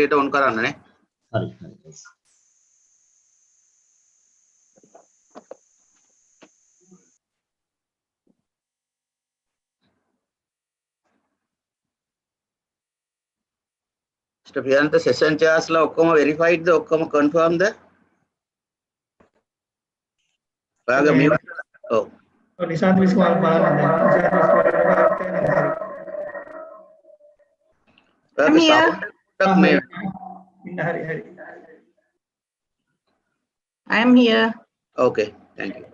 moderator on කරන්න නේ. හරි. Mr. Priyanth, session chairs la ඔක්කොම verified ද ඔක්කොම confirm ද? ඔයාගේ mute ඔව්. නිසාන්ත විශ්වාල් බලන්න I'm here. I am here. Okay, thank you.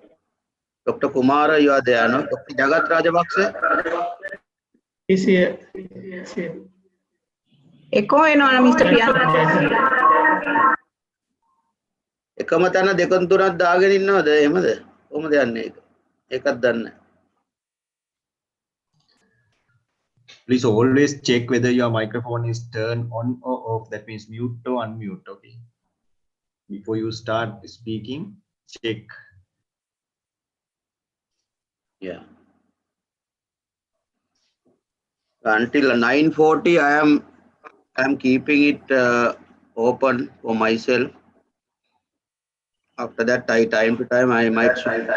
Dr. Kumara, you are there, no? Dr. Jagat Rajapaksa? Is here. Echo එනවා Mr. Priyanth. එකම තැන දෙකන් තුනක් දාගෙන ඉන්නවද එහෙමද? කොහොමද යන්නේ ඒක? ඒකත් දන්නේ නැහැ. Please always check whether your microphone is turned on or off. That means mute or unmute. Okay. Before you start speaking, check. Yeah. Until 9:40, I am keeping it open for myself. After that, time to time, I might switch.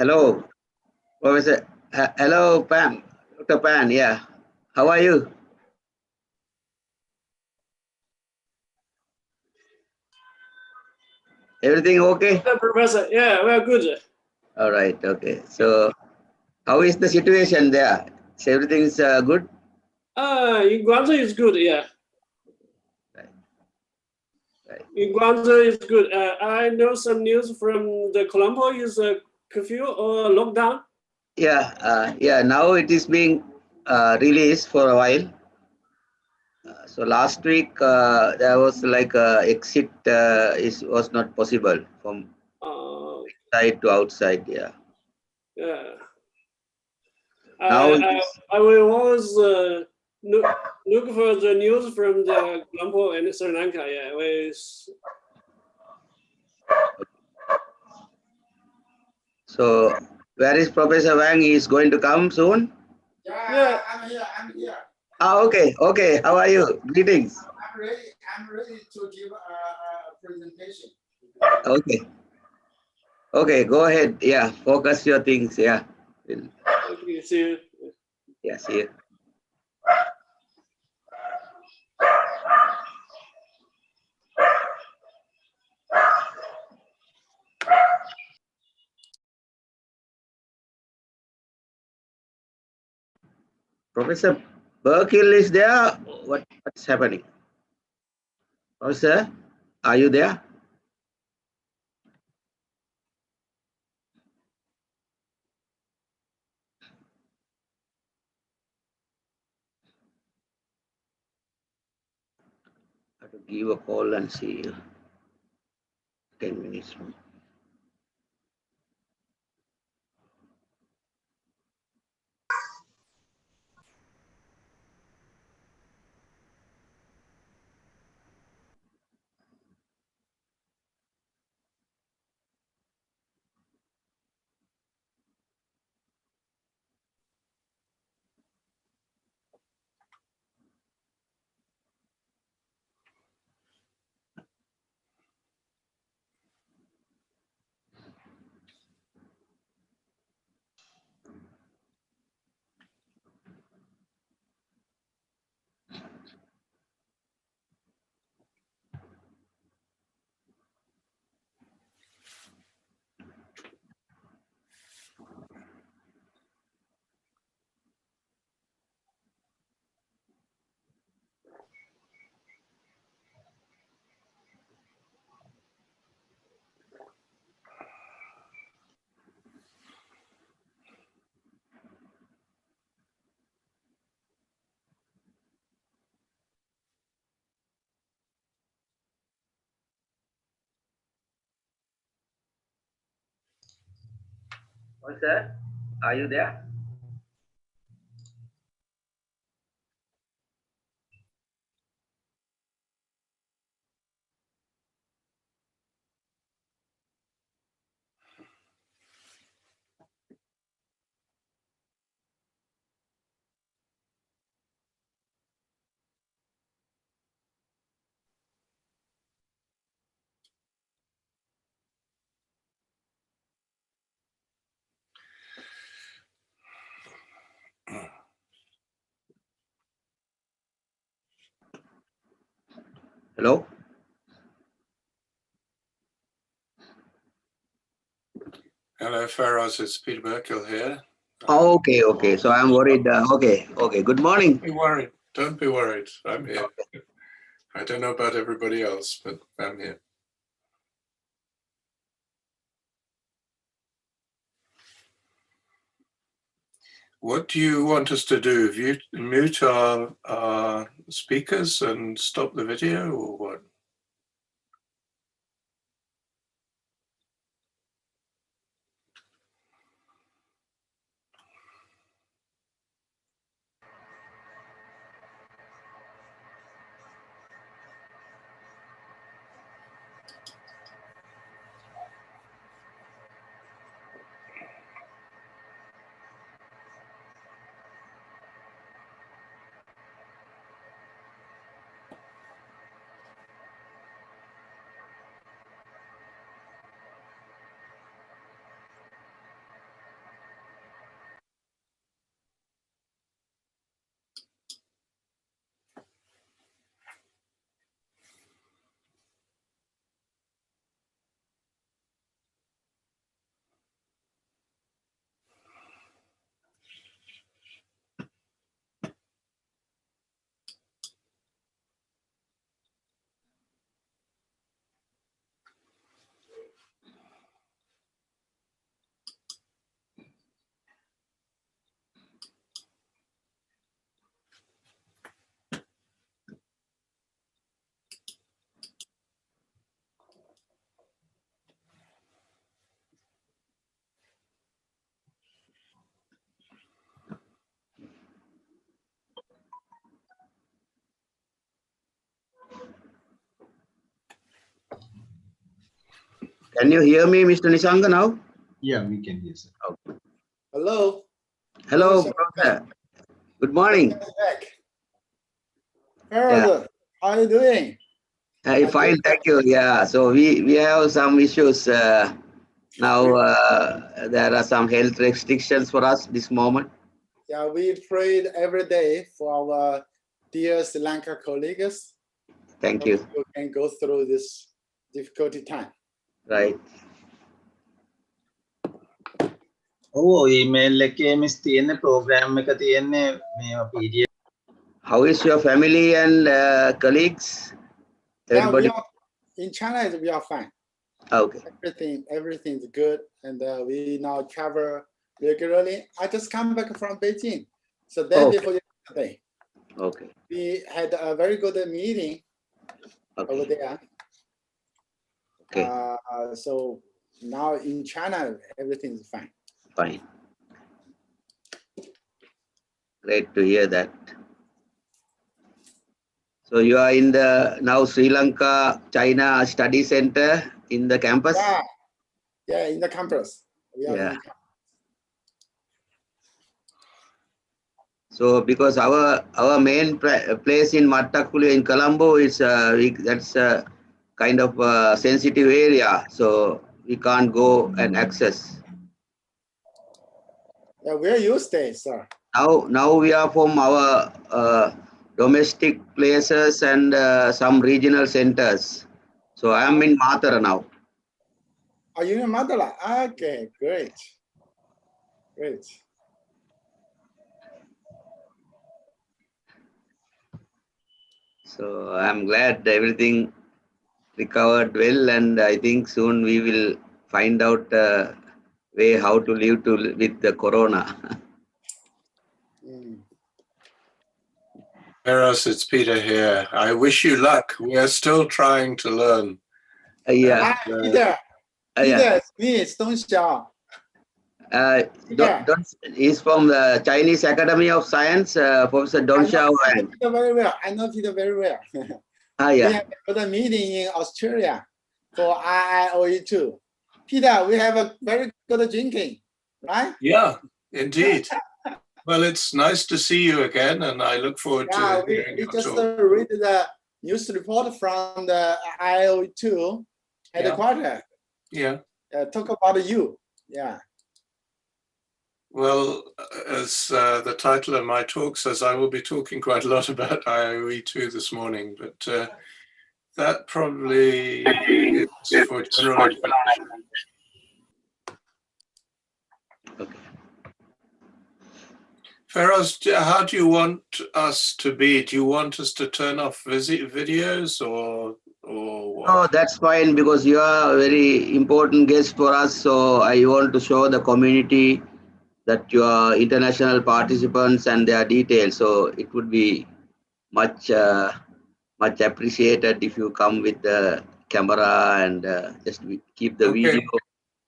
Hello, Professor. Hello, Pam. Dr. Pan, yeah. How are you? Everything okay? Professor, yeah, we're good. All right, okay. So, how is the situation there? Is everything's good? In Guangzhou is good, yeah. Right. In Guangzhou is good. I know some news from the Colombo is curfew or lockdown. Yeah. Now it is being released for a while. So last week there was like exit was not possible from inside to outside. Yeah. Yeah. Now I will always look for the news from the Colombo and Sri Lanka. Yeah. So where is Professor Wang? He is going to come soon? Yeah. I'm here. Okay. How are you? Greetings. I'm ready to give a presentation. Okay, go ahead. Yeah, focus your things. Yeah. Okay, see you. Yeah, see you. Professor Burkill is there. What's happening? Professor, are you there? I have to give a call and see 10 minutes more. Oh, sir, are you there? Hello? Hello, Feroz. It's Peter Burkill here. Oh, okay, okay. So I'm worried. Okay, okay. Good morning. Don't be worried. Don't be worried. I'm here. I don't know about everybody else, but I'm here. What do you want us to do? Mute our speakers and stop the video, or what? Can you hear me, Mr. Nisanga, now? Yeah, we can hear, sir. Hello. Hello, Hello, brother. Good morning. Back. Yeah. Harold, how are you doing? Fine, thank you. Yeah, so we have some issues now. There are some health restrictions for us this moment. Yeah, we prayed every day for our dear Sri Lanka colleagues. Thank you. You can go through this difficult time. Right. Email එකේ miss තියෙන programme එක තියෙන්නේ මේවා PDF. How is your family and colleagues? Yeah, Everybody? we are in China. We are fine. Okay. Everything is good, and we now travel regularly. I just come back from Beijing, so then Okay. before yesterday, Okay. we had a very good meeting over Okay. there. Okay. So now in China, everything is fine. Fine. Great to hear that. So you are in the now Sri Lanka China Study Center in the campus? Yeah, in the campus. We are in Yeah. the campus. So because our main place in Mattakulu in Colombo is that's a kind of sensitive area, so we can't go and access. Yeah, where you stay, sir? Now we are from our domestic places and some regional centers. So I am in Matara now. Are you in Mandala? Okay, great. Great. So I'm glad everything recovered well, and I think soon we will find out a way how to live with the corona. Mm. Feroz, it's Peter here. I wish you luck. We are still trying to learn. Yeah. Peter, Yeah. it's me, Stone Xiao. Yeah. He's from the Chinese Academy of Science, Professor Dong Xiao I know Wang. Peter very well. I know Peter very well. Ah, We yeah. have got a meeting in Australia for IIOE2. Peter, we have a very good drinking, right? Yeah, indeed. Well, it's nice to see you again, and I look forward Yeah, to hearing we your just talk. read the news report from the IIOE2 headquarters. Yeah. Talk about you. Yeah. Well, as the title of my talk says, I will be talking quite a lot about IOE2 this morning, but that probably is for general information. Okay. Feroz, how do you want us to be? Do you want us to turn off videos or what? No, that's fine because you are a very important guest for us. So I want to show the community that you are international participants and their details. So it would be much much appreciated if you come with the camera and just keep the video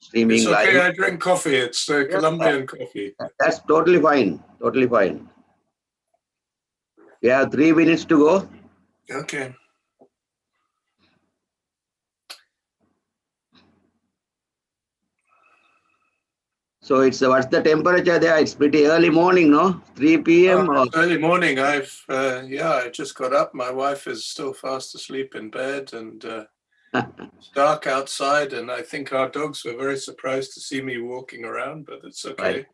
streaming It's okay, live. I drink coffee. It's Colombian coffee. That's totally fine. Totally fine. We have 3 minutes to go. Okay. So it's what's the temperature there? It's pretty early morning, no? 3 p.m. or It's early morning. I just got up. My wife is still fast asleep in bed, and it's dark outside. And I think our dogs were very surprised to see me walking around, but it's okay. Right.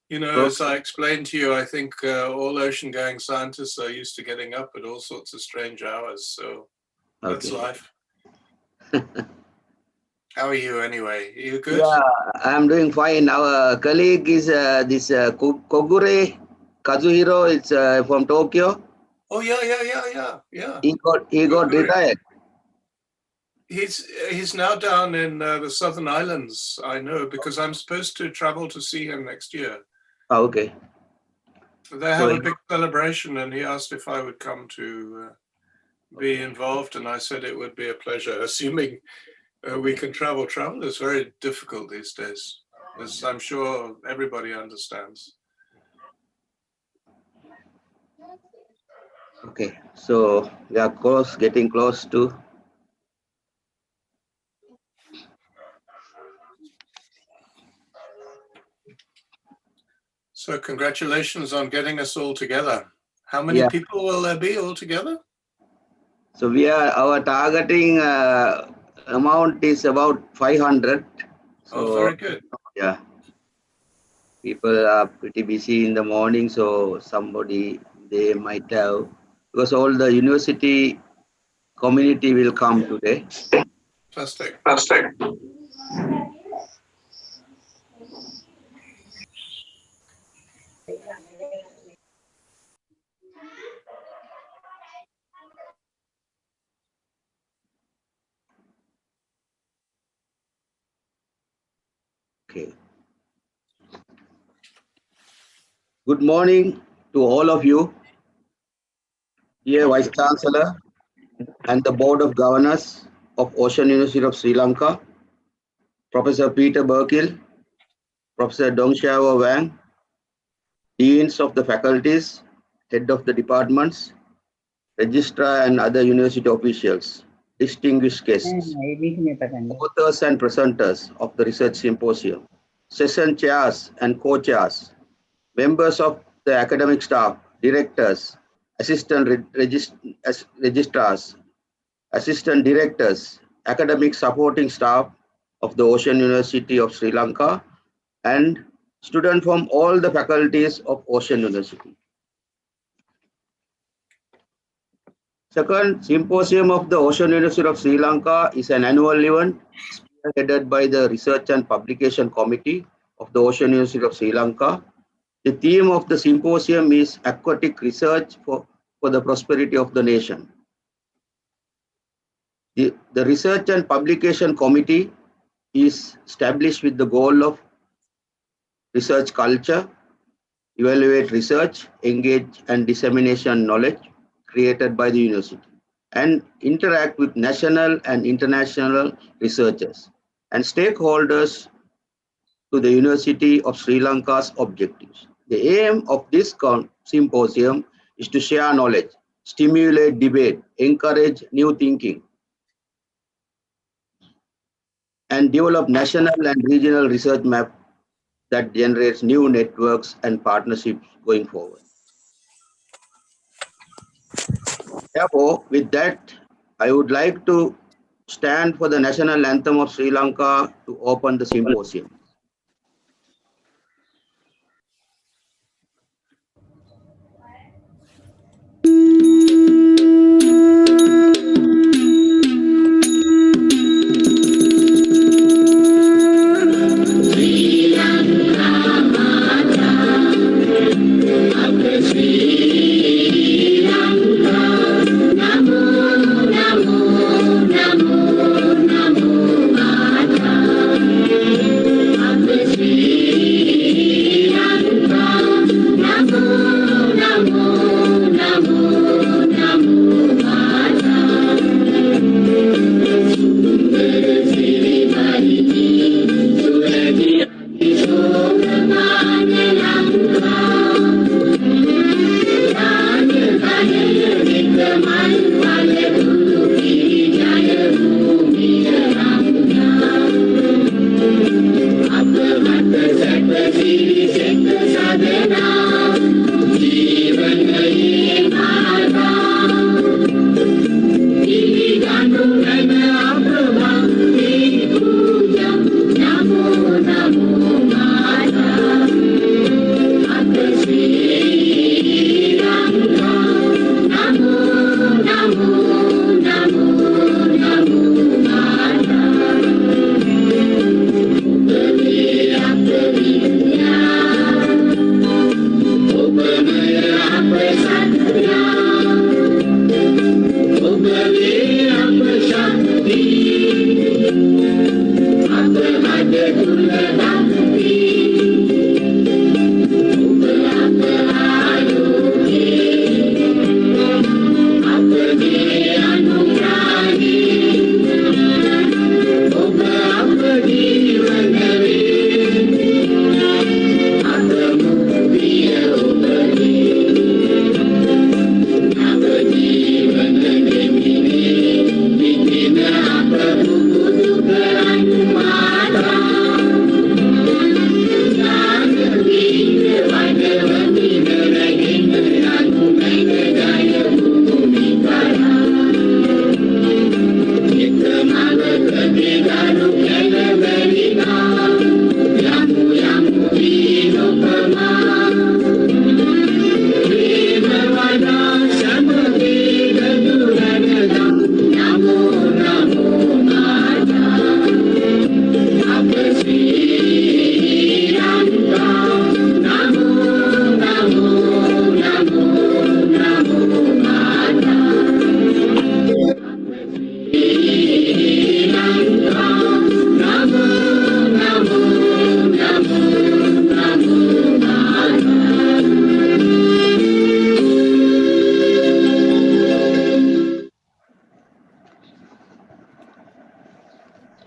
You know, as I explained to you, I think all ocean-going scientists are used to getting up at all sorts of strange hours. So that's life. How are you anyway? Are you good? Yeah, I'm doing fine. Our colleague is this Kogure Kazuhiro. It's from Tokyo. Oh yeah. He got retired. He's now down in the Southern Islands. I know because I'm supposed to travel to see him next year. Oh, okay. They have a big celebration, and he asked if I would come to be involved, and I said it would be a pleasure, assuming we can travel. Travel is very difficult these days, as I'm sure everybody understands. Okay, so we are getting close to. So congratulations on getting us all together. How many people will there be all together? So our targeting amount is about 500. So, very good. Yeah. People are pretty busy in the morning, so they might have, because all the university community will come today. Fantastic. Okay. Good morning to all of you. Dear Vice Chancellor and the Board of Governors of Ocean University of Sri Lanka, Professor Peter Burkill, Professor Dong Xiao Wang, Deans of the faculties, Head of the departments, Registrar and other university officials, distinguished guests, authors and presenters of the Research Symposium, session chairs and co-chairs, members of the academic staff, directors, assistant registrars, assistant directors, academic supporting staff of the Ocean University of Sri Lanka, and students from all the faculties of Ocean University. Second, Symposium of the Ocean University of Sri Lanka is an annual event headed by the Research and Publication Committee of the Ocean University of Sri Lanka. The theme of the symposium is Aquatic Research for the Prosperity of the Nation. The Research and Publication Committee is established with the goal of research culture, evaluate research, engage and dissemination knowledge created by the university, and interact with national and international researchers and stakeholders to the University of Sri Lanka's objectives. The aim of this symposium is to share knowledge, stimulate debate, encourage new thinking, and develop national and regional research map that generates new networks and partnerships going forward. Therefore, with that, I would like to stand for the national anthem of Sri Lanka to open the symposium.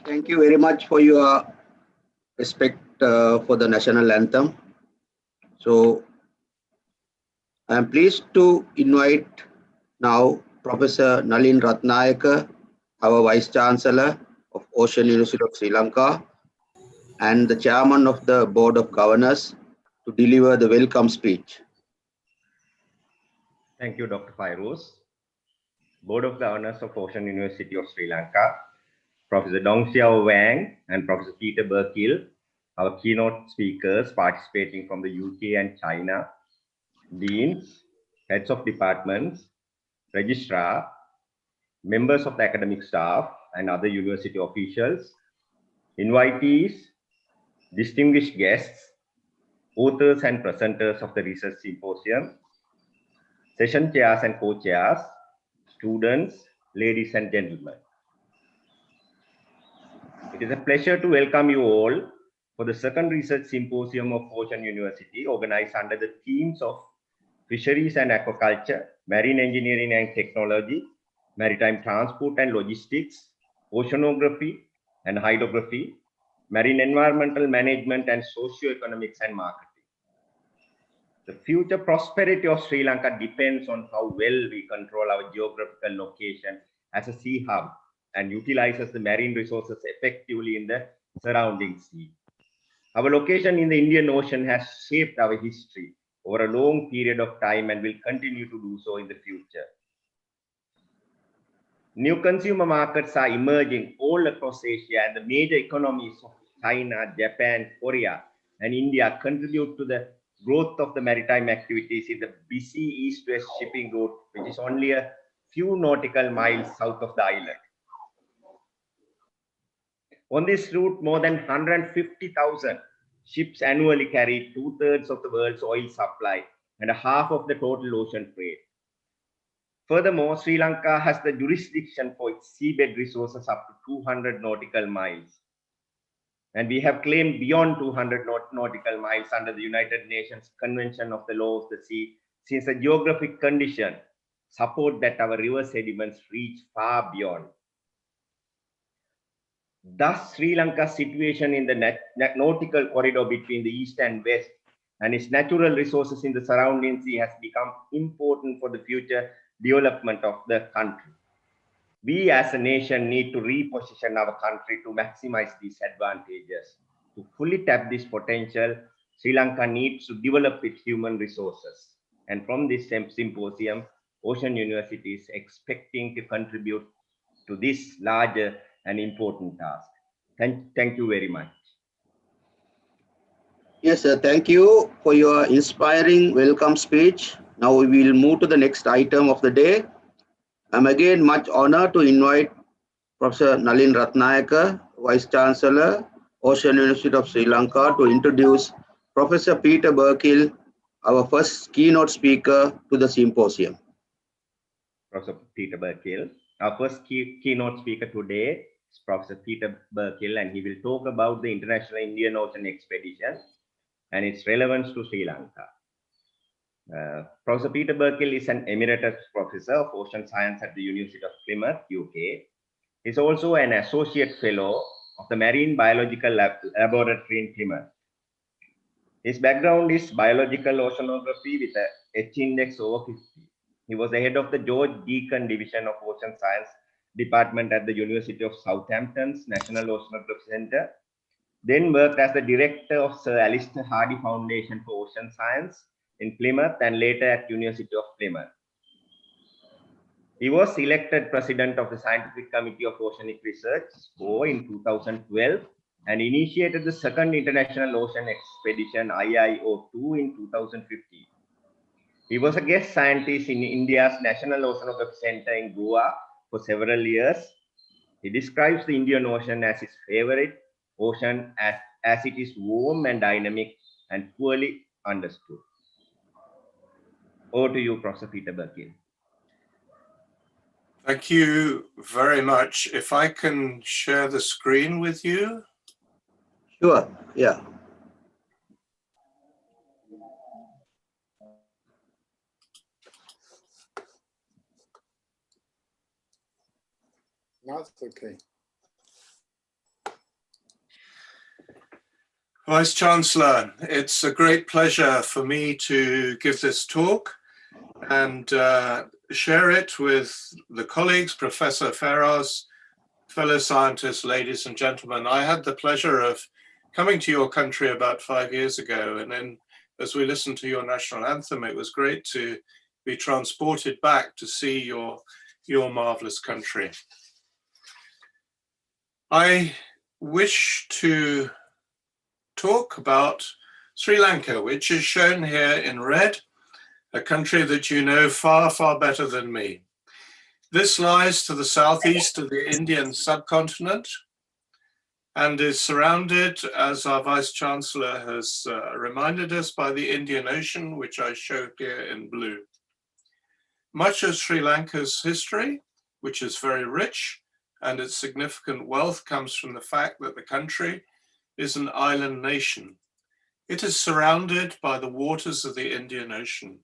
Thank you very much for your respect for the national anthem. So I am pleased to invite now Professor Nalin Ratnayaka, our Vice Chancellor of Ocean University of Sri Lanka and the Chairman of the Board of Governors, to deliver the welcome speech. Thank you, Dr. Fairoz. Board of Governors of Ocean University of Sri Lanka, Professor Dong Xiao Wang and Professor Peter Burkill, our keynote speakers participating from the UK and China, deans, heads of departments, registrar, members of the academic staff and other university officials, invitees, distinguished guests, authors and presenters of the research symposium, session chairs and co-chairs, students, ladies and gentlemen. It is a pleasure to welcome you all for the second research symposium of Ocean University, organized under the themes of Fisheries and Aquaculture, Marine Engineering and Technology, Maritime Transport and Logistics, Oceanography and Hydrography, marine environmental management, and socio-economics and marketing. The future prosperity of Sri Lanka depends on how well we control our geographical location as a sea hub and utilizes the marine resources effectively in the surrounding sea. Our location in the Indian Ocean has shaped our history over a long period of time and will continue to do so in the future. New consumer markets are emerging all across Asia, and the major economies of China, Japan, Korea, and India contribute to the growth of the maritime activities in the busy east-west shipping route, which is only a few nautical miles south of the island. On this route, more than 150,000 ships annually carry 2/3 of the world's oil supply and a half of the total ocean trade. Furthermore, Sri Lanka has the jurisdiction for its seabed resources up to 200 nautical miles. And we have claimed beyond 200 nautical miles under the United Nations Convention of the Law of the Sea, since the geographic condition support that our river sediments reach far beyond. Thus, Sri Lanka's situation in the nautical corridor between the east and west and its natural resources in the surrounding sea has become important for the future development of the country. We as a nation need to reposition our country to maximize these advantages. To fully tap this potential, Sri Lanka needs to develop its human resources. And from this symposium, Ocean University is expecting to contribute to this larger and important task. Thank you very much. Yes, sir. Thank you for your inspiring welcome speech. Now we will move to the next item of the day. I'm again much honored to invite Professor Nalin Ratnayaka, Vice Chancellor, Ocean University of Sri Lanka, to introduce Professor Peter Burkill, our first keynote speaker to the symposium. Professor Peter Burkill. Our first keynote speaker today is Professor Peter Burkill, and he will talk about the International Indian Ocean Expedition and its relevance to Sri Lanka. Professor Peter Burkill is an Emeritus Professor of Ocean Science at the University of Plymouth, UK. He is also an Associate Fellow of the Marine Biological Laboratory in Plymouth. His background is biological oceanography with a H-index over 50. He was the head of the George Deacon Division of Ocean Science Department at the University of Southampton's National Oceanography Centre, then worked as the director of Sir Alistair Hardy Foundation for Ocean Science in Plymouth and later at University of Plymouth. He was elected president of the Scientific Committee of Oceanic Research in 2012 and initiated the second International Ocean Expedition IIO2 in 2015. He was a guest scientist in India's National Oceanography Centre in Goa for several years. He describes the Indian Ocean as his favorite ocean as it is warm and dynamic and poorly understood. Over to you, Professor Peter Burkill. Thank you very much. If I can share the screen with you. Sure, yeah. That's okay. Vice Chancellor, it's a great pleasure for me to give this talk and share it with the colleagues, Professor Ferraz, fellow scientists, ladies and gentlemen. I had the pleasure of coming to your country about 5 years ago, and then as we listened to your national anthem, it was great to be transported back to see your marvelous country. I wish to talk about Sri Lanka, which is shown here in red, a country that you know far, far better than me. This lies to the southeast of the Indian subcontinent and is surrounded, as our Vice Chancellor has reminded us, by the Indian Ocean, which I show here in blue. Much of Sri Lanka's history, which is very rich, and its significant wealth comes from the fact that the country is an island nation. It is surrounded by the waters of the Indian Ocean.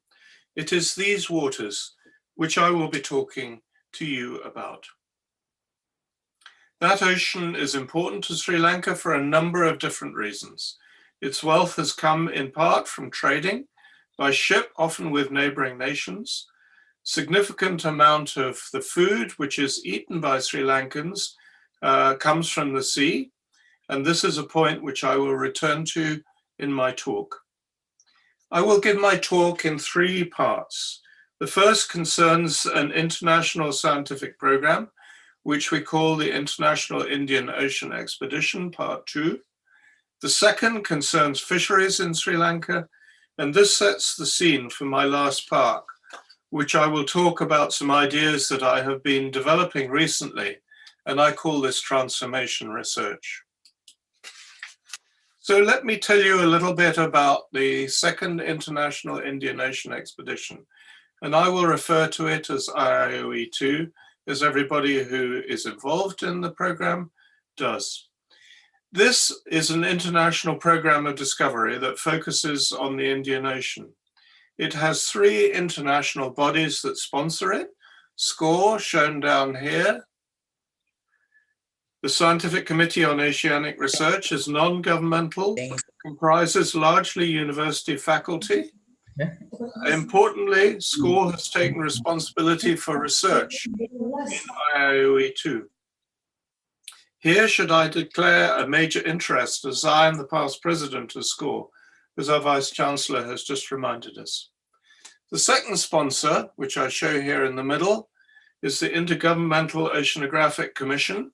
It is these waters which I will be talking to you about. That ocean is important to Sri Lanka for a number of different reasons. Its wealth has come in part from trading by ship, often with neighboring nations. Significant amount of the food which is eaten by Sri Lankans comes from the sea. And this is a point which I will return to in my talk. I will give my talk in 3 parts. The first concerns an international scientific program, which we call the International Indian Ocean Expedition, Part 2. The second concerns fisheries in Sri Lanka, and this sets the scene for my last part, which I will talk about some ideas that I have been developing recently, and I call this transformation research. So let me tell you a little bit about the second International Indian Ocean Expedition, and I will refer to it as IIOE2, as everybody who is involved in the program does. This is an international program of discovery that focuses on the Indian Ocean. It has 3 international bodies that sponsor it. SCORE, shown down here. The Scientific Committee on Oceanic Research is non-governmental, comprises largely university faculty. Importantly, SCORE has taken responsibility for research in IIOE2. Here, should I declare a major interest, as I am the past president of SCORE, as our Vice Chancellor has just reminded us. The second sponsor, which I show here in the middle, is the Intergovernmental Oceanographic Commission.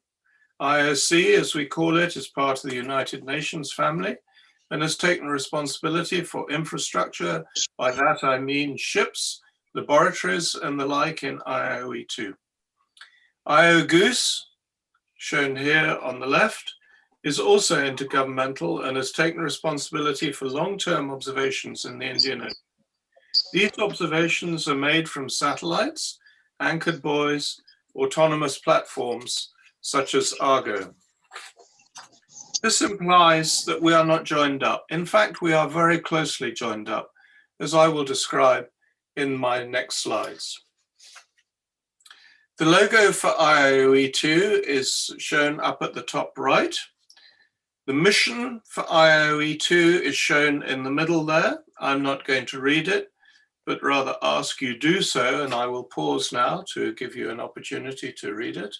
IOC, as we call it, is part of the United Nations family and has taken responsibility for infrastructure. By that I mean ships, laboratories, and the like in IIOE2. IOGOOS, shown here on the left, is also intergovernmental and has taken responsibility for long-term observations in the Indian Ocean. These observations are made from satellites, anchored buoys, autonomous platforms, such as Argo. This implies that we are not joined up. In fact, we are very closely joined up, as I will describe in my next slides. The logo for IIOE2 is shown up at the top right. The mission for IIOE2 is shown in the middle there. I'm not going to read it, but rather ask you do so, and I will pause now to give you an opportunity to read it.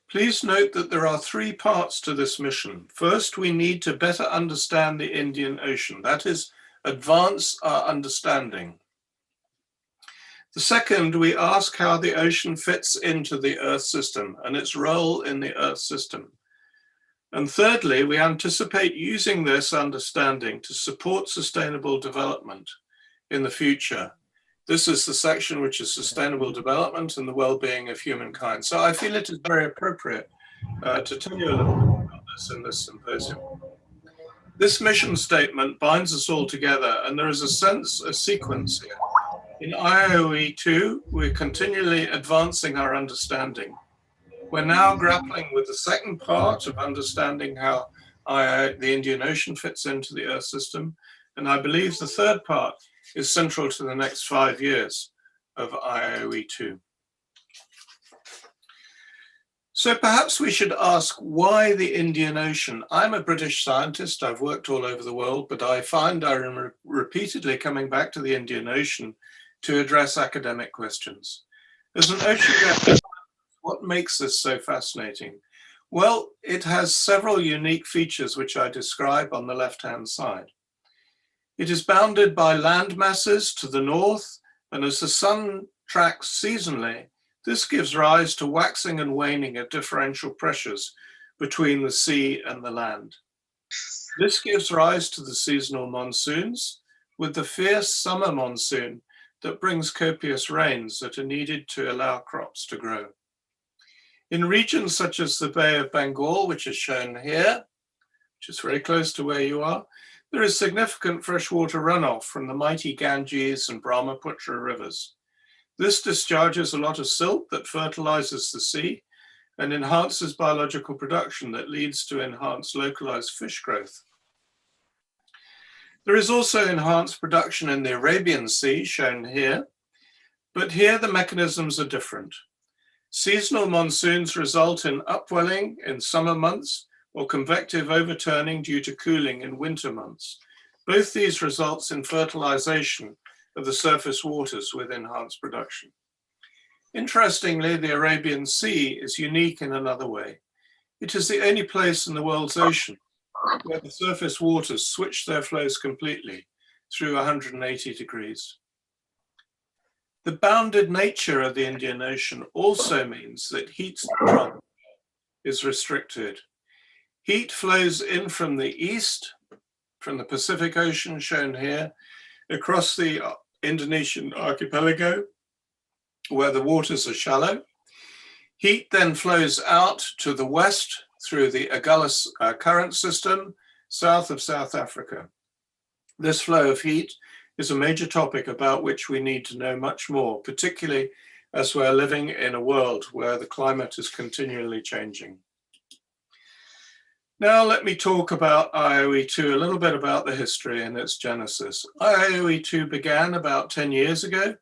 Please note that there are 3 parts to this mission. First, we need to better understand the Indian Ocean, that is, advance our understanding. The second, we ask how the ocean fits into the Earth system and its role in the Earth system. And thirdly, we anticipate using this understanding to support sustainable development in the future. This is the section which is sustainable development and the well-being of humankind. So I feel it is very appropriate to tell you a little bit about this in this symposium. This mission statement binds us all together, and there is a sequence here. In IIOE2, we're continually advancing our understanding. We're now grappling with the second part of understanding how the Indian Ocean fits into the Earth system, and I believe the third part is central to the next 5 years of IIOE2. So perhaps we should ask, why the Indian Ocean? I'm a British scientist, I've worked all over the world, but I find I'm repeatedly coming back to the Indian Ocean to address academic questions. As an oceanographer, what makes this so fascinating? Well, it has several unique features which I describe on the left-hand side. It is bounded by land masses to the north, and as the sun tracks seasonally, this gives rise to waxing and waning at differential pressures between the sea and the land. This gives rise to the seasonal monsoons, with the fierce summer monsoon that brings copious rains that are needed to allow crops to grow. In regions such as the Bay of Bengal, which is shown here, which is very close to where you are, there is significant freshwater runoff from the mighty Ganges and Brahmaputra rivers. This discharges a lot of silt that fertilizes the sea and enhances biological production that leads to enhanced localized fish growth. There is also enhanced production in the Arabian Sea, shown here, but here the mechanisms are different. Seasonal monsoons result in upwelling in summer months or convective overturning due to cooling in winter months. Both these results in fertilization of the surface waters with enhanced production. Interestingly, the Arabian Sea is unique in another way. It is the only place in the world's ocean where the surface waters switch their flows completely through 180 degrees. The bounded nature of the Indian Ocean also means that heat transport is restricted. Heat flows in from the east, from the Pacific Ocean, shown here, across the Indonesian archipelago, where the waters are shallow. Heat then flows out to the west through the Agulhas current system, south of South Africa. This flow of heat is a major topic about which we need to know much more, particularly as we're living in a world where the climate is continually changing. Now let me talk about IOE2, a little bit about the history and its genesis. IOE2 began about 10 years ago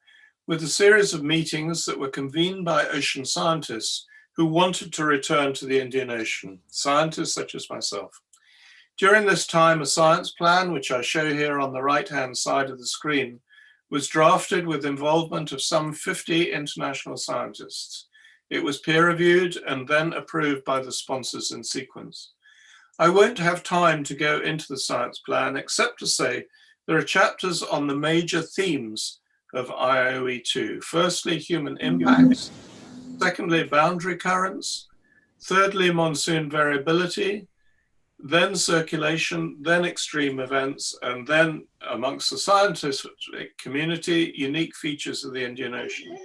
with a series of meetings that were convened by ocean scientists who wanted to return to the Indian Ocean, scientists such as myself. During this time, a science plan, which I show here on the right-hand side of the screen, was drafted with involvement of some 50 international scientists. It was peer-reviewed and then approved by the sponsors in sequence. I won't have time to go into the science plan, except to say there are chapters on the major themes of IOE2. Firstly, human impacts. Secondly, boundary currents. Thirdly, monsoon variability. Then circulation, then extreme events, and then amongst the scientific community, unique features of the Indian Ocean.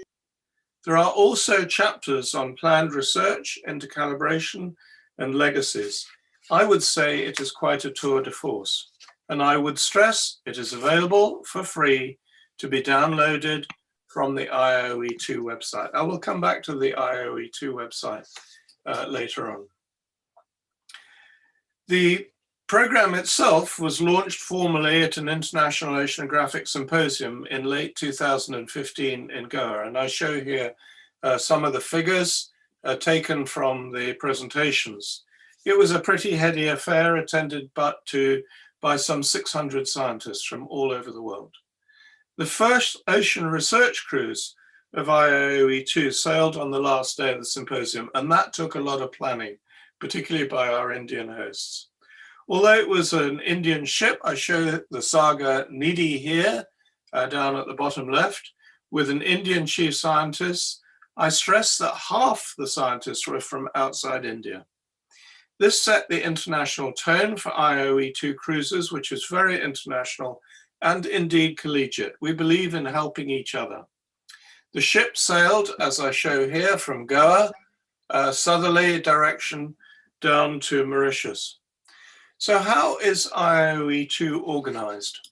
There are also chapters on planned research, intercalibration, and legacies. I would say it is quite a tour de force, and I would stress it is available for free to be downloaded from the IOE2 website. I will come back to the IOE2 website later on. The program itself was launched formally at an International Oceanographic Symposium in late 2015 in Goa, and I show here some of the figures taken from the presentations. It was a pretty heady affair, attended by some 600 scientists from all over the world. The first ocean research cruise of IOE2 sailed on the last day of the symposium, and that took a lot of planning, particularly by our Indian hosts. Although it was an Indian ship, I show the saga Nidhi here, down at the bottom left, with an Indian chief scientist. I stress that half the scientists were from outside India. This set the international tone for IOE2 cruises, which is very international and indeed collegiate. We believe in helping each other. The ship sailed, as I show here, from Goa, southerly direction down to Mauritius. So how is IOE2 organized?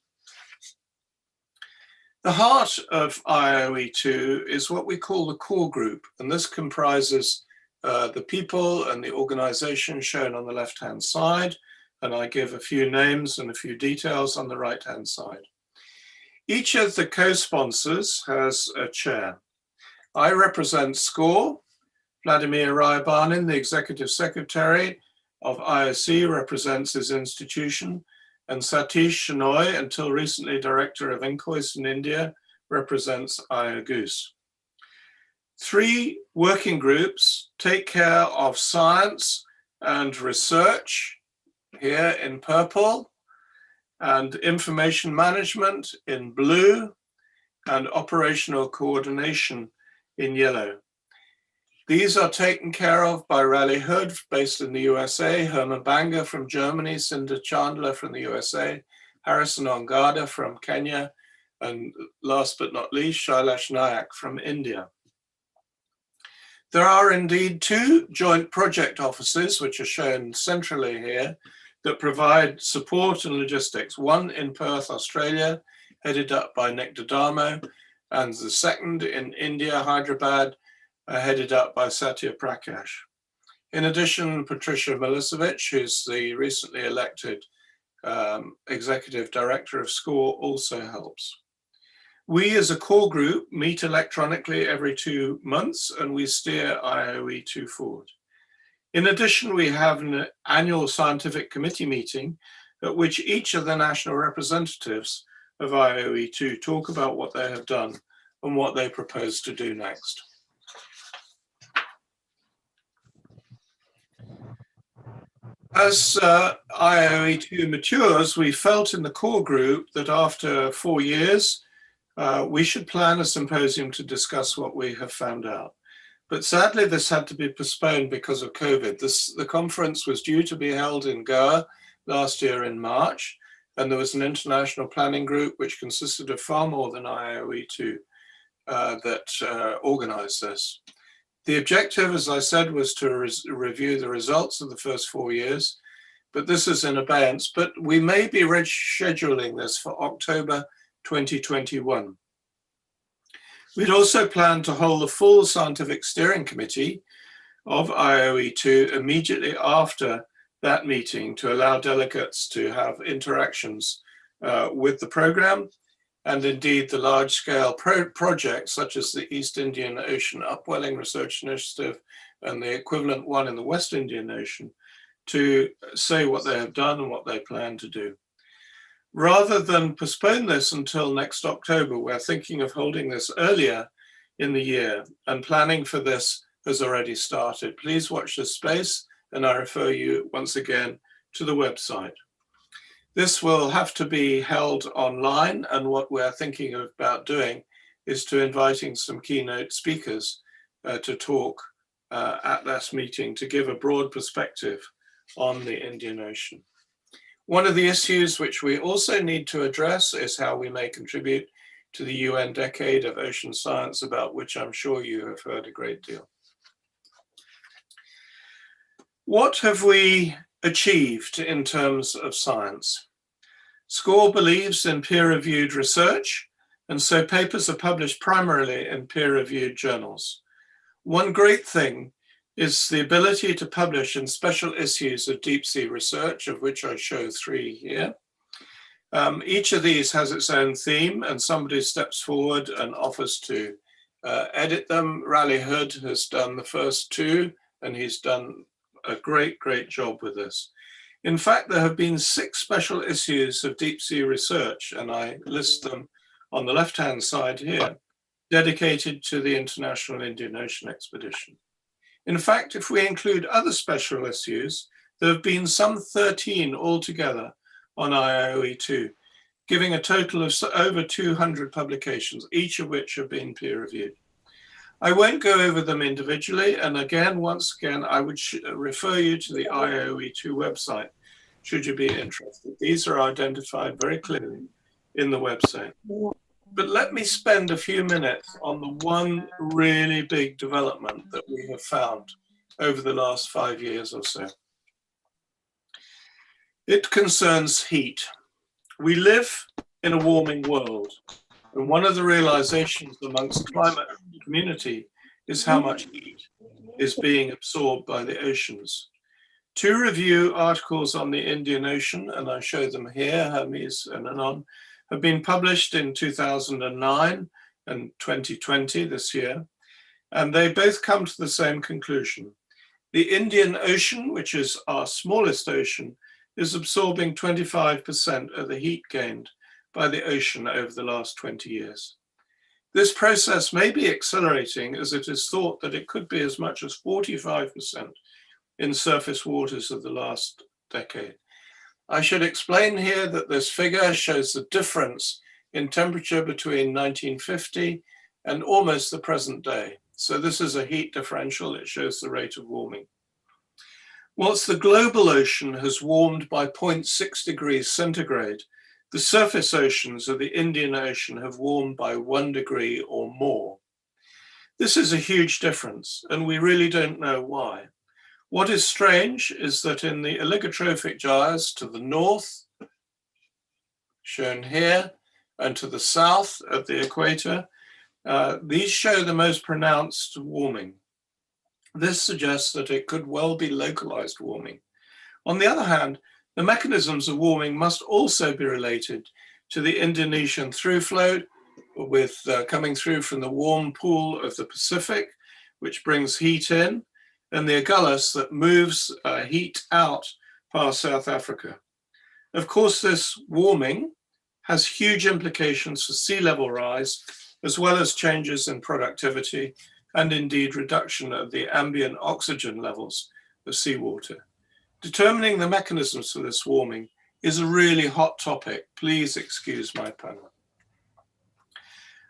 The heart of IOE2 is what we call the core group, and this comprises the people and the organization shown on the left-hand side, and I give a few names and a few details on the right-hand side. Each of the co-sponsors has a chair. I represent SCORE. Vladimir Rayabanin, the executive secretary of IOC, represents his institution, and Satish Shenoy, until recently director of INCOIS in India, represents IOGOOS. 3 working groups take care of science and research, here in purple, and information management in blue, and operational coordination in yellow. These are taken care of by Raleigh Hood, based in the USA, Herman Banga from Germany, Cinder Chandler from the USA, Harrison Ongada from Kenya, and last but not least, Shailesh Nayak from India. There are indeed 2 joint project offices, which are shown centrally here, that provide support and logistics. One in Perth, Australia, headed up by Nick Dodamo, and the second in India, Hyderabad, headed up by Satya Prakash. In addition, Patricia Milicevic, who's the recently elected executive director of SCORE, also helps. We as a core group meet electronically every 2 months, and we steer IOE2 forward. In addition, we have an annual scientific committee meeting at which each of the national representatives of IOE2 talk about what they have done and what they propose to do next. As IOE2 matures, we felt in the core group that after 4 years, we should plan a symposium to discuss what we have found out. But sadly, this had to be postponed because of COVID. The conference was due to be held in Goa last year in March, and there was an international planning group which consisted of far more than IOE2 that organized this. The objective, as I said, was to review the results of the first 4 years, but this is in abeyance. But we may be rescheduling this for October 2021. We'd also planned to hold the full scientific steering committee of IOE2 immediately after that meeting to allow delegates to have interactions with the program, and indeed the large-scale projects such as the East Indian Ocean Upwelling Research Initiative and the equivalent one in the West Indian Ocean, to say what they have done and what they plan to do. Rather than postpone this until next October, we're thinking of holding this earlier in the year, and planning for this has already started. Please watch this space, and I refer you once again to the website. This will have to be held online, and what we're thinking about doing is to inviting some keynote speakers to talk at this meeting to give a broad perspective on the Indian Ocean. One of the issues which we also need to address is how we may contribute to the UN Decade of Ocean Science, about which I'm sure you have heard a great deal. What have we achieved in terms of science? SCORE believes in peer-reviewed research, and so papers are published primarily in peer-reviewed journals. One great thing is the ability to publish in special issues of deep sea research, of which I show 3 here. Each of these has its own theme, and somebody steps forward and offers to edit them. Raleigh Hood has done the first 2, and he's done a great, great job with this. In fact, there have been 6 special issues of deep sea research, and I list them on the left-hand side here, dedicated to the International Indian Ocean Expedition. In fact, if we include other special issues, there have been some 13 altogether on IOE2, giving a total of over 200 publications, each of which have been peer-reviewed. I won't go over them individually, and again, once again, I would refer you to the IOE2 website, should you be interested. These are identified very clearly in the website. But let me spend a few minutes on the one really big development that we have found over the last 5 years or so. It concerns heat. We live in a warming world, and one of the realizations amongst the climate community is how much heat is being absorbed by the oceans. 2 review articles on the Indian Ocean, and I show them here, Hermes and Anon, have been published in 2009 and 2020 this year, and they both come to the same conclusion. The Indian Ocean, which is our smallest ocean, is absorbing 25% of the heat gained by the ocean over the last 20 years. This process may be accelerating, as it is thought that it could be as much as 45% in surface waters of the last decade. I should explain here that this figure shows the difference in temperature between 1950 and almost the present day. So this is a heat differential. It shows the rate of warming. Whilst the global ocean has warmed by 0.6 degrees centigrade, the surface oceans of the Indian Ocean have warmed by 1 degree or more. This is a huge difference, and we really don't know why. What is strange is that in the oligotrophic gyres to the north, shown here, and to the south at the equator, these show the most pronounced warming. This suggests that it could well be localized warming. On the other hand, The mechanisms of warming must also be related to the Indonesian through flow, with coming through from the warm pool of the Pacific, which brings heat in, and the Agulhas that moves heat out past South Africa. Of course, this warming has huge implications for sea level rise, as well as changes in productivity and indeed reduction of the ambient oxygen levels of seawater. Determining the mechanisms for this warming is a really hot topic. Please excuse my pun.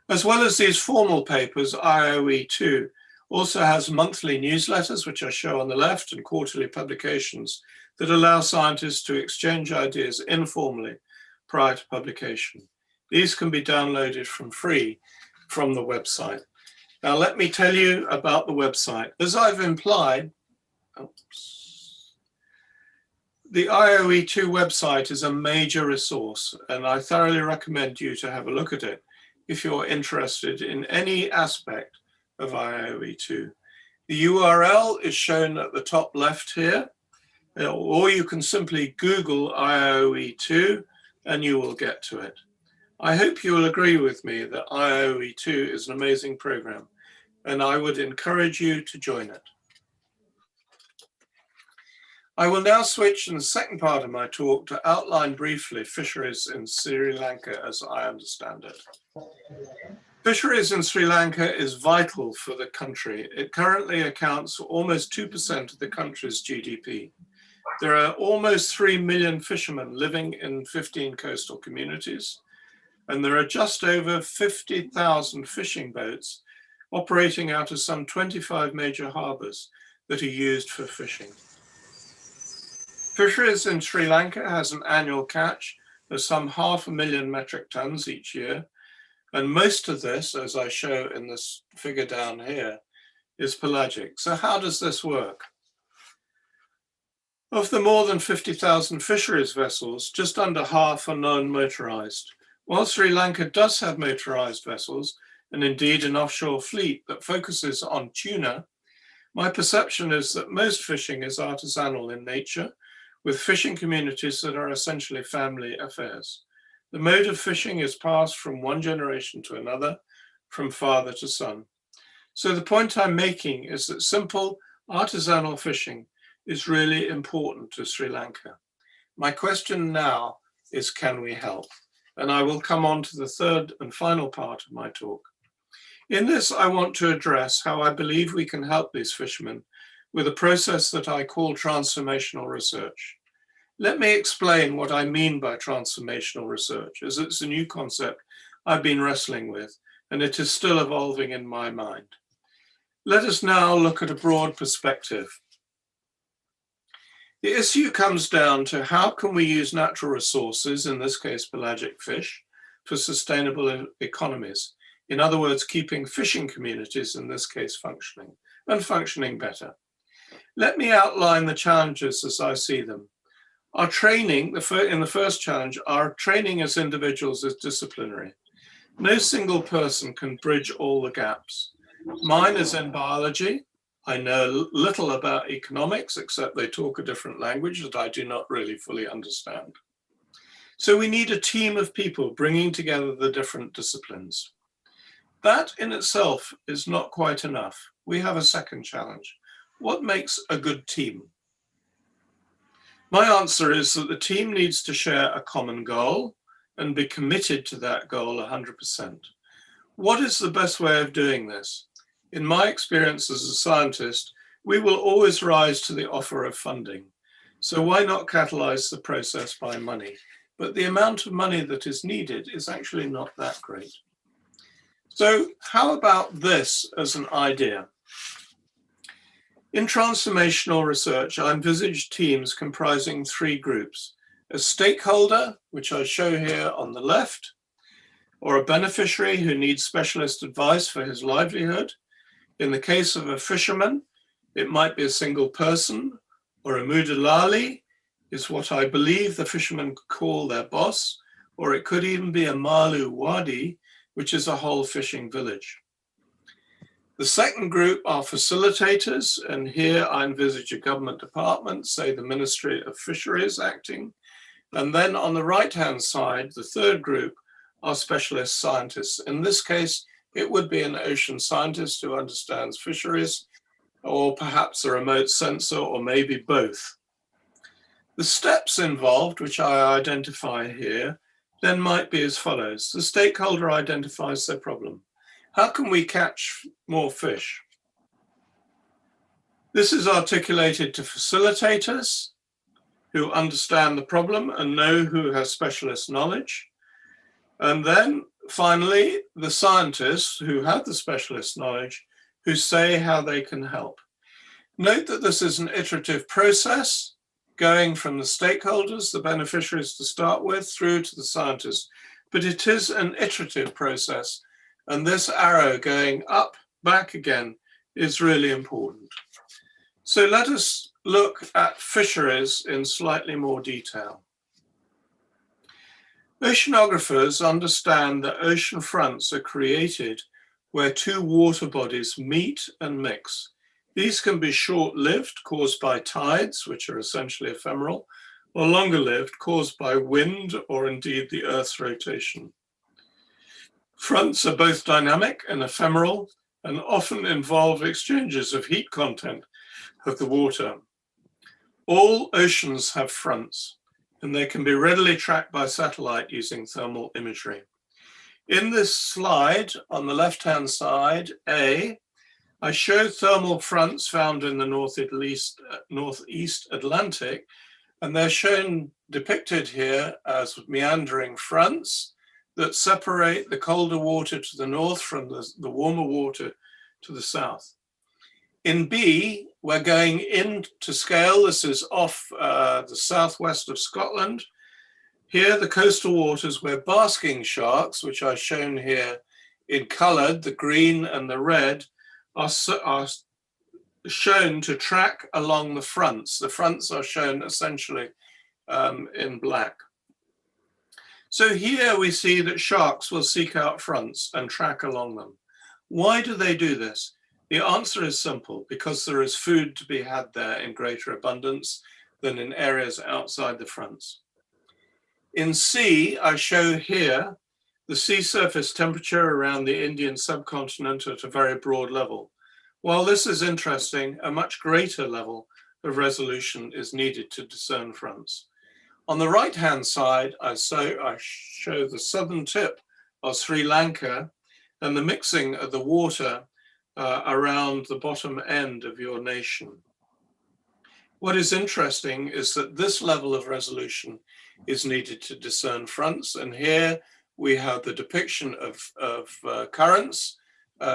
As well as these formal papers, IOE2 also has monthly newsletters, which I show on the left, and quarterly publications that allow scientists to exchange ideas informally prior to publication. These can be downloaded for free from the website. Now, let me tell you about the website. As I've implied, the IOE2 website is a major resource, and I thoroughly recommend you to have a look at it if you're interested in any aspect of IOE2. The URL is shown at the top left here, or you can simply Google IOE2 and you will get to it. I hope you will agree with me that IOE2 is an amazing program, and I would encourage you to join it. I will now switch in the second part of my talk to outline briefly fisheries in Sri Lanka as I understand it. Fisheries in Sri Lanka is vital for the country. It currently accounts for almost 2% of the country's GDP. There are almost 3 million fishermen living in 15 coastal communities, and there are just over 50,000 fishing boats operating out of some 25 major harbors that are used for fishing. Fisheries in Sri Lanka has an annual catch of some 500,000 metric tons each year, and most of this, as I show in this figure down here, is pelagic. So how does this work? Of the more than 50,000 fisheries vessels, just under half are non-motorized. While Sri Lanka does have motorized vessels, and indeed an offshore fleet that focuses on tuna, my perception is that most fishing is artisanal in nature, with fishing communities that are essentially family affairs. The mode of fishing is passed from one generation to another, from father to son. So the point I'm making is that simple artisanal fishing is really important to Sri Lanka. My question now is, can we help? And I will come on to the third and final part of my talk. In this, I want to address how I believe we can help these fishermen with a process that I call transformational research. Let me explain what I mean by transformational research, as it's a new concept I've been wrestling with, and it is still evolving in my mind. Let us now look at a broad perspective. The issue comes down to how can we use natural resources, in this case pelagic fish, for sustainable economies. In other words, keeping fishing communities, in this case, functioning, and functioning better. Let me outline the challenges as I see them. Our training, in the first challenge, our training as individuals is disciplinary. No single person can bridge all the gaps. Mine is in biology. I know little about economics, except they talk a different language that I do not really fully understand. So we need a team of people bringing together the different disciplines. That in itself is not quite enough. We have a second challenge. What makes a good team? My answer is that the team needs to share a common goal and be committed to that goal 100%. What is the best way of doing this? In my experience as a scientist, we will always rise to the offer of funding. So why not catalyze the process by money? But the amount of money that is needed is actually not that great. So how about this as an idea? In transformational research, I envisage teams comprising 3 groups: a stakeholder, which I show here on the left, or a beneficiary who needs specialist advice for his livelihood. In the case of a fisherman, it might be a single person, or a mudalali is what I believe the fishermen call their boss, or it could even be a malu wadi, which is a whole fishing village. The second group are facilitators, and here I envisage a government department, say the Ministry of Fisheries acting. And then on the right-hand side, the third group are specialist scientists. In this case, it would be an ocean scientist who understands fisheries, or perhaps a remote sensor, or maybe both. The steps involved, which I identify here, then might be as follows. The stakeholder identifies their problem. How can we catch more fish? This is articulated to facilitators who understand the problem and know who has specialist knowledge. And then finally, the scientists who have the specialist knowledge who say how they can help. Note that this is an iterative process going from the stakeholders, the beneficiaries to start with, through to the scientists. But it is an iterative process. And this arrow going up, back again, is really important. So let us look at fisheries in slightly more detail. Oceanographers understand that ocean fronts are created where two water bodies meet and mix. These can be short-lived, caused by tides, which are essentially ephemeral, or longer-lived, caused by wind or indeed the Earth's rotation. Fronts are both dynamic and ephemeral and often involve exchanges of heat content of the water. All oceans have fronts, and they can be readily tracked by satellite using thermal imagery. In this slide, on the left-hand side, I show thermal fronts found in the northeast Atlantic, and they're shown depicted here as meandering fronts that separate the colder water to the north from the warmer water to the south. In B, we're going into scale. This is off the southwest of Scotland. Here, the coastal waters where basking sharks, which are shown here in colored, the green and the red, are shown to track along the fronts. The fronts are shown essentially in black. So here we see that sharks will seek out fronts and track along them. Why do they do this? The answer is simple, because there is food to be had there in greater abundance than in areas outside the fronts. In C, I show here the sea surface temperature around the Indian subcontinent at a very broad level. While this is interesting, a much greater level of resolution is needed to discern fronts. On the right-hand side, I show the southern tip of Sri Lanka and the mixing of the water around the bottom end of your nation. What is interesting is that this level of resolution is needed to discern fronts. And here we have the depiction of currents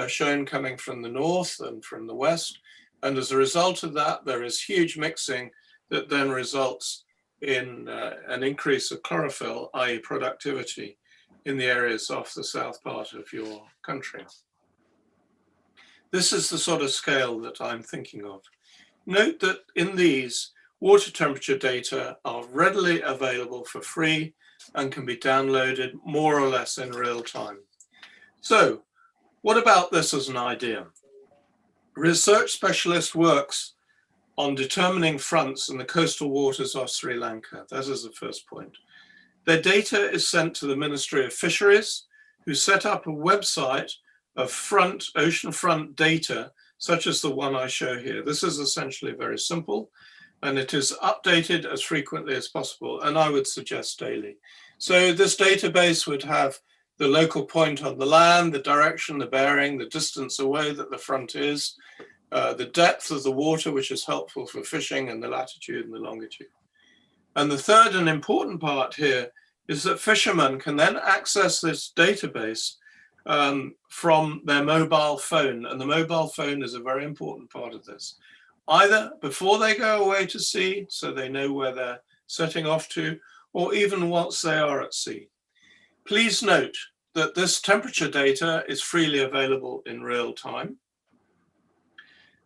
shown coming from the north and from the west. And as a result of that, there is huge mixing that then results in an increase of chlorophyll, i.e. productivity, in the areas off the south part of your country. This is the sort of scale that I'm thinking of. Note that in these, water temperature data are readily available for free and can be downloaded more or less in real time. So, what about this as an idea? Research specialist works on determining fronts in the coastal waters of Sri Lanka. That is the first point. Their data is sent to the Ministry of Fisheries, who set up a website of oceanfront data, such as the one I show here. This is essentially very simple, and it is updated as frequently as possible, and I would suggest daily. So this database would have the local point on the land, the direction, the bearing, the distance away that the front is, the depth of the water, which is helpful for fishing, and the latitude and the longitude. And the third and important part here is that fishermen can then access this database from their mobile phone. And the mobile phone is a very important part of this. Either before they go away to sea, so they know where they're setting off to, or even once they are at sea. Please note that this temperature data is freely available in real time.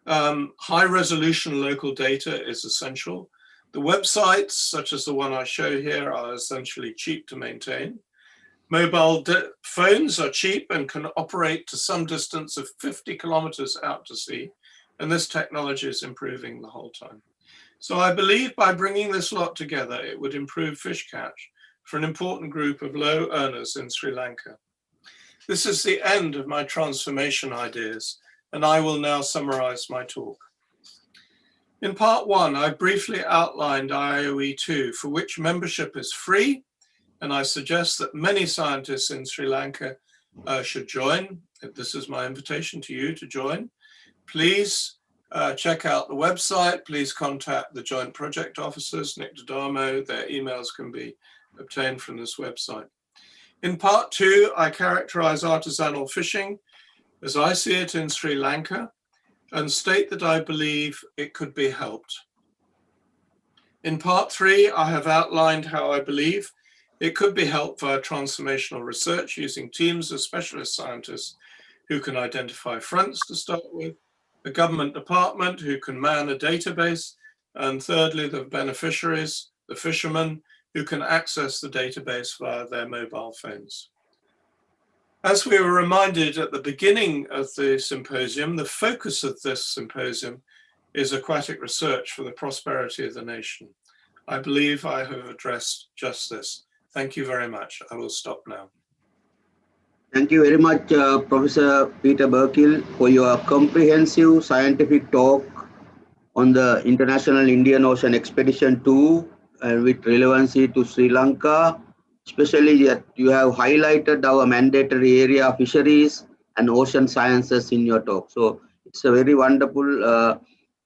High resolution local data is essential. The websites, such as the one I show here, are essentially cheap to maintain. Mobile phones are cheap and can operate to some distance of 50 kilometers out to sea, and this technology is improving the whole time. So I believe by bringing this lot together, it would improve fish catch for an important group of low earners in Sri Lanka. This is the end of my transformation ideas, and I will now summarize my talk. In part one, I briefly outlined IOE2, for which membership is free, and I suggest that many scientists in Sri Lanka should join. This is my invitation to you to join. Please check out the website. Please contact the Joint Project Officers, Nick Dodamo. Their emails can be obtained from this website. In part two, I characterize artisanal fishing as I see it in Sri Lanka and state that I believe it could be helped. In part three, I have outlined how I believe it could be helped via transformational research using teams of specialist scientists who can identify fronts to start with, a government department who can man a database, and thirdly, the beneficiaries, the fishermen, who can access the database via their mobile phones. As we were reminded at the beginning of the symposium, the focus of this symposium is aquatic research for the prosperity of the nation. I believe I have addressed just this. Thank you very much. I will stop now. Thank you very much, Professor Peter Burkill, for your comprehensive scientific talk on the International Indian Ocean Expedition 2 and with relevancy to Sri Lanka, especially that you have highlighted our mandatory area of fisheries and ocean sciences in your talk. So it's a very wonderful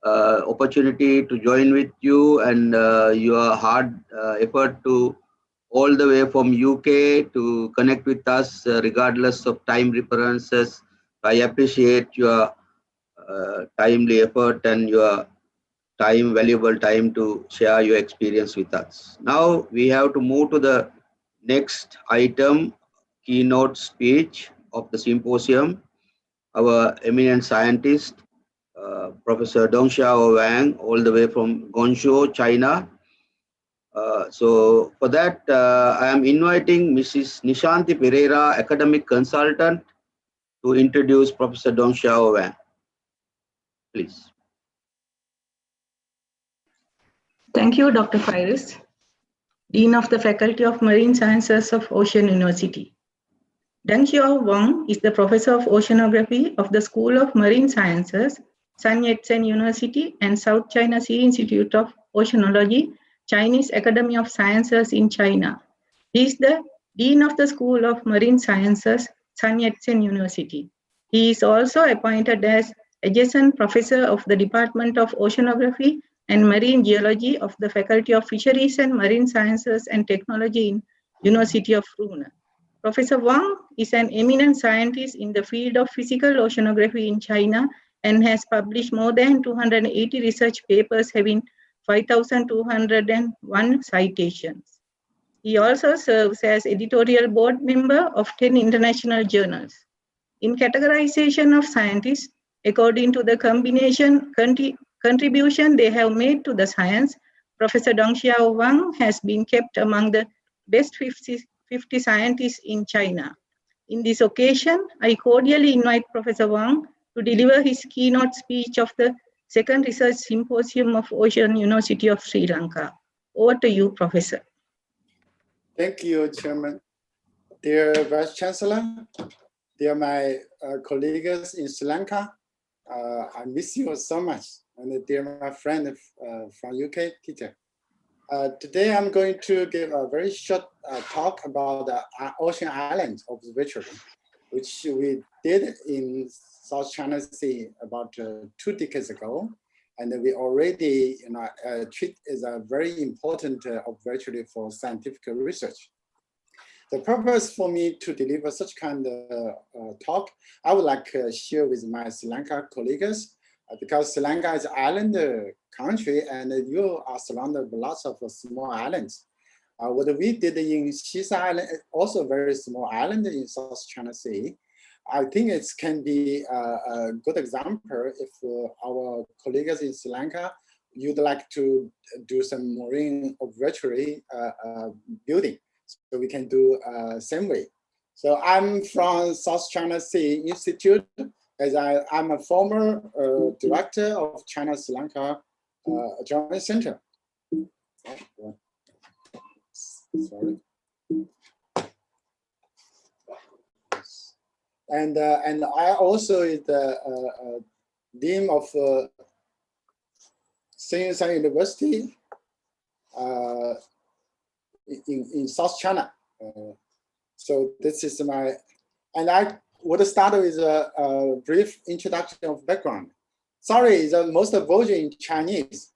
opportunity to join with you and your hard effort to all the way from UK to connect with us regardless of time references. I appreciate your timely effort and your valuable time to share your experience with us. Now we have to move to the next item, keynote speech of the symposium. Our eminent scientist, Professor Dongxiao Wang, all the way from Guangzhou, China. So for that, I am inviting Mrs. Nishanti Pereira, academic consultant, to introduce Professor Dongxiao Wang. Please. Thank you, Dr. Firis, Dean of the Faculty of Marine Sciences of Ocean University. Deng Xiao Wang is the Professor of Oceanography of the School of Marine Sciences, Sun Yat-sen University and South China Sea Institute of Oceanology, Chinese Academy of Sciences in China. He is the Dean of the School of Marine Sciences, Sun Yat-sen University. He is also appointed as Adjunct Professor of the Department of Oceanography and Marine Geology of the Faculty of Fisheries and Marine Sciences and Technology in University of Rune. Professor Wang is an eminent scientist in the field of physical oceanography in China and has published more than 280 research papers having 5,201 citations. He also serves as editorial board member of 10 international journals. In categorization of scientists, according to the contribution they have made to the science, Professor Dongxiao Wang has been kept among the best 50 scientists in China. In this occasion, I cordially invite Professor Wang to deliver his keynote speech of the second research symposium of Ocean University of Sri Lanka. Over to you, Professor. Thank you, Chairman. Dear Vice Chancellor, dear my colleagues in Sri Lanka, I miss you so much. And dear my friend from UK, Peter. Today I'm going to give a very short talk about the Ocean Island Observatory, which we did in South China Sea about 2 decades ago. And we already treat as a very important observatory for scientific research. The purpose for me to deliver such kind of talk, I would like to share with my Sri Lanka colleagues, because Sri Lanka is an island country and you are surrounded by lots of small islands. What we did in Shisa Island, also a very small island in South China Sea, I think it can be a good example if our colleagues in Sri Lanka, you'd like to do some marine observatory building. so we can do same way. So I'm from South China Sea Institute, as I'm a former director of China Sri Lanka Joint Center. Sorry. And I also is the dean of Sri Lanka University in South China. So this is my, and I would start with a brief introduction of background. Sorry, it's the most version in Chinese.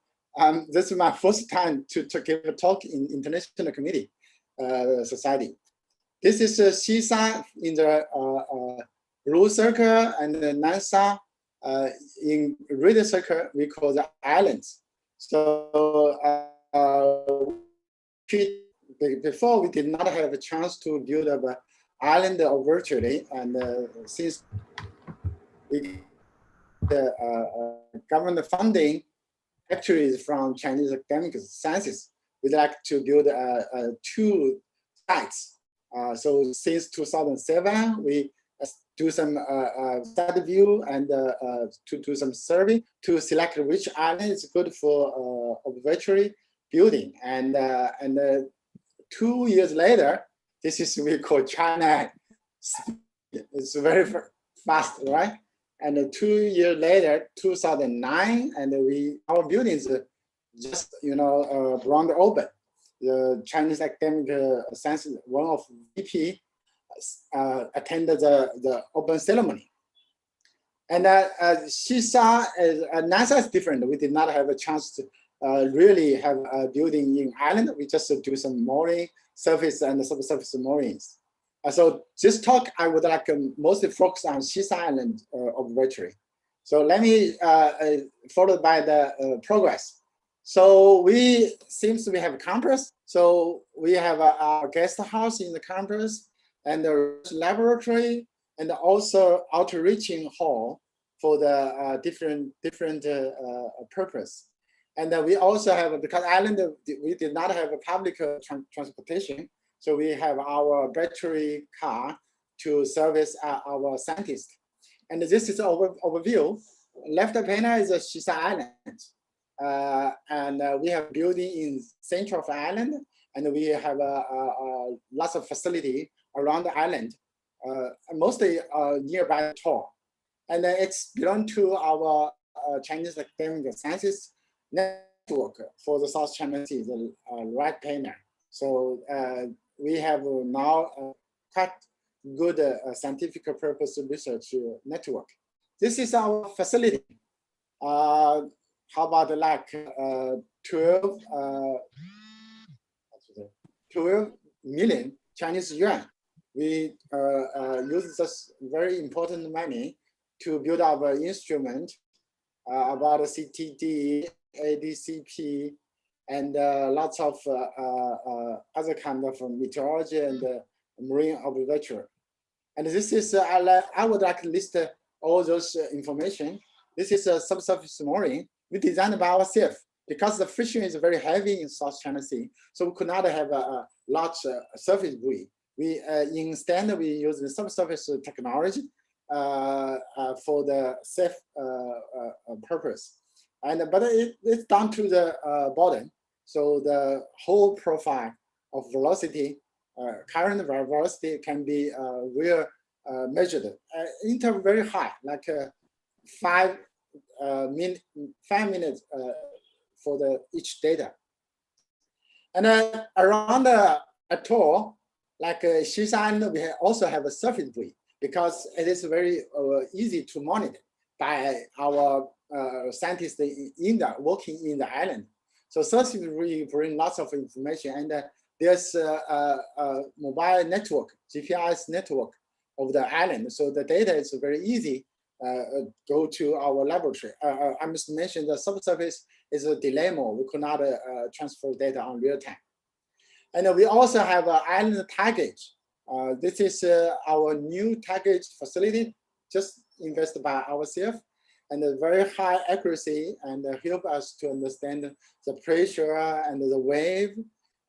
This is my first time to give a talk in international committee society. This is Xishan in the blue circle, and the Nansha in red circle we call the islands. So before we did not have a chance to build up an island virtually, and since we government funding actually is from Chinese academic sciences, we'd like to build 2 sites. So since 2007, we do some study view and to do some survey to select which island is good for observatory building. And 2 years later, this is we call China. It's very fast, right? And 2 years later, 2009, and our buildings just round open. The Chinese academic sciences, one of VP attended the open ceremony. And Xishan, NASA is different. We did not have a chance to really have a building in island. We just do some mooring, surface and subsurface moorings. So this talk, I would like mostly focus on Xishan Island observatory. So let me, followed by the progress. So we seems we have a campus. So we have our guest house in the campus and the laboratory, and also outreaching hall for the different purpose. And we also have, because island, we did not have a public transportation. So we have our battery car to service our scientists. And this is overview. Left panel is a Xishan Island. And we have building in center of island, and we have lots of facility around the island, mostly nearby Tor. And it's belong to our Chinese academic sciences network for the South China Sea, the right panel. So we have now quite good scientific purpose research network. This is our facility. How about like 12 million Chinese yuan? We use this very important money to build our instrument about CTD, ADCP, and lots of other kind of meteorology and marine observatory. And this is, I would like to list all those information. This is a subsurface mooring we designed by ourselves because the fishing is very heavy in South China Sea. So we could not have a large surface buoy. We instead we use the subsurface technology for the safe purpose. And but it's down to the bottom. So the whole profile of velocity, current velocity can be measured. Interval very high, like 5 minutes for the each data. And around the atoll, like Xishan, we also have a surface buoy because it is very easy to monitor by our scientists working in the island. So surface buoy bring lots of information, and there's a mobile network, GPS network of the island. So the data is very easy. Go to our laboratory. I must mention the subsurface is a dilemma. We could not transfer data on real time. And we also have an island taggage. This is our new taggage facility, just invested by ourselves, and a very high accuracy, and help us to understand the pressure and the wave,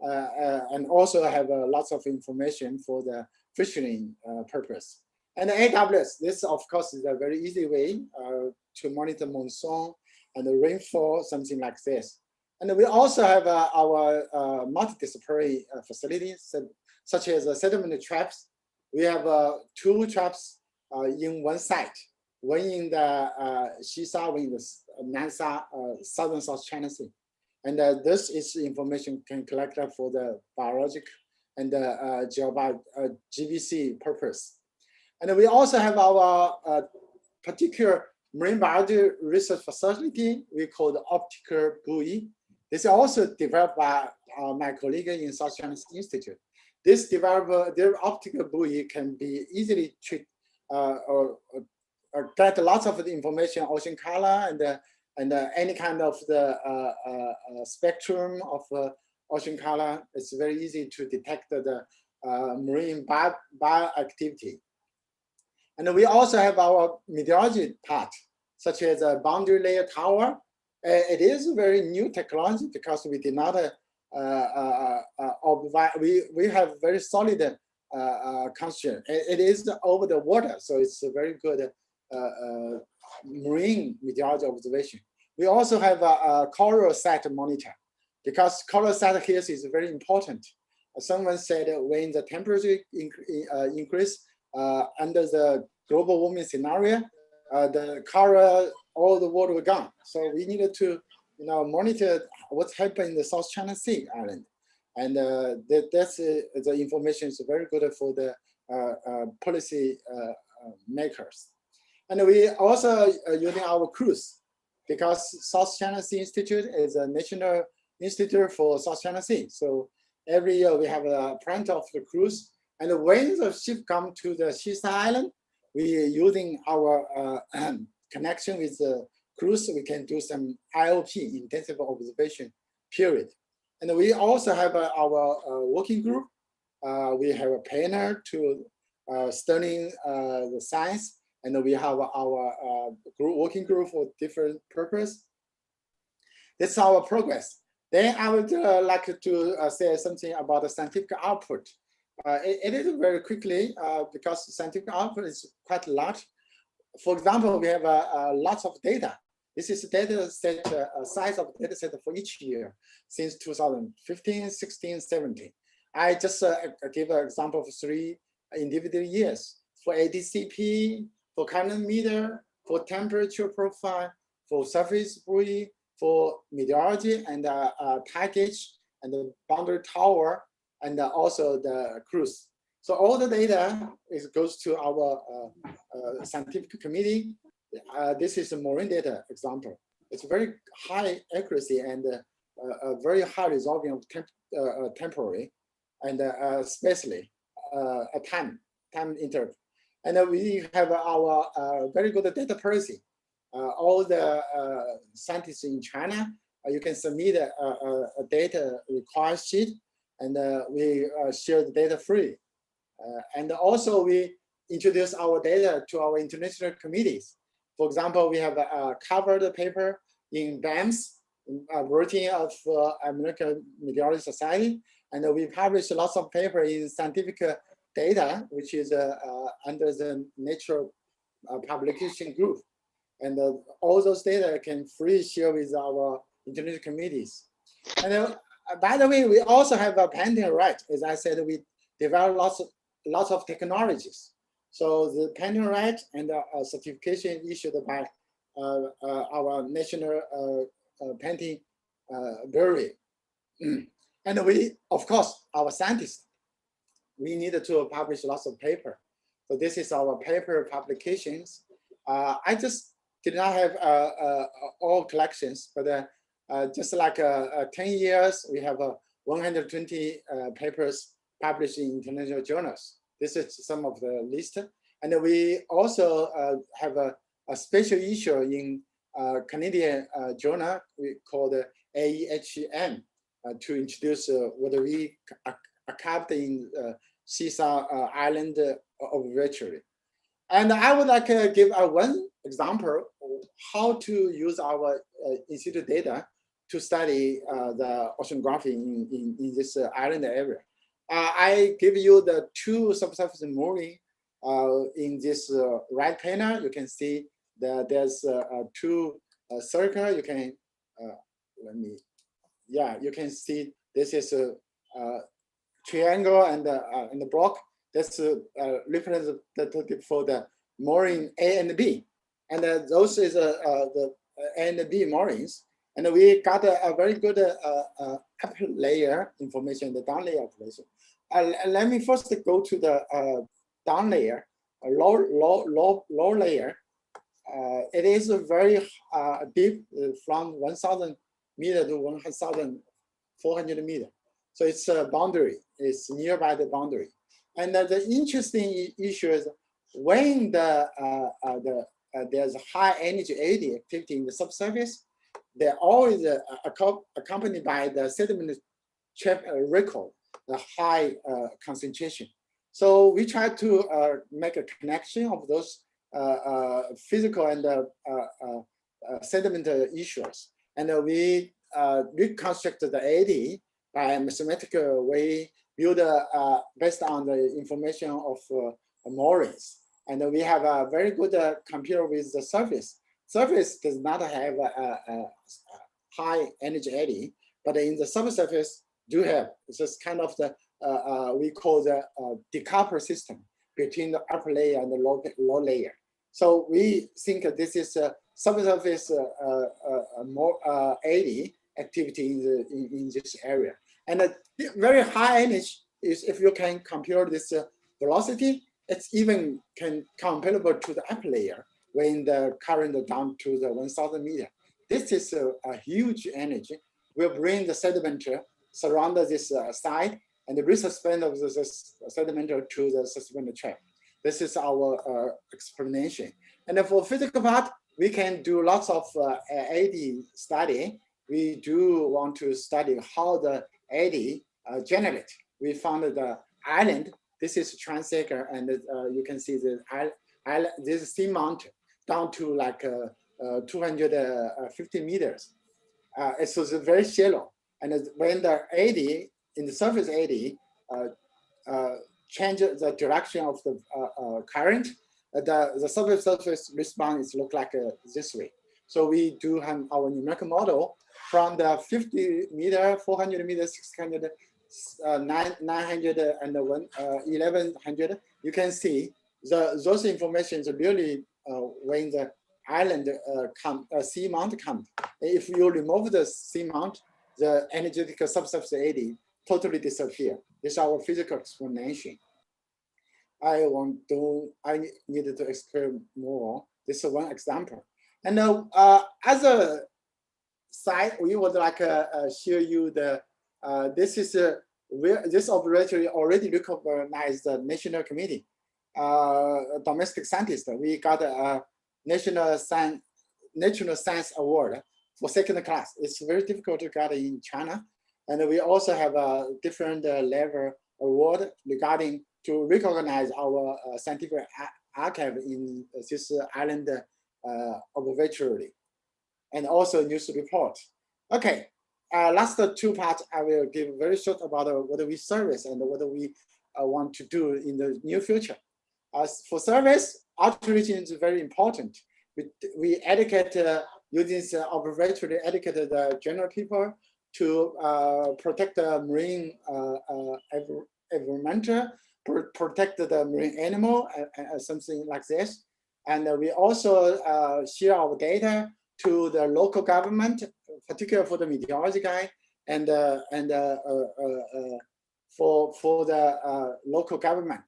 and also have lots of information for the fishery purpose. And the AWS, this of course is a very easy way to monitor monsoon and the rainfall, something like this. And we also have our multidisciplinary facilities, such as sediment traps. We have 2 traps in one site, one in the Xisa, one in the Nansa, southern South China Sea. And this is information can collect for the biological and GBC purpose. And we also have our particular marine biology research facility we call the optical buoy. This is also developed by my colleague in South China Institute. This their optical buoy can be easily treat or get lots of the information, ocean color and any kind of the spectrum of ocean color. It's very easy to detect the marine bioactivity. And we also have our meteorology part, such as a boundary layer tower. It is a very new technology because we did not, we have very solid construction. It is over the water, so it's a very good marine meteorology observation. We also have a coral sat monitor because coral sat here is very important. Someone said when the temperature increase under the global warming scenario, the coral, all the water was gone. So we needed to, monitor what's happening in the South China Sea island, and that's the information is very good for the policy makers. And we also using our cruise because South China Sea Institute is a national institute for South China Sea. So every year we have a plant of the cruise, and when the ship come to the Xisa Island, we are using our connection with the cruise. We can do some IOP, intensive observation period. And we also have our working group. We have a panel to studying the science, and we have our working group for different purpose. That's our progress. Then I would like to say something about the scientific output. It is very quickly because the scientific output is quite large. For example, we have lots of data. This is data set, size of data set for each year since 2015, 16, 17. I just give an example of 3 individual years for ADCP, for calorimeter, for temperature profile, for surface buoy, for meteorology and tide gauge and the boundary tower, and also the cruise. So all the data goes to our scientific committee. This is a marine data example. It's very high accuracy and very high resolving of temporary and spatially a time interval. And we have our very good data policy. All the scientists in China, you can submit a data required sheet, and we share the data free. And also we introduce our data to our international committees. For example, we have covered paper in BAMS, Bulletin of American Meteorology Society, and we publish lots of paper in scientific data, which is under the Nature publication group. And all those data can free share with our international committees. And by the way, we also have a patent right. As I said, we develop lots of technologies. So the patent right and certification issued by our national patent bureau. And we, of course, our scientists, we needed to publish lots of paper. So this is our paper publications. I just did not have all collections, but just like 10 years, we have 120 papers published in international journals. This is some of the list. And we also have a special issue in Canadian journal we call the AEHM to introduce what we carved in Xisa Island Observatory. And I would like to give one example of how to use our institute data to study the oceanography in this island area. I give you the two subsurface mooring in this right panel. You can see that there's two circle. You can you can see this is a triangle and the block. That's representative for the mooring A and B, and those is the A and B moorings. And we got a very good upper layer information, the down layer information. Let me first go to the down layer, low layer. It is very deep, from 1,000 meter to 1,400 meter. So it's a boundary, it's nearby the boundary. And the interesting issue is when there's high energy eddy activity in the subsurface, they're always accompanied by the sediment record, the high concentration. So we try to make a connection of those physical and sediment issues. And we reconstruct the eddy by a mathematical way, build based on the information of moorings. And we have a very good computer with the surface. Surface does not have a high energy eddy, but in the subsurface do have. It's just kind of the we call the decoupler system between the upper layer and the low layer. So we think this is a subsurface more eddy activity in this area. And a very high energy is, if you can compare this velocity, it's even comparable to the upper layer when the current down to the 1,000 meter. This is a huge energy. We'll bring the sediment surround this side and resuspend of this sediment to the suspended track. This is our explanation. And then for physical part, we can do lots of eddy study. We do want to study how the eddy generate. We found the island. This is Transacre, and you can see the island. This is sea mount down to like 250 meters. So it's very shallow. And when the eddy in the surface eddy change the direction of the current, the surface response look like this way. So we do have our numerical model from the 50 meter, 400 meter, 600, 900, and 1100. You can see those informations really when the island sea mount comes. If you remove the sea mount, the energetic subsurface eddy totally disappear. This is our physical explanation. I needed to explain more. This is one example. And as a side, we would like show you the this is this observatory already recognized the national committee, domestic scientist. We got a national science award for second class. It's very difficult to get in China. And we also have a different level award regarding to recognize our scientific archive in this island observatory, and also news report. Okay, last two parts I will give very short about what we service and what we want to do in the near future. As for service, outreach is very important. We educate using this observatory, educate the general people to protect the marine environment, protect the marine animal, something like this. And we also share our data to the local government, particularly for the meteorology guy, and for the local government.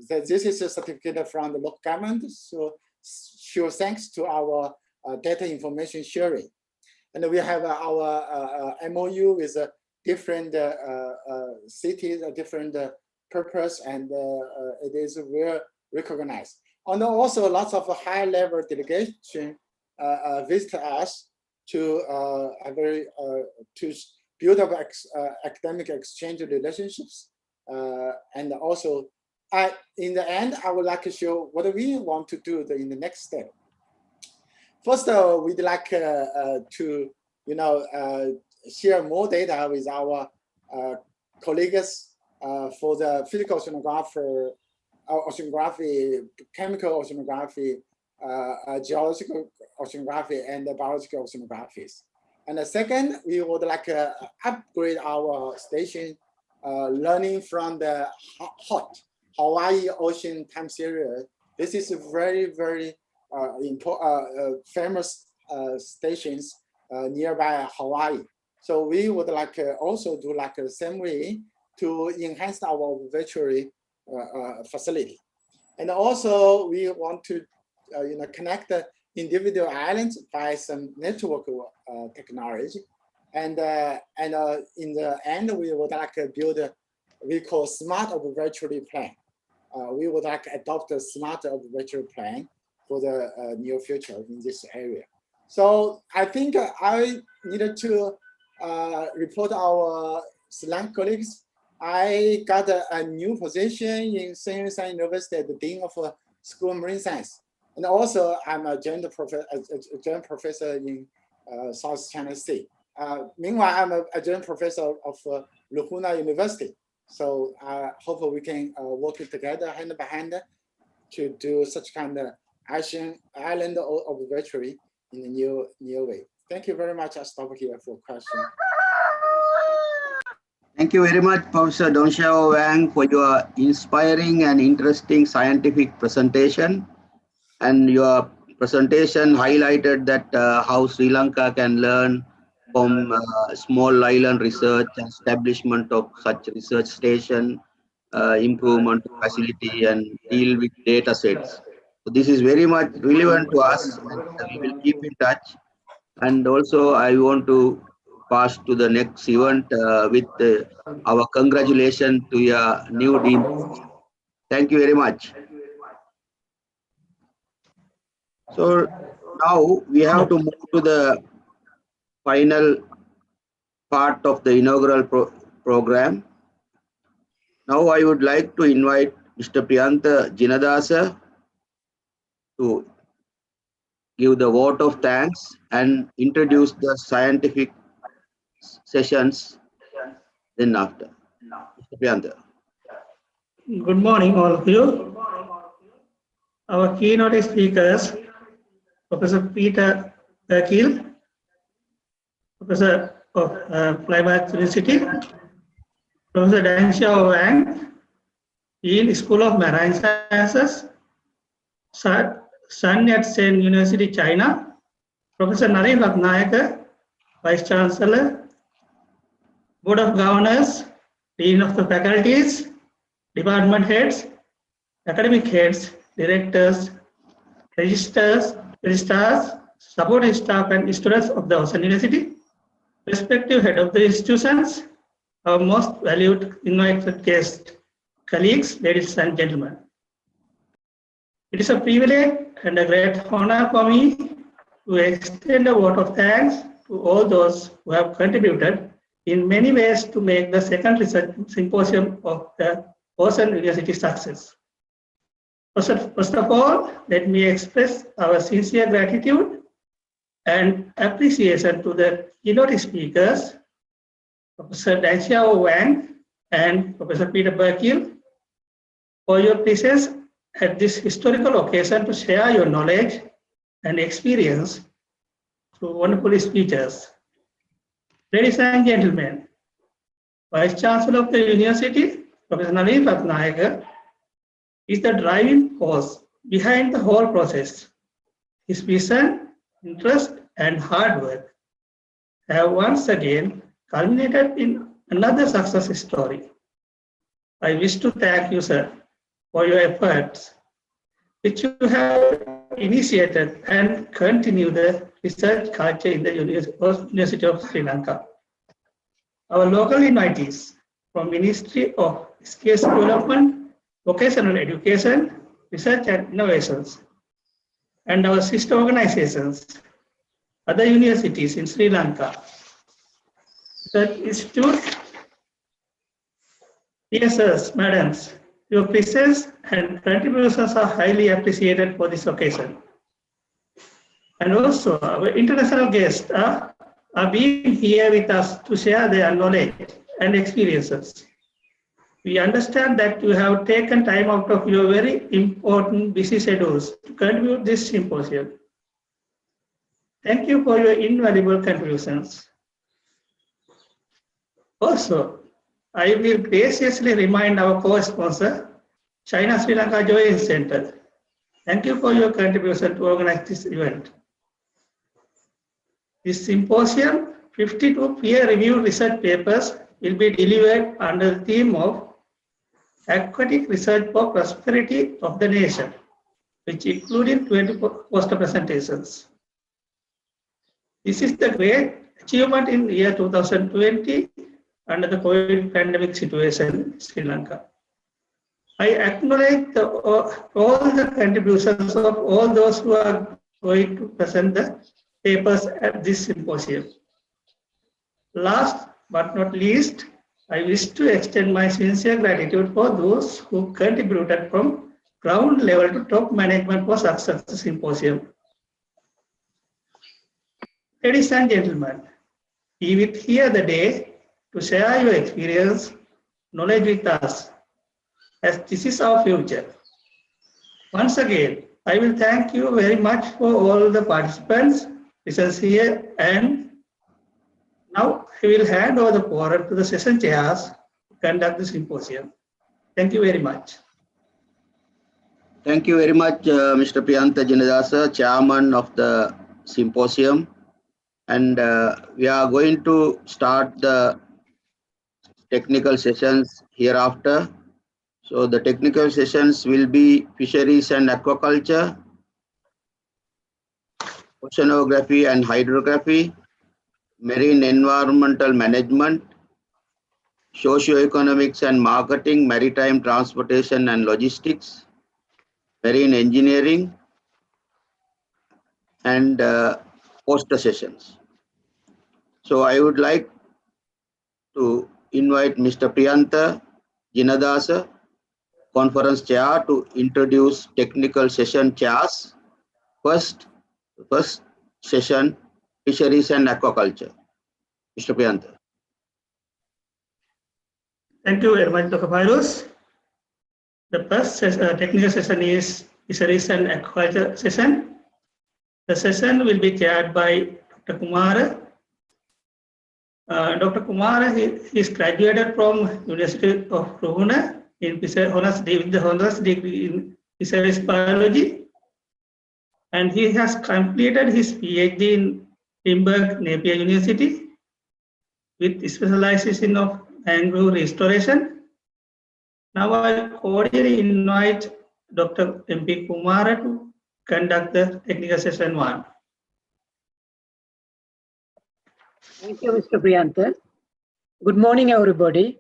This is a certificate from the local government. So sure, thanks to our data information sharing. And we have our MOU with different cities, a different purpose, and it is well recognized. And also lots of high-level delegation visit us to to build up academic exchange relationships, and also in the end, I would like to show what we want to do in the next step. First, we'd like to share more data with our colleagues for the physical oceanography, chemical oceanography, geological oceanography, and the biological oceanographies. And the second, we would like to upgrade our station, learning from the hot Hawaii ocean time series. This is a very, very important, famous stations nearby Hawaii. So we would like to also do like the same way to enhance our observatory facility. And also we want to connect the individual islands by some network technology. And in the end, we would like to build we call smart observatory plan. We would like to adopt a smart observatory plan for the near future in this area. So I think I needed to report our Sri Lankan colleagues. I got a new position in Sri Lanka University, the Dean of School of Marine Science. And also I'm a joint professor in South China Sea. Meanwhile, I'm a joint professor of Laguna University. So I hope we can work together hand by hand to do such kind of island observatory in a new way. Thank you very much. I'll stop here for questions. Thank you very much, Professor Dong Xiao Wang, for your inspiring and interesting scientific presentation. And your presentation highlighted that how Sri Lanka can learn from small island research, establishment of such research station, improvement of facility, and deal with data sets. So this is very much relevant to us, and we will keep in touch. And also, I want to pass to the next event with our congratulations to your new dean. Thank you very much. So now we have to move to the final part of the inaugural program. Now I would like to invite Mr. Priyantha Jinadasa to give the vote of thanks and introduce the scientific sessions then after. Mr. Priyantha. Good morning, all of you. Our keynote speakers, Professor Peter Berkiel, Professor of Plymouth University, Professor Dong Xiao Wang, Dean School of Marine Sciences, Sun Yat-sen University, China, Professor Naren Ratnayake, Vice Chancellor, Board of Governors, Dean of the Faculties, Department Heads, Academic Heads, Directors, Registrars, supporting staff and students of the Ocean University, respective head of the institutions, our most valued invited guests, colleagues, ladies and gentlemen. It is a privilege and a great honor for me to extend a vote of thanks to all those who have contributed in many ways to make the second research symposium of the Ocean University success. First of all, let me express our sincere gratitude and appreciation to the keynote speakers, Professor Dong Xiao Wang and Professor Peter Berkiel, for your presence at this historical occasion to share your knowledge and experience through wonderful speeches. Ladies and gentlemen, Vice Chancellor of the University, Professor Naren Ratnayake, is the driving force behind the whole process. His vision, interest, and hard work have once again culminated in another success story. I wish to thank you, sir, for your efforts, which you have initiated and continue the research culture in the University of Sri Lanka. Our local invitees from Ministry of Skills Development, Vocational Education, Research and Innovations, and our sister organizations, other universities in Sri Lanka, Research Institute, dear sirs, madams, your presence and contributions are highly appreciated for this occasion. And also, our international guests are are being here with us to share their knowledge and experiences. We understand that you have taken time out of your very important busy schedules to contribute this symposium. Thank you for your invaluable contributions. Also, I will graciously remind our co-sponsor, China Sri Lanka Joint Center. Thank you for your contribution to organize this event. This symposium, 52 peer-reviewed research papers will be delivered under the theme of Aquatic Research for Prosperity of the Nation, which included 20 poster presentations. This is the great achievement in the year 2020 under the COVID pandemic situation in Sri Lanka. I acknowledge all the contributions of all those who are going to present the papers at this symposium. Last but not least, I wish to extend my sincere gratitude for those who contributed from ground level to top management for success of the symposium. Ladies and gentlemen, be with here the day to share your experience, knowledge with us, as this is our future. Once again, I will thank you very much for all the participants present here, and now I will hand over the forum to the session chairs to conduct the symposium. Thank you very much. Thank you very much, Mr. Priyantha Jinadasa, Chairman of the Symposium. And we are going to start the technical sessions hereafter. So the technical sessions will be fisheries and aquaculture, oceanography and hydrography, marine environmental management, socio-economics and marketing, maritime transportation and logistics, marine engineering, and poster sessions. So I would like to invite Mr. Priyantha Jinadasa, Conference Chair, to introduce technical session chairs. First session, fisheries and aquaculture. Mr. Priyantha. Thank you very much, Dr. Virus. The first technical session is fisheries and aquaculture session. The session will be chaired by Dr. Kumara. Dr. Kumara is graduated from University of Ruhuna with the honors degree in fisheries biology, and he has completed his PhD in Limburg Napier University with specialization of mangrove restoration. Now I cordially invite Dr. MP Kumara to conduct the technical session 1. Thank you, Mr. Priyantha. Good morning, everybody.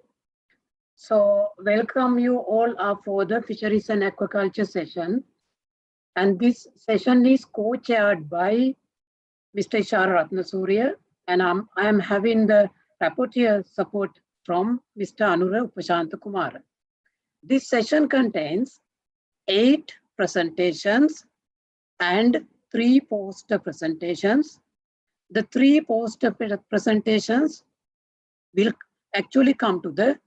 So, welcome you all for the Fisheries and Aquaculture session. And this session is co-chaired by Mr. Ishara Ratnasurya, and I am having the rapporteur support from Mr. Anura Upashanta Kumara. This session contains 8 presentations and 3 poster presentations. The 3 poster presentations will actually come to the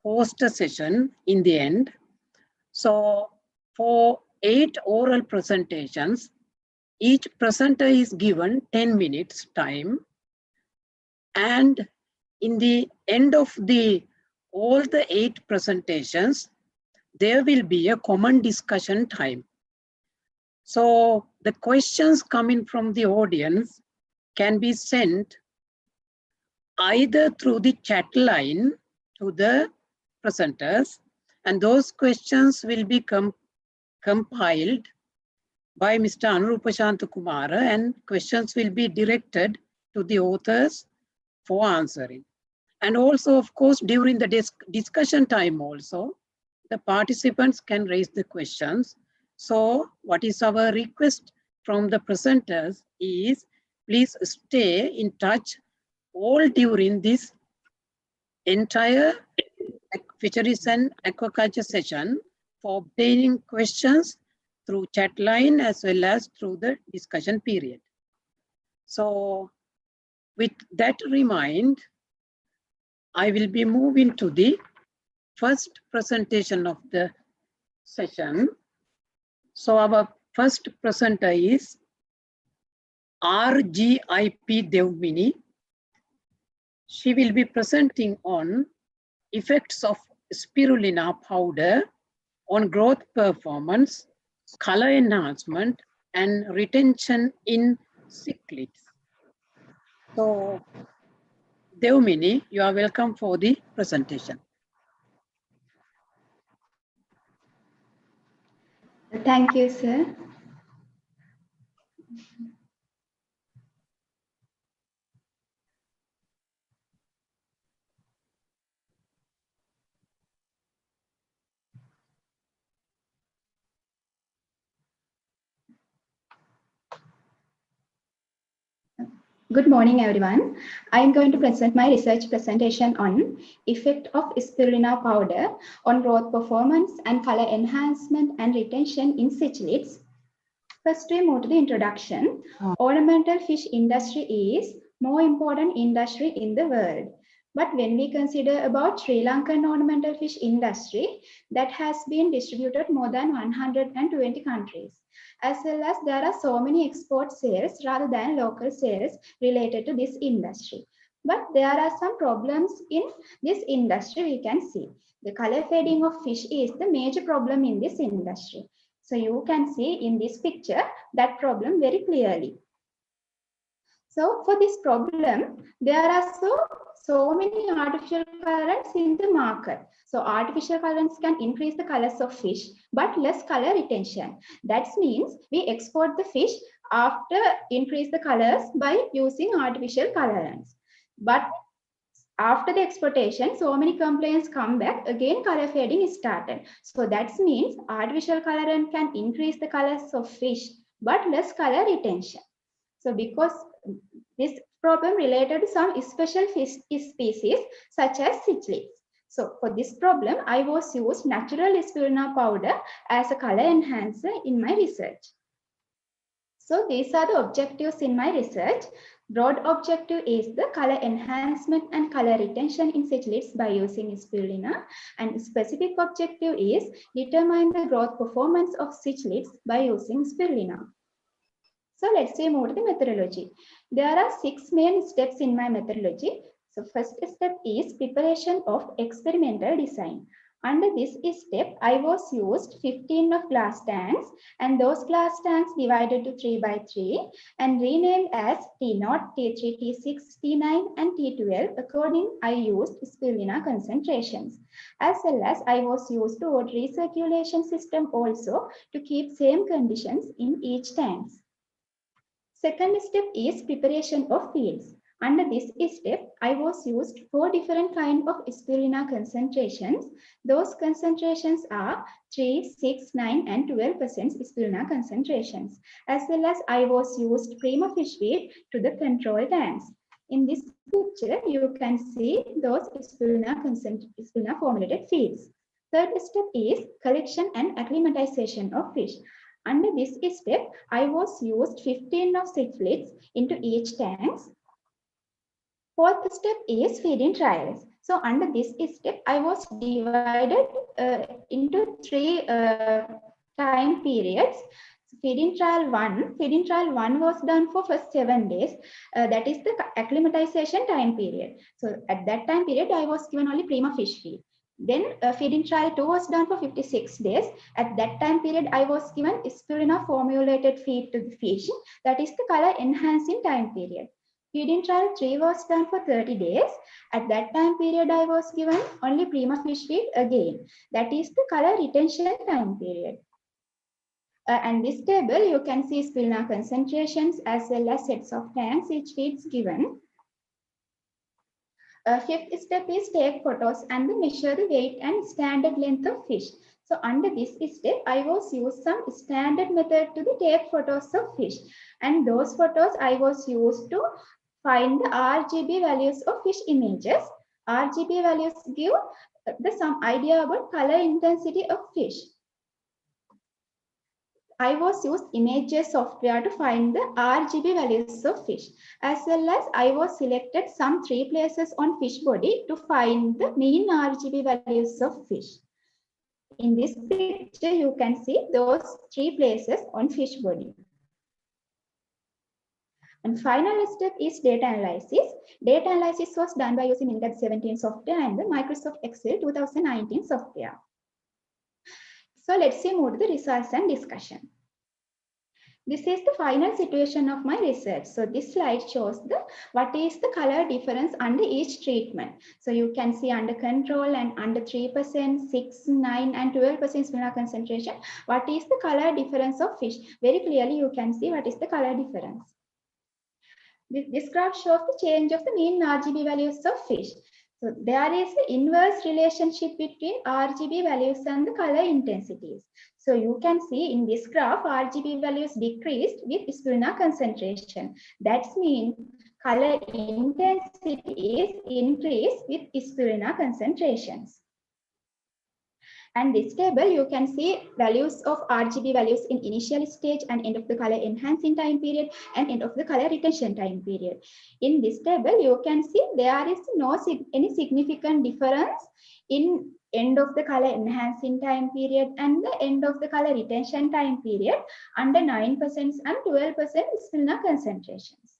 poster session in the end. So for 8 oral presentations, each presenter is given 10 minutes time. And in the end of all the 8 presentations, there will be a common discussion time. So the questions coming from the audience can be sent either through the chat line to the presenters, and those questions will be compiled by Mr. Anurupashanta Kumara, and questions will be directed to the authors for answering. And also, of course, during the discussion time also, the participants can raise the questions. So what is our request from the presenters is, please stay in touch all during this entire fisheries and aquaculture session for obtaining questions through chat line as well as through the discussion period. So With that in mind, I will be moving to the first presentation of the session. So our first presenter is RGIP Devmini. She will be presenting on effects of spirulina powder on growth performance, color enhancement, and retention in cichlids. So, Devmini, you are welcome for the presentation. Thank you, sir. Good morning, everyone. I am going to present my research presentation on effect of spirulina powder on growth performance and color enhancement and retention in cichlids. First, we move to the introduction. Ornamental fish industry is more important industry in the world. But when we consider about Sri Lankan ornamental fish industry, that has been distributed more than 120 countries. As well as there are so many export sales rather than local sales related to this industry. But there are some problems in this industry we can see. The color fading of fish is the major problem in this industry. So you can see in this picture that problem very clearly. So for this problem, there are so many artificial colorants in the market. So artificial colorants can increase the colors of fish, but less color retention. That means we export the fish after increase the colors by using artificial colorants. But after the exportation, so many complaints come back, again color fading is started. So that means artificial colorant can increase the colors of fish, but less color retention. So because this problem related to some special fish species such as cichlids. So for this problem, I was used natural spirulina powder as a color enhancer in my research. So these are the objectives in my research. Broad objective is the color enhancement and color retention in cichlids by using spirulina, and specific objective is determine the growth performance of cichlids by using spirulina. So let's say more to the methodology. There are 6 main steps in my methodology. So first step is preparation of experimental design. Under this step, I was used 15 of glass tanks, and those glass tanks divided to 3 by 3 and renamed as T0, T3, T6, T9 and T12. According, I used spirulina concentrations. As well as I was used to water recirculation system also to keep same conditions in each tank. Second step is preparation of feeds. Under this step, I was used 4 different kinds of spirulina concentrations. Those concentrations are 3, 6, 9 and 12% spirulina concentrations. As well as I was used prima fish feed to the control tanks. In this picture, you can see those spirulina formulated feeds. Third step is collection and acclimatization of fish. Under this step, I was used 15 of cichlids into each tanks. Fourth step is feeding trials. So under this step, I was divided into 3 time periods. Feeding trial 1 was done for first 7 days. That is the acclimatization time period. So at that time period, I was given only prima fish feed. Then feeding trial 2 was done for 56 days. At that time period, I was given spirulina formulated feed to the fish. That is the color enhancing time period. Feeding trial 3 was done for 30 days. At that time period, I was given only prima fish feed again. That is the color retention time period. And this table, you can see spirulina concentrations as well as sets of tanks each feeds given. Fifth step is take photos and measure the weight and standard length of fish. So under this step, I was used some standard method to take photos of fish. And those photos I was used to find the RGB values of fish images. RGB values give some idea about color intensity of fish. I was used images software to find the RGB values of fish, as well as I was selected some 3 places on fish body to find the mean RGB values of fish. In this picture, you can see those 3 places on fish body. And final step is data analysis. Data analysis was done by using MinDAB 17 software and the Microsoft Excel 2019 software. So let's see move to the results and discussion. This is the final situation of my research. So this slide shows what is the color difference under each treatment. So you can see under control and under 3%, 6, 9, and 12% spirulina concentration, what is the color difference of fish? Very clearly you can see what is the color difference. This graph shows the change of the mean RGB values of fish. So there is the inverse relationship between RGB values and the color intensities. So you can see in this graph, RGB values decreased with spirulina concentration. That means color intensity is increased with spirulina concentrations. And this table, you can see values of RGB values in initial stage and end of the color enhancing time period and end of the color retention time period. In this table, you can see there is any significant difference in end of the color enhancing time period and the end of the color retention time period under 9% and 12% spirulina concentrations.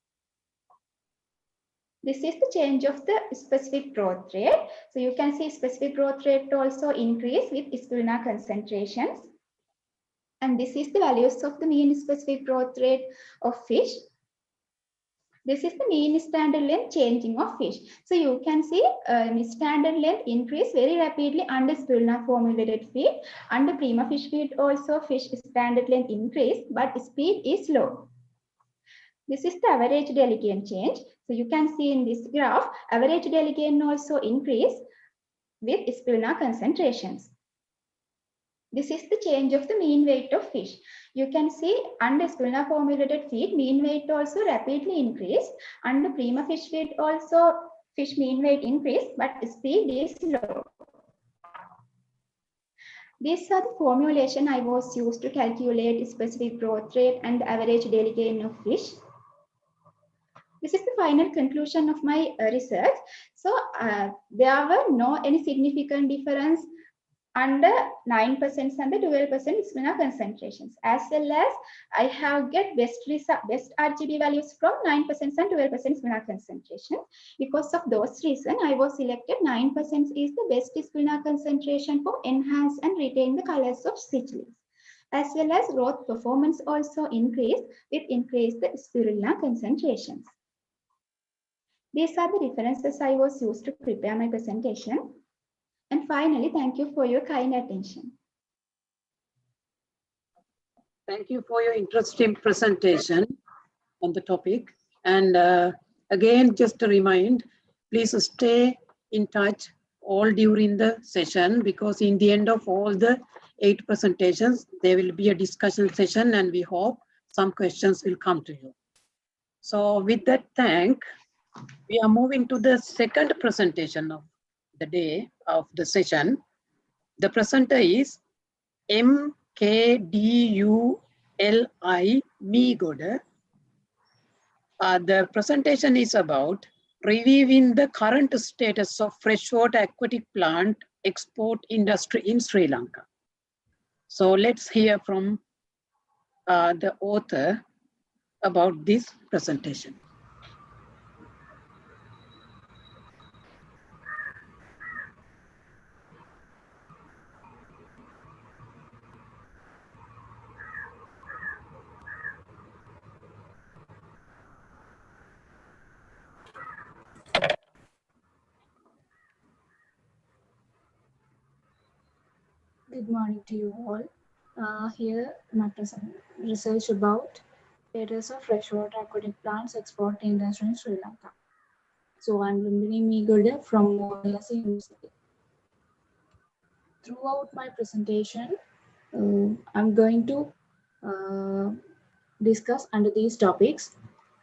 This is the change of the specific growth rate. So you can see specific growth rate also increase with spirulina concentrations. And this is the values of the mean specific growth rate of fish. This is the mean standard length changing of fish. So you can see standard length increase very rapidly under spirulina formulated feed. Under prima fish feed also fish standard length increase, but speed is low. This is the average daily gain change. So you can see in this graph, average daily gain also increase with spirulina concentrations. This is the change of the mean weight of fish. You can see under spirulina formulated feed, mean weight also rapidly increased. Under prima fish feed also fish mean weight increased, but speed is low. These are the formulation I was used to calculate specific growth rate and average daily gain of fish. This is the final conclusion of my research. So there were no any significant difference under 9% and the 12% spirulina concentrations, as well as I have get best RGB values from 9% and 12% spirulina concentration. Because of those reasons, I was selected 9% is the best spirulina concentration for enhance and retain the colors of cichlids. As well as growth performance also increased with increased spirulina concentrations. These are the references I was used to prepare my presentation. And finally, thank you for your kind attention. Thank you for your interesting presentation on the topic. And again, just to remind, please stay in touch all during the session, because in the end of all the 8 presentations, there will be a discussion session and we hope some questions will come to you. So with that, we are moving to the second presentation of the day of the session. The presenter is MKDULI Meegoda. The presentation is about reviewing the current status of freshwater aquatic plant export industry in Sri Lanka. So let's hear from the author about this presentation. Good morning to you all. Here, my research about status of freshwater aquatic plants export industry in Sri Lanka. So I'm Lumbini Meegoda from Monash University. Throughout my presentation, I'm going to discuss under these topics.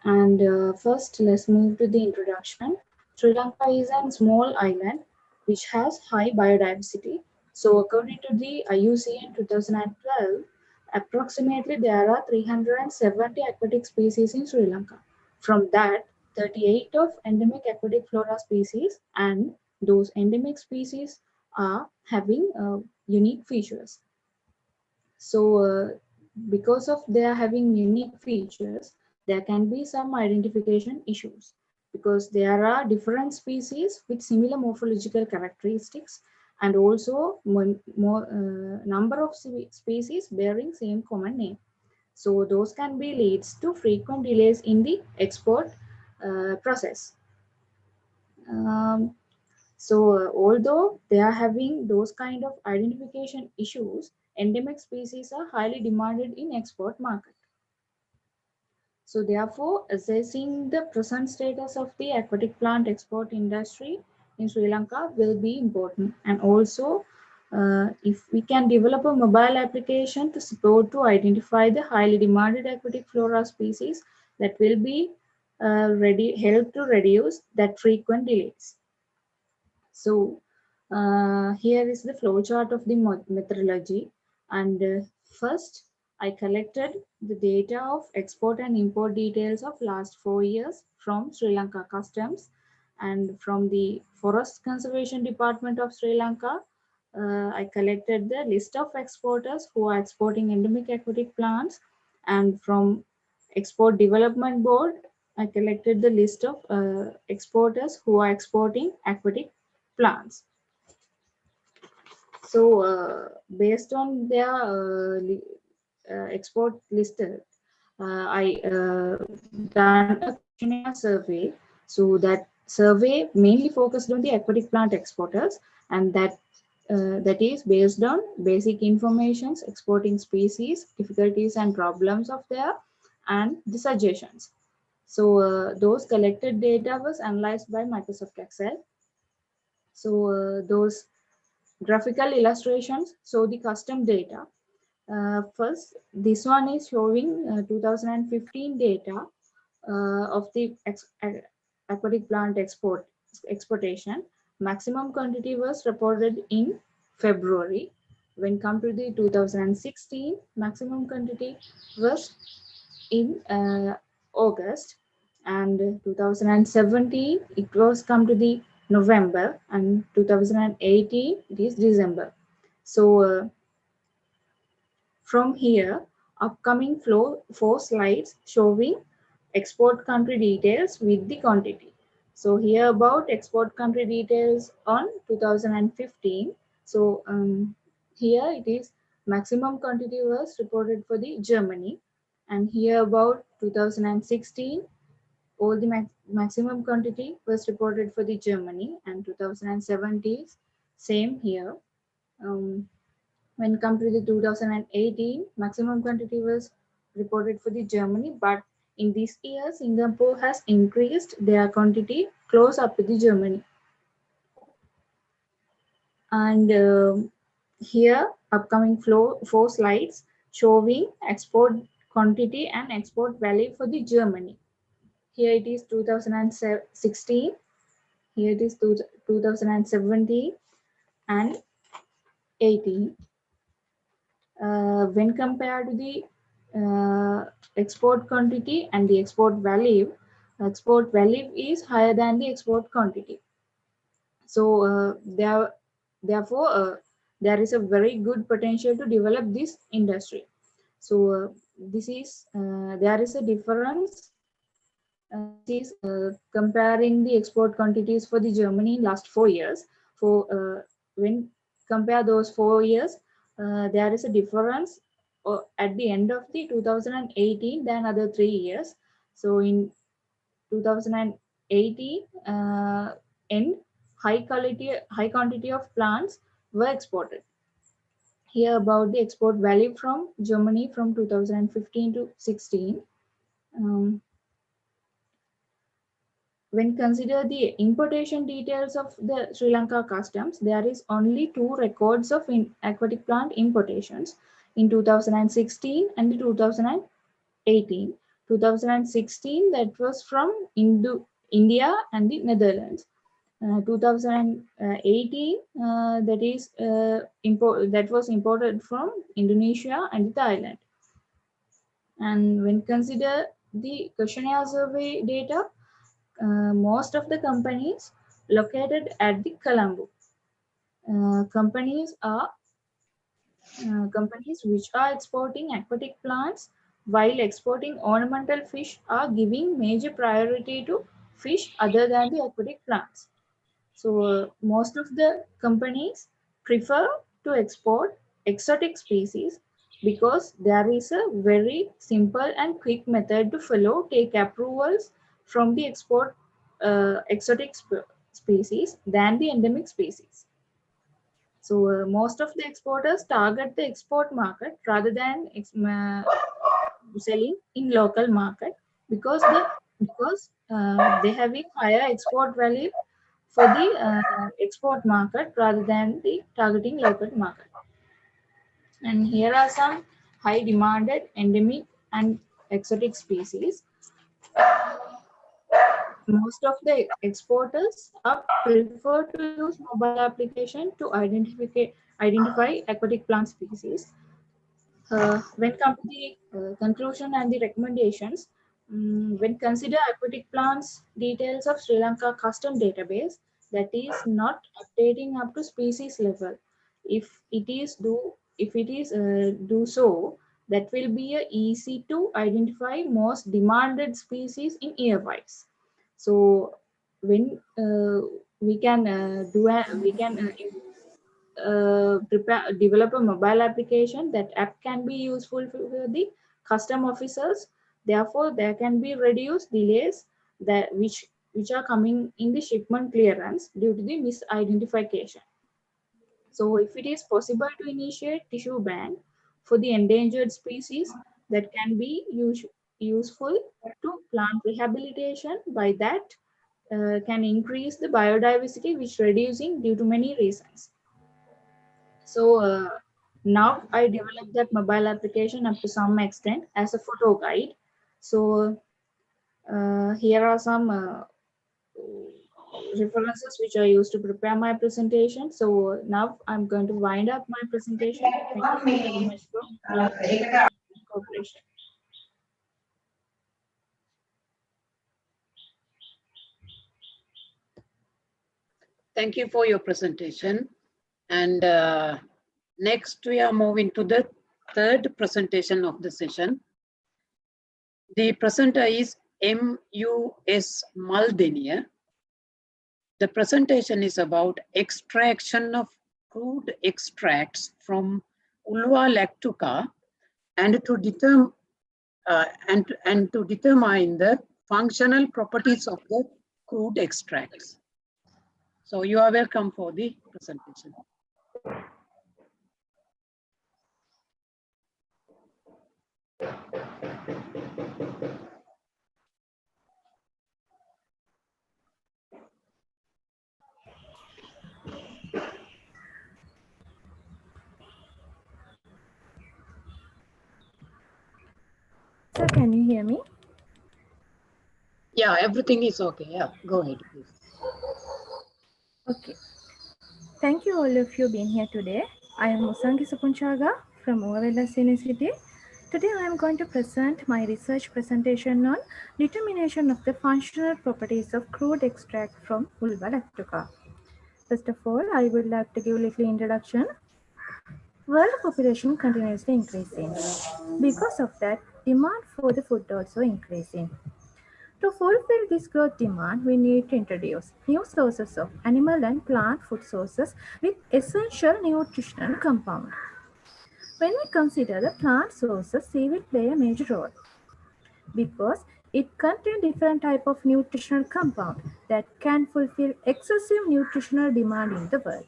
And first, let's move to the introduction. Sri Lanka is a small island which has high biodiversity. So according to the IUCN 2012, approximately there are 370 aquatic species in Sri Lanka. From that, 38 of endemic aquatic flora species, and those endemic species are having unique features. So because of their having unique features, there can be some identification issues because there are different species with similar morphological characteristics and also number of species bearing same common name. So those can be leads to frequent delays in the export process. Although they are having those kind of identification issues, endemic species are highly demanded in export market. So therefore, assessing the present status of the aquatic plant export industry in Sri Lanka will be important. And also, if we can develop a mobile application to support to identify the highly demanded aquatic flora species, that will be help to reduce that frequent delays. So here is the flow chart of the methodology. And first, I collected the data of export and import details of last 4 years from Sri Lanka Customs and from the Forest Conservation Department of Sri Lanka. I collected the list of exporters who are exporting endemic aquatic plants, and from Export Development Board, I collected the list of exporters who are exporting aquatic plants. So based on their export listed, I done a questionnaire survey. So that survey mainly focused on the aquatic plant exporters, and that is based on basic informations, exporting species, difficulties and problems of their, and the suggestions. So those collected data was analyzed by Microsoft Excel. So those graphical illustrations show the custom data. First, this one is showing 2015 data of the aquatic plant exportation. Maximum quantity was reported in February. When come to the 2016, maximum quantity was in August, and 2017 it was come to the November, and 2018 it is December. So from here, upcoming 4 slides showing export country details with the quantity. So here about export country details on 2015. So here it is maximum quantity was reported for the Germany, and here about 2016 all the maximum quantity was reported for the Germany, and 2017 same here. When come to the 2018, maximum quantity was reported for the Germany, but in this year, Singapore has increased their quantity close up to the Germany. And here, upcoming 4 slides showing export quantity and export value for the Germany. Here it is 2016, here it is 2017 and 18. When compared to the export quantity and the export value is higher than the export quantity. So therefore, there is a very good potential to develop this industry. So there is a difference. This is comparing the export quantities for the Germany in last 4 years. When compare those 4 years, there is a difference at the end of the 2018 than other 3 years. So in 2018, in high quantity of plants were exported. Here about the export value from Germany from 2015 to 16. When consider the importation details of the Sri Lanka customs, there is only 2 records of aquatic plant importations in 2016 and 2018. 2016 that was from India and the Netherlands. 2018 that was imported from Indonesia and Thailand. And when consider the questionnaire survey data, most of the companies located at the Colombo. Companies which are exporting aquatic plants while exporting ornamental fish are giving major priority to fish other than the aquatic plants. So most of the companies prefer to export exotic species because there is a very simple and quick method to follow, take approvals from the export exotic species than the endemic species. So most of the exporters target the export market rather than selling in local market because they have a higher export value for the export market rather than the targeting local market. And here are some high demanded endemic and exotic species. Most of the exporters are prefer to use mobile application to identify aquatic plant species. When come to the conclusion and the recommendations, when consider aquatic plants details of Sri Lanka custom database that is not updating up to species level. If it is do so, that will be easy to identify most demanded species in year-wise. So when we can develop a mobile application, that app can be useful for the custom officers. Therefore, there can be reduced delays that which are coming in the shipment clearance due to the misidentification. So if it is possible to initiate tissue bank for the endangered species, that can be useful to plant rehabilitation. By that can increase the biodiversity, which reducing due to many reasons. So now I developed that mobile application up to some extent as a photo guide. So here are some references which I used to prepare my presentation. So now I'm going to wind up my presentation. Thank you very much for your cooperation. Thank you for your presentation. And next we are moving to the third presentation of the session. The presenter is M.U.S. Maldenia. The presentation is about extraction of crude extracts from Ulva lactuca and to determine the functional properties of the crude extracts. So you are welcome for the presentation. Sir, can you hear me? Yeah, everything is okay. Yeah, go ahead, please. Okay. Thank you all of you being here today. I am Musangi Supunchaga from Overwellas University. Today I am going to present my research presentation on determination of the functional properties of crude extract from Ulva lactuca. First of all, I would like to give a little introduction. World population continuously increasing. Because of that, demand for the food also increasing. To fulfill this growth demand, we need to introduce new sources of animal and plant food sources with essential nutritional compound. When we consider the plant sources, seaweed play a major role because it contains different type of nutritional compound that can fulfill excessive nutritional demand in the world.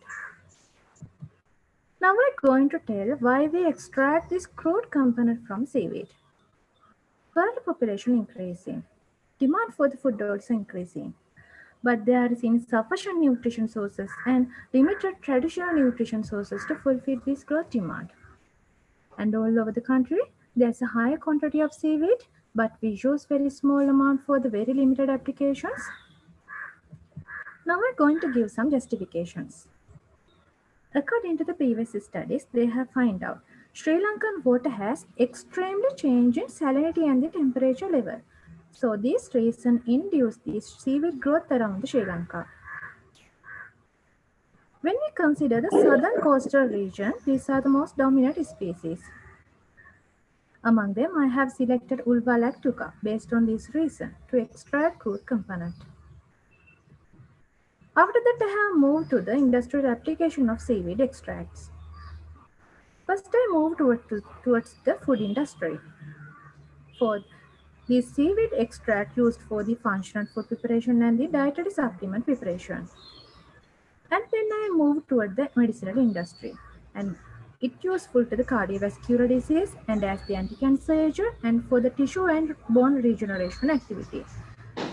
Now we're going to tell why we extract this crude component from seaweed. World population increasing. Demand for the food also increasing. But there is insufficient nutrition sources and limited traditional nutrition sources to fulfill this growth demand. And all over the country, there's a high quantity of seaweed, but we use very small amount for the very limited applications. Now we're going to give some justifications. According to the previous studies, they have found out Sri Lankan water has extremely changed in salinity and the temperature level. So this reason induced this seaweed growth around Sri Lanka. When we consider the southern coastal region, these are the most dominant species. Among them, I have selected Ulva lactuca based on this reason to extract crude component. After that, I have moved to the industrial application of seaweed extracts. First, I moved towards the food industry. For the seaweed extract used for the functional food preparation and the dietary supplement preparation. And then I moved toward the medicinal industry. And it useful to the cardiovascular disease and as the anti-cancer agent and for the tissue and bone regeneration activity.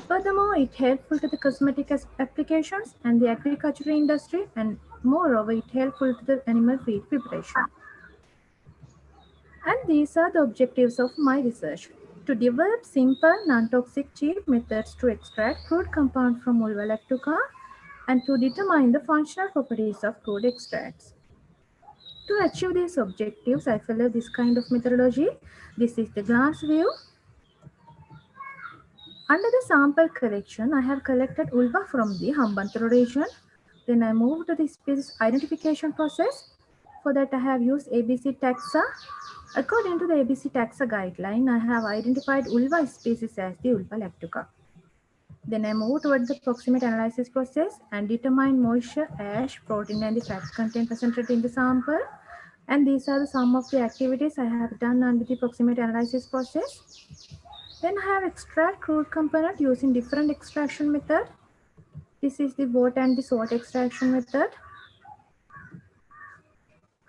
Furthermore, it helpful to the cosmetic applications and the agricultural industry, and moreover, it helpful to the animal feed preparation. And these are the objectives of my research: to develop simple, non-toxic, cheap methods to extract crude compound from Ulva lactuca and to determine the functional properties of crude extracts. To achieve these objectives, I follow this kind of methodology. This is the glass view. Under the sample collection, I have collected Ulva from the Hambantota region. Then I moved to the species identification process. For that, I have used ABC taxa. According to the ABC taxa guideline, I have identified Ulva species as the Ulva lactuca. Then I moved toward the proximate analysis process and determine moisture, ash, protein, and the fat content presented in the sample. And these are the some of the activities I have done under the proximate analysis process. Then I have extract crude component using different extraction method. This is the water and the salt extraction method.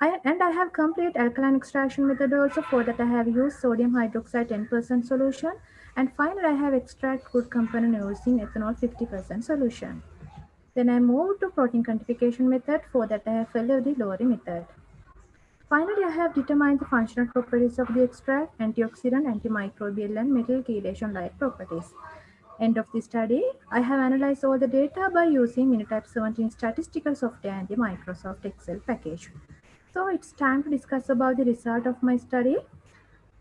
I have complete alkaline extraction method also. For that I have used sodium hydroxide 10% solution. And finally I have extract crude component using ethanol 50% solution. Then I moved to protein quantification method. For that I have followed the Lowry method. Finally, I have determined the functional properties of the extract, antioxidant, antimicrobial, and metal chelation-like properties. End of the study, I have analyzed all the data by using Minitype 17 statistical software and the Microsoft Excel package. So it's time to discuss about the result of my study.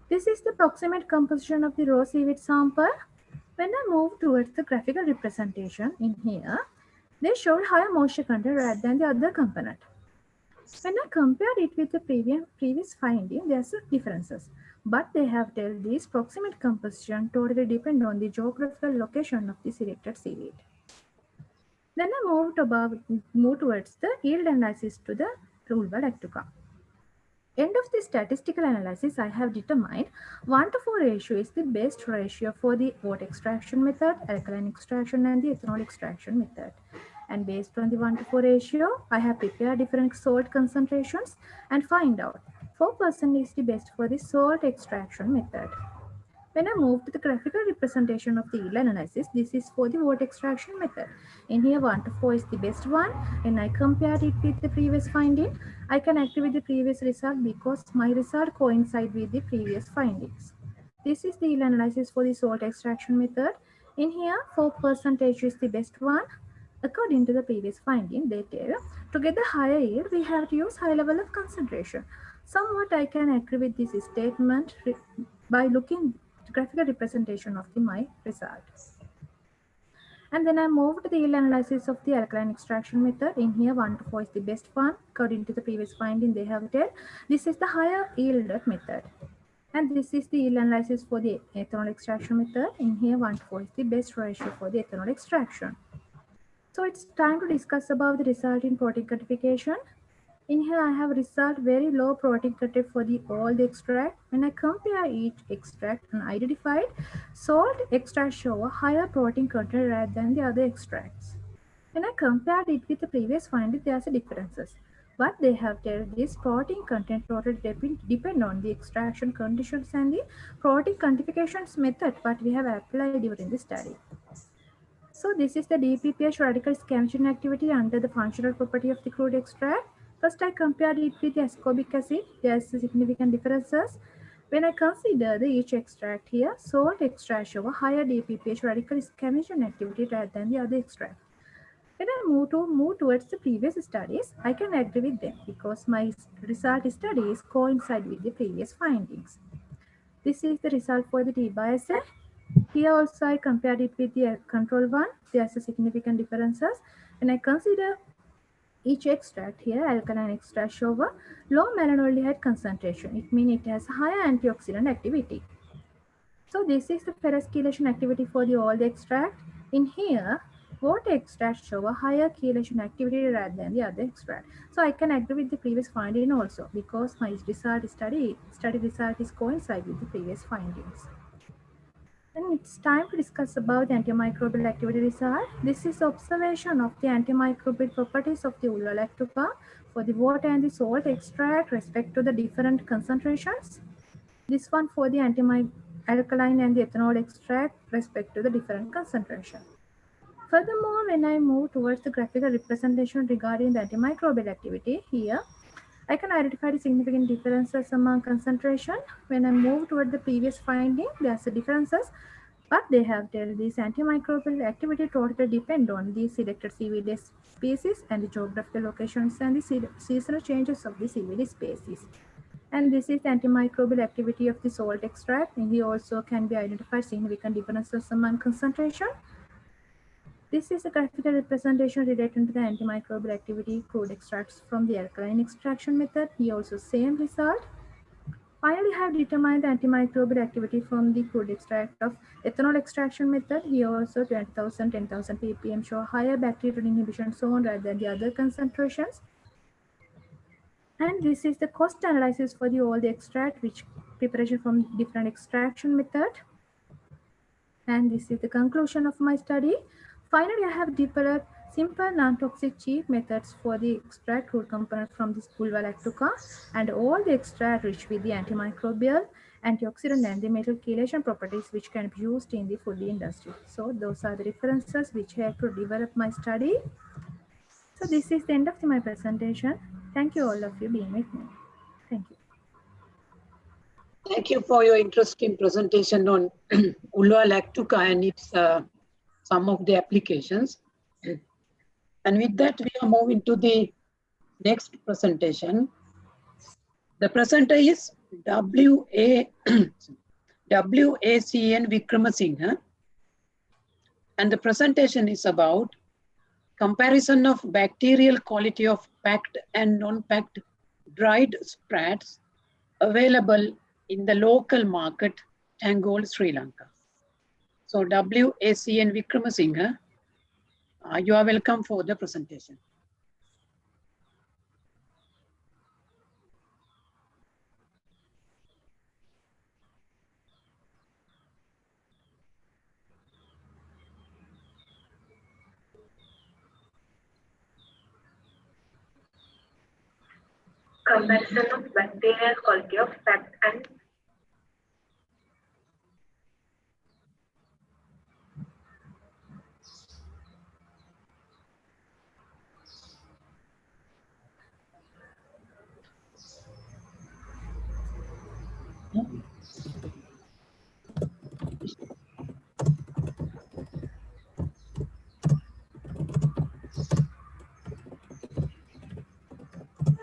This is the approximate composition of the raw seaweed sample. When I move towards the graphical representation in here, they showed higher moisture content rather than the other component. When I compared it with the previous finding, there are differences, but they have told this proximate composition totally depend on the geographical location of the selected seaweed. Then I moved towards the yield analysis to the Ulva lactuca. End of the statistical analysis, I have determined 1:4 ratio is the best ratio for the water extraction method, alkaline extraction, and the ethanol extraction method. And based on the 1:4 ratio, I have prepared different salt concentrations and find out 4% is the best for the salt extraction method. When I move to the graphical representation of the yield analysis, this is for the water extraction method. In here, 1:4 is the best one. When I compare it with the previous finding, I can agree with the previous result because my result coincides with the previous findings. This is the yield analysis for the salt extraction method. In here, 4% is the best one. According to the previous finding, they tell to get the higher yield, we have to use high level of concentration. Somewhat I can agree with this statement by looking at graphical representation of my result. And then I moved to the yield analysis of the alkaline extraction method. In here, 1:4 is the best one. According to the previous finding, they have told this is the higher yielded method. And this is the yield analysis for the ethanol extraction method. In here, 1:4 is the best ratio for the ethanol extraction. So it's time to discuss about the result in protein quantification. In here, I have result very low protein content for all the extract. When I compare each extract and identified, salt extract show a higher protein content rather than the other extracts. When I compared it with the previous finding, there are differences. But they have told this protein content totally depend on the extraction conditions and the protein quantifications method what we have applied during the study. So this is the DPPH radical scavenging activity under the functional property of the crude extract. First, I compared it with the ascorbic acid. There are significant differences. When I consider each extract here, salt extract show a higher DPPH radical scavenging activity rather than the other extract. When I move towards the previous studies, I can agree with them because my result studies coincide with the previous findings. This is the result for the T/SN. Here also I compared it with the control one. There's a significant differences. When I consider each extract here, alkaline extract show a low malonaldehyde concentration. It means it has higher antioxidant activity. So this is the ferrous chelation activity for the all the extract. In here, water extract show a higher chelation activity rather than the other extract. So I can agree with the previous finding also because my study result is coincide with the previous findings. Then it's time to discuss about the antimicrobial activity result. This is observation of the antimicrobial properties of the ulla lactuca for the water and the salt extract respect to the different concentrations. This one for the alkaline and the ethanol extract respect to the different concentration. Furthermore, when I move towards the graphical representation regarding the antimicrobial activity, here I can identify the significant differences among concentration. When I move toward the previous finding, there's a differences, but they have told this antimicrobial activity totally depend on the selected CVD species and the geographical locations and the seasonal changes of the CVD species. And this is the antimicrobial activity of the salt extract. And here also can be identified significant differences among concentration. This is a graphical representation related to the antimicrobial activity crude extracts from the alkaline extraction method. Here also same result. Finally, have determined the antimicrobial activity from the crude extract of ethanol extraction method. Here also 20,000, 10,000 ppm show higher bacterial inhibition zone rather than the other concentrations. And this is the cost analysis for all the extract, which preparation from different extraction method. And this is the conclusion of my study. Finally, I have developed simple non-toxic cheap methods for the extract crude component from this ulla lactuca and all the extract rich with the antimicrobial, antioxidant and the metal chelation properties which can be used in the food industry. So those are the references which help to develop my study. So this is the end of my presentation. Thank you all of you being with me. Thank you. Thank you for your interesting presentation on ulla lactuca and its some of the applications. And with that, we are moving to the next presentation. The presenter is WACN Vikramasinghe, and the presentation is about comparison of bacterial quality of packed and non-packed dried sprats available in the local market, Tangol, Sri Lanka. So WACN Vikramasinghe, you are welcome for the presentation. Comparison of bacterial quality of packed and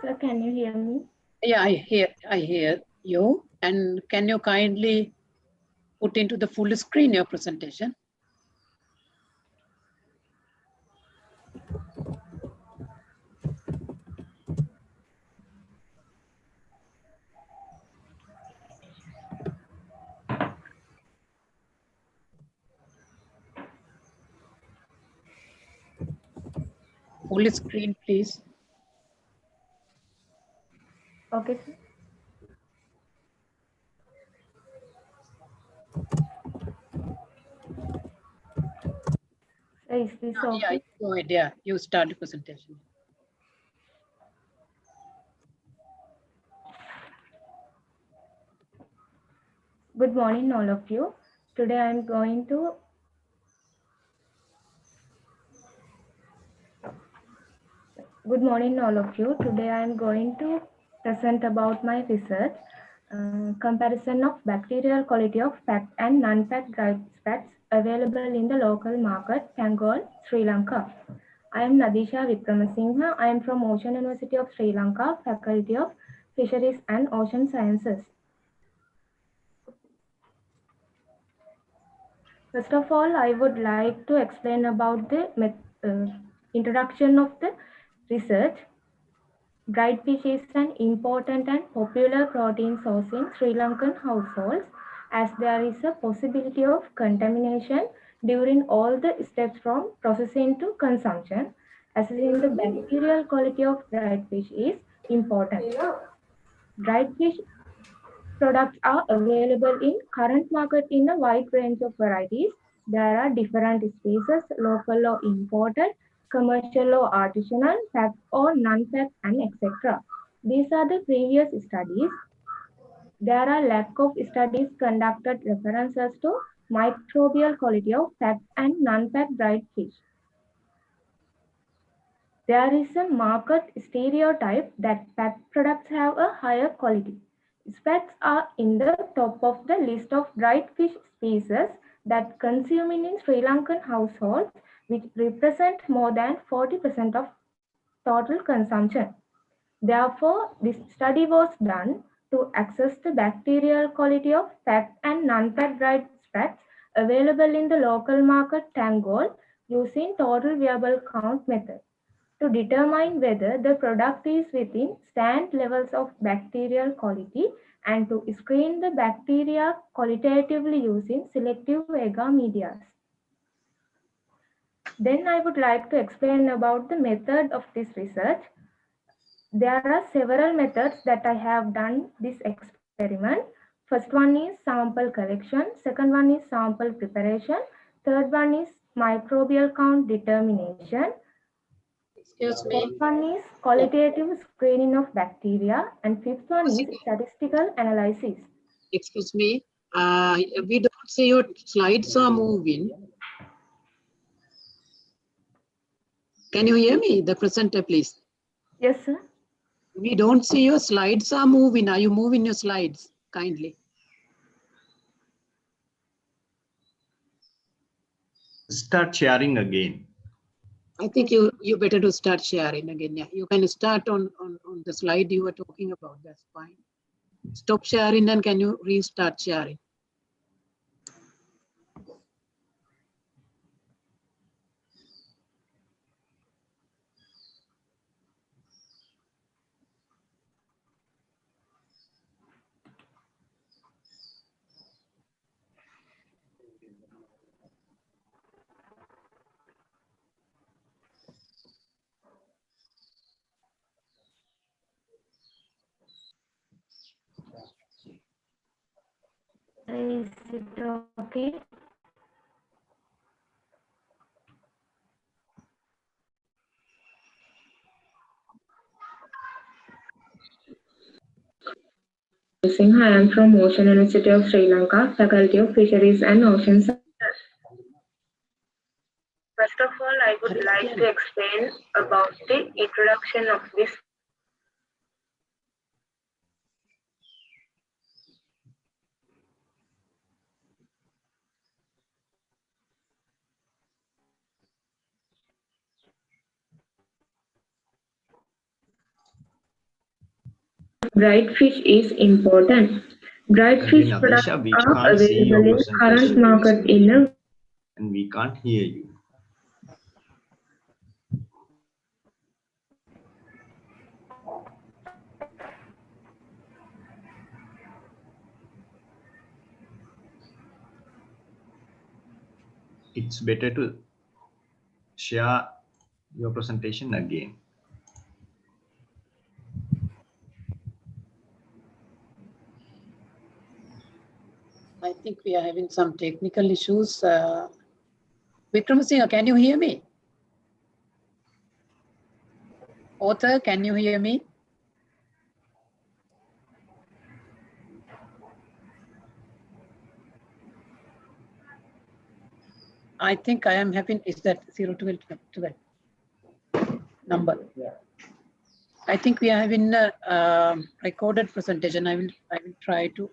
Sir, can you hear me? Yeah, I hear you. And can you kindly put into the full screen your presentation? Full screen, please. Okay, sir. Sir, is this okay? Yeah, go ahead. Yeah, you start the presentation. Good morning, all of you. Today I am going to Good morning, all of you. Today I am going to present about my research, comparison of bacterial quality of packed and non-packed dried sprats available in the local market, Tangol, Sri Lanka. I am Nadisha Vikramasinghe. I am from Ocean University of Sri Lanka, Faculty of Fisheries and Ocean Sciences. First of all, I would like to explain about the introduction of the research. Dried fish is an important and popular protein source in Sri Lankan households, as there is a possibility of contamination during all the steps from processing to consumption. Assessing the bacterial quality of dried fish is important. Dried fish products are available in current market in a wide range of varieties. There are different species, local or imported, commercial or artisanal, packed or non-packed, and etc. These are the previous studies. There are lack of studies conducted references to microbial quality of packed and non-packed dried fish. There is a market stereotype that packed products have a higher quality. Specs are in the top of the list of dried fish species that consumed in Sri Lankan households, which represent more than 40% of total consumption. Therefore, this study was done to assess the bacterial quality of packed and non-packed dried specs available in the local market Tangol using total viable count method to determine whether the product is within standard levels of bacterial quality and to screen the bacteria qualitatively using selective agar medias. Then I would like to explain about the method of this research. There are several methods that I have done this experiment. First one is sample collection, second one is sample preparation, third one is microbial count determination, Excuse me. fourth one is qualitative screening of bacteria, and fifth one is statistical analysis. Excuse me. We don't see your slides are moving. Can you hear me, the presenter, please? Yes, sir. We don't see your slides are moving. Are you moving your slides? Kindly. Start sharing again. I think you better to start sharing again. Yeah, you can start on the slide you were talking about. That's fine. Stop sharing and can you restart sharing? Is it okay? Singh, I am from Ocean University of Sri Lanka, Faculty of Fisheries and Ocean Sciences. First of all, I would like to explain about the introduction of this. Dried fish is important. Dried Again, fish products Nadisha, we are can't see your available in current presentation market in a and we can't hear you. It's better to share your presentation again. I think we are having some technical issues. Vikramasinghe, can you hear me? Author, can you hear me? I think I am having, is that 012 number? Yeah. I think we are having a recorded presentation. I will try to.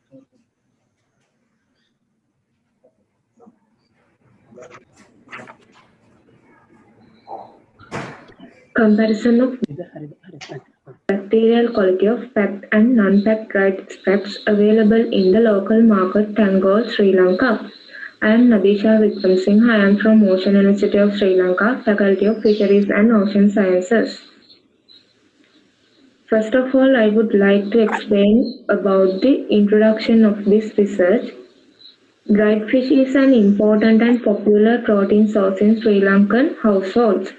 Comparison of bacterial quality of packed and non-packed dried extracts available in the local market, Tangol, Sri Lanka. I am Nadisha Vikram Singh. I am from Ocean University of Sri Lanka, Faculty of Fisheries and Ocean Sciences. First of all, I would like to explain about the introduction of this research. Dried fish is an important and popular protein source in Sri Lankan households,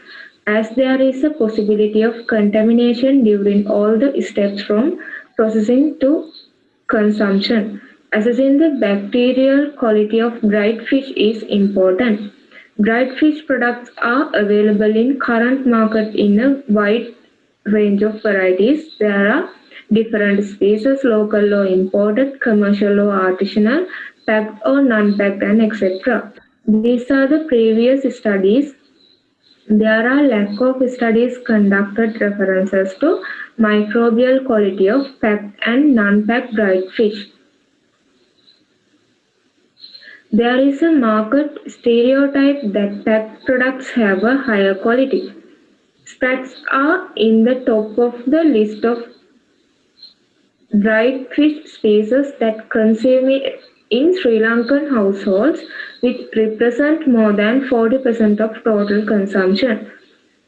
as there is a possibility of contamination during all the steps from processing to consumption. Assessing the bacterial quality of dried fish is important. Dried fish products are available in current market in a wide range of varieties. There are different species, local or imported, commercial or artisanal, packed or non-packed, and etc. These are the previous studies. There are lack of studies conducted references to microbial quality of packed and non-packed dried fish. There is a market stereotype that packed products have a higher quality. Sprats are in the top of the list of dried fish species that consume in Sri Lankan households, which represent more than 40% of total consumption.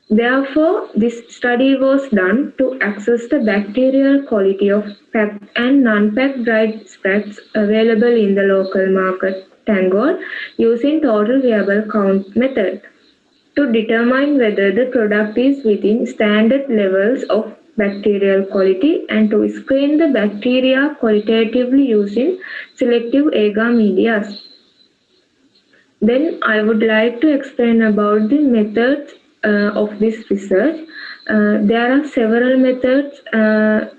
Therefore, this study was done to assess the bacterial quality of packed and non-packed dried sprats available in the local market, Tangol, using total viable count method to determine whether the product is within standard levels of bacterial quality and to screen the bacteria qualitatively using selective agar medias. Then I would like to explain about the methods of this research. There are several methods that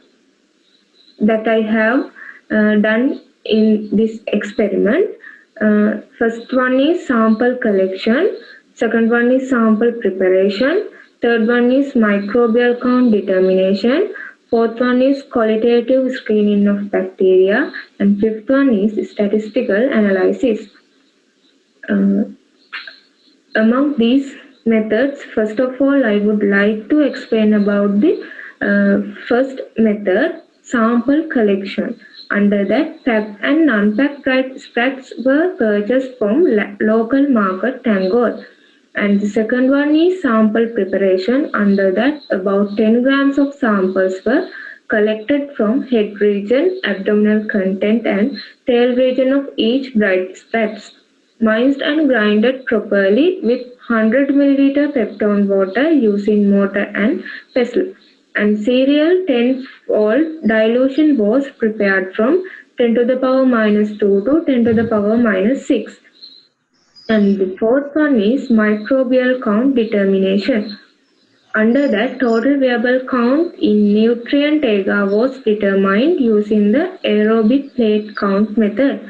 I have done in this experiment. First one is sample collection. Second one is sample preparation. Third one is microbial count determination. Fourth one is qualitative screening of bacteria. And fifth one is statistical analysis. Among these methods, first of all, I would like to explain about the first method, sample collection. Under that, packed and non-packed dried sprats were purchased from local market, Tangol. And the second one is sample preparation. Under that, about 10 grams of samples were collected from head region, abdominal content, and tail region of each dried sprats, minced and grinded properly with 100 milliliter peptone water using mortar and pestle. And serial 10-fold dilution was prepared from 10 to the power minus 2 to 10 to the power minus 6. And the fourth one is microbial count determination. Under that, total viable count in nutrient agar was determined using the aerobic plate count method.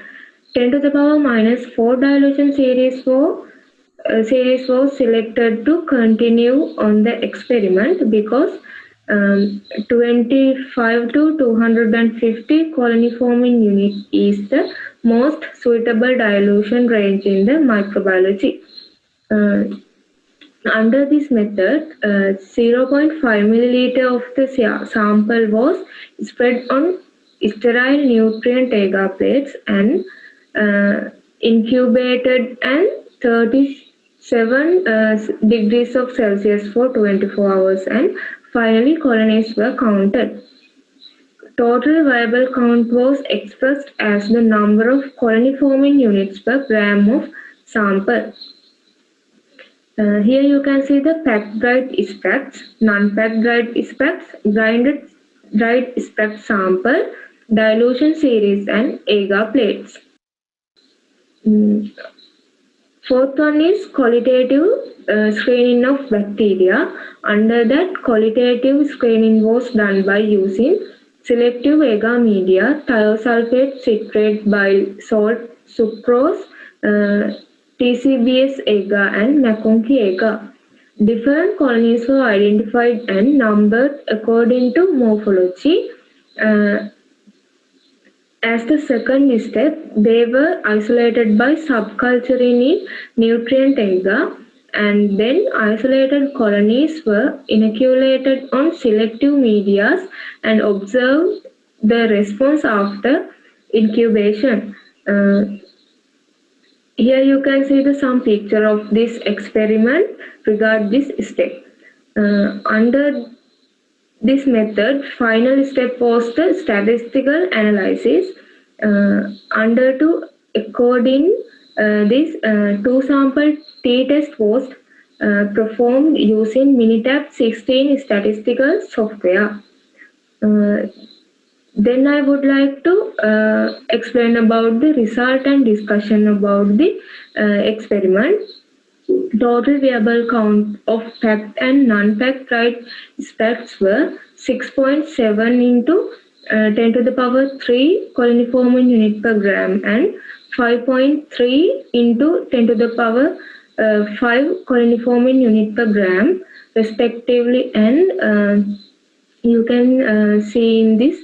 10 to the power minus 4 dilution series was selected to continue on the experiment because 25 to 250 colony forming unit is the most suitable dilution range in the microbiology. Under this method, 0.5 milliliter of the sample was spread on sterile nutrient agar plates and incubated at 37 degrees of Celsius for 24 hours, and finally colonies were counted. Total viable count was expressed as the number of colony forming units per gram of sample. Here you can see the packed dried sprats, non-packed dried sprats, grinded dried sprat sample, dilution series, and agar plates. Fourth one is qualitative screening of bacteria. Under that, qualitative screening was done by using selective agar media, thiosulfate, citrate, bile, salt, sucrose, TCBS agar, and McConkey agar. Different colonies were identified and numbered according to morphology. As the second step, they were isolated by subculturing in nutrient agar. and then isolated colonies were inoculated on selective medias and observed the response after incubation. Here you can see some picture of this experiment regarding this step. Under this method, final step was the statistical analysis. According this two sample t-test was performed using Minitab 16 statistical software. Then I would like to explain about the result and discussion about the experiment. Total viable count of packed and non-packed dried specs were 6.7 into 10 to the power 3 coloniform unit per gram and 5.3 into 10 to the power 5 coloniform unit per gram respectively, and you can see in this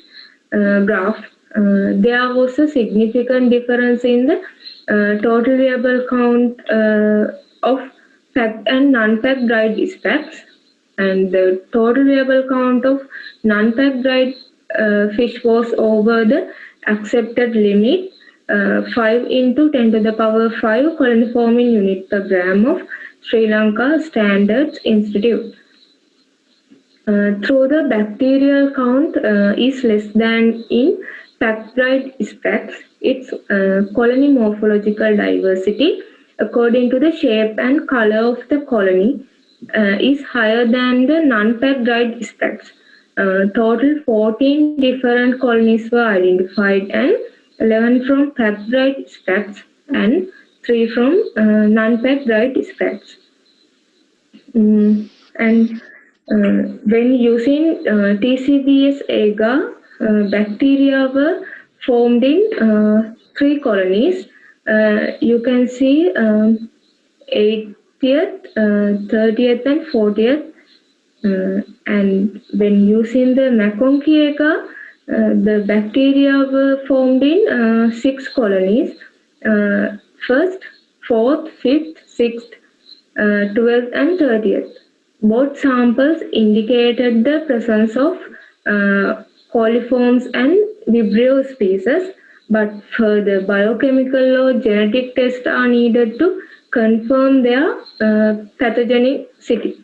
graph there was a significant difference in the total viable count of packed and non-packed dried specs, and the total viable count of non-packed dried fish was over the accepted limit, 5 into 10 to the power 5 coloniform unit per gram of Sri Lanka Standards Institute. Though the bacterial count is less than in packed dried specs, its colony morphological diversity, according to the shape and color of the colony, is higher than the non-packed dried specs. Total 14 different colonies were identified, and 11 from packed dried specs and 3 from non-packed dried specs. And when using TCBS agar, bacteria were formed in 3 colonies. You can see 80th, 30th and 40th. And when using the McConkey agar, the bacteria were formed in 6 colonies. First, 4th, 5th, 6th, 12th and 30th. Both samples indicated the presence of coliforms and Vibrio species, but further biochemical or genetic tests are needed to confirm their pathogenicity.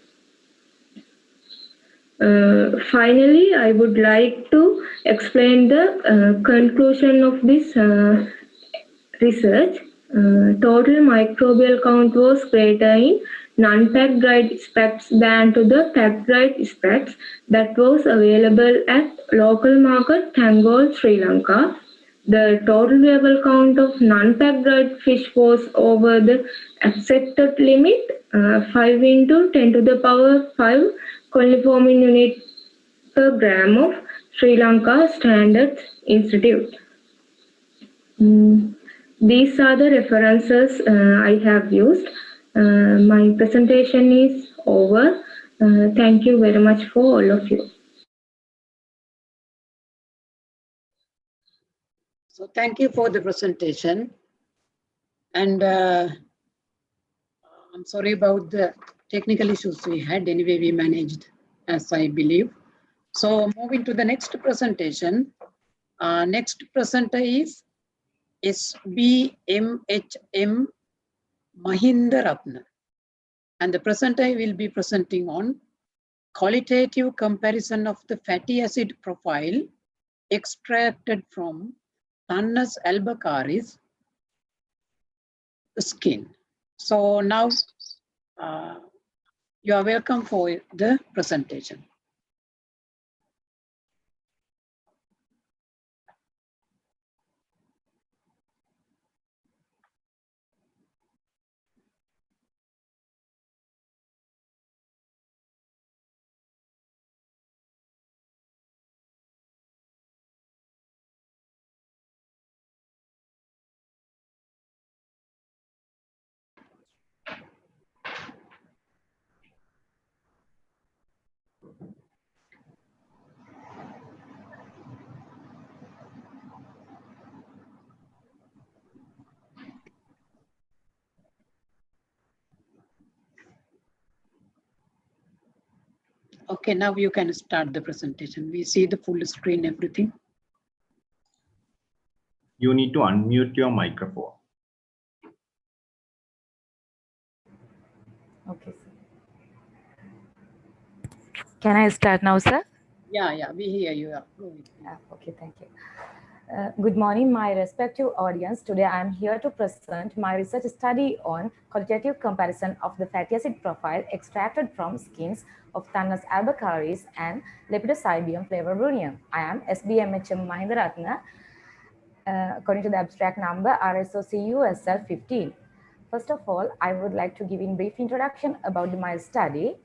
Finally, I would like to explain the conclusion of this research. Total microbial count was greater in non-packed dried specs than to the packed dried specs that was available at local market Tangol, Sri Lanka. The total viable count of non-packed dried fish was over the accepted limit, 5 into 10 to the power 5 coliform unit per gram of Sri Lanka Standards Institute. These are the references I have used. My presentation is over. Thank you very much for all of you. So thank you for the presentation. And I'm sorry about the technical issues we had. Anyway, we managed, as I believe. So moving to the next presentation. Next presenter is SBMHM Mahinda Ratna. And the presenter will be presenting on qualitative comparison of the fatty acid profile extracted from Thanas albicaris skin. So now you are welcome for the presentation. Okay, now you can start the presentation. We see the full screen, everything. You need to unmute your microphone. Okay, sir. Can I start now, sir? Yeah, we hear you. Okay, thank you. Good morning, my respective audience. Today I am here to present my research study on qualitative comparison of the fatty acid profile extracted from skins of Thanos albicaris and Lepidosidium flavobruneum. I am SBMHM Mahindaratna, according to the abstract number RSOCUSL 15. First of all, I would like to give a brief introduction about my study.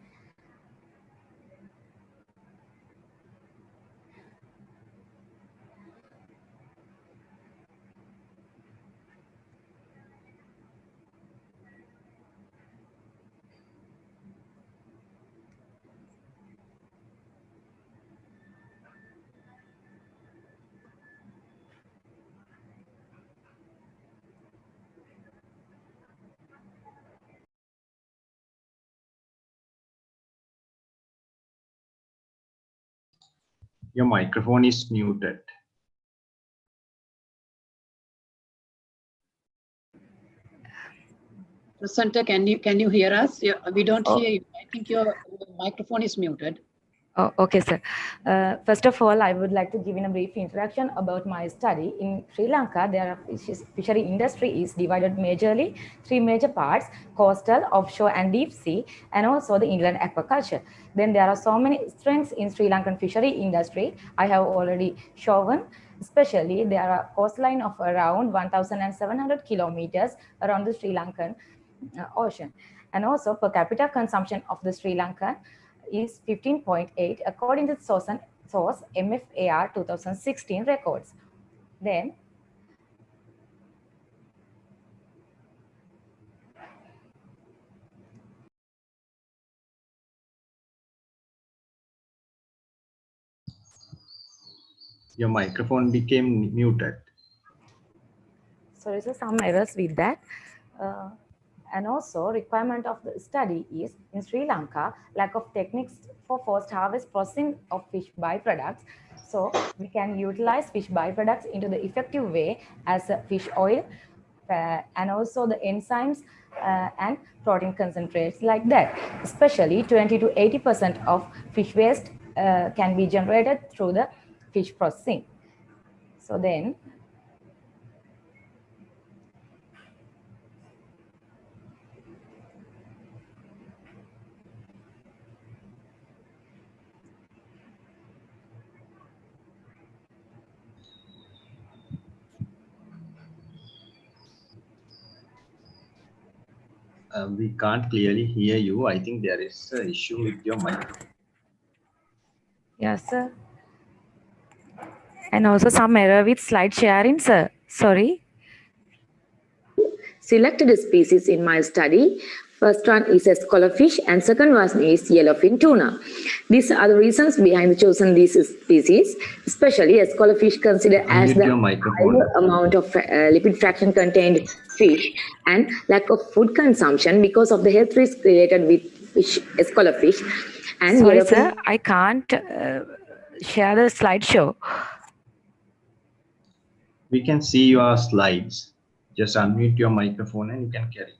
Your microphone is muted. Presenter, can you hear us? We don't hear you. I think your microphone is muted. Oh, okay, sir. First of all, I would like to give a brief introduction about my study. In Sri Lanka, there are fishery industry is divided majorly 3 major parts: coastal, offshore, and deep sea, and also the inland aquaculture. Then there are so many strengths in Sri Lankan fishery industry. I have already shown. Especially, there are coastline of around 1,700 kilometers around the Sri Lankan ocean, and also per capita consumption of the Sri Lankan is 15.8 according to source MFAR 2016 records. Then Your microphone became muted. sorry, so some errors with that. And also requirement of the study is in Sri Lanka, lack of techniques for post-harvest processing of fish byproducts. So we can utilize fish byproducts into the effective way as a fish oil and also the enzymes and protein concentrates like that. Especially 20 to 80% of fish waste can be generated through the fish processing. So then We can't clearly hear you. I think there is an issue with your microphone. yes, sir. And also some error with slide sharing, sir. Sorry. Selected species in my study. First one is a scholarfish and second one is yellowfin tuna. These are the reasons behind choosing these species, especially a scholarfish considered as the higher amount of lipid fraction contained fish and lack of food consumption because of the health risk related with fish, scholarfish. And sorry, sir, I can't share the slideshow. We can see your slides. Just unmute your microphone and you can carry.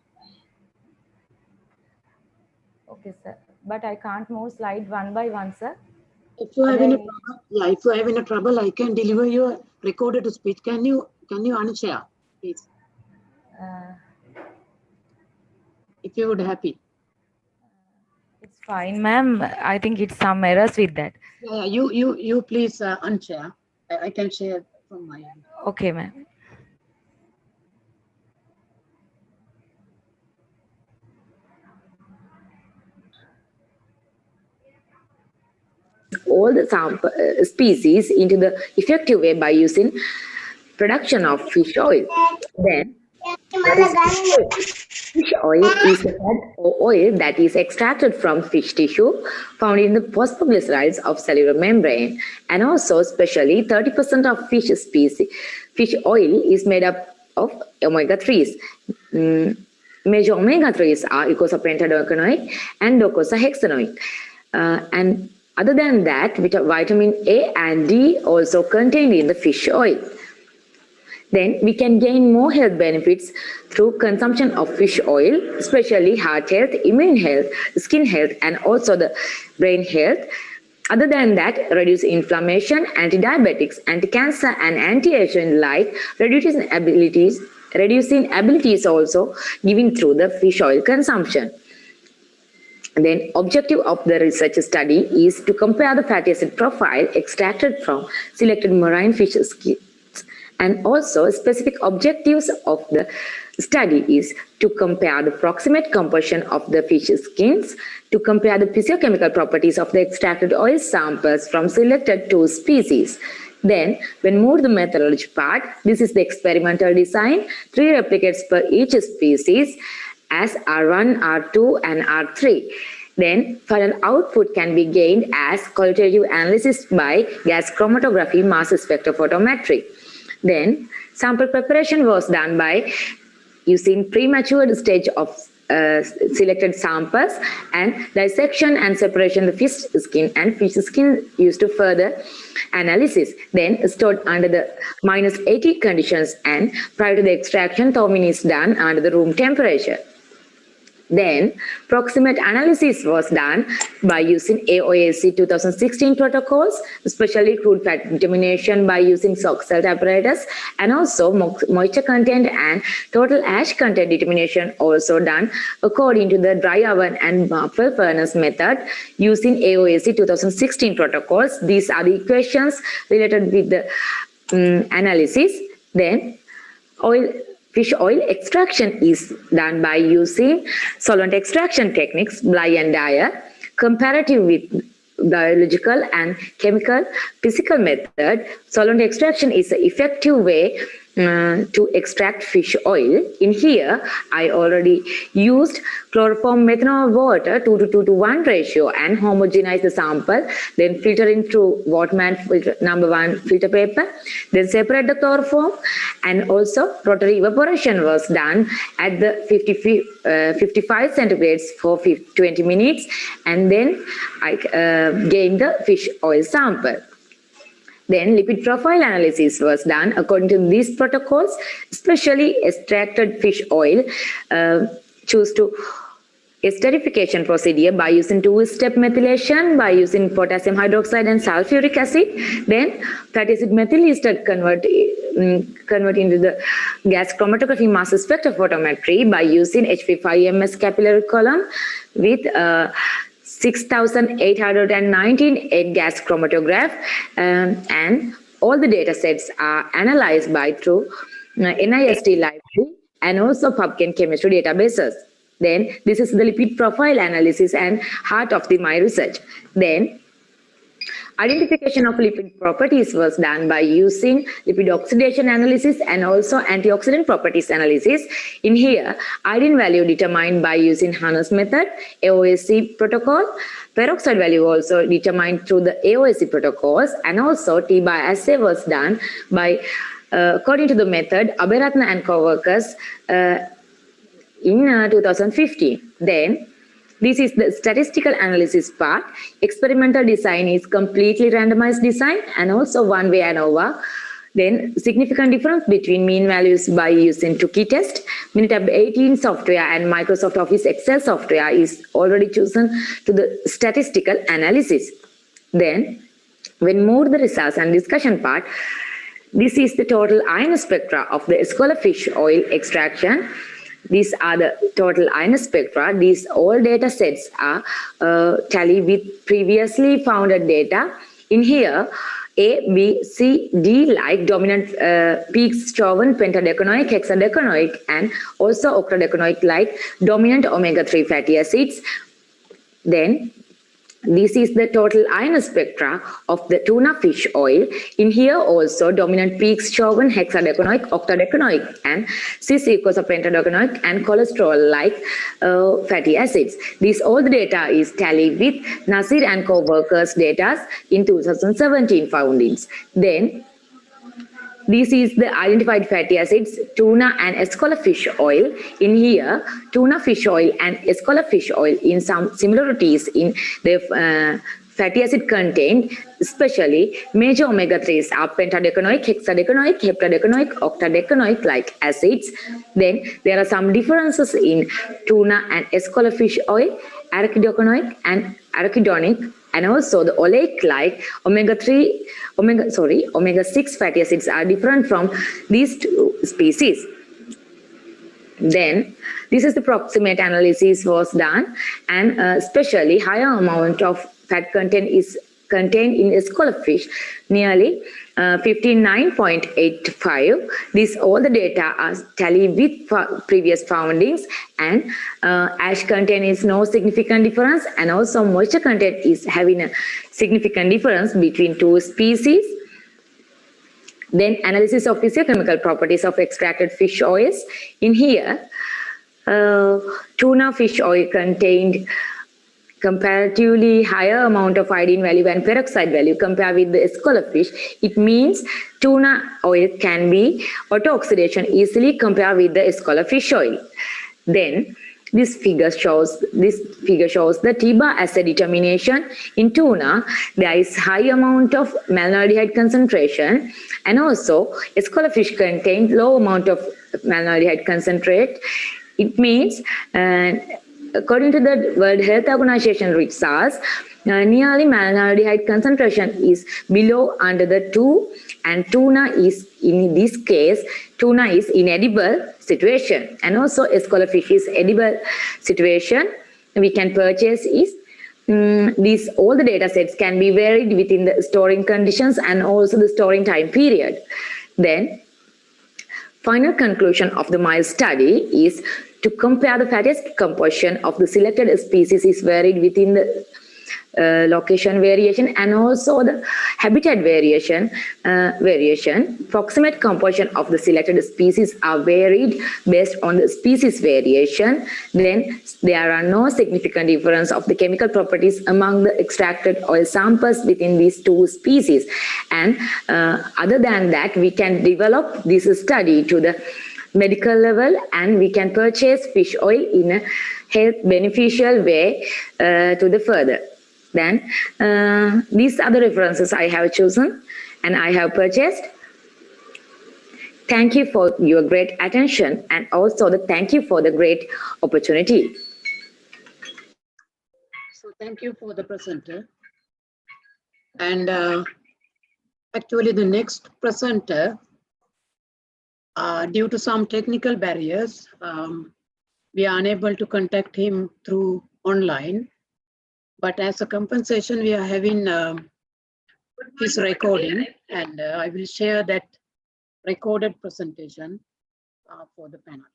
Okay, sir. But I can't move slide one by one, sir. If you have any problem, if you have any trouble, I can deliver your recorded speech. Can you unshare, please? If you would happy. It's fine, ma'am. I think it's some errors with that. Yeah, you please unshare. I can share from my end. Okay, ma'am. All the sample species into the effective way by using production of fish oil. Then fish oil is the fat or oil that is extracted from fish tissue found in the phosphoglycerides of cellular membrane, and also especially 30% of fish oil is made up of omega-3s. Major omega-3s are eicosapentadoicanoic and docosahexaenoic. And Other than that, vitamin A and D also contained in the fish oil. Then we can gain more health benefits through consumption of fish oil, especially heart health, immune health, skin health, and also the brain health. Other than that, reduce inflammation, anti-diabetics, anti-cancer, and anti-aging like reducing abilities also given through the fish oil consumption. Then objective of the research study is to compare the fatty acid profile extracted from selected marine fish skins. And also specific objectives of the study is to compare the proximate composition of the fish skins, to compare the physiochemical properties of the extracted oil samples from selected 2 species. Then, when moved to the methodology part, this is the experimental design, 3 replicates per each species as R1, R2, and R3. Then, final output can be gained as qualitative analysis by gas chromatography mass spectrophotometry. Then, sample preparation was done by using prematured stage of selected samples and dissection and separation of the fish skin and fish skin used to further analysis. Then stored under the -80 conditions and prior to the extraction, thawing is done under the room temperature. Then, proximate analysis was done by using AOAC 2016 protocols, especially crude fat determination by using soak salt apparatus, and also moisture content and total ash content determination also done according to the dry oven and muffle furnace method using AOAC 2016 protocols. These are the equations related with the analysis. Then, fish oil extraction is done by using solvent extraction techniques, Bly and Dyer, comparative with biological and chemical physical method. Solvent extraction is an effective way to extract fish oil. In here, I already used chloroform methanol water 2:2:1 ratio and homogenize the sample, then filtering through Wortmann filter, #1 filter paper, then separate the chloroform, and also rotary evaporation was done at the 55 centigrades for 20 minutes, and then I gained the fish oil sample. Then lipid profile analysis was done according to these protocols, especially extracted fish oil choose to esterification procedure by using 2-step methylation, by using potassium hydroxide and sulfuric acid. Then fatty acid methyl ester convert into the gas chromatography mass spectrophotometry by using HV5MS capillary column with 6,819 gas chromatograph, and all the data sets are analyzed by through NIST library and also PubChem chemistry databases. Then this is the lipid profile analysis and heart of my research. Then identification of lipid properties was done by using lipid oxidation analysis and also antioxidant properties analysis. In here, iodine value determined by using Hannes method, AOAC protocol, peroxide value also determined through the AOAC protocols, and also T-bar assay was done by, according to the method, Aberatna and co-workers in 2015. Then, this is the statistical analysis part. Experimental design is completely randomized design and also one-way ANOVA. Then significant difference between mean values by using Tukey test, Minitab 18 software and Microsoft Office Excel software is already chosen to the statistical analysis. Then when moved the results and discussion part, this is the total ion spectra of the Escola fish oil extraction. These are the total ion spectra. These all data sets are tally with previously founded data. In here, A, B, C, D like dominant peaks chosen pentadecanoic, hexadecanoic, and also octadecanoic like dominant omega-3 fatty acids. Then this is the total ion spectra of the tuna fish oil. In here also dominant peaks chosen hexadecanoic, octadecanoic, and cis equals of pentadecanoic and cholesterol like fatty acids. This all the data is tallied with Nasir and co-workers data in 2017 findings. Then this is the identified fatty acids, tuna and Escola fish oil. In here, tuna fish oil and Escola fish oil in some similarities in the fatty acid content, especially major omega-3s are pentadecanoic, hexadecanoic, heptadecanoic, octadecanoic like acids. Then there are some differences in tuna and escolar fish oil, arachidonic and arachidonic, and also the oleic like omega-6 fatty acids are different from these two species. Then this is the proximate analysis was done, and especially higher amount of fat content is contained in escolar fish, nearly 59.85. This all the data are tally with previous foundings, and ash content is no significant difference, and also moisture content is having a significant difference between two species. Then analysis of physiochemical properties of extracted fish oils. In here, tuna fish oil contained comparatively higher amount of iodine value and peroxide value compared with the escolar fish. It means tuna oil can be auto-oxidation easily compared with the escolar fish oil. Then this figure shows the T-bar assay determination. In tuna, there is high amount of malonaldehyde concentration, and also escolar fish contain low amount of malonaldehyde concentrate. It means, according to the World Health Organization results, nearly malonaldehyde concentration is below under the 2, and tuna is, in this case, tuna is inedible situation, and also escolar fish is edible situation. We can purchase is these all the data sets can be varied within the storing conditions and also the storing time period. Then final conclusion of my study is to compare the fatty acid composition of the selected species is varied within the location variation and also the habitat variation. Proximate composition of the selected species are varied based on the species variation. Then there are no significant difference of the chemical properties among the extracted oil samples within these two species. And other than that, we can develop this study to the medical level, and we can purchase fish oil in a health beneficial way to the further. Then these are the references I have chosen and I have purchased. Thank you for your great attention, and also thank you for the great opportunity. So thank you for the presenter. And actually the next presenter, due to some technical barriers, we are unable to contact him through online. But as a compensation, we are having his recording, and I will share that recorded presentation for the panel.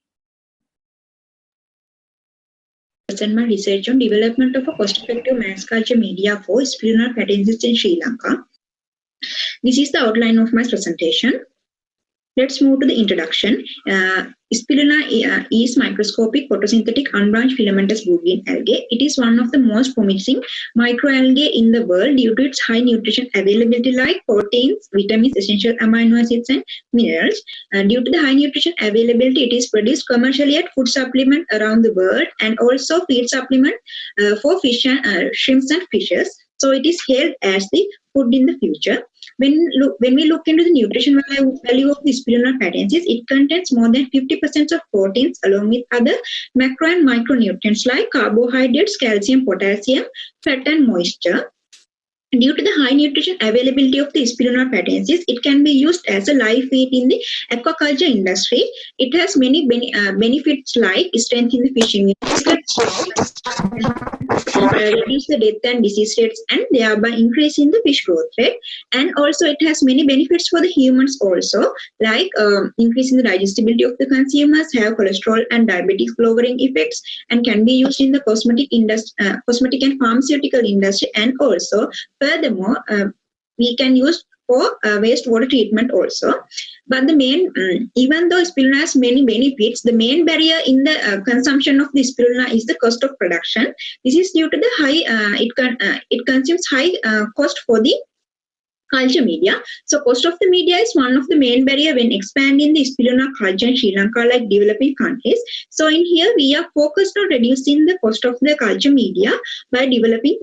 Present my research on development of a cost-effective mass culture media for spirulina pathogens in Sri Lanka. This is the outline of my presentation. Let's move to the introduction. Spirulina is microscopic photosynthetic unbranched filamentous blue-green algae. It is one of the most promising microalgae in the world due to its high nutrition availability like proteins, vitamins, essential amino acids and minerals. Due to the high nutrition availability, it is produced commercially at food supplement around the world and also feed supplement for fish and shrimps and fishes. So it is held as the food in the future. When we look into the nutrition value of the spirulina pathogens, it contains more than 50% of proteins along with other macro and micronutrients like carbohydrates, calcium, potassium, fat and moisture. Due to the high nutrition availability of the spirulina pathogens, it can be used as a live feed in the aquaculture industry. It has many benefits like strength in the fish immune system, reduce the death and disease rates, and thereby increase in the fish growth rate. And also it has many benefits for the humans also, like increasing the digestibility of the consumers, have cholesterol and diabetes lowering effects, and can be used in the cosmetic industry, cosmetic and pharmaceutical industry, and also furthermore, we can use for wastewater treatment also. But the main, even though spirulina has many benefits, the main barrier in the consumption of the spirulina is the cost of production. This is due to the high, it consumes high cost for the culture media. So cost of the media is one of the main barrier when expanding the spirulina culture in Sri Lanka like developing countries. So in here we are focused on reducing the cost of the culture media by developing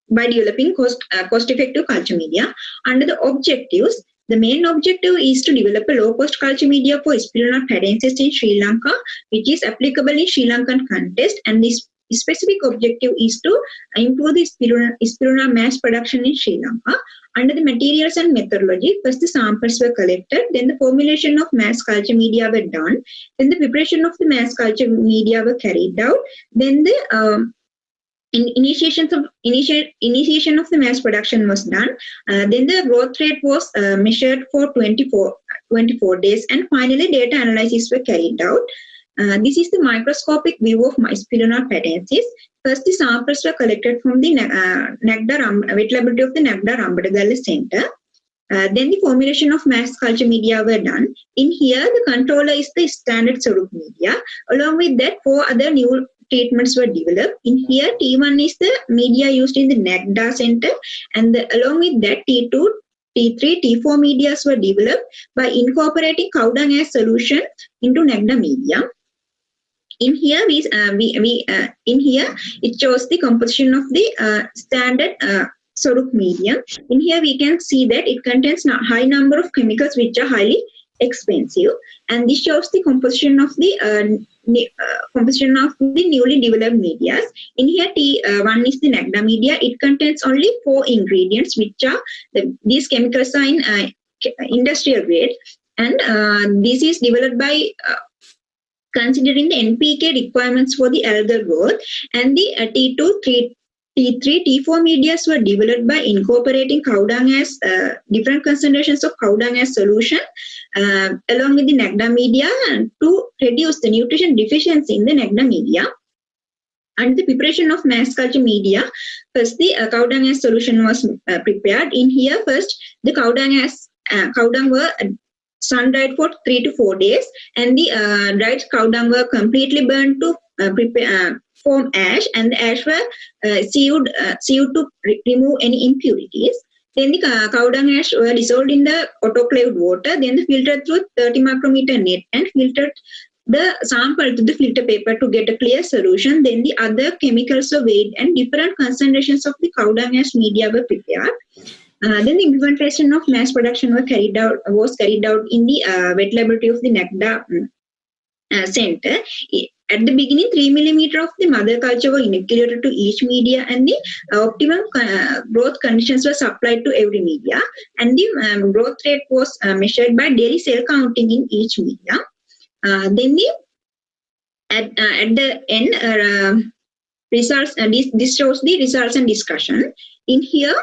by developing cost-effective culture media. Under the objectives, the main objective is to develop a low-cost culture media for spirulina patensis in Sri Lanka, which is applicable in Sri Lankan context, and this specific objective is to improve the spirulina mass production in Sri Lanka. Under the materials and methodology, first the samples were collected, then the formulation of mass culture media were done, then the preparation of the mass culture media were carried out, then the initiation of the mass production was done, then the growth rate was measured for 24 days, and finally data analysis were carried out. This is the microscopic view of Spirulina patensis. First, the samples were collected from the wet laboratory of the Nagda Rambadagala Center. Then the formulation of mass culture media were done. In here, the controller is the standard Sarup media. Along with that, 4 other new treatments were developed. In here, T1 is the media used in the Nagda Center, and along with that, T2, T3, T4 medias were developed by incorporating cow dung as solution into Nagda media. In here, in here it shows the composition of the standard Sarup medium. In here, we can see that it contains a high number of chemicals which are highly expensive, and this shows the composition of the newly developed medias. In here, T1 is the Nagda media. It contains only 4 ingredients, which are these chemicals are in industrial grade, and this is developed by considering the NPK requirements for the algal growth, and the T2, T3, T4 medias were developed by incorporating cow dung as different concentrations of cow dung as solution along with the Nagda media to reduce the nutrition deficiency in the Nagda media. And the preparation of mass culture media, first the cow dung as solution was prepared. In here, first the cow dung were sun-dried for 3 to 4 days, and the dried cow dung were completely burned to form ash, and the ash were sieved to remove any impurities. Then the cow dung ash were dissolved in the autoclaved water, then filtered through 30 micrometer net and filtered the sample to the filter paper to get a clear solution. Then the other chemicals were weighed and different concentrations of the cow dung ash media were prepared. Then the implementation of mass production was carried out in the wet laboratory of the Nagda Center. At the beginning, 3 millimeter of the mother culture were inoculated to each media, and the optimum growth conditions were supplied to every media, and the growth rate was measured by daily cell counting in each media. Then at the end, results. This shows the results and discussion. In here,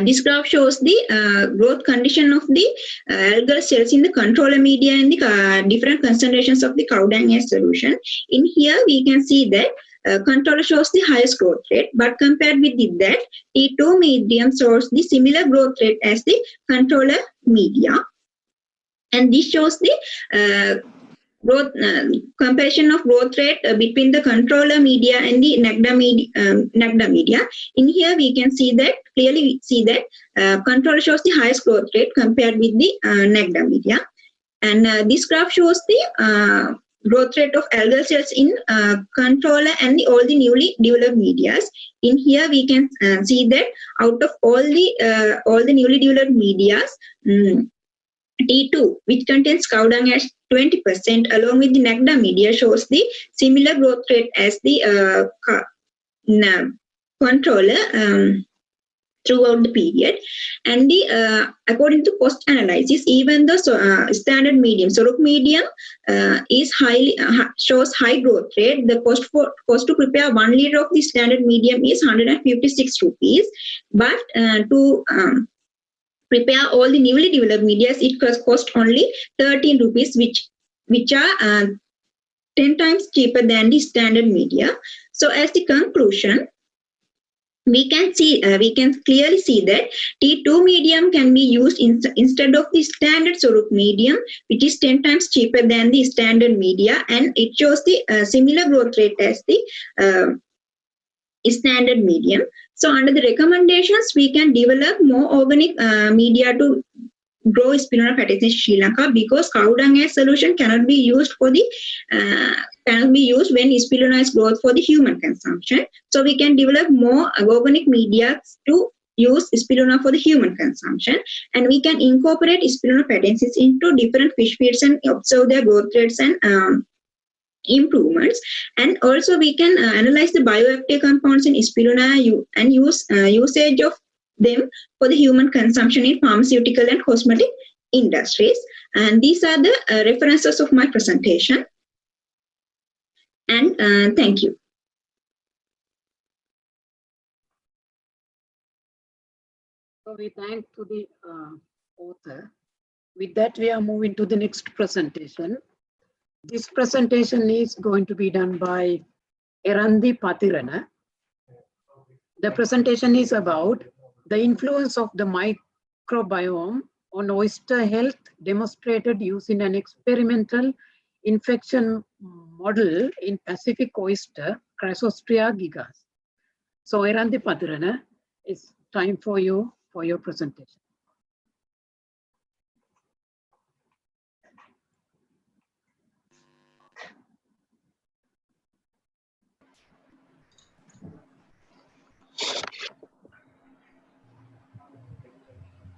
this graph shows the growth condition of the algal cells in the controller media and the different concentrations of the cow dung as solution. In here, we can see that controller shows the highest growth rate, but compared with that, T2 medium shows the similar growth rate as the controller media. And this shows the growth comparison of growth rate between the controller media and the Nagda media. In here, we can see that clearly. Controller shows the highest growth rate compared with the Nagda media, and this graph shows the growth rate of algal cells in controller and all the newly developed medias. In here, we can see that out of all the newly developed medias, T2, which contains cow dung ash 20%, along with the Nagda media, shows the similar growth rate as the controller throughout the period. And the according to cost analysis, even the standard medium, Sarup medium, is shows high growth rate. The cost to prepare 1 liter of the standard medium is 156 rupees, but to prepare all the newly developed medias, it cost only 13 rupees, which are 10 times cheaper than the standard media. So as the conclusion, we can clearly see that T2 medium can be used instead of the standard Sarup medium, which is 10 times cheaper than the standard media, and it shows the similar growth rate as the standard medium. So under the recommendations, we can develop more organic media to grow spirulina patents in Sri Lanka, because cow dung as solution cannot be used for the when spirulina is growth for the human consumption. So we can develop more organic media to use spirulina for the human consumption, and we can incorporate spirulina patents into different fish feeds and observe their growth rates and improvements. And also we can analyze the bioactive compounds in spirulina and use usage of them for the human consumption in pharmaceutical and cosmetic industries. And these are the references of my presentation. And thank you. So we thank to the author. With that, we are moving to the next presentation. This presentation is going to be done by Erandi Pathirana. The presentation is about the influence of the microbiome on oyster health, demonstrated using an experimental infection model in Pacific oyster, Chrysostria gigas. So Erandi Pathirana, it's time for you for your presentation.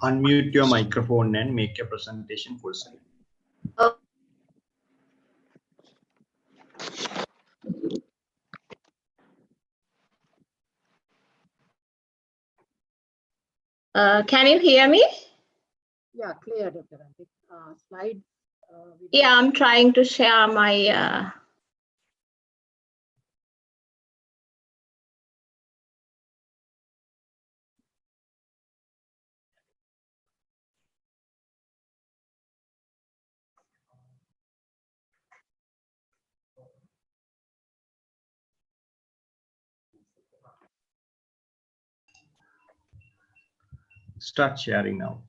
Unmute your microphone and make your presentation full screen. Can you hear me? Yeah, clear, Dr. Antik. Slide. Yeah, I'm trying to share my. Start sharing now.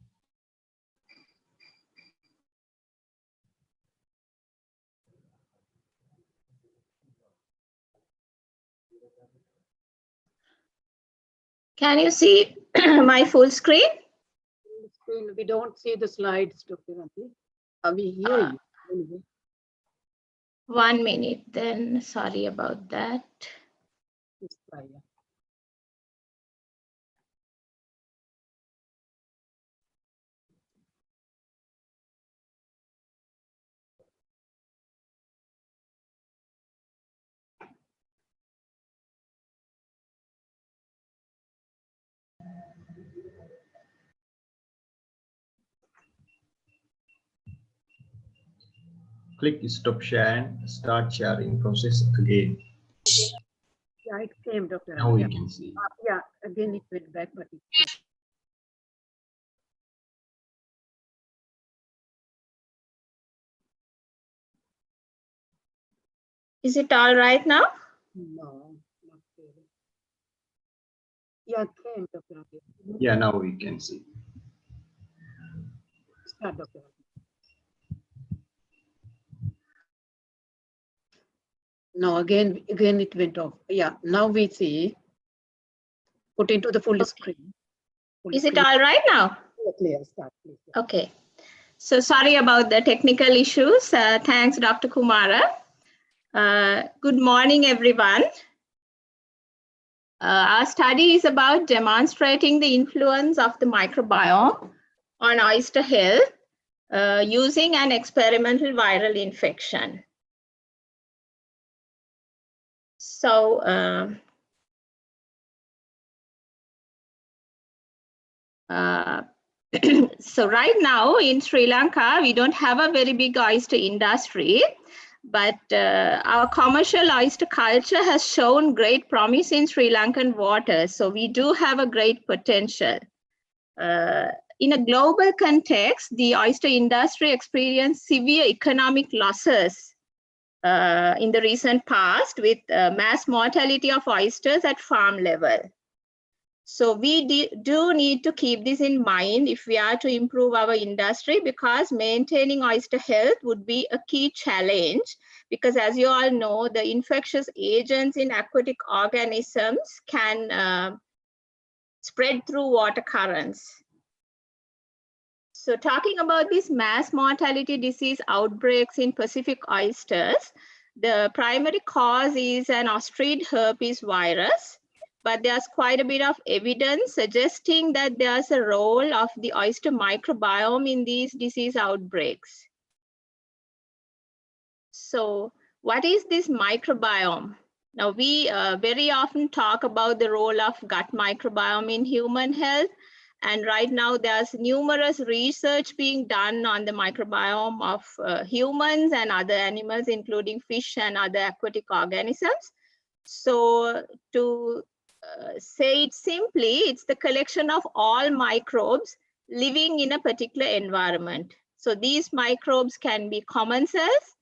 Can you see my full screen? We don't see the slides, Dr. Antik. We hear you. Anyway. 1 minute then, sorry about that. Click stop share and start sharing process again. Yeah, it came, Dr. Now we Antik. can see. Yeah, again it went back, but it came. Is it all right now? No, not really. Yeah, it came, Dr. Antik. Yeah, now we can see. Start, Dr. Antik. No, again it went off. Yeah, now we see. Put into the full screen. Is it all right now? Clear, start, please. Okay. So sorry about the technical issues. Thanks, Dr. Kumara. Good morning, everyone. Our study is about demonstrating the influence of the microbiome on oyster health using an experimental viral infection. So, so right now in Sri Lanka, we don't have a very big oyster industry, but our commercial oyster culture has shown great promise in Sri Lankan waters. So we do have a great potential. In a global context, the oyster industry experienced severe economic losses in the recent past with mass mortality of oysters at farm level. So we do need to keep this in mind if we are to improve our industry, because maintaining oyster health would be a key challenge, because as you all know, the infectious agents in aquatic organisms can spread through water currents. So talking about these mass mortality disease outbreaks in Pacific oysters, the primary cause is an ostrich herpes virus, but there's quite a bit of evidence suggesting that there's a role of the oyster microbiome in these disease outbreaks. So what is this microbiome? Now, we very often talk about the role of gut microbiome in human health. And right now, there's numerous research being done on the microbiome of humans and other animals, including fish and other aquatic organisms. So to say it simply, it's the collection of all microbes living in a particular environment. So these microbes can be common cells,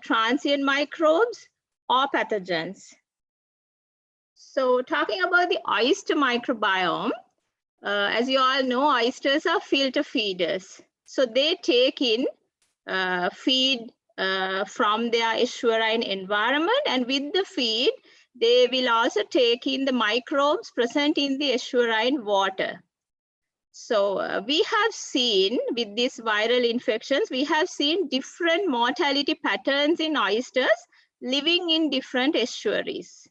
transient microbes, or pathogens. So talking about the oyster microbiome, as you all know, oysters are filter feeders. So they take in feed from their estuarine environment, and with the feed, they will also take in the microbes present in the estuarine water. So we have seen with these viral infections, we have seen different mortality patterns in oysters living in different estuaries.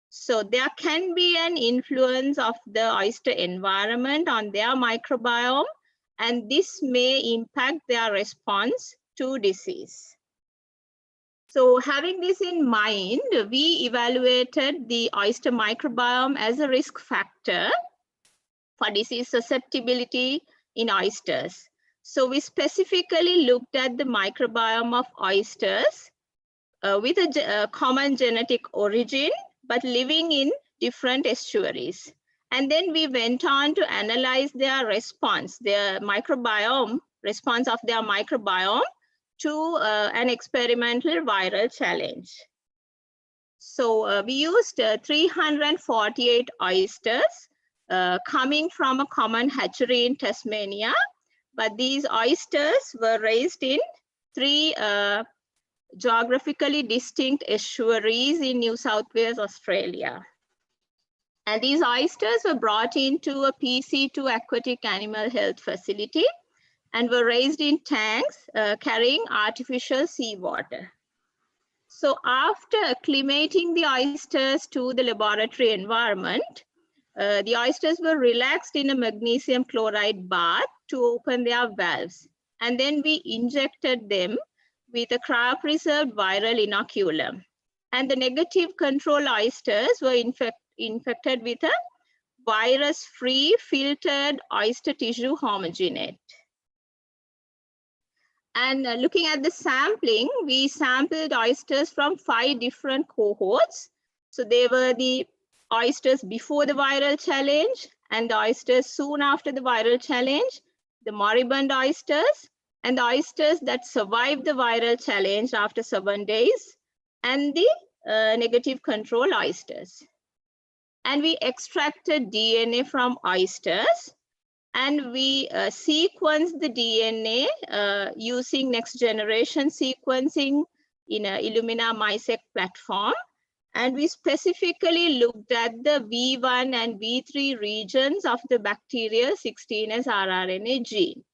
So there can be an influence of the oyster environment on their microbiome, and this may impact their response to disease. So having this in mind, we evaluated the oyster microbiome as a risk factor for disease susceptibility in oysters. So we specifically looked at the microbiome of oysters with a common genetic origin, but living in different estuaries. And then we went on to analyze their response, their microbiome, response of their microbiome to an experimental viral challenge. So we used 348 oysters coming from a common hatchery in Tasmania, but these oysters were raised in 3 geographically distinct estuaries in New South Wales, Australia. And these oysters were brought into a PC2 aquatic animal health facility and were raised in tanks carrying artificial seawater. So after acclimating the oysters to the laboratory environment, the oysters were relaxed in a magnesium chloride bath to open their valves. And then we injected them with a cryopreserved viral inoculum. And the negative control oysters were infected with a virus-free filtered oyster tissue homogenate. And looking at the sampling, we sampled oysters from 5 different cohorts. So they were the oysters before the viral challenge, and the oysters soon after the viral challenge, the moribund oysters, and the oysters that survived the viral challenge after 7 days, and the negative control oysters. And we extracted DNA from oysters, and we sequenced the DNA using next generation sequencing in an Illumina MiSeq platform. And we specifically looked at the V1 and V3 regions of the bacterial 16S rRNA gene.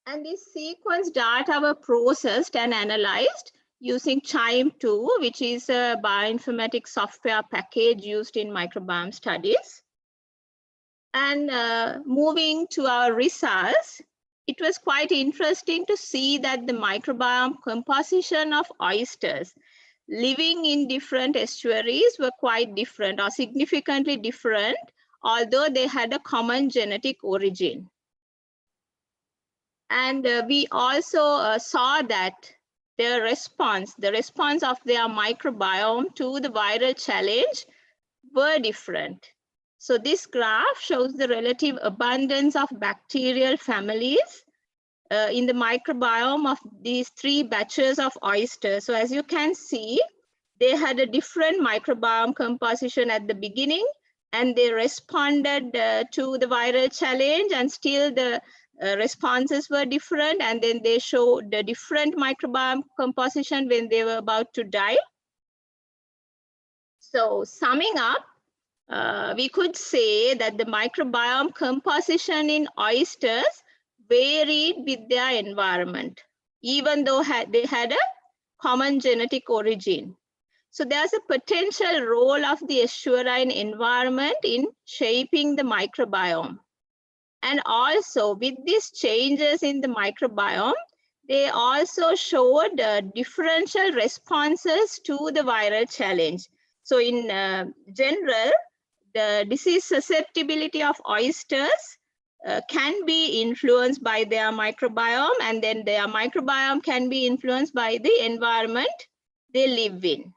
And this sequence data were processed and analyzed using QIIME2, which is a bioinformatics software package used in microbiome studies. And moving to our results, it was quite interesting to see that the microbiome composition of oysters living in different estuaries were quite different or significantly different, although they had a common genetic origin. And we also saw that the response of their microbiome to the viral challenge were different. So this graph shows the relative abundance of bacterial families in the microbiome of these 3 batches of oysters. So as you can see, they had a different microbiome composition at the beginning, and they responded to the viral challenge, and still the responses were different, and then they showed the different microbiome composition when they were about to die. So summing up, we could say that the microbiome composition in oysters varied with their environment, even though they had a common genetic origin. So there's a potential role of the estuarine environment in shaping the microbiome. And also with these changes in the microbiome, they also showed differential responses to the viral challenge. So in general, the disease susceptibility of oysters can be influenced by their microbiome, and then their microbiome can be influenced by the environment they live in.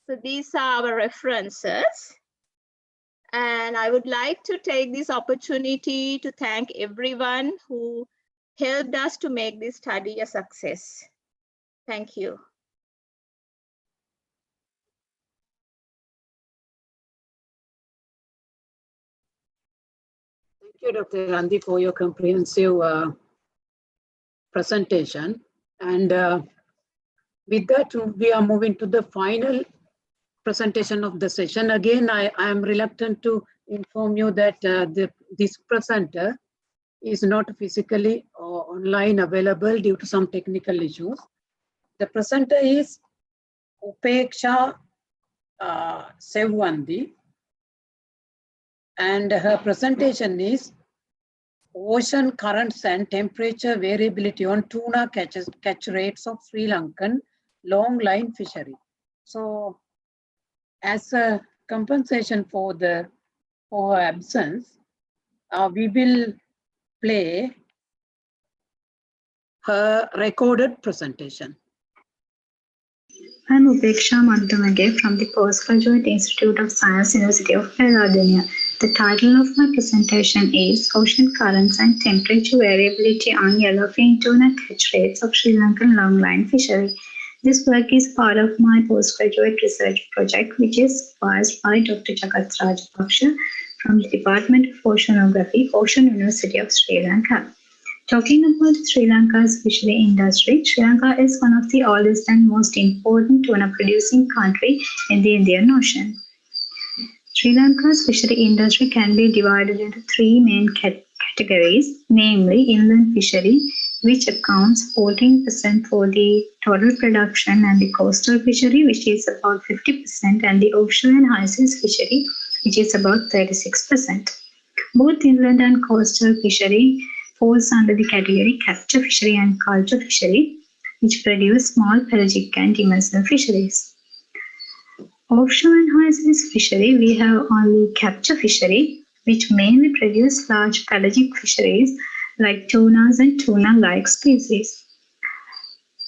So these are our references. And I would like to take this opportunity to thank everyone who helped us to make this study a success. Thank you. Thank you, Dr. Gandhi, for your comprehensive presentation. And with that, we are moving to the final presentation of the session. Again, I am reluctant to inform you that this presenter is not physically or online available due to some technical issues. The presenter is Upeksha Sevwandi, and her presentation is Ocean Currents and Temperature Variability on Tuna Catch Rates of Sri Lankan Long-Line Fishery. So, as a compensation for her absence, we will play her recorded presentation. I'm Upeksha Madhumage from the Postgraduate Institute of Science, University of Peradeniya. The title of my presentation is Ocean Currents and Temperature Variability on Yellowfin Tuna Catch Rates of Sri Lankan Longline Fishery. This work is part of my postgraduate research project, which is supervised by Dr. Jagat Rajapaksha from the Department of Oceanography, Ocean University of Sri Lanka. Talking about Sri Lanka's fishery industry, Sri Lanka is one of the oldest and most important tuna-producing country in the Indian Ocean. Sri Lanka's fishery industry can be divided into three main categories, namely inland fishery, which accounts 14% for the total production, and the coastal fishery, which is about 50%, and the offshore and high seas fishery, which is about 36%. Both inland and coastal fishery falls under the category capture fishery and culture fishery, which produce small pelagic and demersal fisheries. Offshore and high seas fishery, we have only capture fishery, which mainly produce large pelagic fisheries like tunas and tuna-like species.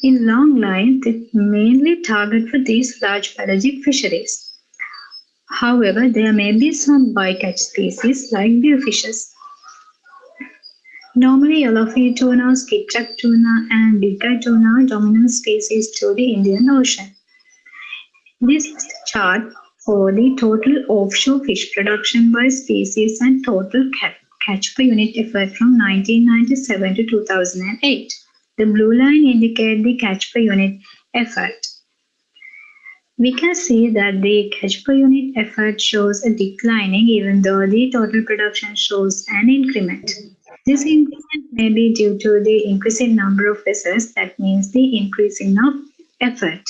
In long line, they mainly target for these large pelagic fisheries. However, there may be some bycatch species like viewfishes. Normally, yellowfin tuna, skipjack tuna, and big-eye tuna are dominant species to the Indian Ocean. This is the chart for the total offshore fish production by species and total catch per unit effort from 1997 to 2008. The blue line indicates the catch per unit effort. We can see that the catch per unit effort shows a declining even though the total production shows an increment. This increment may be due to the increasing number of vessels, that means the increasing of effort.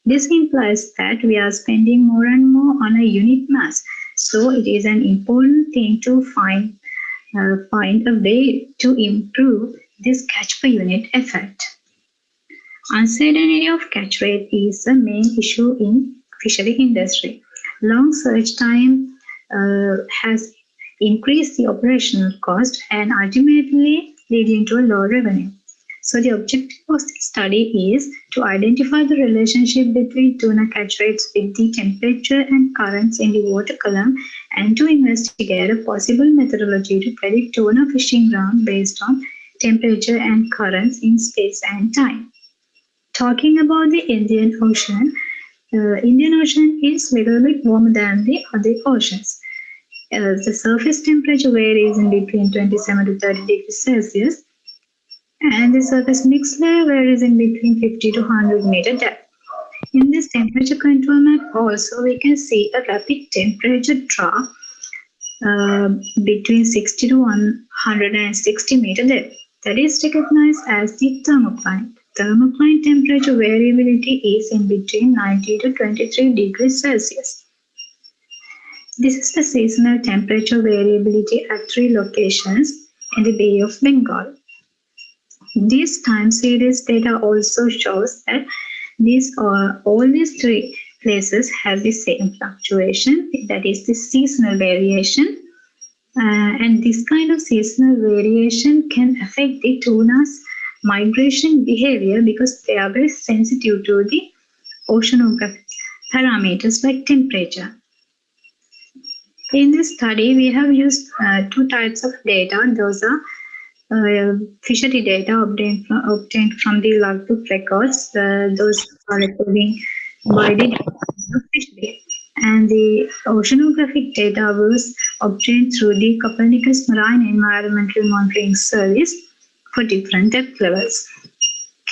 This implies that we are spending more and more on a unit mass, so it is an important thing to find a way to improve this catch per unit effort. Uncertainty of catch rate is the main issue in fishery industry. Long search time has increased the operational cost and ultimately leading to a low revenue. So the objective of the study is to identify the relationship between tuna catch rates with the temperature and currents in the water column, and to investigate a possible methodology to predict tuna fishing ground based on temperature and currents in space and time. Talking about the Indian Ocean, Indian Ocean is a little bit warmer than the other oceans. The surface temperature varies in between 27 to 30 degrees Celsius, and the surface mixed layer varies in between 50 to 100 meter depth. In this temperature control map also we can see a rapid temperature drop between 60 to 160 meter depth. That is recognized as the thermocline. Thermocline temperature variability is in between 90 to 23 degrees Celsius. This is the seasonal temperature variability at 3 locations in the Bay of Bengal. This time series data also shows that all these 3 places have the same fluctuation, that is the seasonal variation. And this kind of seasonal variation can affect the tuna's migration behavior because they are very sensitive to the oceanographic parameters like temperature. In this study, we have used 2 types of data. Those are fishery data obtained from the logbook records. Those are recording by the fishery. And the oceanographic data was obtained through the Copernicus Marine Environmental Monitoring Service for different depth levels.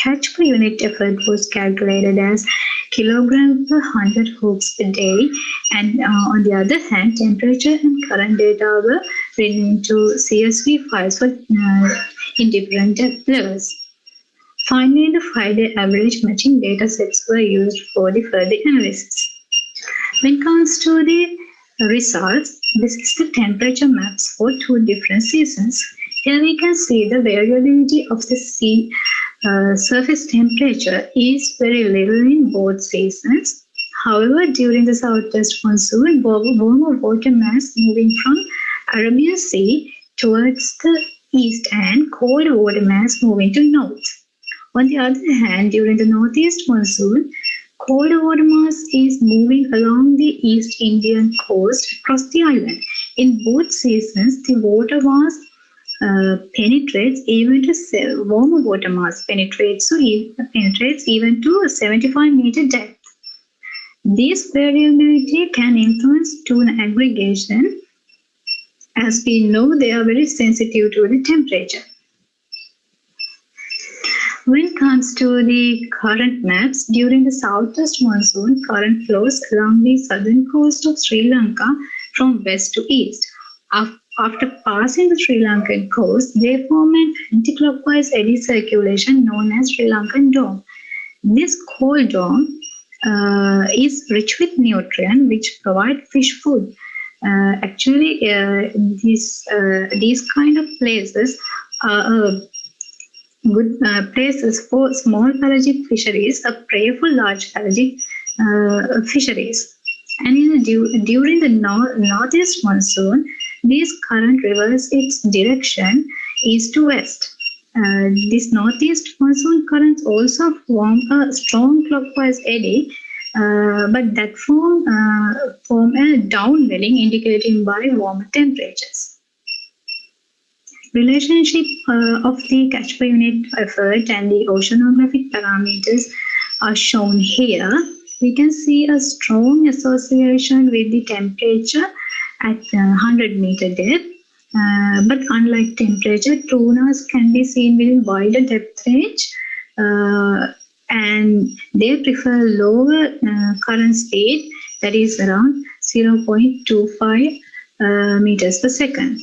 Catch per unit effort was calculated as kilogram per 100 hooks per day, and on the other hand, temperature and current data were written into CSV files for in different depth levels. Finally, the 5-day average matching data sets were used for the further analysis. When it comes to the results, this is the temperature maps for 2 different seasons. Here we can see the variability of the sea surface temperature is very little in both seasons. However, during the southwest monsoon, warmer water mass moving from Arabian Sea towards the east and cold water mass moving to north. On the other hand, during the northeast monsoon, cold water mass is moving along the East Indian coast across the island. In both seasons, the water mass penetrates even to warmer water mass penetrates even to 75 meter depth. This variability can influence tuna aggregation. As we know, they are very sensitive to the temperature. When it comes to the current maps, during the southwest monsoon, current flows along the southern coast of Sri Lanka from west to east. After passing the Sri Lankan coast, they form an anti-clockwise eddy circulation known as Sri Lankan dome. This cold dome is rich with nutrients which provide fish food. These kind of places are good places for small pelagic fisheries, a prey for large pelagic fisheries. And during the northeast monsoon, this current reverses its direction east to west. This northeast monsoon currents also form a strong clockwise eddy, but that form a downwelling indicating by warmer temperatures. Relationship of the catch per unit effort and the oceanographic parameters are shown here. We can see a strong association with the temperature at 100 meter depth. But unlike temperature, tunas can be seen within wider depth range, and they prefer lower current speed, that is around 0.25 meters per second.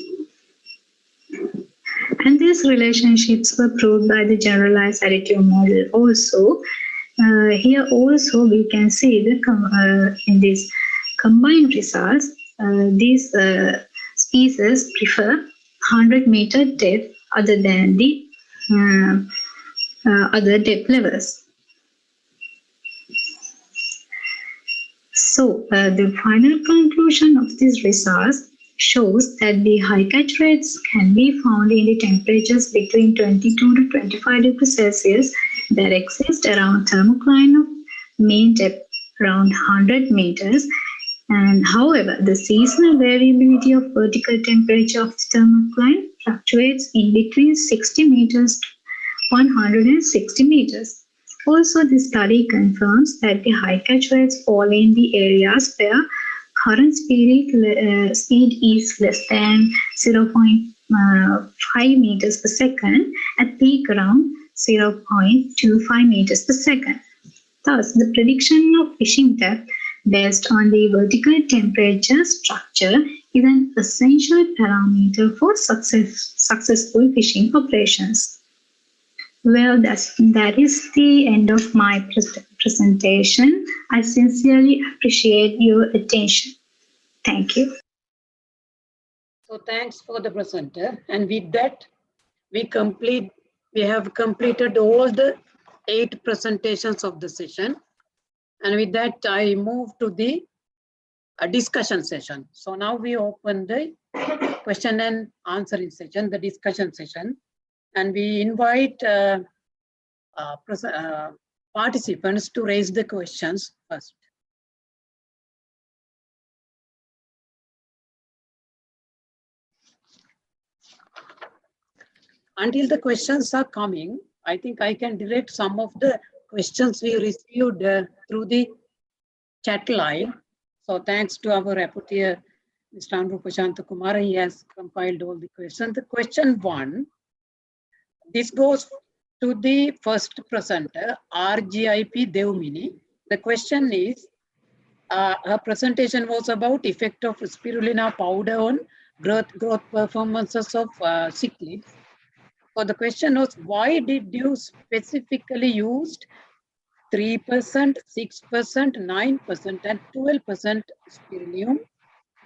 And these relationships were proved by the generalized additive model also. Here also we can see in these combined results, these species prefer 100 meter depth other than the other depth levels. So the final conclusion of these results shows that the high catch rates can be found in the temperatures between 22 to 25 degrees Celsius that exist around thermocline of mean depth around 100 meters. And however, the seasonal variability of vertical temperature of the thermocline fluctuates in between 60 meters to 160 meters. Also, the study confirms that the high catch rates fall in the areas where current speed is less than 0.5 meters per second at peak around 0.25 meters per second. Thus, the prediction of fishing depth based on the vertical temperature structure is an essential parameter for successful fishing operations. Well, that is the end of my presentation. I sincerely appreciate your attention. Thank you. So thanks for the presenter. And with that, we have completed all the 8 presentations of the session. And with that, I move to the discussion session. So now we open the question and answering session, the discussion session. And we invite participants to raise the questions first. Until the questions are coming, I think I can direct some of the questions we received through the chat line. So thanks to our rapporteur, Mr. Anrupa Shantakumara, he has compiled all the questions. The question 1, this goes to the first presenter, RGIP Devmini. The question is, her presentation was about effect of spirulina powder on growth performances of cichlids. So the question was, why did you specifically use 3%, 6%, 9%, and 12% spirulina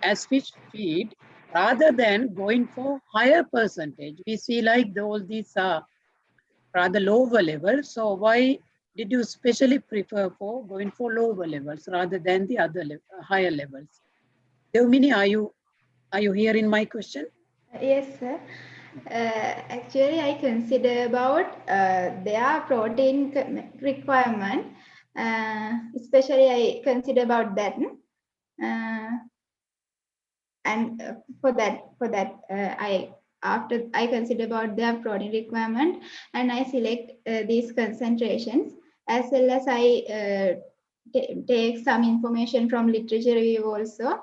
as fish feed rather than going for higher percentage? We see like all these are rather lower levels. So why did you specially prefer for going for lower levels rather than the other higher levels? Devmini, are you hearing my question? Yes, sir. Actually, I consider about their protein requirement. Especially, I consider about that. And for that, after I consider about their protein requirement, and I select these concentrations, as well as I take some information from literature review also.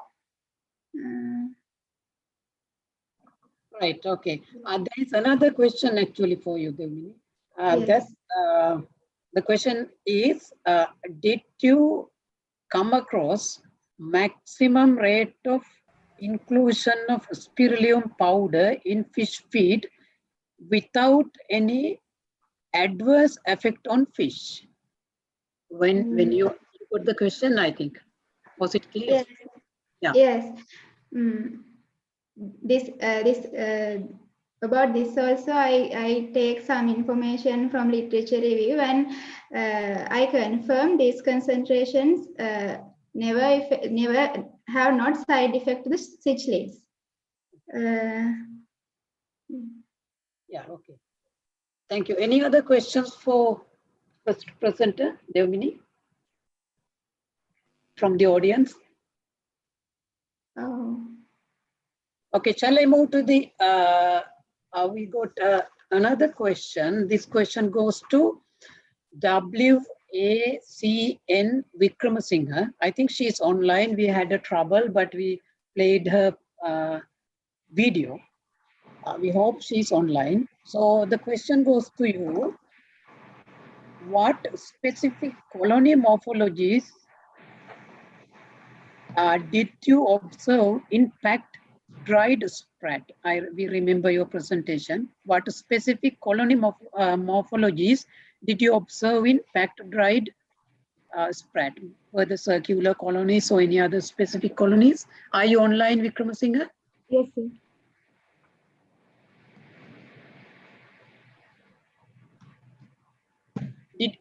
Right, okay. There is another question actually for you, Devmini. Yes. The question is, did you come across maximum rate of inclusion of spirulina powder in fish feed without any adverse effect on fish? When you put the question, I think, was it clear? Yes. Yeah. Yes. About this also, I take some information from literature review, and I confirm these concentrations never have not side effect to the cichlids. Yeah, okay. Thank you. Any other questions for first presenter, Devmini, from the audience? Oh. Okay, shall I move to the, we got another question. This question goes to WACN Vikramasinghe. I think she is online. We had a trouble, but we played her video. We hope she's online. So the question goes to you. What specific colony morphologies did you observe in packed dried spread? We remember your presentation. What specific colony morphologies did you observe in packed dried spread? Were the circular colonies or any other specific colonies? Are you online, Vikramasinghe? Yes, sir.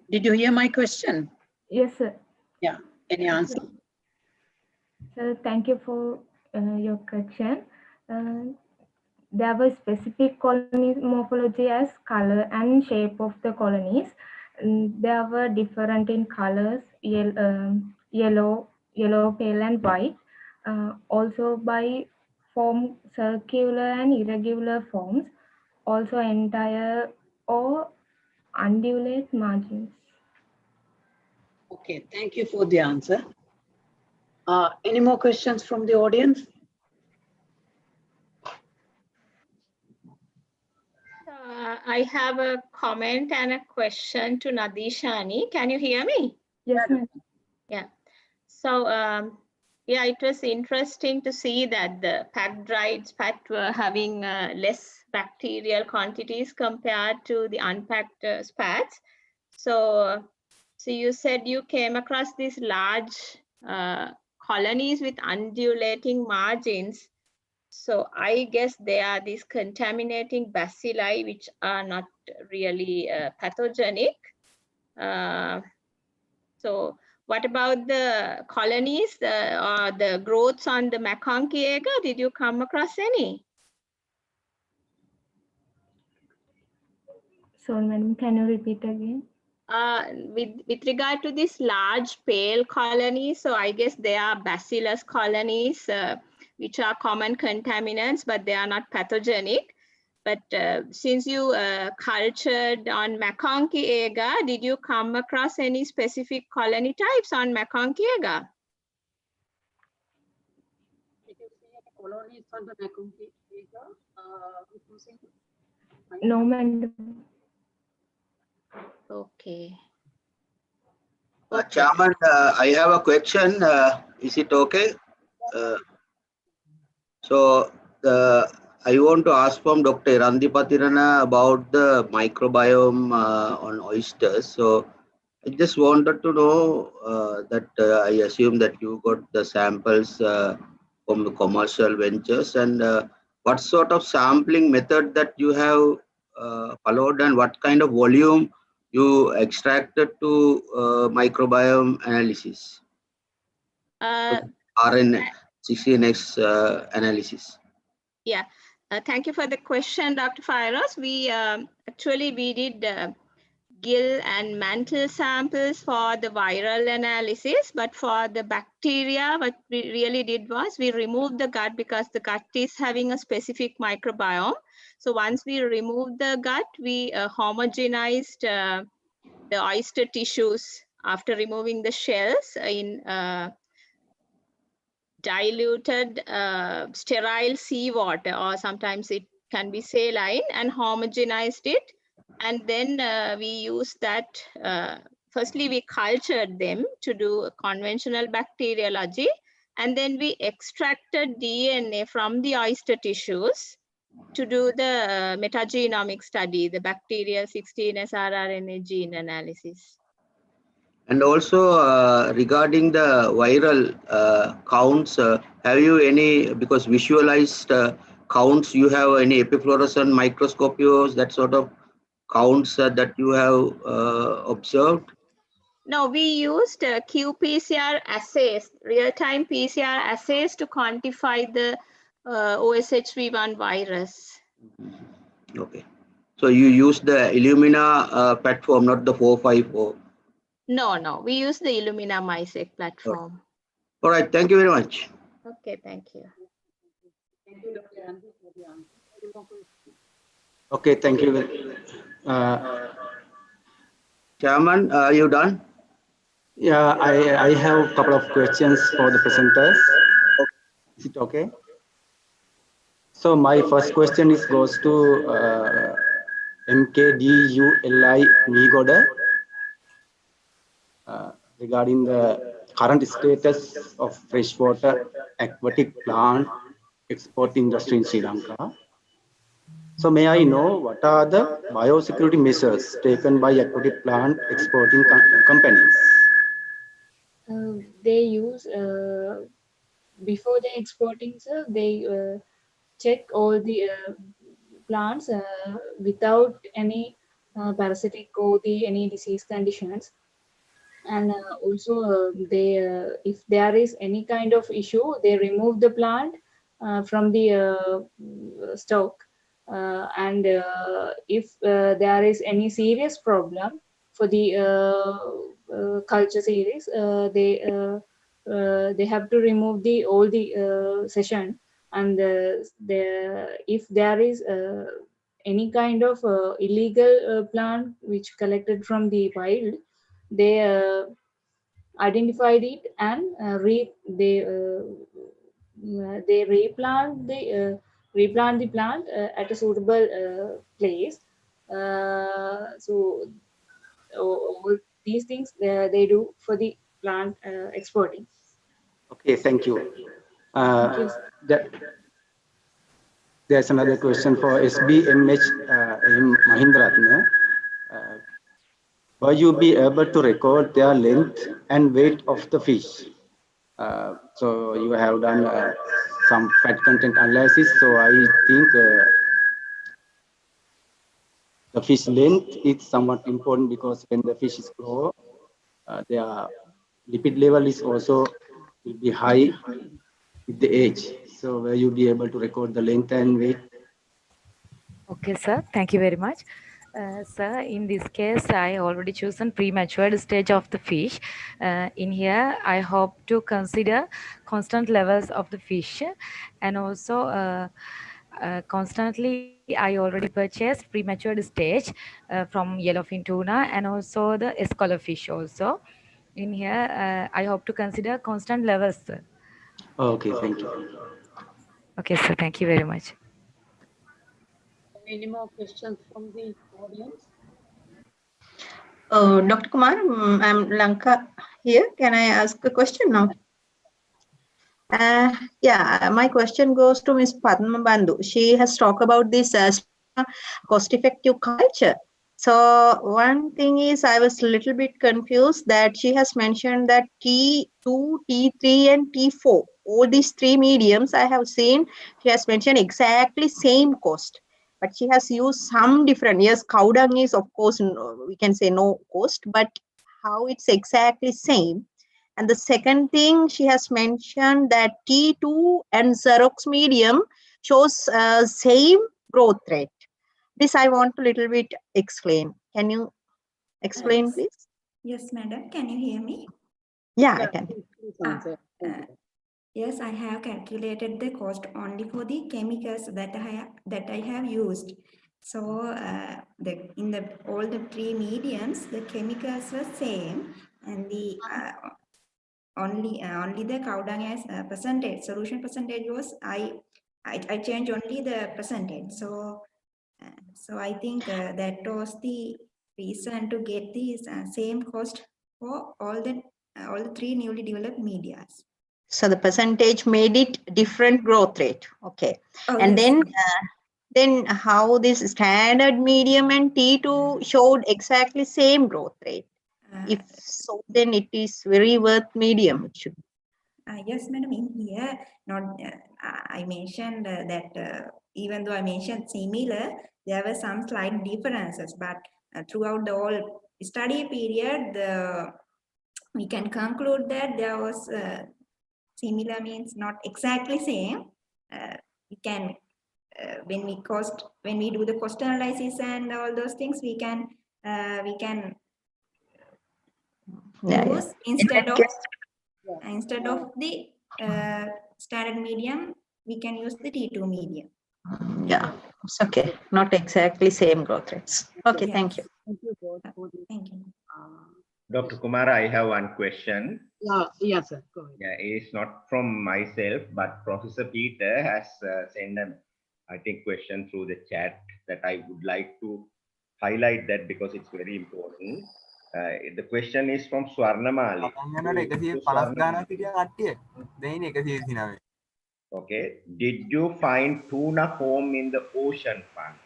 Did you hear my question? Yes, sir. Yeah, any answer? So thank you for your question. There were specific colony morphology as color and shape of the colonies. There were different in colors, yellow, pale and white. Also by form, circular and irregular forms. Also entire or undulate margins. Okay, thank you for the answer. Any more questions from the audience? I have a comment and a question to Nadishani. Can you hear me? Yes, ma'am. Yeah. So yeah, it was interesting to see that the packed-dried spat were having less bacterial quantities compared to the unpacked spats. So you said you came across these large colonies with undulating margins. So I guess they are these contaminating bacilli, which are not really pathogenic. So what about the colonies or the growths on the McConkey agar? Did you come across any? So, madam, can you repeat again? With regard to this large pale colonies, so I guess they are bacillus colonies, which are common contaminants, but they are not pathogenic. But since you cultured on McConkey agar, did you come across any specific colony types on McConkey agar? Colonies on the McConkey agar, using No, madam. Okay. Chairman, I have a question. Is it okay? So I want to ask from Dr. Irandipatirana about the microbiome on oysters. So I just wanted to know that I assume that you got the samples from the commercial ventures, and what sort of sampling method that you have followed, and what kind of volume you extracted to microbiome analysis, RNA 16x analysis. Yeah, thank you for the question, Dr. Firos. We actually did gill and mantle samples for the viral analysis, but for the bacteria, what we really did was we removed the gut because the gut is having a specific microbiome. So once we removed the gut, we homogenized the oyster tissues after removing the shells in diluted sterile seawater, or sometimes it can be saline, and homogenized it. And then we use that, firstly we cultured them to do conventional bacteriology, and then we extracted DNA from the oyster tissues to do the metagenomic study, the bacterial 16S rRNA gene analysis. And also regarding the viral counts, have you any, because visualized counts, you have any epifluorescent microscopios, that sort of counts that you have observed? No, we used qPCR assays, real-time PCR assays to quantify the OSHV1 virus. Okay. So you use the Illumina platform, not the 454. No, we use the Illumina MySec platform. All right, thank you very much. Okay, thank you. Okay, thank you. Chairman, are you done? Yeah, I have a couple of questions for the presenters. Is it okay? So my first question goes to MKDULI Migoda regarding the current status of freshwater aquatic plant export industry in Sri Lanka. So may I know what are the biosecurity measures taken by aquatic plant exporting companies? They use, before they exporting, sir, they check all the plants without any parasitic or any disease conditions. And also they if there is any kind of issue, they remove the plant from the stock, and if there is any serious problem for the culture series, they have to remove all the session. And if there is any kind of illegal plant which collected from the wild, they identified it and they replant the plant at a suitable place. So all these things they do for the plant exporting. Okay, thank you. Thank you. There's another question for SBMH M. Mahindaratna. Will you be able to record their length and weight of the fish? So you have done some fat content analysis. So I think the fish length is somewhat important because when the fish is grow, their lipid level is also will be high with the age. So will you be able to record the length and weight? Okay, sir. Thank you very much. Sir, in this case, I already chosen prematured stage of the fish. In here, I hope to consider constant levels of the fish, and also constantly I already purchased prematured stage from yellowfin tuna and also the escolar fish also. In here, I hope to consider constant levels, sir. Okay, thank you. Okay, sir. Thank you very much. Any more questions from the audience? Dr. Kumar, I'm Lanka here. Can I ask a question now? Yeah, my question goes to Ms. Padma Bandhu. She has talked about this cost-effective culture. So one thing is I was a little bit confused that she has mentioned that T2, T3 and T4, all these three mediums I have seen, she has mentioned exactly same cost. But she has used some different, yes, cow dung is of course, we can say no cost, but how it's exactly same. And the second thing she has mentioned that T2 and Xerox medium shows same growth rate. This I want to little bit explain. Can you explain, please? Yes, madam. Can you hear me? Yeah, I can. Yes, I have calculated the cost only for the chemicals that I have used. So in all the three mediums, the chemicals were same, and the only the cow dung as percentage solution percentage was I changed only the percentage. So I think that was the reason to get the same cost for all the three newly developed medias. So the percentage made it different growth rate. Okay. Oh, and yes. then how this standard medium and T2 showed exactly same growth rate. If so, then it is very worth medium. It should. Yes, madam. In here, I mentioned that even though I mentioned similar, there were some slight differences. But throughout the whole study period, we can conclude that there was similar means not exactly same. We can when we do the cost analysis and all those things, we can use instead of the standard medium, we can use the T2 medium. Yeah, it's okay. Not exactly same growth rates. Okay, Yes. thank you. Thank you. Dr. Kumar, I have one question. Yes, sir. Go ahead. Yeah, it's not from myself, but Professor Peter has sent an, I think, question through the chat that I would like to highlight that because it's very important. The question is from Swarnamali. Okay. Did you find tuna home in the ocean fronts?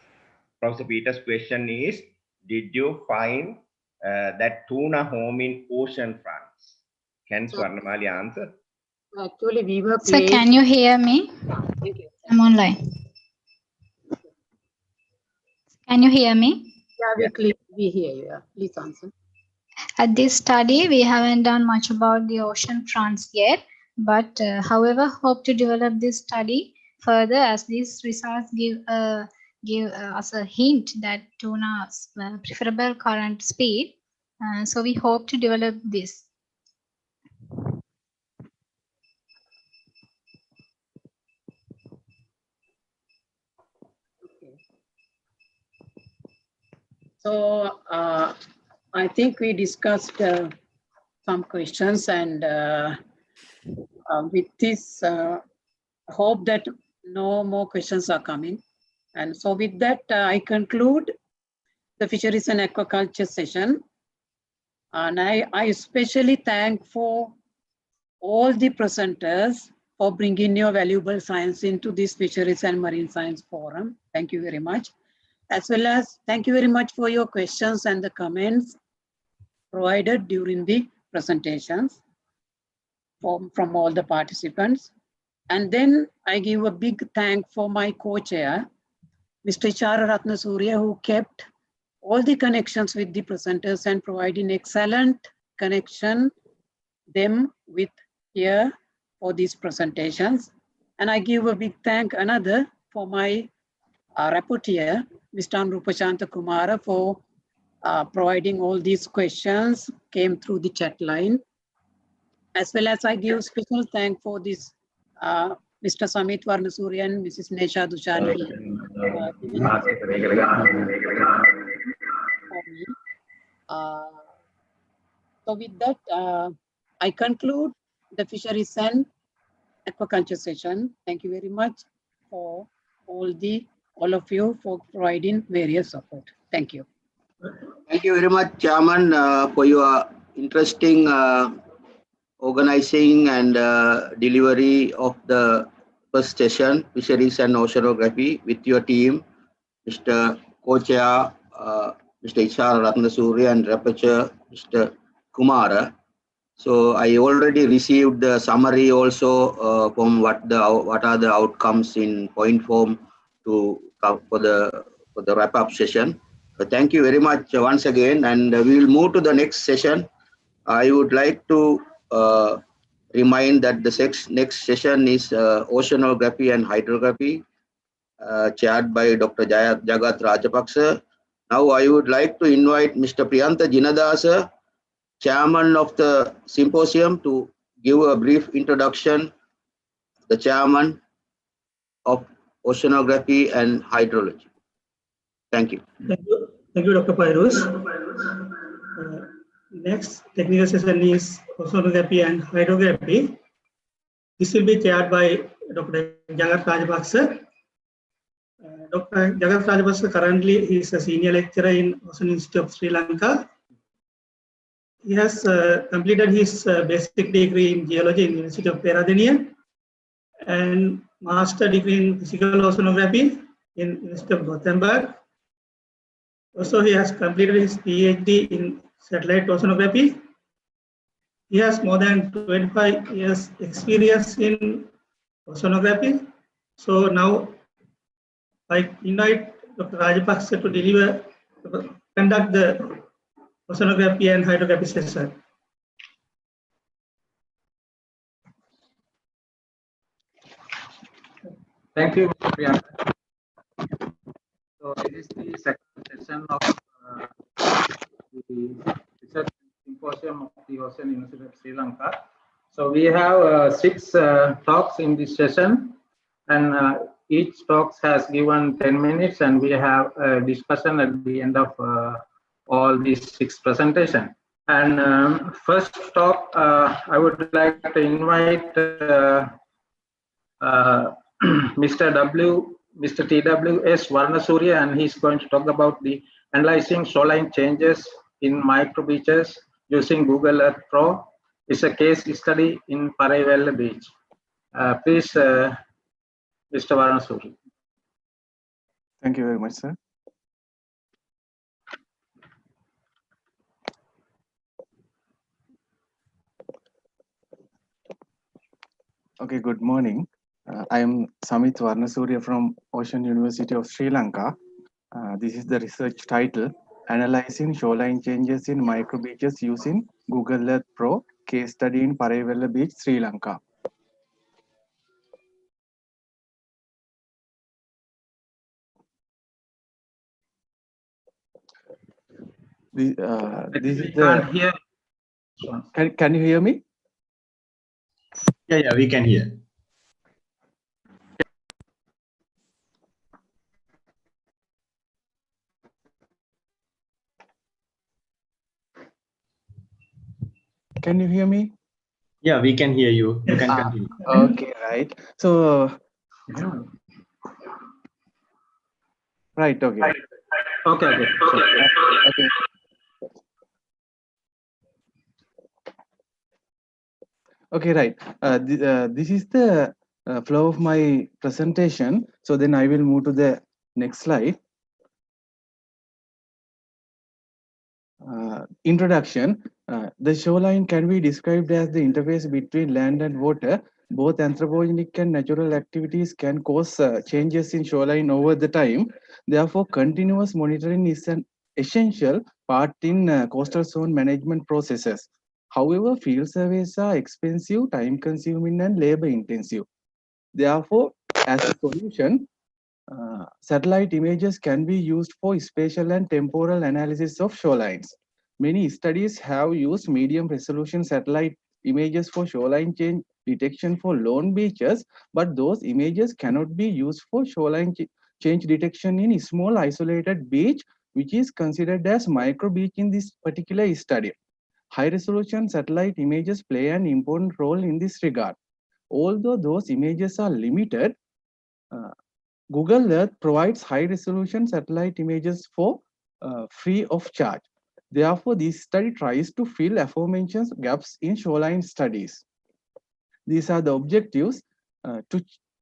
Professor Peter's question is, did you find that tuna home in ocean fronts? Can Swarnamali answer? Actually, we were So can you hear me? I'm online. Can you hear me? Yeah, we hear you. Yeah. Please answer. At this study, we haven't done much about the ocean fronts yet, but however, hope to develop this study further as these results give us a hint that tuna's preferable current speed. So we hope to develop this. So I think we discussed some questions, and with this, hope that no more questions are coming. And so with that, I conclude the Fisheries and Aquaculture session. And I especially thank for all the presenters for bringing your valuable science into this Fisheries and Marine Science Forum. Thank you very much. As well as thank you very much for your questions and the comments provided during the presentations from all the participants. And then I give a big thank for my co-chair, Mr. Chara Ratnasurya, who kept all the connections with the presenters and providing excellent connection them with here for these presentations. And I give a big thank another for my rapporteur, Mr. Anrupashanta Kumara, for providing all these questions came through the chat line. As well as I give special thank for this Mr. Samit Varnasuriya and Mrs. Nesha Dushani. So with that, I conclude the Fisheries and Aquaculture session. Thank you very much for all of you for providing various support. Thank you. Thank you very much, Chairman, for your interesting organizing and delivery of the first session, Fisheries and Oceanography, with your team, Mr. Co-Chair, Mr. Ishar Ratnasurya, and Rapporteur, Mr. Kumara. So I already received the summary also from what are the outcomes in point form for the wrap-up session. So thank you very much once again, and we will move to the next session. I would like to remind that the next session is Oceanography and Hydrography, chaired by Dr. Jagat Rajapaksa. Now I would like to invite Mr. Priyantha Jinadasa, Chairman of the Symposium, to give a brief introduction, the Chairman of Oceanography and Hydrology. Thank you. Thank you, Dr. Pairus. Next technical session is Oceanography and Hydrography. This will be chaired by Dr. Jagat Rajapaksa. Dr. Jagat Rajapaksa currently he is a senior lecturer in Ocean Institute of Sri Lanka. He has completed his basic degree in geology in the University of Peradeniya and master degree in physical oceanography in University of Gothenburg. Also, he has completed his PhD in satellite oceanography. He has more than 25 years experience in oceanography. So now I invite Dr. Rajapaksa to conduct the Oceanography and Hydrography session. Thank you, Mr. Priyanka. So this is the second session of the Research Symposium of the Ocean University of Sri Lanka. So we have 6 talks in this session, and each talk has given 10 minutes, and we have a discussion at the end of all these 6 presentations. And first talk, I would like to invite Mr. T.W.S. Varnasuriya, and he's going to talk about the analyzing shoreline changes in microbeaches using Google Earth Pro. It's a case study in Paraivella Beach. Please, Mr. Varnasuriya. Thank you very much, sir. Okay, good morning. I am Samit Varnasuriya from Ocean University of Sri Lanka. This is the research title, Analyzing Shoreline Changes in Microbeaches Using Google Earth Pro, Case Study in Paraivella Beach, Sri Lanka. This is the... Can you hear me? Yeah, we can hear. Can you hear me? Yeah, we can hear you. You can continue. Okay, right. So, right, okay. Okay. Okay. Okay, right. This is the flow of my presentation. So then I will move to the next slide. Introduction. The shoreline can be described as the interface between land and water. Both anthropogenic and natural activities can cause changes in shoreline over the time. Therefore, continuous monitoring is an essential part in coastal zone management processes. However, field surveys are expensive, time-consuming, and labor-intensive. Therefore, as a solution, satellite images can be used for spatial and temporal analysis of shorelines. Many studies have used medium resolution satellite images for shoreline change detection for lone beaches, but those images cannot be used for shoreline change detection in small isolated beach, which is considered as micro beach in this particular study. High resolution satellite images play an important role in this regard. Although those images are limited, Google Earth provides high-resolution satellite images for free of charge. Therefore, this study tries to fill aforementioned gaps in shoreline studies. These are the objectives to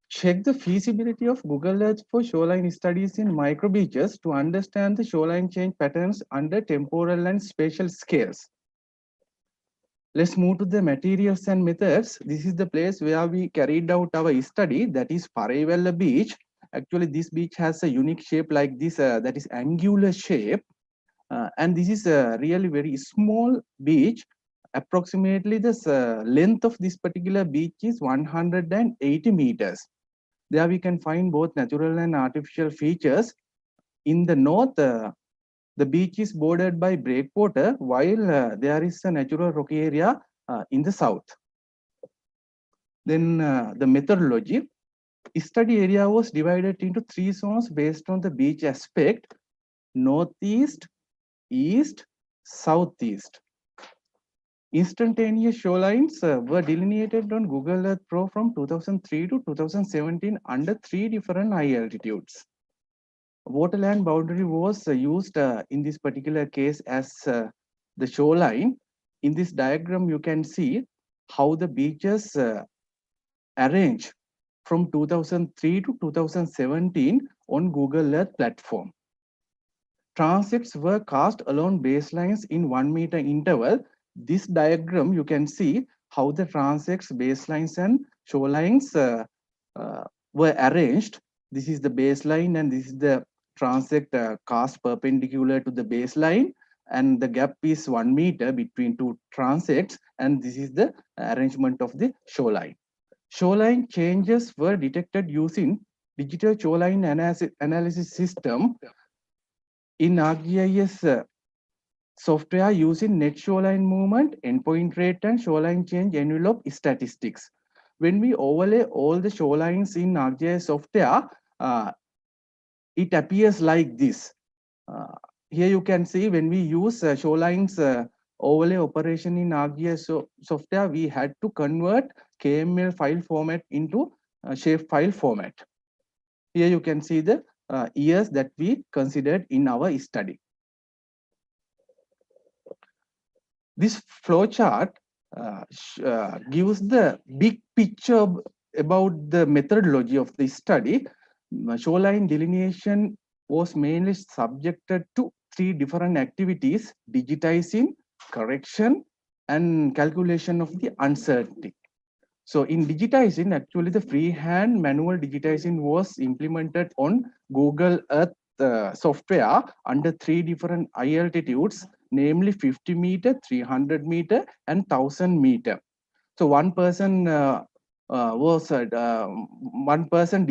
check the feasibility of Google Earth for shoreline studies in microbeaches to understand the shoreline change patterns under temporal and spatial scales. Let's move to the materials and methods. This is the place where we carried out our study, that is Paraivella Beach. Actually, this beach has a unique shape like this, that is angular shape. And this is a really very small beach. Approximately the length of this particular beach is 180 meters. There we can find both natural and artificial features. In the north, the beach is bordered by breakwater, while there is a natural rocky area in the south. Then the methodology. Study area was divided into 3 zones based on the beach aspect: northeast, east, southeast. Instantaneous shorelines were delineated on Google Earth Pro from 2003 to 2017 under 3 different high altitudes. Waterland boundary was used in this particular case as the shoreline. In this diagram, you can see how the beaches arrange from 2003 to 2017 on Google Earth platform. Transects were cast along baselines in 1 meter interval. This diagram, you can see how the transects, baselines, and shorelines were arranged. This is the baseline, and this is the transect cast perpendicular to the baseline, and the gap is 1 meter between 2 transects, and this is the arrangement of the shoreline. Shoreline changes were detected using digital shoreline analysis system in ArcGIS software using net shoreline movement, endpoint rate, and shoreline change envelope statistics. When we overlay all the shorelines in ArcGIS software, it appears like this. Here you can see when we use shorelines overlay operation in ArcGIS software, we had to convert KML file format into shape-file format. Here you can see the years that we considered in our study. This flowchart gives the big picture about the methodology of the study. Shoreline delineation was mainly subjected to 3 different activities: digitizing, correction, and calculation of the uncertainty. So in digitizing, actually the freehand manual digitizing was implemented on Google Earth software under 3 different high altitudes, namely 50 meter, 300 meter, and 1000 meter. So one person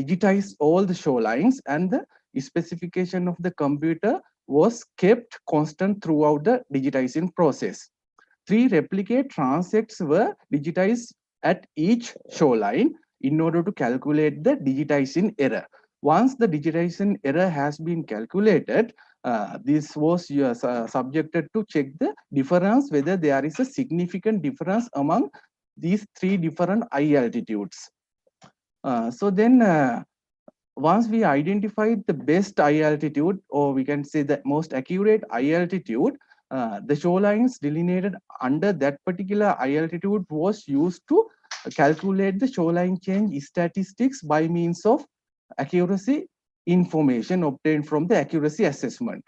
digitized all the shorelines, and the specification of the computer was kept constant throughout the digitizing process. 3 replicate transects were digitized at each shoreline in order to calculate the digitizing error. Once the digitizing error has been calculated, this was subjected to check the difference, whether there is a significant difference among these 3 different high altitudes. So then once we identified the best high altitude, or we can say the most accurate high altitude, the shorelines delineated under that particular high altitude was used to calculate the shoreline change statistics by means of accuracy information obtained from the accuracy assessment.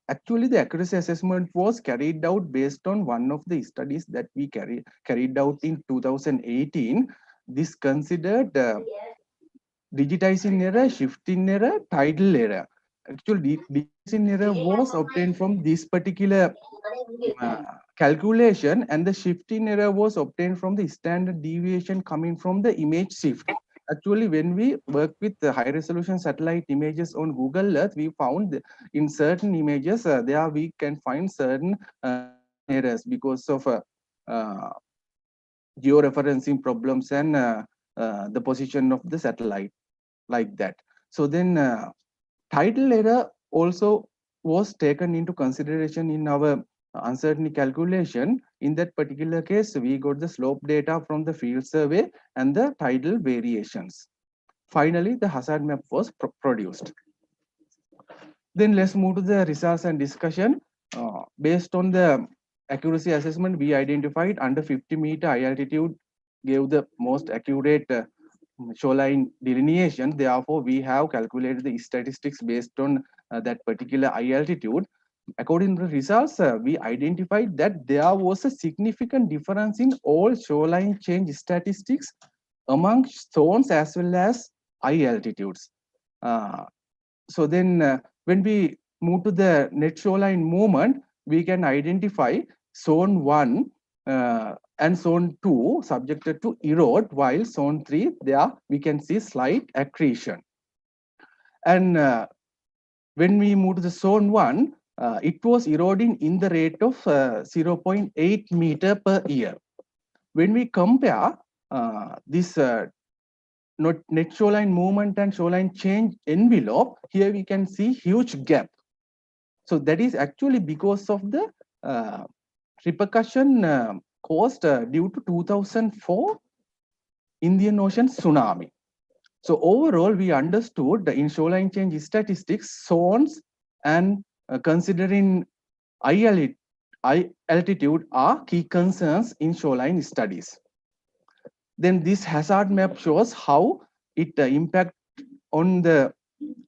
Actually, the accuracy assessment was carried out based on one of the studies that we carried out in 2018. This considered digitizing error, shifting error, tidal error. Actually, digitizing error was obtained from this particular calculation, and the shifting error was obtained from the standard deviation coming from the image shift. Actually, when we work with the high resolution satellite images on Google Earth, we found in certain images there we can find certain errors because of georeferencing problems and the position of the satellite, like that. So then tidal error also was taken into consideration in our uncertainty calculation. In that particular case, we got the slope data from the field survey and the tidal variations. Finally, the hazard map was produced. Then let's move to the results and discussion. Based on the accuracy assessment, we identified under 50-meter high altitude gave the most accurate shoreline delineation. Therefore, we have calculated the statistics based on that particular high altitude. According to the results, we identified that there was a significant difference in all shoreline change statistics among zones as well as high altitudes. So then when we move to the net shoreline movement, we can identify zone 1 and zone 2 subjected to erode, while zone 3 there we can see slight accretion. And when we move to the zone 1, it was eroding in the rate of 0.8 meter per year. When we compare this net shoreline movement and shoreline change envelope, here we can see huge gap. So that is actually because of the repercussion caused due to 2004 Indian Ocean tsunami. So overall, we understood in shoreline change statistics, zones and considering high altitude are key concerns in shoreline studies. Then this hazard map shows how it impact on the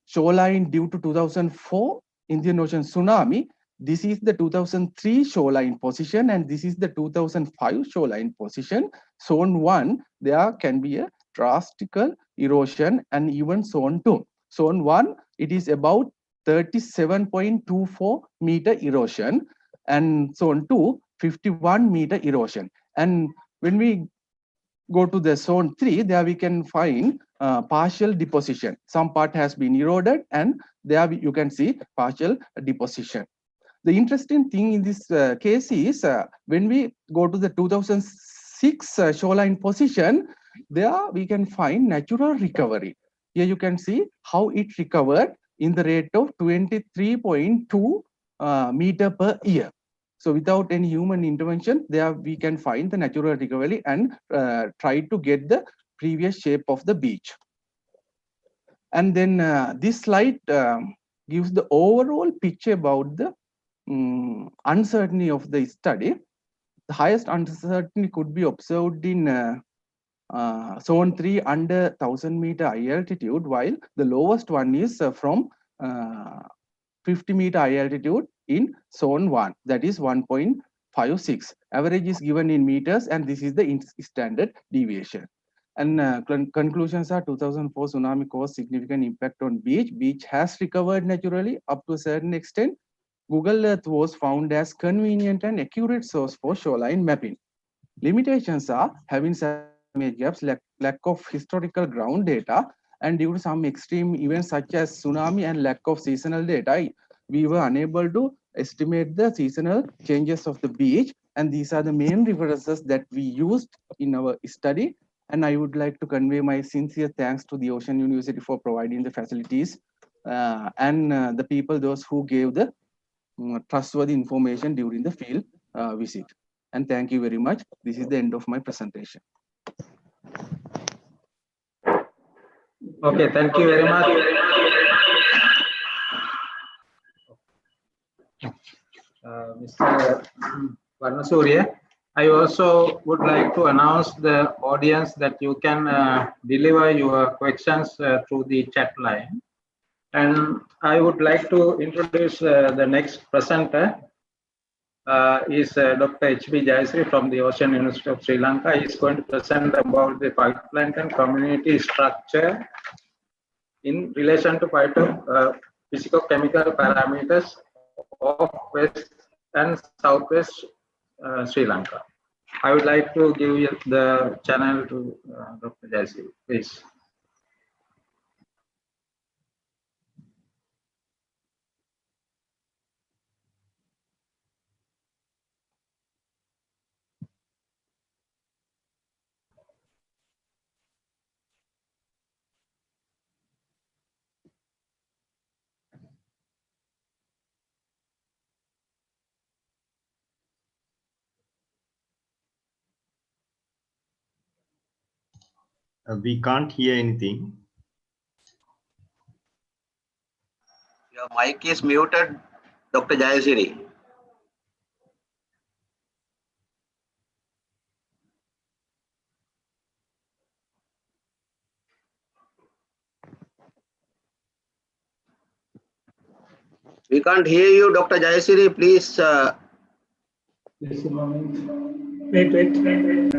shoreline due to 2004 Indian Ocean tsunami. This is the 2003 shoreline position and this is the 2005 shoreline position. Zone 1, there can be a drastic erosion, and even zone 2. Zone 1, it is about 37.24 meter erosion, and zone 2, 51 meter erosion. And when we go to the zone 3, there we can find partial deposition. Some part has been eroded and there you can see partial deposition. The interesting thing in this case is when we go to the 2006 shoreline position, there we can find natural recovery. Here you can see how it recovered in the rate of 23.2 meter per year. So without any human intervention, there we can find the natural recovery and try to get the previous shape of the beach. And then this slide gives the overall picture about the uncertainty of the study. The highest uncertainty could be observed in zone 3 under 1000 meter high altitude, while the lowest one is from 50 meter high altitude in zone 1, that is 1.56. Average is given in meters and this is the standard deviation. And conclusions are 2004 tsunami caused significant impact on beach. Beach has recovered naturally up to a certain extent. Google Earth was found as convenient and accurate source for shoreline mapping. Limitations are having image gaps, lack of historical ground data, and due to some extreme events such as tsunami and lack of seasonal data, we were unable to estimate the seasonal changes of the beach. And these are the main references that we used in our study. And I would like to convey my sincere thanks to the Ocean University for providing the facilities and the people, those who gave the trustworthy information during the field visit. And thank you very much. This is the end of my presentation. Okay, thank you very much. Varnasurya. I also would like to announce the audience that you can deliver your questions through the chat line. And I would like to introduce the next presenter. Is Dr. H.B. Jayasri from the Ocean University of Sri Lanka. He is going to present about the phytoplankton community structure in relation to physicochemical parameters of West and Southwest Sri Lanka. I would like to give you the channel to Dr. Jayasri, please. We can't hear anything. Your mic is muted, Dr. Jayasiri. We can't hear you, Dr. Jayasiri. Please. Just a moment. Wait.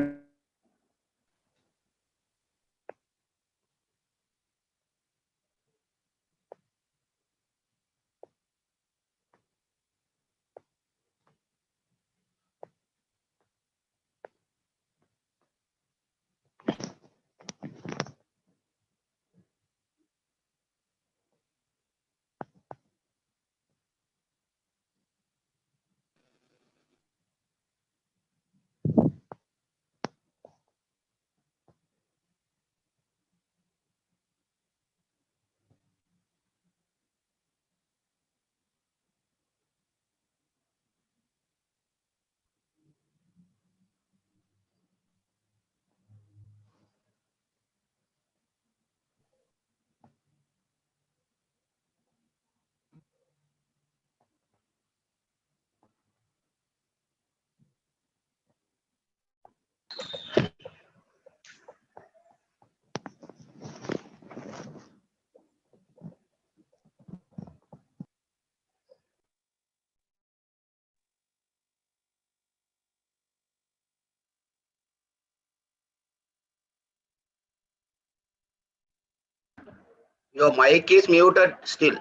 Your mic is muted still.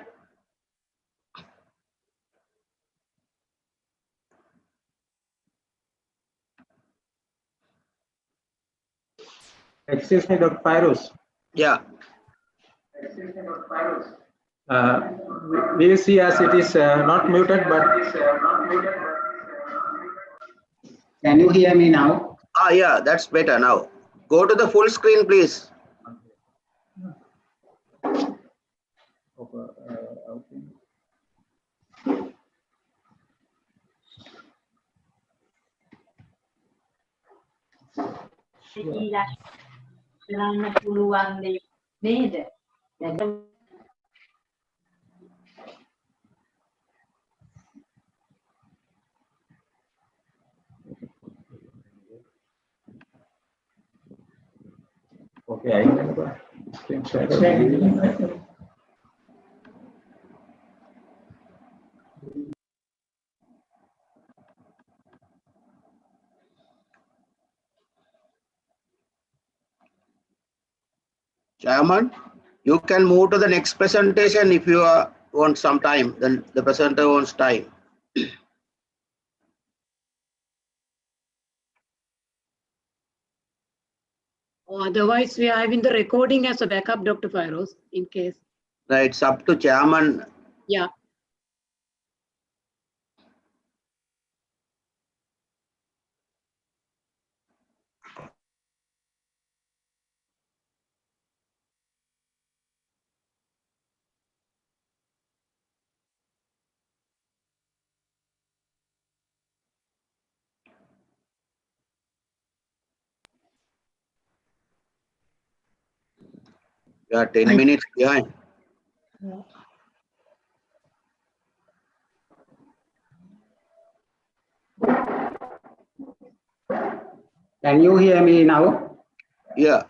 Excuse me, Dr. Pyrus. Yeah. We see as it is not muted, but. Can you hear me now? Yeah, that's better now. Go to the full screen, please. Okay, I remember. Chairman, you can move to the next presentation if you want some time. Then the presenter wants time. Otherwise, we are having the recording as a backup, Dr. Pyrus, in case. No, it's up to chairman. Yeah. You are 10 minutes behind. Can you hear me now? Yeah,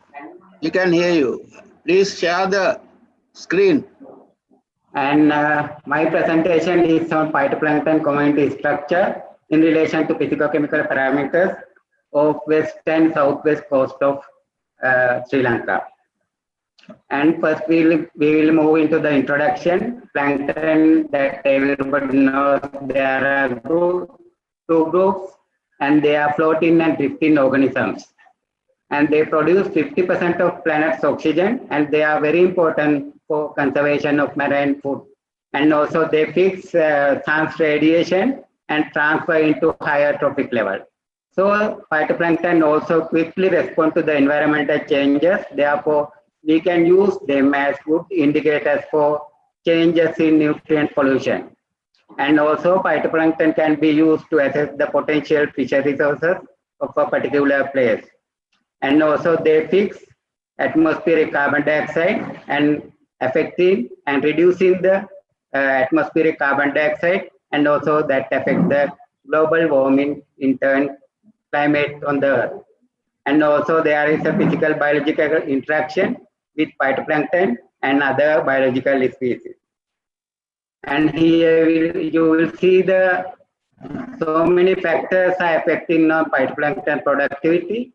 we can hear you. Please share the screen. And my presentation is on phytoplankton community structure in relation to physicochemical parameters of west and southwest coast of Sri Lanka. And first we will move into the introduction. Plankton, that everybody knows, there are two groups, and they are floating and drifting organisms. And they produce 50% of planet's oxygen, and they are very important for conservation of marine food. And also they fix sun's radiation and transfer into higher trophic level. So phytoplankton also quickly respond to the environmental changes. Therefore, we can use them as good indicators for changes in nutrient pollution. And also phytoplankton can be used to assess the potential fishery resources of a particular place. And also they fix atmospheric carbon dioxide and affecting and reducing the atmospheric carbon dioxide, and also that affect the global warming, in turn climate on the earth. And also there is a physical biological interaction with phytoplankton and other biological species. And here you will see the so many factors are affecting phytoplankton productivity.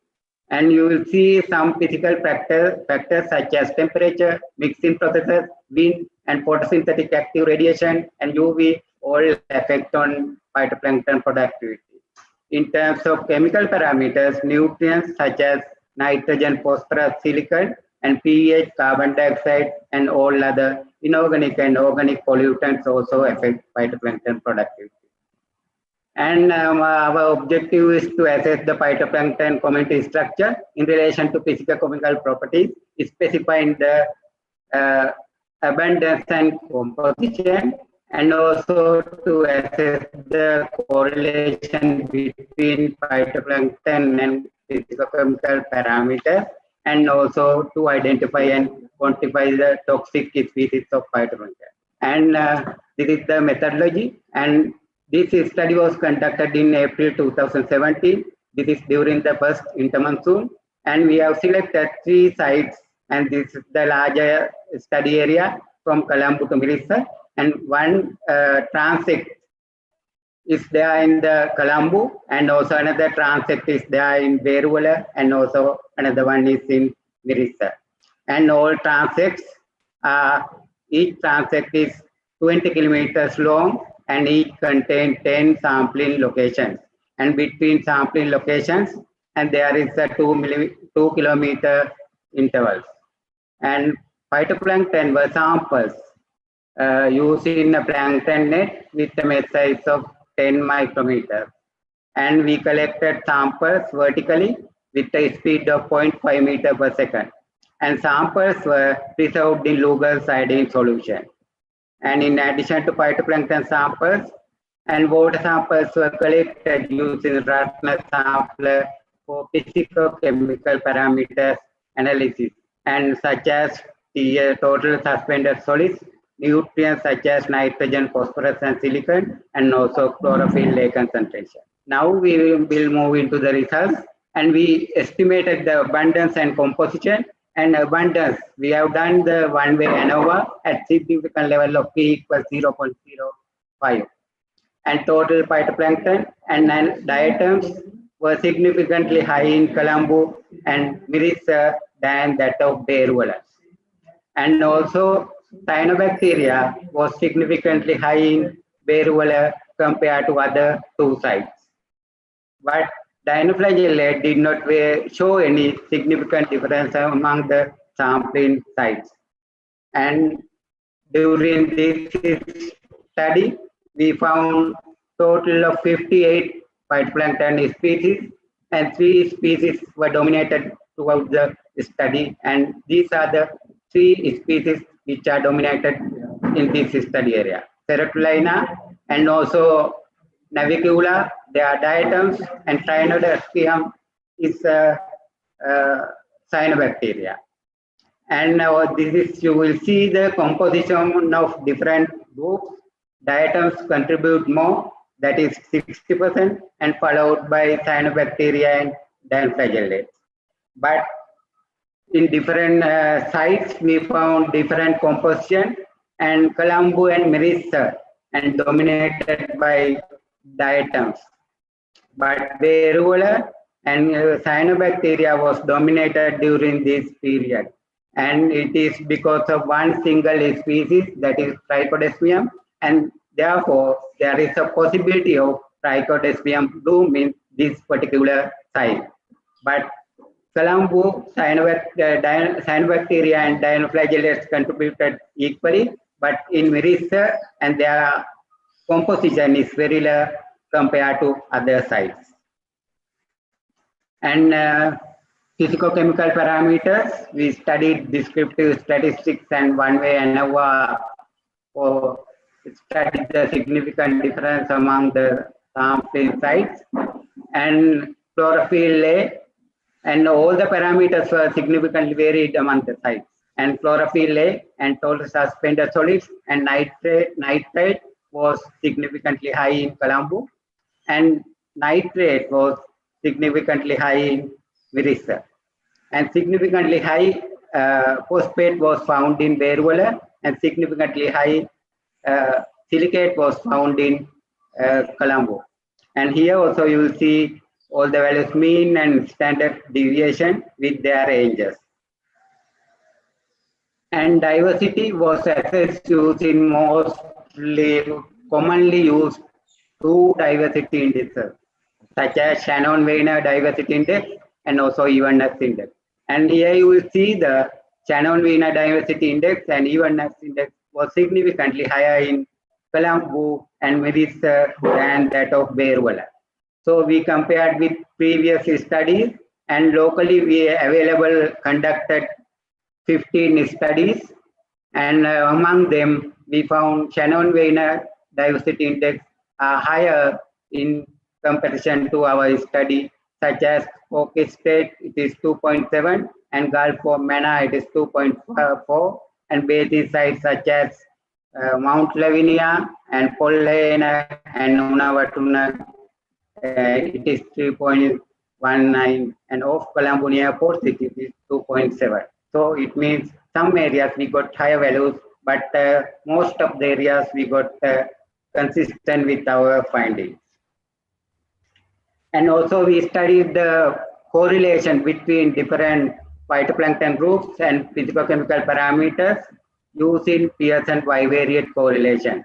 And you will see some physical factors such as temperature, mixing processes, wind, and photosynthetic active radiation and UV all affect on phytoplankton productivity. In terms of chemical parameters, nutrients such as nitrogen, phosphorus, silicon, and pH, carbon dioxide, and all other inorganic and organic pollutants also affect phytoplankton productivity. And our objective is to assess the phytoplankton community structure in relation to physicochemical properties, specifying the abundance and composition, and also to assess the correlation between phytoplankton and physicochemical parameters, and also to identify and quantify the toxic species of phytoplankton. And this is the methodology. And this study was conducted in April 2017. This is during the first intermonsoon. And we have selected 3 sites, and this is the larger study area from Colombo to Mirissa. And one transect is there in the Colombo, and also another transect is there in Veruvala, and also another one is in Mirissa. And all transects, each transect is 20 kilometers long, and each contains 10 sampling locations. And between sampling locations, and there is a 2 kilometer intervals. And phytoplankton were samples using a plankton net with a mesh size of 10 micrometers. And we collected samples vertically with a speed of 0.5 meter per second. And samples were preserved in Luger's iodine solution. And in addition to phytoplankton samples, and water samples were collected using Ratner sampler for physicochemical parameters analysis, and such as the total suspended solids, nutrients such as nitrogen, phosphorus, and silicon, and also chlorophyll lake concentration. Now we will move into the results, and we estimated the abundance and composition. And abundance, we have done the one-way ANOVA at significant level of P equals 0.05. And total phytoplankton and diatoms were significantly high in Colombo and Mirissa than that of Veruvala. And also cyanobacteria was significantly high in Veruvala compared to other 2 sites. But dinoflagellate did not show any significant difference among the sampling sites. And during this study, we found total of 58 phytoplankton species, and 3 species were dominated throughout the study. And these are the 3 species which are dominated in this study area: Ceratulina, and also Navicula, they are diatoms, and Trinodactylium is cyanobacteria. And now this is, you will see the composition of different groups. Diatoms contribute more, that is 60%, and followed by cyanobacteria and dinoflagellates. But in different sites, we found different composition, and Colombo and Marissa, and dominated by diatoms. But variola and cyanobacteria was dominated during this period. And it is because of one single species, that is Trichodesmium, and therefore there is a possibility of Trichodesmium bloom in this particular site. But Colombo, cyanobacteria and dinoflagellates contributed equally, but in Marissa, and their composition is very low compared to other sites. And physicochemical parameters, we studied descriptive statistics and one-way ANOVA for studied the significant difference among the sampling sites, and chlorophyll A, and all the parameters were significantly varied among the sites. And chlorophyll A and total suspended solids and nitrate was significantly high in Colombo, and nitrate was significantly high in Marissa. And significantly high phosphate was found in variola, and significantly high silicate was found in Colombo. And here also you will see all the values mean and standard deviation with their ranges. And diversity was assessed using mostly commonly used two diversity indices, such as Shannon-Weiner diversity index and also evenness index. And here you will see the Shannon-Weiner diversity index and evenness index was significantly higher in Colombo and Marissa than that of variola. So we compared with previous studies, and locally we available conducted 15 studies, and among them we found Shannon-Weiner diversity index higher in comparison to our study, such as Oak State it is 2.7, and Gulf of Manna it is 2.4, and basin sites such as Mount Lavinia and Pollena and Unawatuna it is 3.19, and off Colombo near Port City it is 2.7. So it means some areas we got higher values, but most of the areas we got consistent with our findings. And also we studied the correlation between different phytoplankton groups and physicochemical parameters using Pearson bivariate correlation.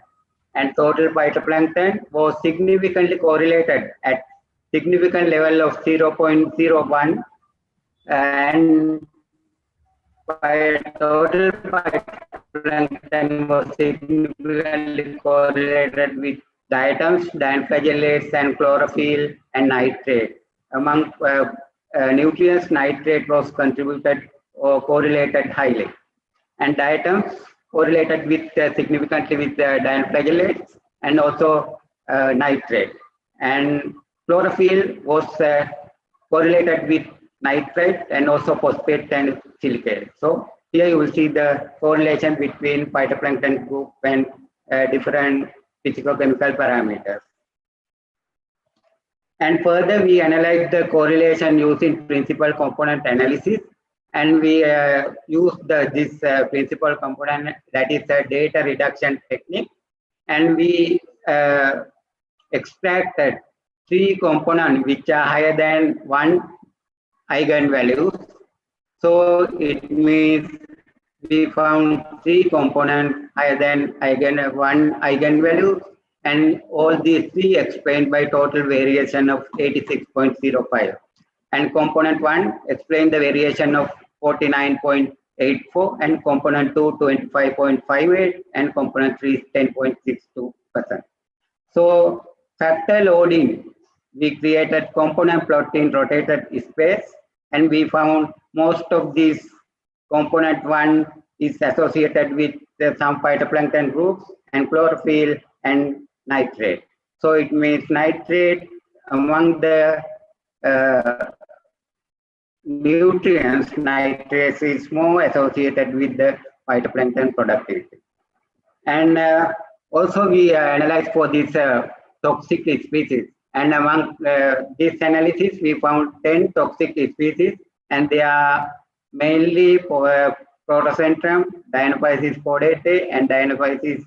And total phytoplankton was significantly correlated at significant level of 0.01, and total phytoplankton was significantly correlated with diatoms, dinoflagellates, and chlorophyll and nitrate. Among nutrients, nitrate was contributed or correlated highly, and diatoms correlated with significantly with dinoflagellates and also nitrate, and chlorophyll was correlated with nitrate and also phosphate and silicate. So here you will see the correlation between phytoplankton group and different physicochemical parameters. And further, we analyzed the correlation using principal component analysis, and we used this principal component, that is a data reduction technique, and we extracted 3 components which are higher than 1 eigenvalue. So it means we found 3 components higher than 1 eigenvalue, and all these 3 explained by total variation of 86.05. And component 1 explained the variation of 49.84, and component 2 25.58, and component 3 10.62%. So factor loading, we created component plot in rotated space, and we found most of these component 1 is associated with some phytoplankton groups and chlorophyll and nitrate. So it means nitrate among the nutrients, nitrates is more associated with the phytoplankton productivity. And also we analyzed for these toxic species, And among this analysis, we found 10 toxic species, and they are mainly for Protocentrum, Dinophysis caudate, and Dinophysis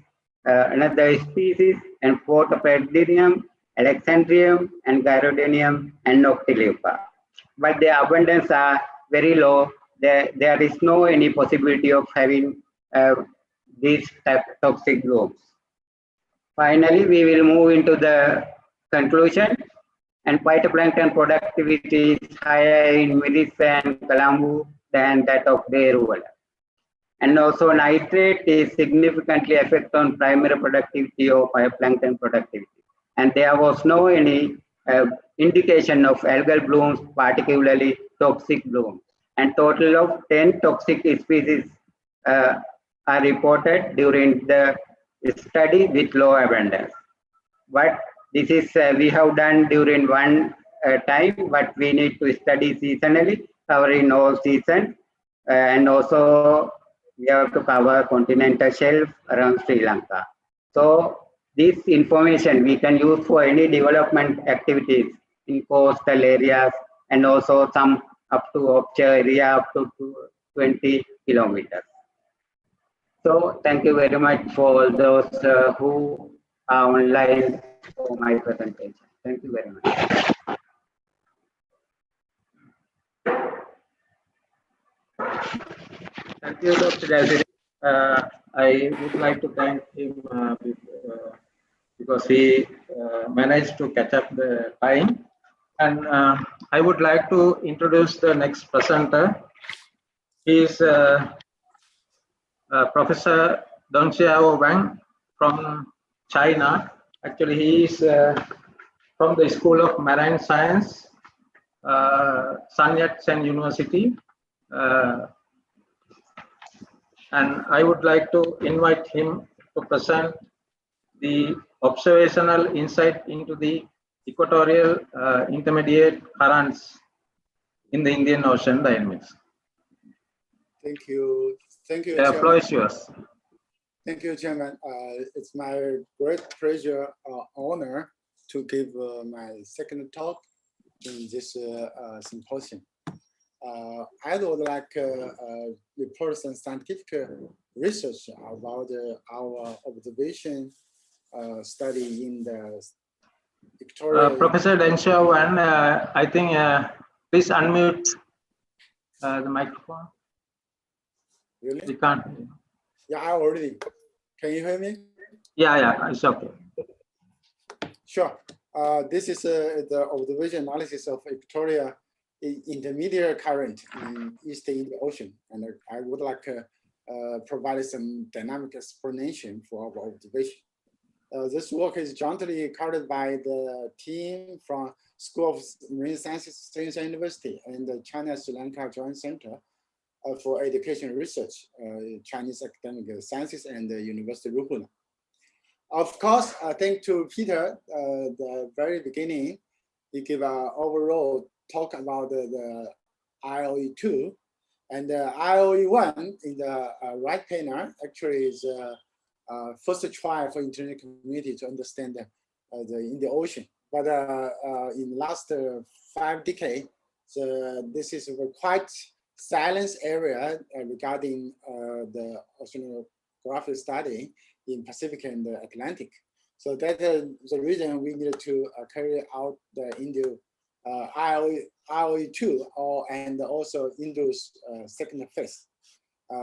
another species, and Photopedilinium, Alexandrium, and Gyrodinium, and Noctiluca. But the abundance are very low. There is no any possibility of having these toxic blooms. Finally, we will move into the conclusion. And phytoplankton productivity is higher in Mirissa and Kalambu than that of Deruvala. And also nitrate is significantly affect on primary productivity of phytoplankton productivity. And there was no any indication of algal blooms, particularly toxic blooms. And total of 10 toxic species are reported during the study with low abundance. But this is we have done during one time, but we need to study seasonally, covering all seasons, and also we have to cover continental shelf around Sri Lanka. So this information we can use for any development activities in coastal areas, and also some up to offshore area up to 20 kilometers. So thank you very much for those who are online for my presentation. Thank you very much. Thank you, Dr. Jasiri. I would like to thank him because he managed to catch up the time. And I would like to introduce the next presenter. He is Professor Dongxiao Wang from China. Actually, he is from the School of Marine Science, Sun Yat-sen University. And I would like to invite him to present the observational insight into the equatorial intermediate currents in the Indian Ocean dynamics. Thank you. Thank you, The floor is yours. Thank you, Chairman. It's my great pleasure, honor to give my second talk in this symposium. I would like to report some scientific research about our observation study in the equatorial. Professor Dongxiao Wang, I think please unmute the microphone. Really? We can't. Yeah, I already. Can you hear me? Yeah, it's okay. Sure. This is the observation analysis of equatorial intermediate current in East Indian Ocean, and I would like to provide some dynamic explanation for our observation. This work is jointly carried by the team from School of Marine Sciences, Sri Lanka University, and the China-Sri Lanka Joint Center for Education Research, Chinese Academic Sciences, and the University of Ruhuna. Of course, I think to Peter, the very beginning, he gave an overall talk about the IOE2, and the IOE1 in the right panel actually is first try for international community to understand the Indian Ocean. But in the last 5 decades, this is a quite silent area regarding the oceanographic study in Pacific and the Atlantic. So that is the reason we needed to carry out the Indo IOE2 and also Indo's second phase.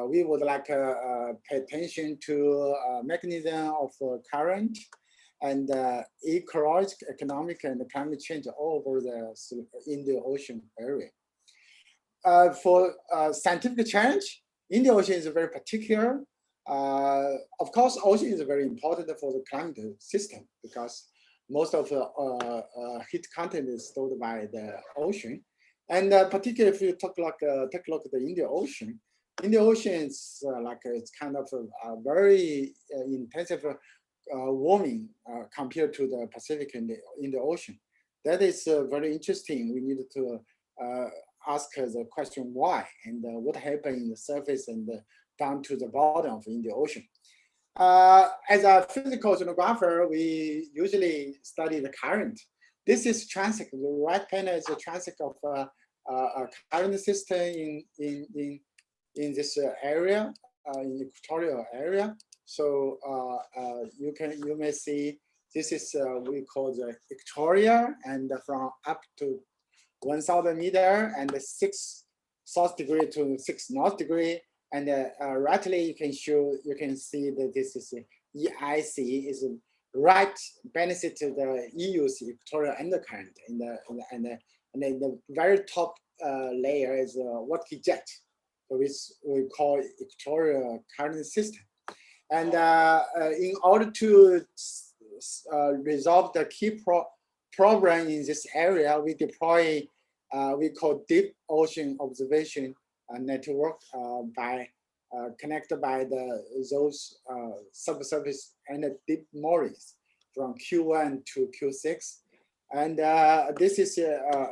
We would like to pay attention to mechanism of current and ecological, economic, and climate change all over the Indian Ocean area. For scientific challenge, Indian Ocean is very particular. Of course, ocean is very important for the climate system because most of the heat content is stored by the ocean. And particularly if you take a look at the Indian Ocean, Indian Ocean is it's kind of a very intensive warming compared to the Pacific and the Indian Ocean. That is very interesting. We need to ask the question why and what happened in the surface and down to the bottom of the Indian Ocean. As a physical oceanographer, we usually study the current, this is transect. The right panel is a transect of a current system in this area, in the equatorial area. So you may see this is we call the equatorial, and from up to 1,000 meter and 6 south degree to 6 north degree. And rightly you can see that this is EIC is right benefit to the EU's equatorial undercurrent. And the very top layer is Watki jet, which we call equatorial current system. And in order to resolve the key problem in this area, we deploy we call deep ocean observation network by connected by those subsurface and deep moorings from Q1 to Q6. And this is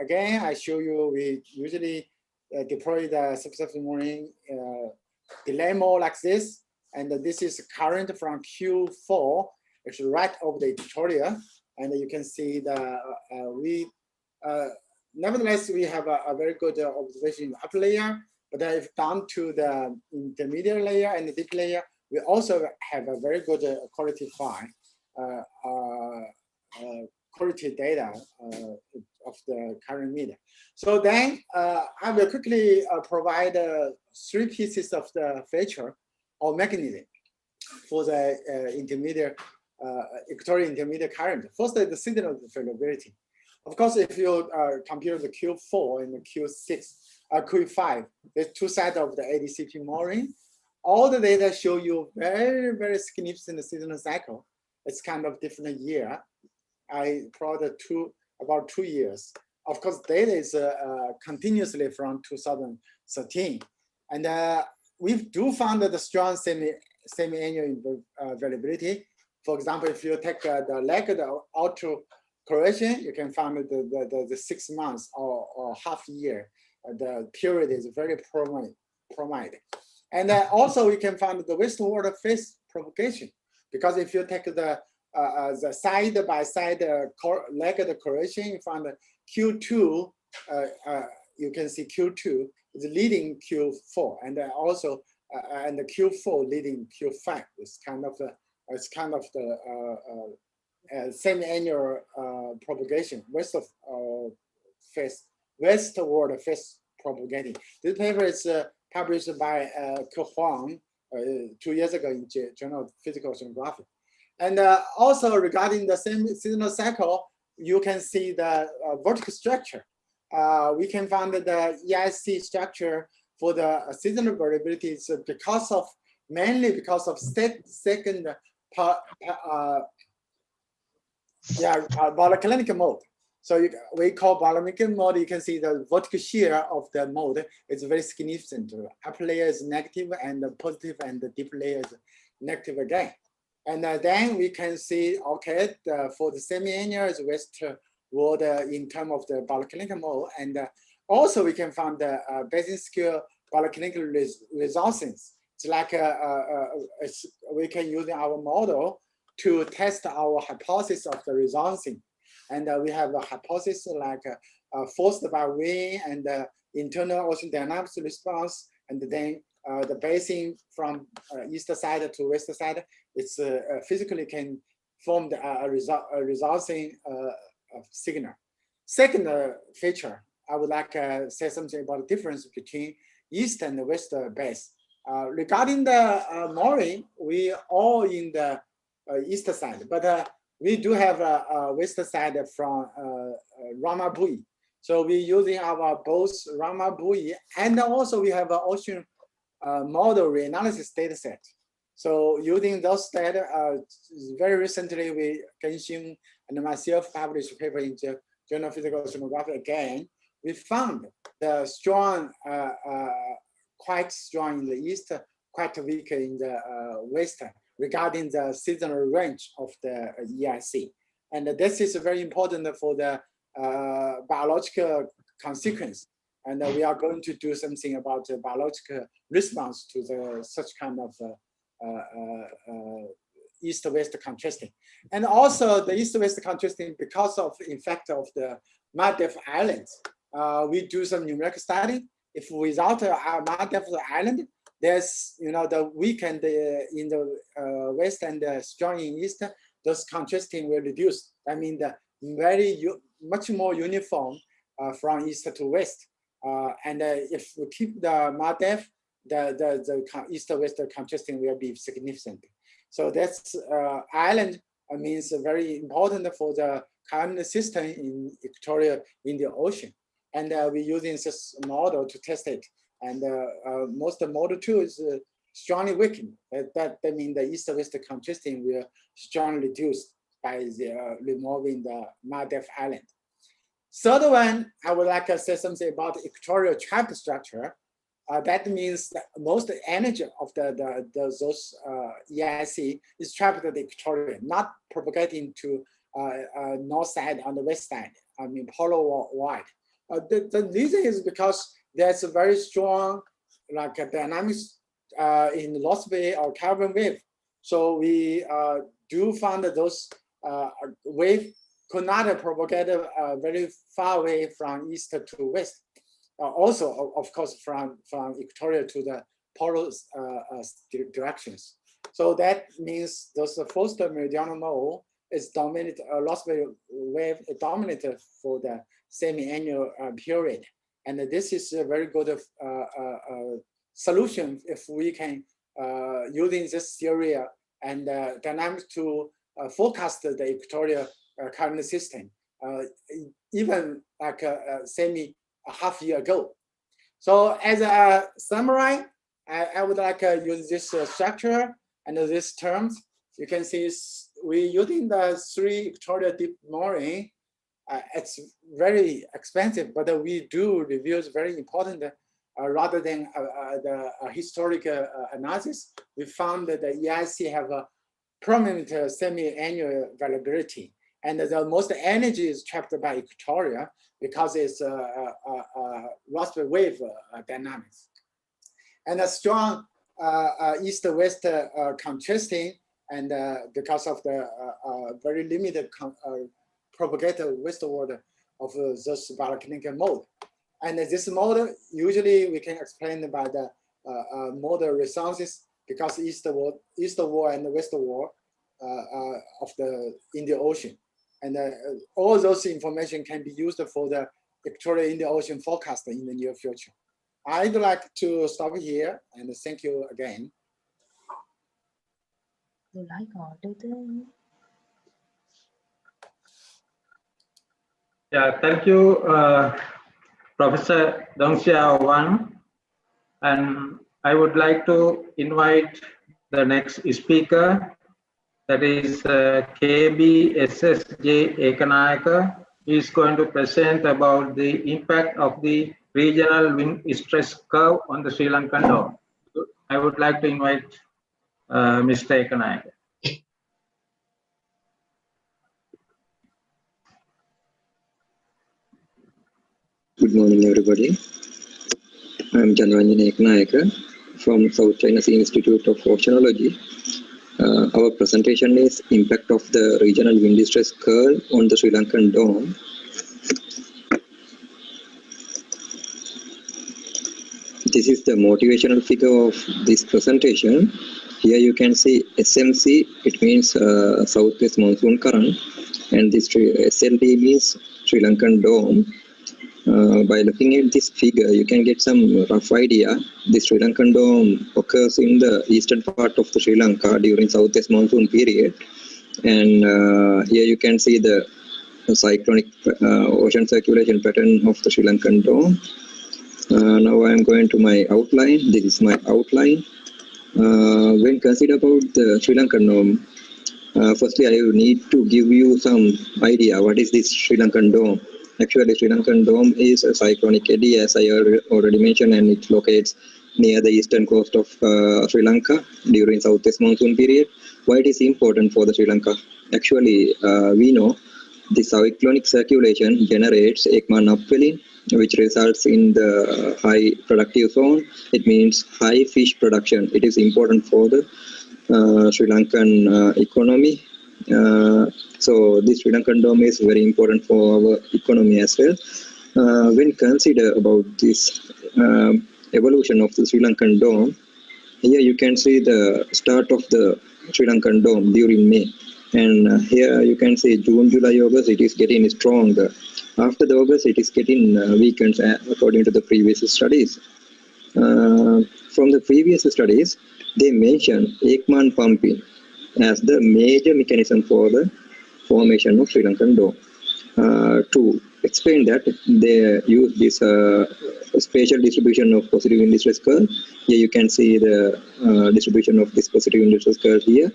again, I show you we usually deploy the subsurface mooring dilemma like this. And this is current from Q4. It's right over the equatorial, and you can see the nevertheless we have a very good observation in the upper layer. But if down to the intermediate layer and the deep layer, we also have a very good quality file, quality data of the current media. So then I will quickly provide 3 pieces of the feature or mechanism for the intermediate equatorial intermediate current. First is the signal variability. Of course, if you compare the Q4 and the Q6, Q5, there's 2 sides of the ADCP mooring. All the data show you very, very significant seasonal cycle. It's kind of different year. I plotted about 2 years. Of course, data is continuously from 2013. And we do find that the strong semi-annual variability. For example, if you take the leg of the auto correction, you can find the 6 months or half year. The period is very prominent. And also we can find the wastewater phase propagation, because if you take the side by side leg of the correction, you find the Q2, you can see Q2 is leading Q4, and also and the Q4 leading Q5. It's kind of the semi-annual propagation westward phase propagating. This paper is published by Ke Huang 2 years ago in Journal of Physical Oceanography. And also regarding the same seasonal cycle, you can see the vertical structure. We can find that the EIC structure for the seasonal variability is mainly because of second volcanic mode. So we call volcanic mode. You can see the vertical shear of the mode is very significant. The upper layer is negative and the positive, and the deep layer is negative again. And then we can see, okay, for the semi-annual is westward in terms of the volcanic mode. And also we can find the basin scale volcanic resources. It's like we can use our model to test our hypothesis of the resourcing. And we have a hypothesis like forced by wind and internal ocean dynamics response, and then the basin from east side to west side, it's physically can form a resourcing signal. Second feature, I would like to say something about the difference between east and west base. Regarding the mooring, we all in the east side, but we do have a west side from Rama buoy. So we're using our both Rama buoy, and also we have an ocean model reanalysis data set. So using those data, very recently we, Genshin and myself, published a paper in the Journal of Physical Oceanography again. We found the strong, quite strong in the east, quite weak in the west, regarding the seasonal range of the EIC. And this is very important for the biological consequence. And we are going to do something about the biological response to such kind of east-west contrasting. And also the east-west contrasting because of effect of the Maldives Islands. We do some numerical study. If without Maldives Island, there's the weekend in the west and strong in east, those contrasting will reduce. I mean the much more uniform from east to west. And if we keep the Maldives, the east-west contrasting will be significant. So that's island means very important for the climate system in Victoria in the ocean. And we're using this model to test it. And most of model 2 is strongly weakened. That means the east-west contrasting will strongly reduced by removing the Maldives Island. Third one, I would like to say something about equatorial trap structure. That means that most energy of those EIC is trapped at the equatorial, not propagating to north side on the west side. I mean, polar wide. The reason is because there's a very strong dynamics in loss wave or carbon wave. So we do find that those wave could not propagate very far away from east to west. Also, of course, from equatorial to the polar directions. So that means those first meridional mode is dominated, loss wave is dominated for the semi-annual period. And this is a very good solution if we can, using this theory and dynamics to forecast the equatorial current system, even like a half year ago. So as a summary, I would like to use this structure and these terms. You can see we're using the 3 equatorial deep mooring. It's very expensive, but we do reviews very important rather than the historic analysis. We found that the EIC have a prominent semi-annual variability, and the most energy is trapped by equatoria because it's loss wave dynamics. And a strong east-west contrasting, and because of the very limited propagated westward of this volcanic mode. And this mode, usually we can explain by the modal resonances because east wall and west wall in the ocean. And all those information can be used for the Victoria in the ocean forecast in the near future. I'd like to stop here and thank you again. Yeah, thank you, Professor Dong Xiao Wang. And I would like to invite the next speaker, that is KBSSJ Ekanayaka. He is going to present about the impact of the regional wind stress curve on the Sri Lankan dome. I would like to invite Mr. Ekanayaka. Good morning, everybody. I'm Janranjan Ekanayaka from South China Sea Institute of Oceanology. Our presentation is impact of the regional wind stress curve on the Sri Lankan dome. This is the motivational figure of this presentation. Here you can see SMC, it means Southwest Monsoon Current, and this SLD means Sri Lankan dome. By looking at this figure, you can get some rough idea. The Sri Lankan dome occurs in the eastern part of the Sri Lanka during southwest monsoon period. And here you can see the cyclonic ocean circulation pattern of the Sri Lankan dome. Now I am going to my outline. This is my outline. When consider about the Sri Lankan dome, firstly I need to give you some idea what is this Sri Lankan dome. Actually, Sri Lankan dome is a cyclonic eddy, as I already mentioned, and it locates near the eastern coast of Sri Lanka during southwest monsoon period. Why it is important for the Sri Lanka? Actually, we know the cyclonic circulation generates Ekman upwelling, which results in the high productive zone. It means high fish production. It is important for the Sri Lankan economy. So this Sri Lankan dome is very important for our economy as well. When consider about this evolution of the Sri Lankan dome, here you can see the start of the Sri Lankan dome during May. And here you can see June, July, August, it is getting stronger. After the August, it is getting weakened according to the previous studies. From the previous studies, they mentioned Ekman pumping as the major mechanism for the formation of Sri Lankan dome. To explain that, they use this spatial distribution of positive wind distress curve. Here you can see the distribution of this positive wind distress curve here,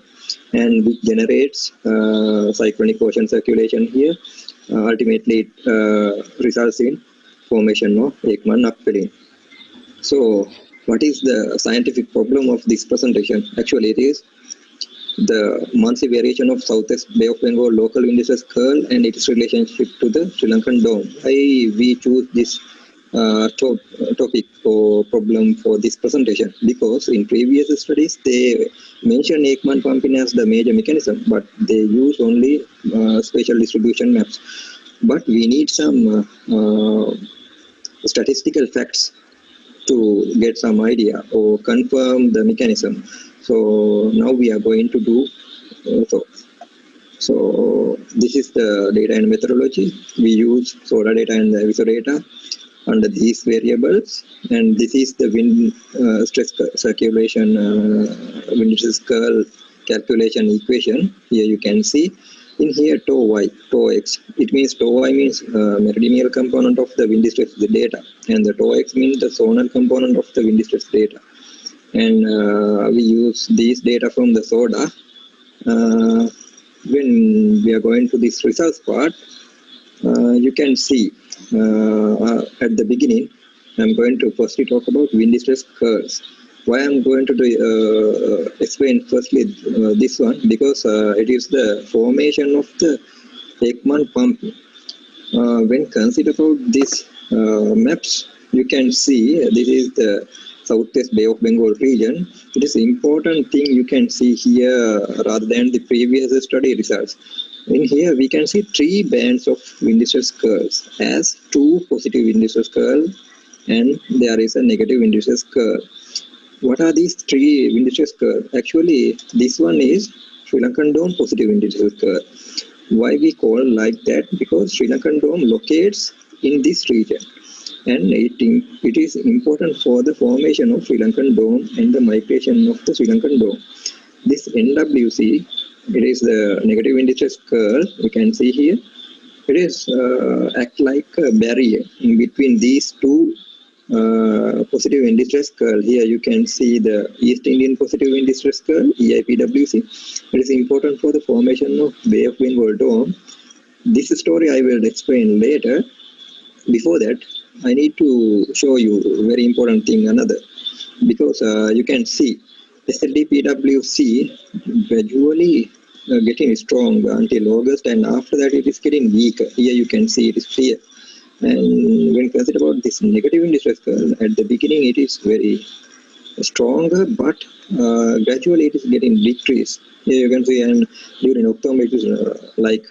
and which generates cyclonic ocean circulation here. Ultimately, it results in formation of Ekman upwelling. So, what is the scientific problem of this presentation? Actually, it is the monthly variation of Southwest Bay of Bengal local wind distress curl and its relationship to the Sri Lankan dome. Why we choose this topic or problem for this presentation? Because in previous studies they mentioned Ekman pumping as the major mechanism, but they use only spatial distribution maps. But we need some statistical facts to get some idea or confirm the mechanism. So now we are going to do so this is the data and methodology. We use solar data and the visual data under these variables, and this is the wind stress circulation wind stress curl calculation equation. Here you can see in here tau y, tau x. It means tau y means meridional component of the wind stress data, and the tau x means the zonal component of the wind stress data. And we use these data from the SODA. When we are going to this results part, you can see at the beginning, I'm going to firstly talk about wind stress curves. Why I'm going to explain firstly this one, because it is the formation of the Ekman pumping. When consider about these maps, you can see this is the Southwest Bay of Bengal region. It is important thing you can see here rather than the previous study results. In here we can see 3 bands of wind stress curves as 2 positive wind stress curve and there is a negative wind stress curve. What are these 3 wind stress curves? Actually, this one is Sri Lankan dome positive wind stress curve. Why we call like that? Because Sri Lankan dome locates in this region. And it is important for the formation of Sri Lankan dome and the migration of the Sri Lankan dome. This NWC, it is the negative wind stress curve, you can see here. It is act like a barrier in between these 2 positive wind stress curve. Here you can see the East Indian positive wind stress curve, EIPWC. It is important for the formation of Bay of Bengal dome. This story I will explain later. Before that, I need to show you a very important thing another, because you can see SLDPWC gradually getting strong until August, and after that it is getting weaker. Here you can see it is clear. And when consider about this negative wind stress curve, at the beginning it is very stronger, but gradually it is getting decreased. Here you can see, and during October it is like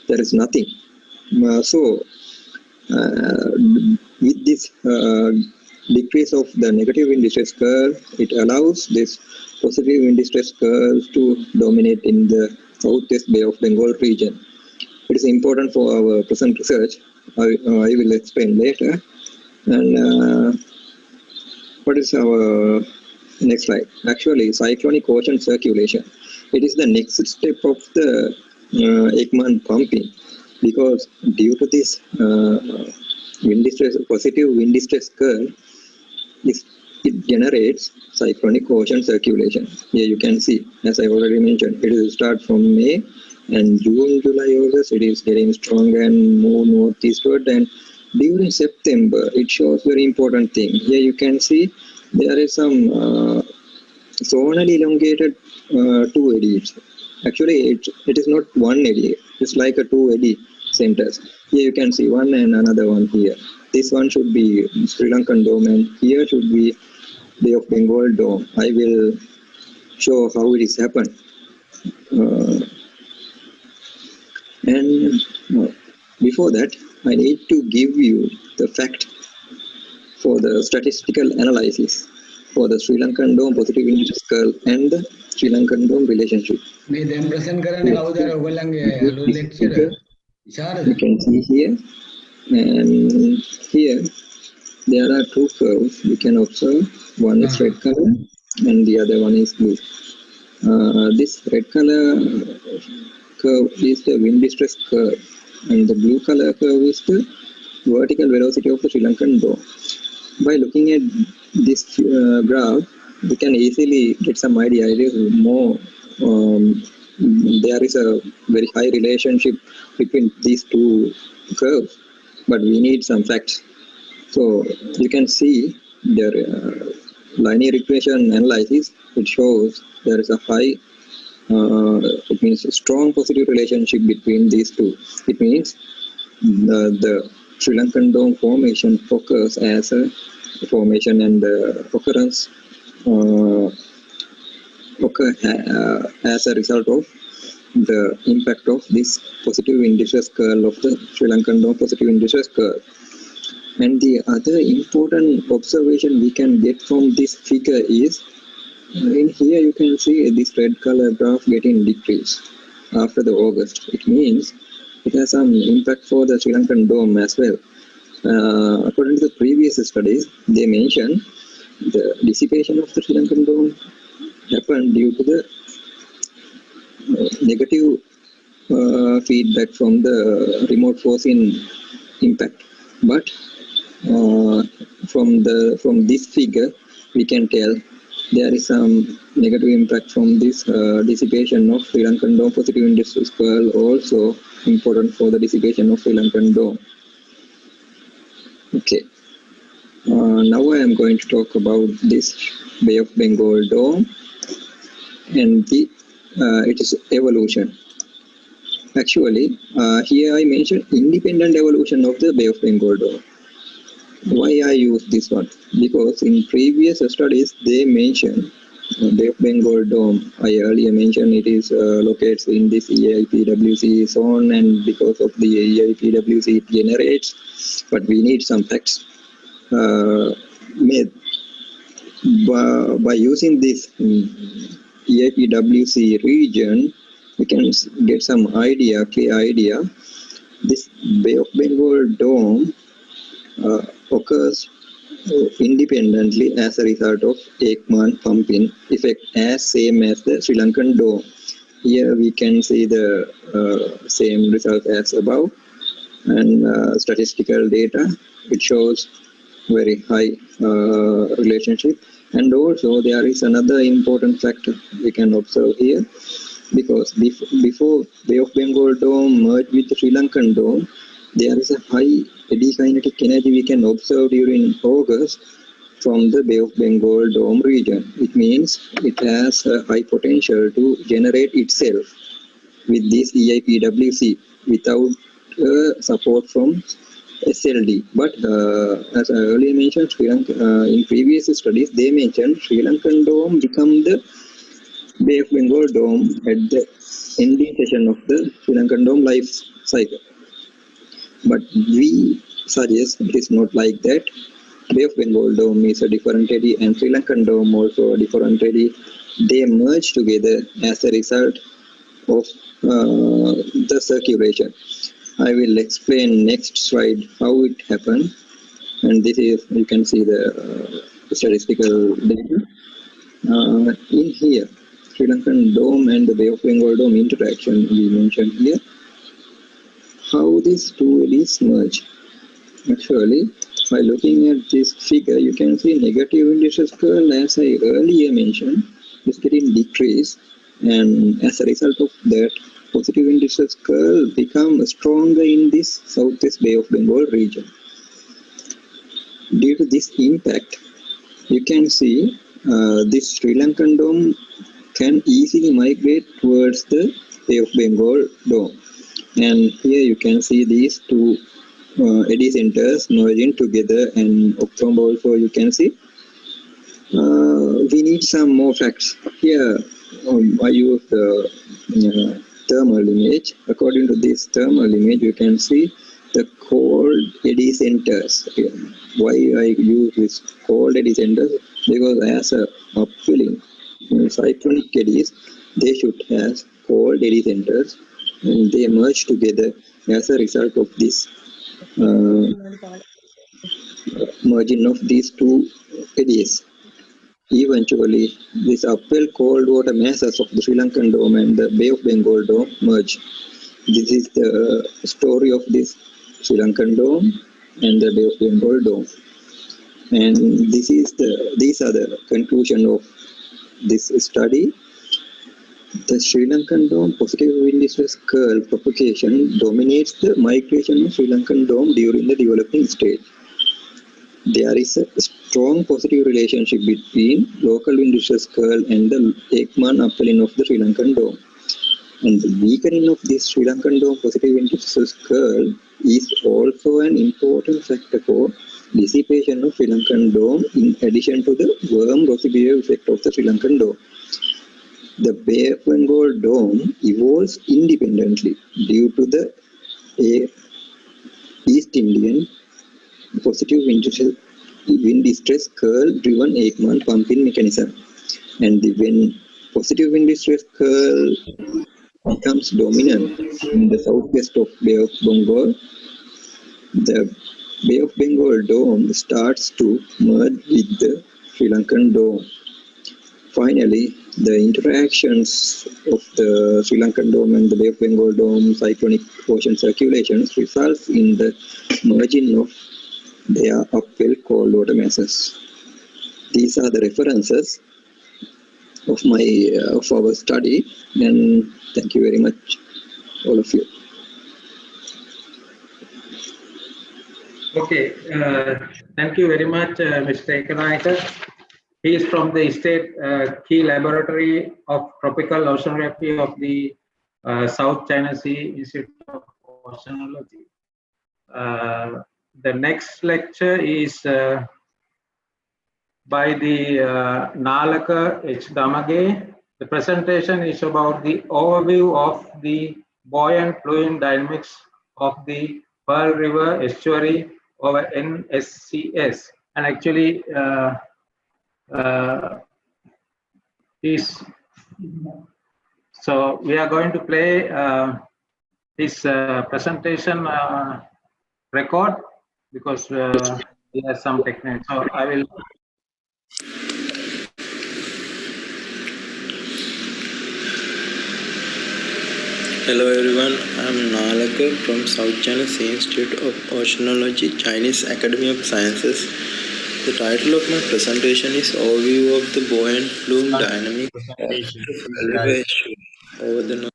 there is nothing. With this decrease of the negative wind stress curve, it allows this positive wind stress curve to dominate in the Southwest Bay of Bengal region. It is important for our present research. I will explain later. And what is our next slide? Actually, cyclonic ocean circulation. It is the next step of the Ekman pumping, because due to this positive wind stress curve, it generates cyclonic ocean circulation. Here you can see, as I already mentioned, it will start from May, and June, July, August, it is getting stronger and more northeastward, and during September, it shows very important thing. Here you can see there is some zonally elongated 2 eddies. Actually, it is not one eddy, it's like a 2 eddy centers. Here you can see one and another one here. This one should be Sri Lankan dome, and here should be Bay of Bengal dome. I will show how it is happened. And before that, I need to give you the fact for the statistical analysis for the Sri Lankan dome positive interest curve and the Sri Lankan dome relationship. මේ දැන් present කරන්නේ කවුද අර ඔයගොල්ලන්ගේ අලුත් lecturer විශාරද? You can see here, and here there are two curves we can observe. One is red color and the other one is blue. This red color curve is the wind distress curve, and the blue color curve is the vertical velocity of the Sri Lankan dome. By looking at this graph, we can easily get some idea. It is more, there is a very high relationship between these two curves, but we need some facts. So you can see the linear regression analysis. It shows there is a high, it means a strong positive relationship between these two. It means the Sri Lankan dome formation occurs as a formation, and the occurrence occur as a result of the impact of this positive wind distress curl of the Sri Lankan dome positive wind distress curl. And the other important observation we can get from this figure is, in here you can see this red color graph getting decreased after the August. It means it has some impact for the Sri Lankan dome as well. According to the previous studies, they mentioned the dissipation of the Sri Lankan dome happened due to the negative feedback from the remote forcing impact. But from this figure, we can tell there is some negative impact from this dissipation of Sri Lankan dome positive wind distress curl, also important for the dissipation of Sri Lankan dome. Okay. Now I am going to talk about this Bay of Bengal dome and its evolution. Actually, here I mentioned independent evolution of the Bay of Bengal dome. Why I use this one? Because in previous studies they mentioned Bay of Bengal dome. I earlier mentioned it is located in this EIPWC zone, and because of the EIPWC it generates. But we need some facts. By using this EIPWC region, we can get some clear idea. This Bay of Bengal dome occurs independently as a result of Ekman pumping effect, as same as the Sri Lankan dome. Here we can see the same result as above, and statistical data, it shows very high relationship. And also there is another important factor we can observe here, because before Bay of Bengal dome merged with the Sri Lankan dome, there is a high eddy kinetic energy we can observe during August from the Bay of Bengal dome region. It means it has a high potential to generate itself with this EIPWC without support from SLD. But as I earlier mentioned, Sri Lanka, in previous studies they mentioned Sri Lankan dome become the Bay of Bengal dome at the ending session of the Sri Lankan dome life cycle. But we suggest it is not like that. Bay of Bengal dome is a different eddy, and Sri Lankan dome also a different eddy. They merge together as a result of the circulation. I will explain next slide how it happened, and this is, you can see the statistical data. In here, Sri Lankan dome and the Bay of Bengal dome interaction we mentioned here. How these two eddies merge? Actually, by looking at this figure, you can see negative wind distress curl, as I earlier mentioned, is getting decreased, and as a result of that, positive wind distress curl become stronger in this southwest Bay of Bengal region. Due to this impact, you can see this Sri Lankan dome can easily migrate towards the Bay of Bengal dome. And here you can see these two eddy centers merging together, and October also you can see We need some more facts. Here, I use the thermal image. According to this thermal image, you can see the cold eddy centers. Why I use this cold eddy centers? Because as a upwelling cyclonic eddies, they should have cold eddy centers, and they merge together as a result of this merging of these two eddies. Eventually, this upwell cold water masses of the Sri Lankan Dome and the Bay of Bengal Dome merge. This is the story of this Sri Lankan Dome and the Bay of Bengal Dome. And these are the conclusion of this study. The Sri Lankan Dome positive wind stress curl propagation dominates the migration of Sri Lankan Dome during the developing stage. There is a strong positive relationship between local wind stress curl and the Ekman upwelling of the Sri Lankan Dome. And the weakening of this Sri Lankan Dome positive wind stress curl is also an important factor for dissipation of Sri Lankan Dome in addition to the warm residual effect of the Sri Lankan Dome. The Bay of Bengal Dome evolves independently due to the East Indian positive wind stress curl driven Ekman pumping mechanism. And when positive wind stress curl becomes dominant in the southwest of Bay of Bengal, the Bay of Bengal Dome starts to merge with the Sri Lankan Dome. Finally, the interactions of the Sri Lankan Dome and the Bay of Bengal Dome cyclonic ocean circulations results in the merging of their upwell cold water masses. These are the references of our study, and thank you very much, all of you. Okay, thank you very much, Mr. Ekanayaka. He is from the State Key Laboratory of Tropical Oceanography of the South China Sea Institute of Oceanology. The next lecture is by the Nalaka H. Damage. The presentation is about the overview of the buoyant fluid dynamics of the Pearl River estuary over NSCS. And actually, so we are going to play this presentation record because we have some techniques. So I will. Hello everyone, I am Nalaka from South China Sea Institute of Oceanology, Chinese Academy of Sciences. The title of my presentation is Overview of the Buoyant Flume Dynamics of the River estuary over the North.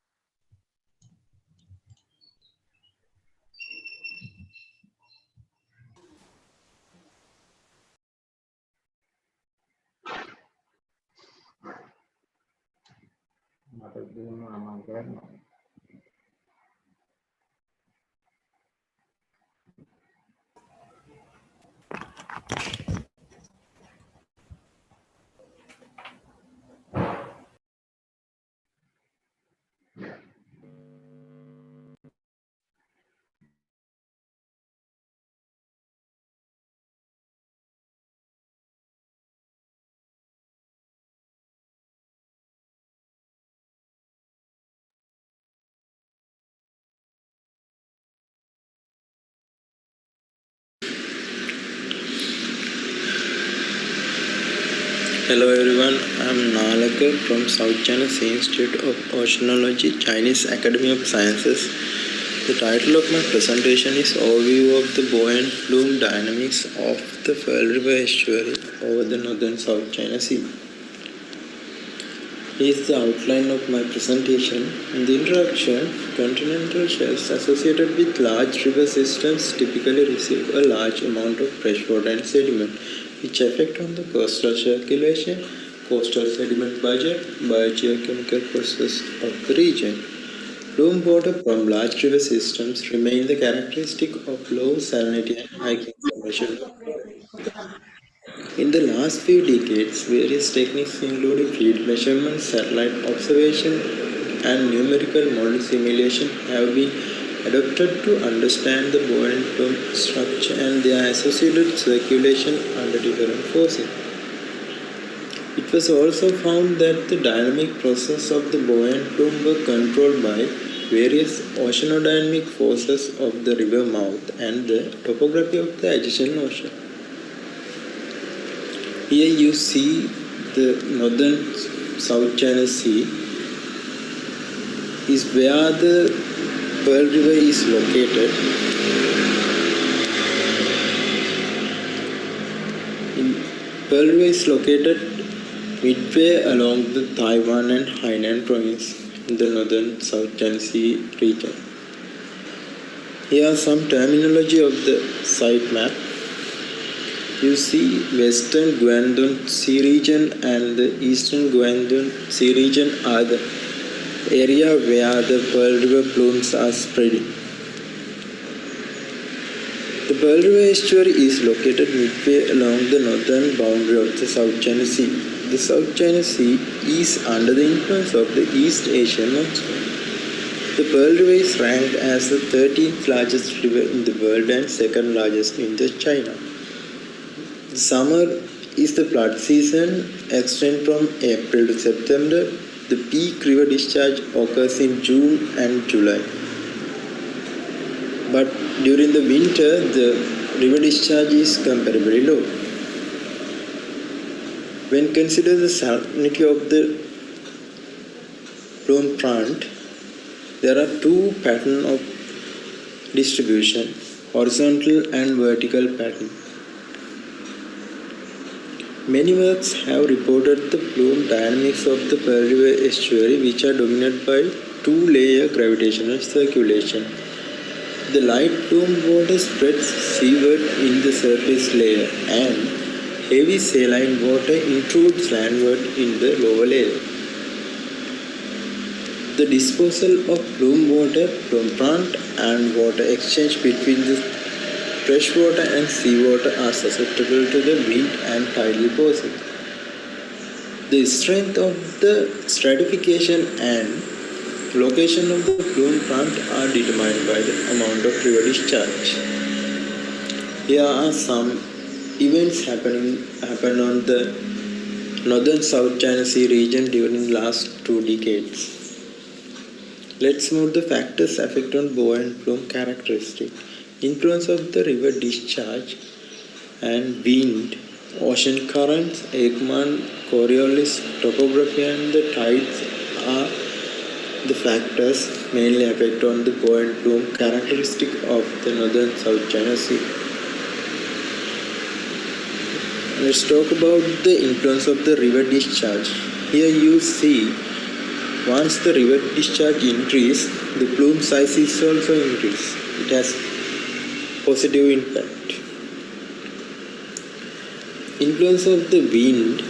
Hello everyone, I am Nalaka from South China Sea Institute of Oceanology, Chinese Academy of Sciences. The title of my presentation is Overview of the Buoyant Flume Dynamics of the Pearl River estuary over the northern South China Sea. Here is the outline of my presentation. In the introduction, continental shelves associated with large river systems typically receive a large amount of freshwater and sediment, which affect on the coastal circulation, coastal sediment budget, biogeochemical process of the region. Flume water from large river systems remain the characteristic of low salinity and high consumption. In the last few decades, various techniques including field measurement, satellite observation, and numerical model simulation have been adopted to understand the buoyant plume structure and their associated circulation under different forces. It was also found that the dynamic process of the buoyant plume were controlled by various oceanodynamic forces of the river mouth and the topography of the adjacent ocean. Here you see the northern South China Sea is where the Pearl River is located. Pearl River is located midway along the Taiwan and Hainan province in the northern South China Sea region. Here are some terminology of the site map. You see Western Guangdong Sea region and the Eastern Guangdong Sea region are the area where the Pearl River plumes are spreading. The Pearl River estuary is located midway along the northern boundary of the South China Sea. The South China Sea is under the influence of the East Asian monsoon. The Pearl River is ranked as the 13th largest river in the world and second largest in China. The summer is the flood season, extends from April to September. The peak river discharge occurs in June and July. But during the winter, the river discharge is comparatively low. When considered the salinity of the plume front, there are two patterns of distribution, horizontal and vertical pattern. Many works have reported the plume dynamics of the Pearl River estuary, which are dominated by two-layer gravitational circulation. The light plume water spreads seaward in the surface layer, and heavy saline water intrudes landward in the lower layer. The disposal of plume water, plume front, and water exchange between the freshwater and seawater are susceptible to the wind and tidal forces. The strength of the stratification and location of the plume front are determined by the amount of river discharge. Here are some events happen on the northern South China Sea region during the last 2 decades. Let's move the factors affect on buoyant plume characteristic. Influence of the river discharge and wind, ocean currents, Ekman, Coriolis, topography and the tides are the factors mainly affect on the buoyant plume characteristic of the northern South China Sea. Let's talk about the influence of the river discharge. Here you see once the river discharge increases, the plume size is also increased. It has positive impact. Influence of the wind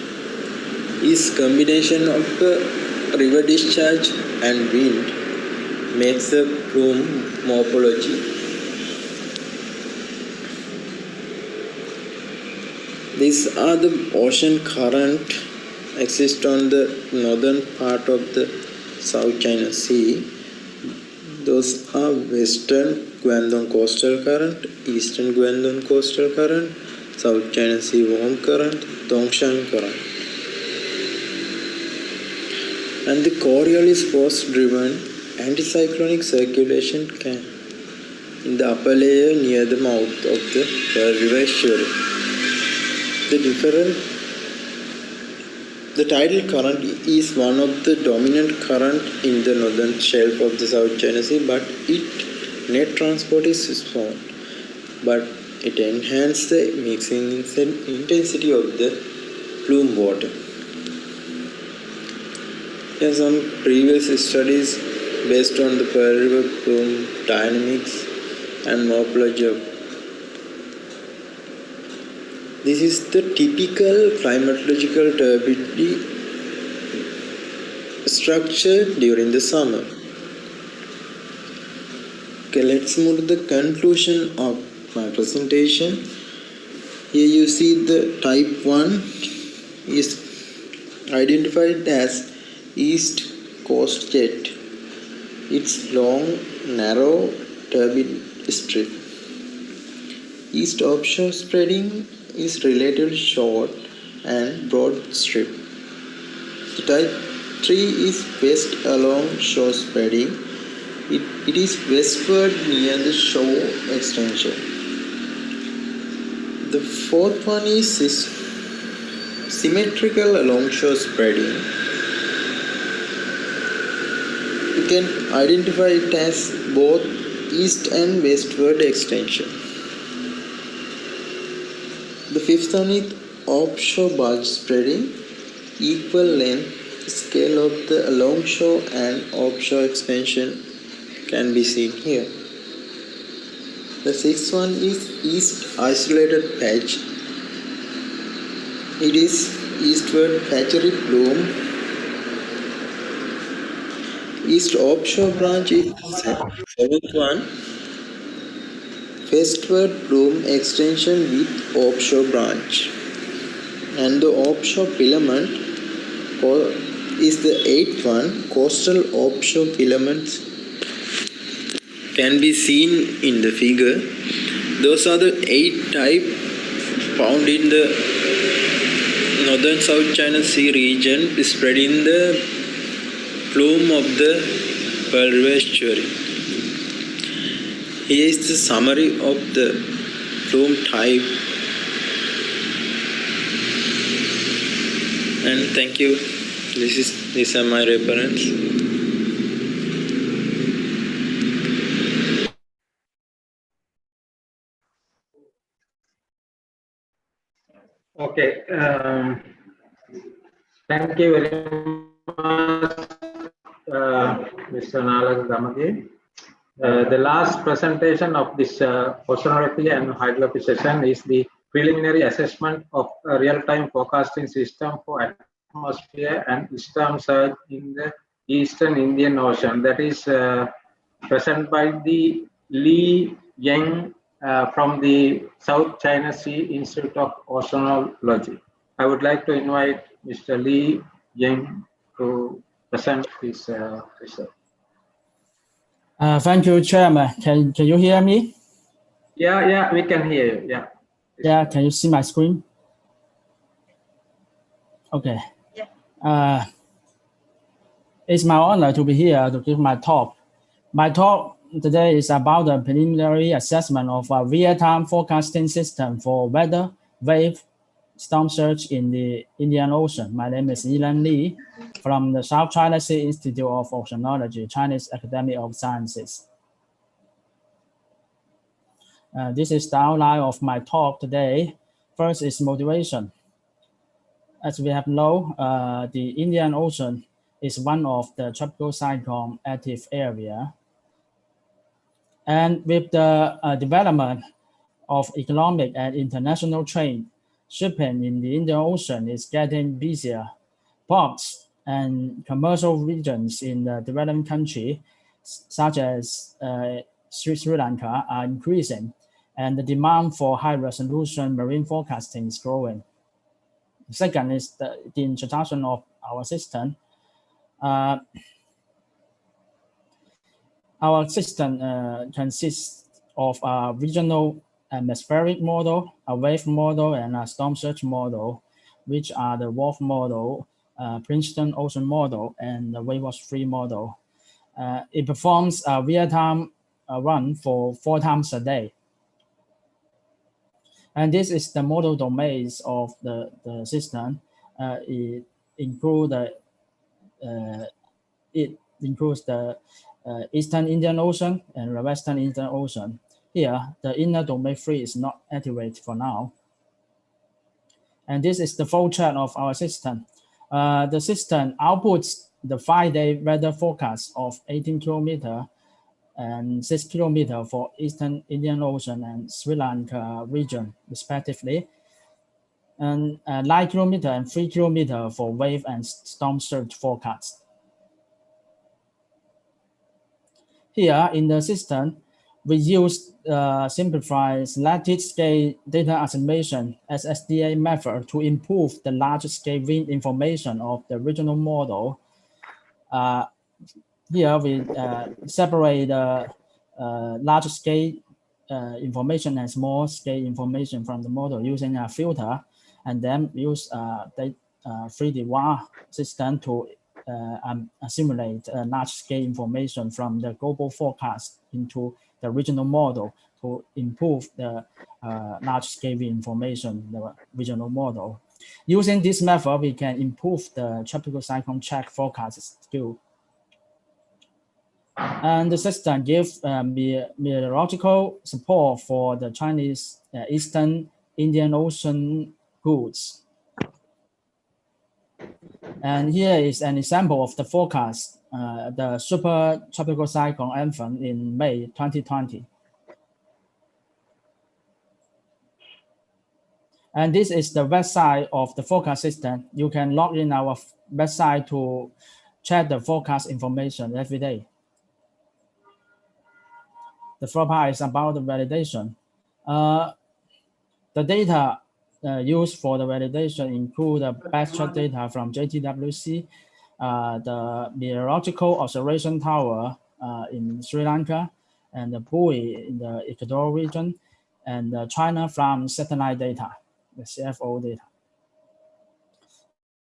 is combination of the river discharge and wind makes the plume morphology. These are the ocean current exist on the northern part of the South China Sea. Those are Western Guangdong Coastal Current, Eastern Guangdong Coastal Current, South China Sea Warm Current, Dongshan Current. And the Coriolis force-driven anticyclonic circulation can in the upper layer near the mouth of the Pearl River estuary. The tidal current is one of the dominant current in the northern shelf of the South China Sea, but its net transport is small. But it enhances the mixing intensity of the plume water. Here are some previous studies based on the Pearl River plume dynamics and morphology of. This is the typical climatological turbidity structure during the summer. Okay, let's move to the conclusion of my presentation. Here you see the type 1 is identified as East Coast Jet. It's long, narrow, turbid strip. East offshore spreading is relatively short and broad strip. The type 3 is west along shore spreading. It is westward near the shore extension. The fourth one is symmetrical along shore spreading. You can identify it as both east and westward extension. The fifth one is offshore bulge spreading. Equal length scale of the alongshore and offshore expansion can be seen here. The sixth one is east isolated patch. It is eastward patchy plume. East offshore branch is seventh one. Westward plume extension with offshore branch. And the offshore filament is the eighth one. Coastal offshore filaments can be seen in the figure. Those are the 8 types found in the northern South China Sea region, spreading the plume of the Pearl River estuary. Here is the summary of the plume type. And thank you. These are my reference. Okay. Thank you very much, Mr. Nalag Damagi. The last presentation of this oceanography and hydrography session is the preliminary assessment of a real-time forecasting system for atmosphere and storm surge in the Eastern Indian Ocean. That is presented by the Li Yang from the South China Sea Institute of Oceanology. I would like to invite Mr. Li Yang to present his research. Thank you, Chairman. Can you hear me? Yeah, we can hear you. Yeah. Yeah, can you see my screen? Okay. Yeah. It's my honor to be here to give my talk. My talk today is about the preliminary assessment of a real-time forecasting system for weather, wave, storm surge in the Indian Ocean. My name is Yilan Li from the South China Sea Institute of Oceanology, Chinese Academy of Sciences. This is the outline of my talk today. First is motivation. As we have known, the Indian Ocean is one of the tropical cyclone active area. And with the development of economic and international trade, shipping in the Indian Ocean is getting busier. Ports and commercial regions in the developing country, such as Sri Lanka, are increasing, and the demand for high-resolution marine forecasting is growing. Second is the introduction of our system. Our system consists of a regional atmospheric model, a wave model, and a storm surge model, which are the WRF model, Princeton Ocean model, and the WaveWatch3 model. It performs a real-time run for 4 times a day. And this is the model domains of the system. It includes the Eastern Indian Ocean and the Western Indian Ocean. Here, the inner domain 3 is not activated for now. And this is the flow chart of our system. The system outputs the 5-day weather forecast of 18 kilometers and 6 kilometers for Eastern Indian Ocean and Sri Lanka region, respectively, and 9 kilometers and 3 kilometers for wave and storm surge forecast. Here in the system, we use simplified selected scale data assimilation SSDA method to improve the large scale wind information of the regional model. Here we separate large scale information and small scale information from the model using a filter, and then use the 3D WAR system to assimilate large scale information from the global forecast into the regional model to improve the large scale information, the regional model. Using this method, we can improve the tropical cyclone track forecast skill. And the system gives meteorological support for the Chinese Eastern Indian Ocean goods. And here is an example of the forecast, the super tropical cyclone Amphan in May 2020. And this is the website of the forecast system. You can log in our website to check the forecast information every day. The first part is about the validation. The data used for the validation include the backtrack data from JTWC, the meteorological observation tower in Sri Lanka, and the buoy in the Ecuador region, and the China from satellite data, the CFO data.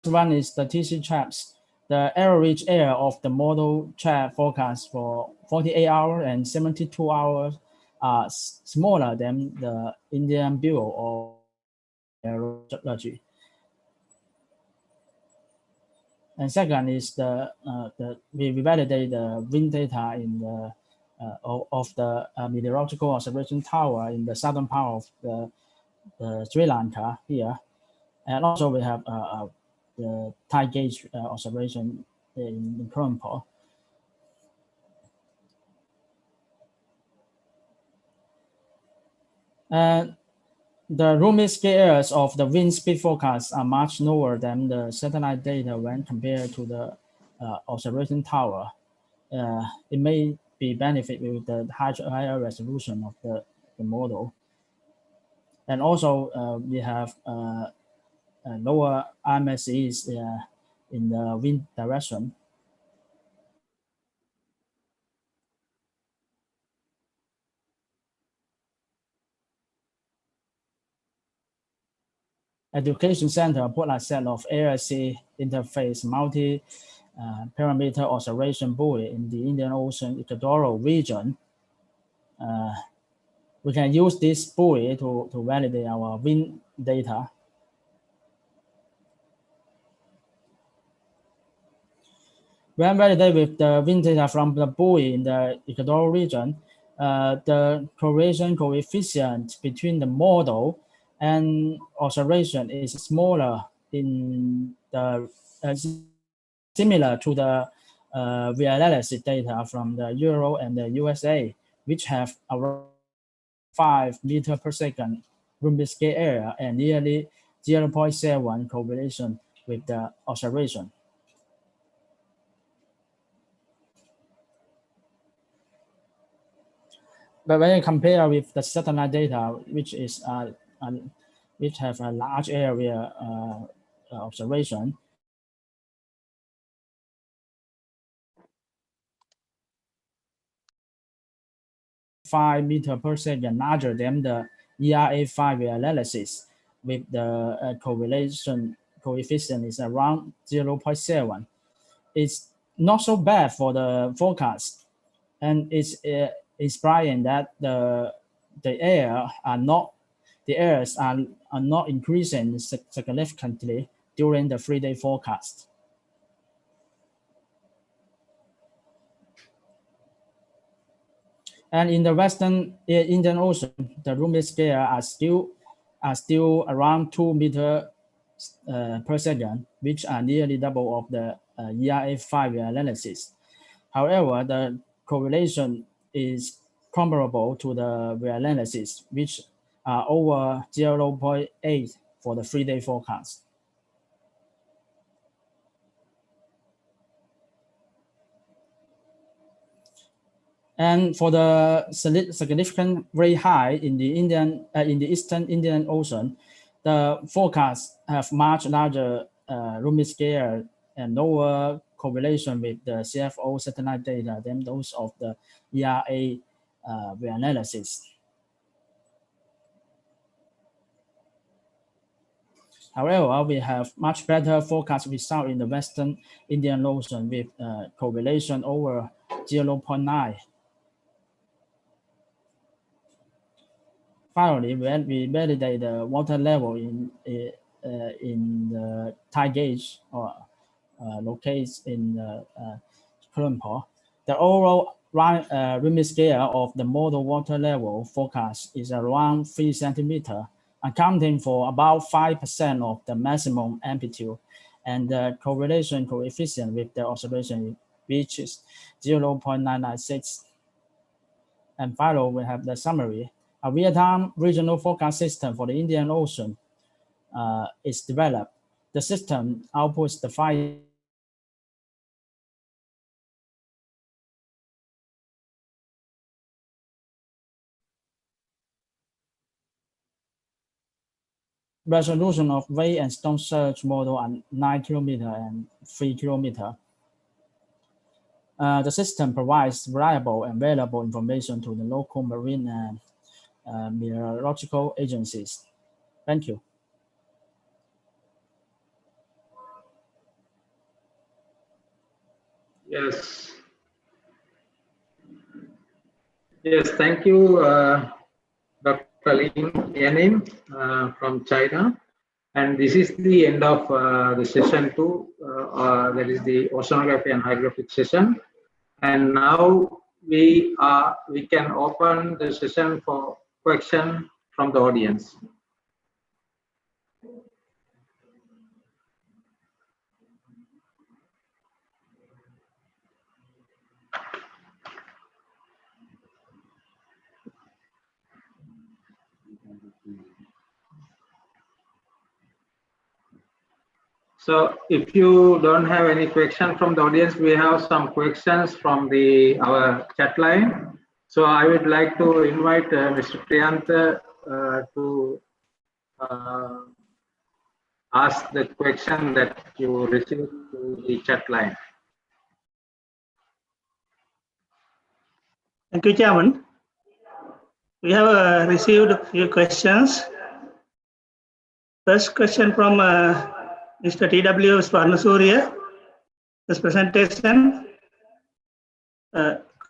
One is the TC traps. The average error of the model trap forecast for 48 hours and 72 hours are smaller than the Indian Bureau of Meteorology. And second is we validate the wind data in the of the meteorological observation tower in the southern part of the Sri Lanka here, and also we have the tide gauge observation in Colombo. And the room scale errors of the wind speed forecast are much lower than the satellite data when compared to the observation tower. It may be benefit with the higher resolution of the model. And also we have lower RMSEs in the wind direction. Education Center put a set of ARC interface multi-parameter observation buoy in the Indian Ocean equatorial region. We can use this buoy to validate our wind data. When validated with the wind data from the buoy in the equatorial region, the correlation coefficient between the model and observation is smaller in the similar to the reanalysis data from the Euro and the USA, which have around 5 meters per second room scale error and nearly 0.7 correlation with the observation. But when you compare with the satellite data, which is which have a large area observation, 5 meters per second larger than the ERA5 analysis, with the correlation coefficient is around 0.7. It's not so bad for the forecast, and it's inspiring that the errors are not increasing significantly during the 3-day forecast. And in the Western Indian Ocean, the room scale are still around 2 meters per second, which are nearly double of the ERA5 analysis. However, the correlation is comparable to the reanalysis, which are over 0.8 for the 3-day forecast. And for the significant very high in the Eastern Indian Ocean, the forecasts have much larger Rumi scale and lower correlation with the CFO satellite data than those of the ERA reanalysis. However, we have much better forecast result in the Western Indian Ocean with correlation over 0.9. Finally, when we validate the water level in the tide gauge or locates in Kuala, the overall Rimi scale of the model water level forecast is around 3 centimeter, accounting for about 5% of the maximum amplitude, and the correlation coefficient with the observation reaches 0.996. And finally, we have the summary. A real-time regional forecast system for the Indian Ocean is developed. The system outputs the file resolution of wave and storm surge model at 9 kilometer and 3 kilometer. The system provides reliable and valuable information to the local marine and meteorological agencies. Thank you. Yes. Yes, thank you, Dr. Lin Yanin from China. And this is the end of the session 2, that is the oceanography and hydrographic session. And now we can open the session for question from the audience. So if you don't have any question from the audience, we have some questions from our chat line. So I would like to invite Mr. Priyantha to ask the question that you received to the chat line. Thank you, Chairman. We have received a few questions. First question from Mr. T.W. Swarnasurya. This presentation.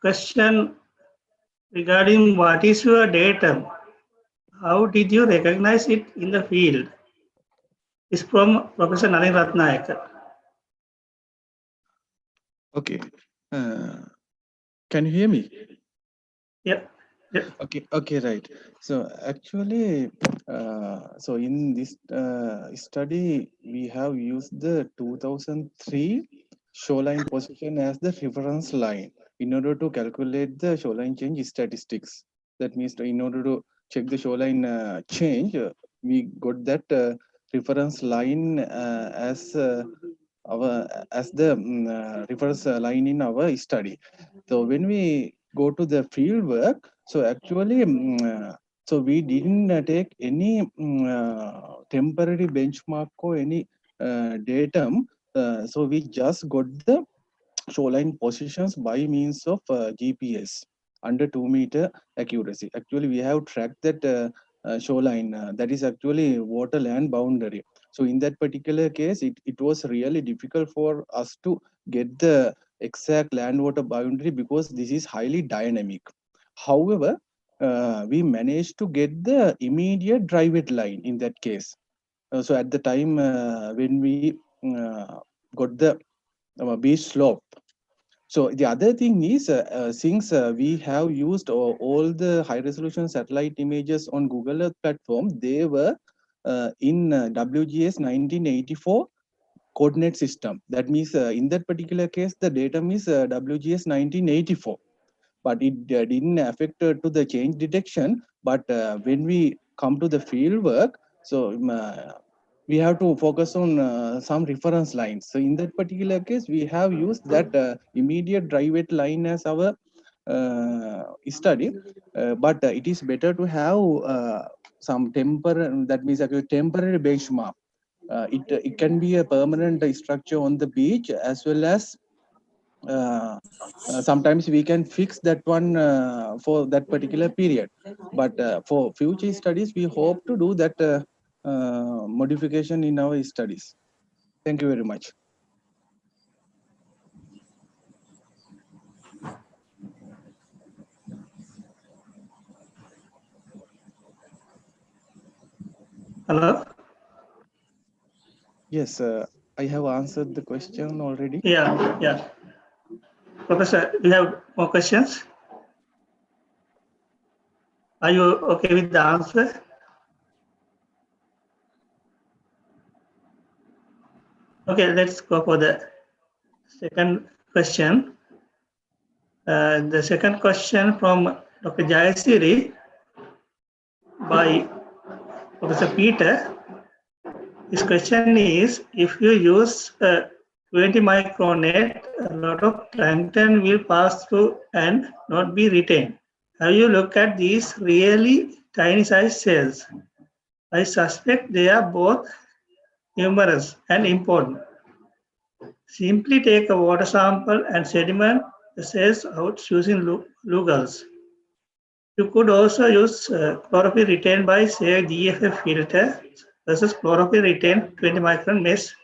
Question regarding what is your datum? How did you recognize it in the field? It's from Professor Nalin Ratnayake. Okay. Can you hear me? Yep. Okay, right. So actually, so in this study, we have used the 2003 shoreline position as the reference line in order to calculate the shoreline change statistics. That means in order to check the shoreline change, we got that reference line as the reference line in our study. So when we go to the field work, so actually, so we didn't take any temporary benchmark or any datum. So we just got the shoreline positions by means of GPS under 2 meter accuracy. Actually, we have tracked that shoreline that is actually water land boundary. So in that particular case, it was really difficult for us to get the exact land water boundary because this is highly dynamic. However, we managed to get the immediate dry-wet line in that case. So at the time when we got the beach slope. So the other thing is, since we have used all the high-resolution satellite images on Google Earth platform, they were in WGS 1984 coordinate system. That means in that particular case, the datum is WGS 1984. But it didn't affect to the change detection. But when we come to the field work, so we have to focus on some reference lines. So in that particular case, we have used that immediate dry wet line as our study, but it is better to have some temporary, that means like a temporary benchmark. It can be a permanent structure on the beach, as well as sometimes we can fix that one for that particular period. But for future studies, we hope to do that modification in our studies. Thank you very much. Hello? Yes, I have answered the question already. Yeah. Professor, do you have more questions? Are you okay with the answer? Okay, let's go for the second question. The second question from Dr. Jayasiri by Professor Peter. His question is, if you use a 20 micron net, a lot of plankton will pass through and not be retained. Have you looked at these really tiny sized cells? I suspect they are both numerous and important. Simply take a water sample and sediment the cells out using Lugals. You could also use chlorophyll retained by, say, GFF filter versus chlorophyll retained 20 micron mesh.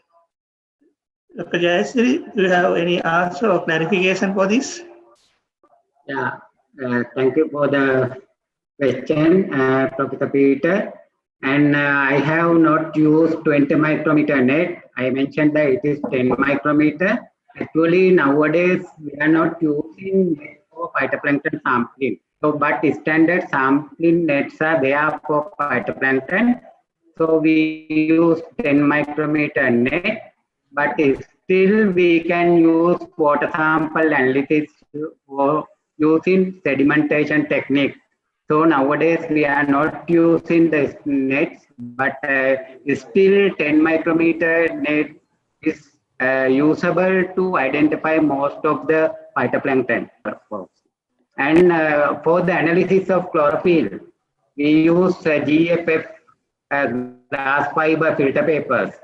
Dr. Jayasri, do you have any answer or clarification for this? Yeah, thank you for the question, Professor Peter. And I have not used 20 micrometer net. I mentioned that it is 10 micrometer. Actually, nowadays, we are not using net for phytoplankton sampling. So, but standard sampling nets are there for phytoplankton. So, we use 10 micrometer net, but still we can use water sample analysis for using sedimentation technique. So nowadays we are not using the nets, but still 10 micrometer net is usable to identify most of the phytoplankton. And for the analysis of chlorophyll, we use GFF glass fiber filter papers.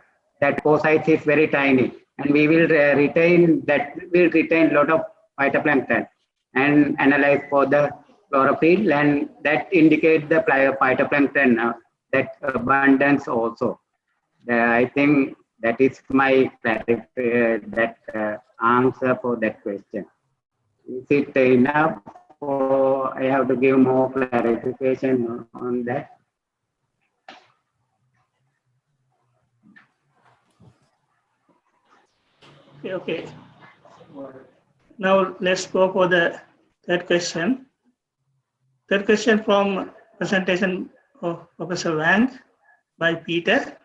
That pore size is very tiny, and we will retain a lot of phytoplankton and analyze for the chlorophyll, and that indicates the phytoplankton that abundance also. I think that is my answer for that question. Is it enough, or I have to give more clarification on that? Okay. Now let's go for the third question. Third question from presentation of Professor Wang by Peter.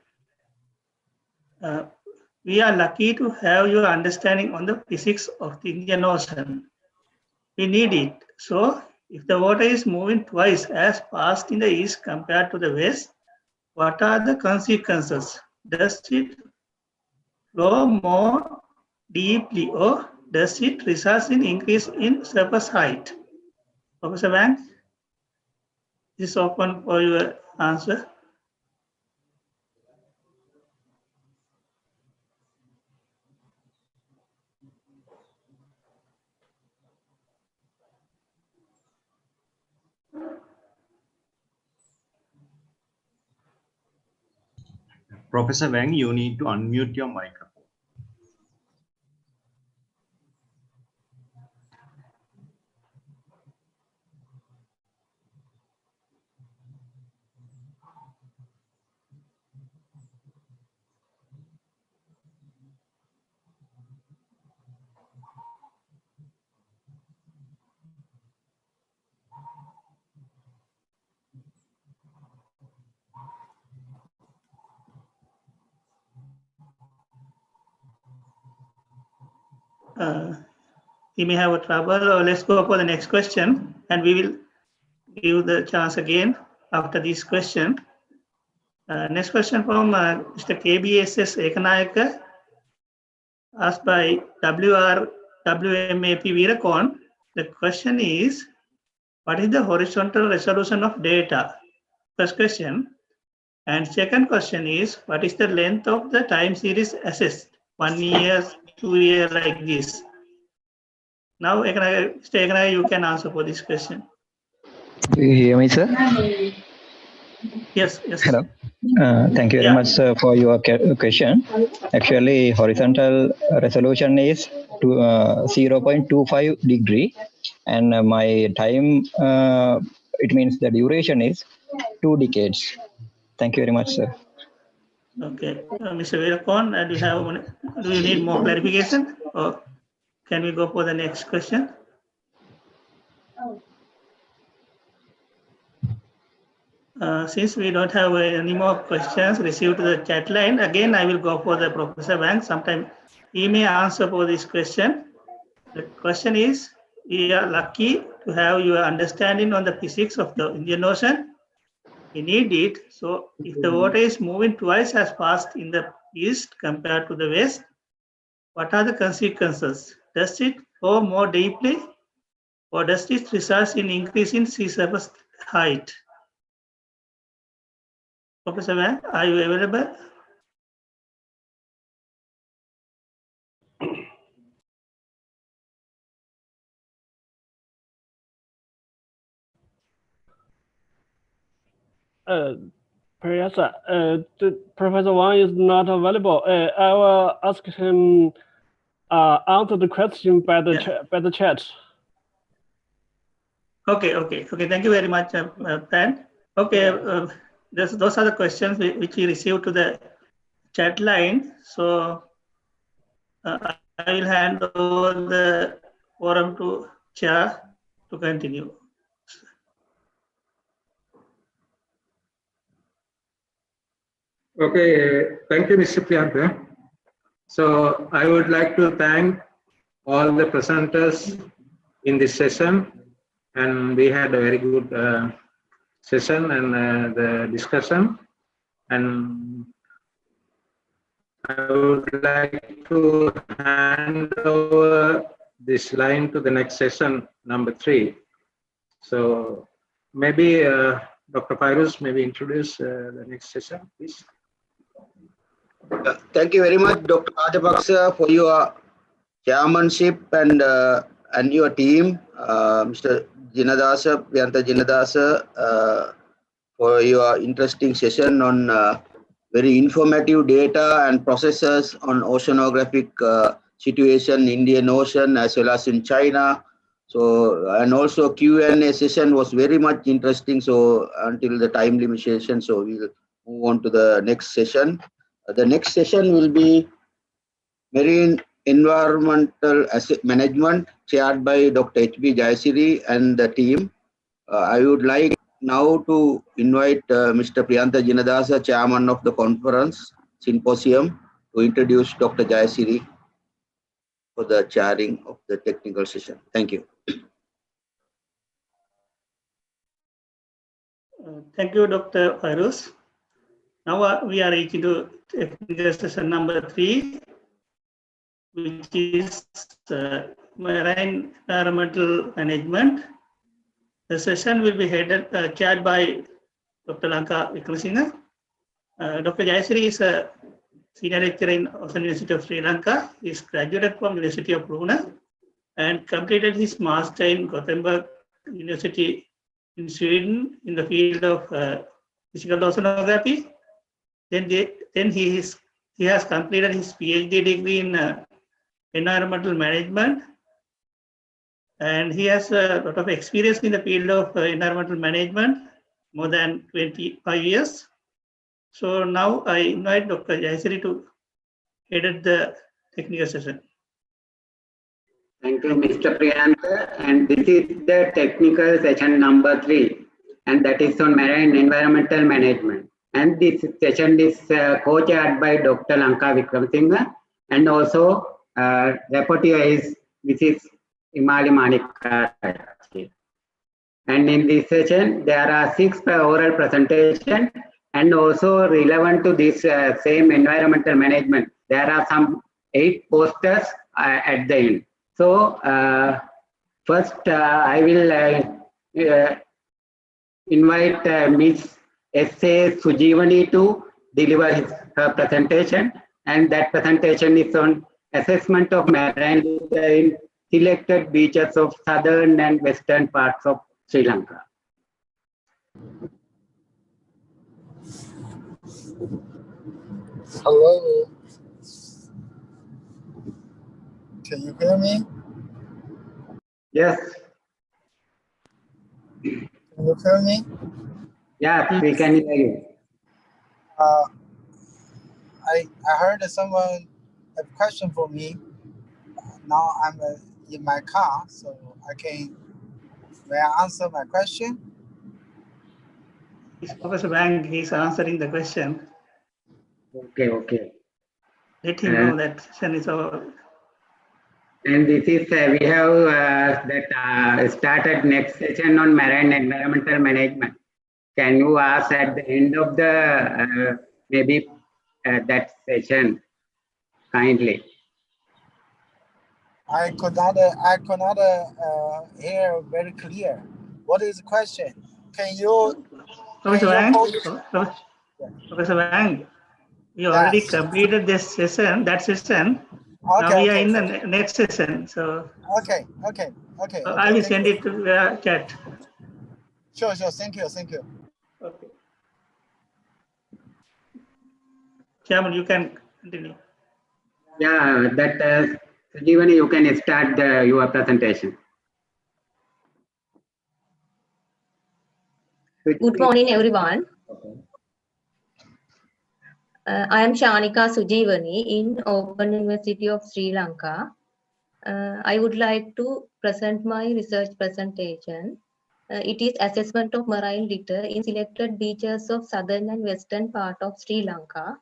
We are lucky to have your understanding on the physics of the Indian Ocean. We need it. So if the water is moving twice as fast in the east compared to the west, what are the consequences? Does it flow more deeply, or does it result in increase in surface height? Professor Wang, this is open for your answer. Professor Wang, you need to unmute your microphone. He may have a trouble, or let's go for the next question, and we will give the chance again after this question. Next question from Mr. KBSS Ekanayaka, asked by WMAP Virakon. The question is, what is the horizontal resolution of data? First question. And second question is, what is the length of the time series assessed? 1 year, 2 years, like this. Now, Mr. Ekanaga, you can answer for this question. Do you hear me, sir? Yes, yes. Hello. Thank you very much, sir, for your question. Actually, horizontal resolution is 0.25 degree, and my time, it means the duration is 2 decades. Thank you very much, sir. Okay, Mr. Veerappan, do you need more clarification, or can we go for the next question? Since we don't have any more questions received to the chat line, again I will go for the Professor Wang. Sometime he may answer for this question. The question is, we are lucky to have your understanding on the physics of the Indian Ocean. We need it. So if the water is moving twice as fast in the east compared to the west, what are the consequences? Does it flow more deeply, or does it result in increase in sea surface height? Professor Wang, are you available? Professor, Professor Wang is not available. I will ask him answer the question by the chat. Okay. Thank you very much, Pan. Okay, those are the questions which we received to the chat line. So I will hand over the forum to Chair to continue. Okay, thank you, Mr. Priyanka. So I would like to thank all the presenters in this session, and we had a very good session and the discussion. And I would like to hand over this line to the next session, number 3. So maybe Dr. Fairuz, maybe introduce the next session, please. Thank you very much, Dr. Rajapaksa, for your chairmanship and your team, Mr. Jinadasa, Priyanta Jinadasa, for your interesting session on very informative data and processes on oceanographic situation in Indian Ocean as well as in China. So, and also Q&A session was very much interesting. So until the time limitation, so we'll move on to the next session. The next session will be Marine Environmental Asset Management, chaired by Dr. H.B. Jayasiri and the team. I would like now to invite Mr. Priyanta Jinadasa, Chairman of the conference Symposium, to introduce Dr. Jayasiri for the chairing of the technical session. Thank you. Thank you, Dr. Fairuz. Now we are reaching to technical session number 3, which is Marine Environmental Management. The session will be chaired by Dr. Lanka Vikramasinghe. Dr. Jayasiri is a senior lecturer in Ocean University of Sri Lanka. He is graduated from University of Luna and completed his master in Gothenburg University in Sweden in the field of physical oceanography. Then he has completed his PhD degree in environmental management, and he has a lot of experience in the field of environmental management, more than 25 years. So now I invite Dr. Jayasiri to head the technical session. Thank you, Mr. Priyanka. And this is the technical session number 3, and that is on marine environmental management. And this session is co-chaired by Dr. Lanka Vikramasinghe, and also rapporteur is Mrs. Imali Manikarachi. And in this session, there are 6 oral presentations, and also relevant to this same environmental management, there are some 8 posters at the end. So First, I will invite Ms. S.A. Sujivani to deliver her presentation, and that presentation is on assessment of marine litter in selected beaches of southern and western parts of Sri Lanka. Hello. Can you hear me? Yes. Can you hear me? Yeah, we can hear you. I heard that someone have a question for me. Now I'm in my car, so may I answer my question? Professor Wang is answering the question. Okay. Let him know that session is over. And this is, we have started next session on marine environmental management. Can you ask at the end of the, maybe that session, kindly? I could not hear very clear. What is the question? Can you? Professor Wang, we already completed this session, that session. Now we are in the next session. So Okay. I will send it to the chat. Sure. Thank you. Okay. Chairman, you can continue. Yeah, that Sujivani, you can start your presentation. Good morning, everyone. I am Shanika Sujivani in Open University of Sri Lanka. I would like to present my research presentation. It is assessment of marine litter in selected beaches of southern and western part of Sri Lanka.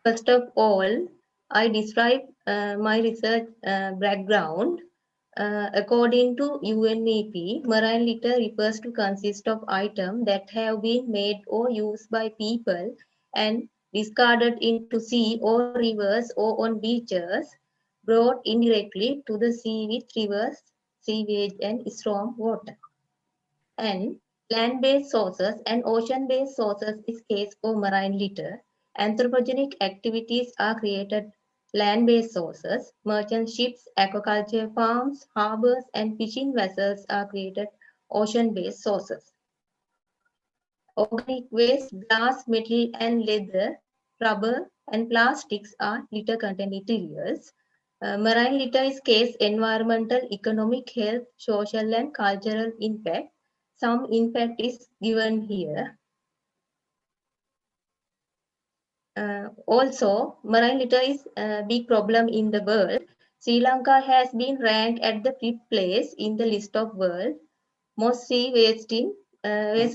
First of all, I describe my research background. According to UNEP, marine litter refers to consist of items that have been made or used by people and discarded into sea or rivers or on beaches, brought indirectly to the sea with rivers, sewage and storm water. And land-based sources and ocean-based sources is case for marine litter. Anthropogenic activities are created land-based sources. Merchant ships, aquaculture farms, harbors, and fishing vessels are created ocean-based sources. Organic waste, glass, metal, and leather, rubber, and plastics are litter content materials. Marine litter is case environmental, economic, health, social, and cultural impact. Some impact is given here. Also, marine litter is a big problem in the world. Sri Lanka has been ranked at the 5th place in the list of world most sea waste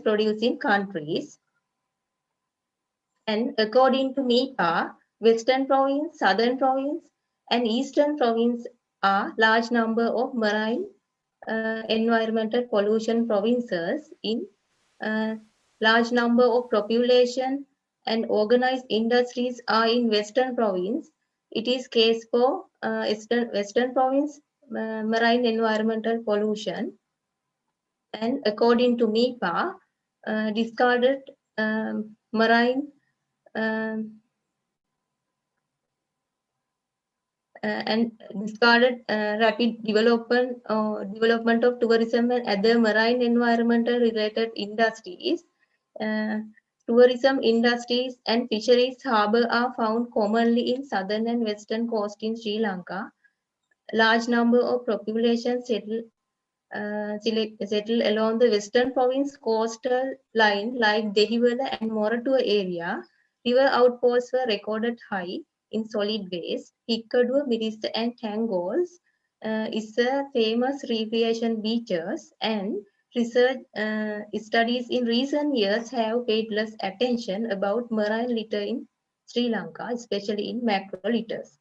producing countries. And according to MIPA, Western Province, Southern Province, and Eastern Province are large number of marine environmental pollution provinces in large number of population and organized industries are in Western Province. It is case for Western Province marine environmental pollution. And according to MIPA, discarded marine and discarded rapid development of tourism and other marine environmental related industries. Tourism industries and fisheries harbor are found commonly in southern and western coast in Sri Lanka. Large number of population settle along the western province coastal line like Dehiwala and Moratuwa area. River outfalls were recorded high in solid waste. Hikkaduwa, Mirissa and Tangals is a famous recreation beaches, and research studies in recent years have paid less attention about marine litter in Sri Lanka, especially in macro litters.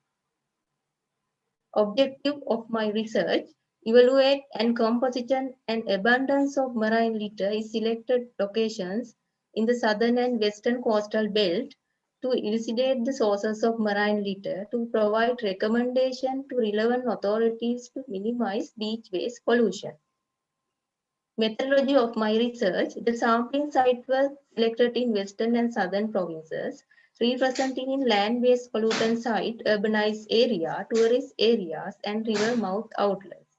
Objective of my research: evaluate and composition and abundance of marine litter in selected locations in the southern and western coastal belt to elucidate the sources of marine litter, to provide recommendation to relevant authorities to minimize beach waste pollution. Methodology of my research: the sampling site was selected in western and southern provinces, representing in land-based pollutant site, urbanized area, tourist areas, and river mouth outlets.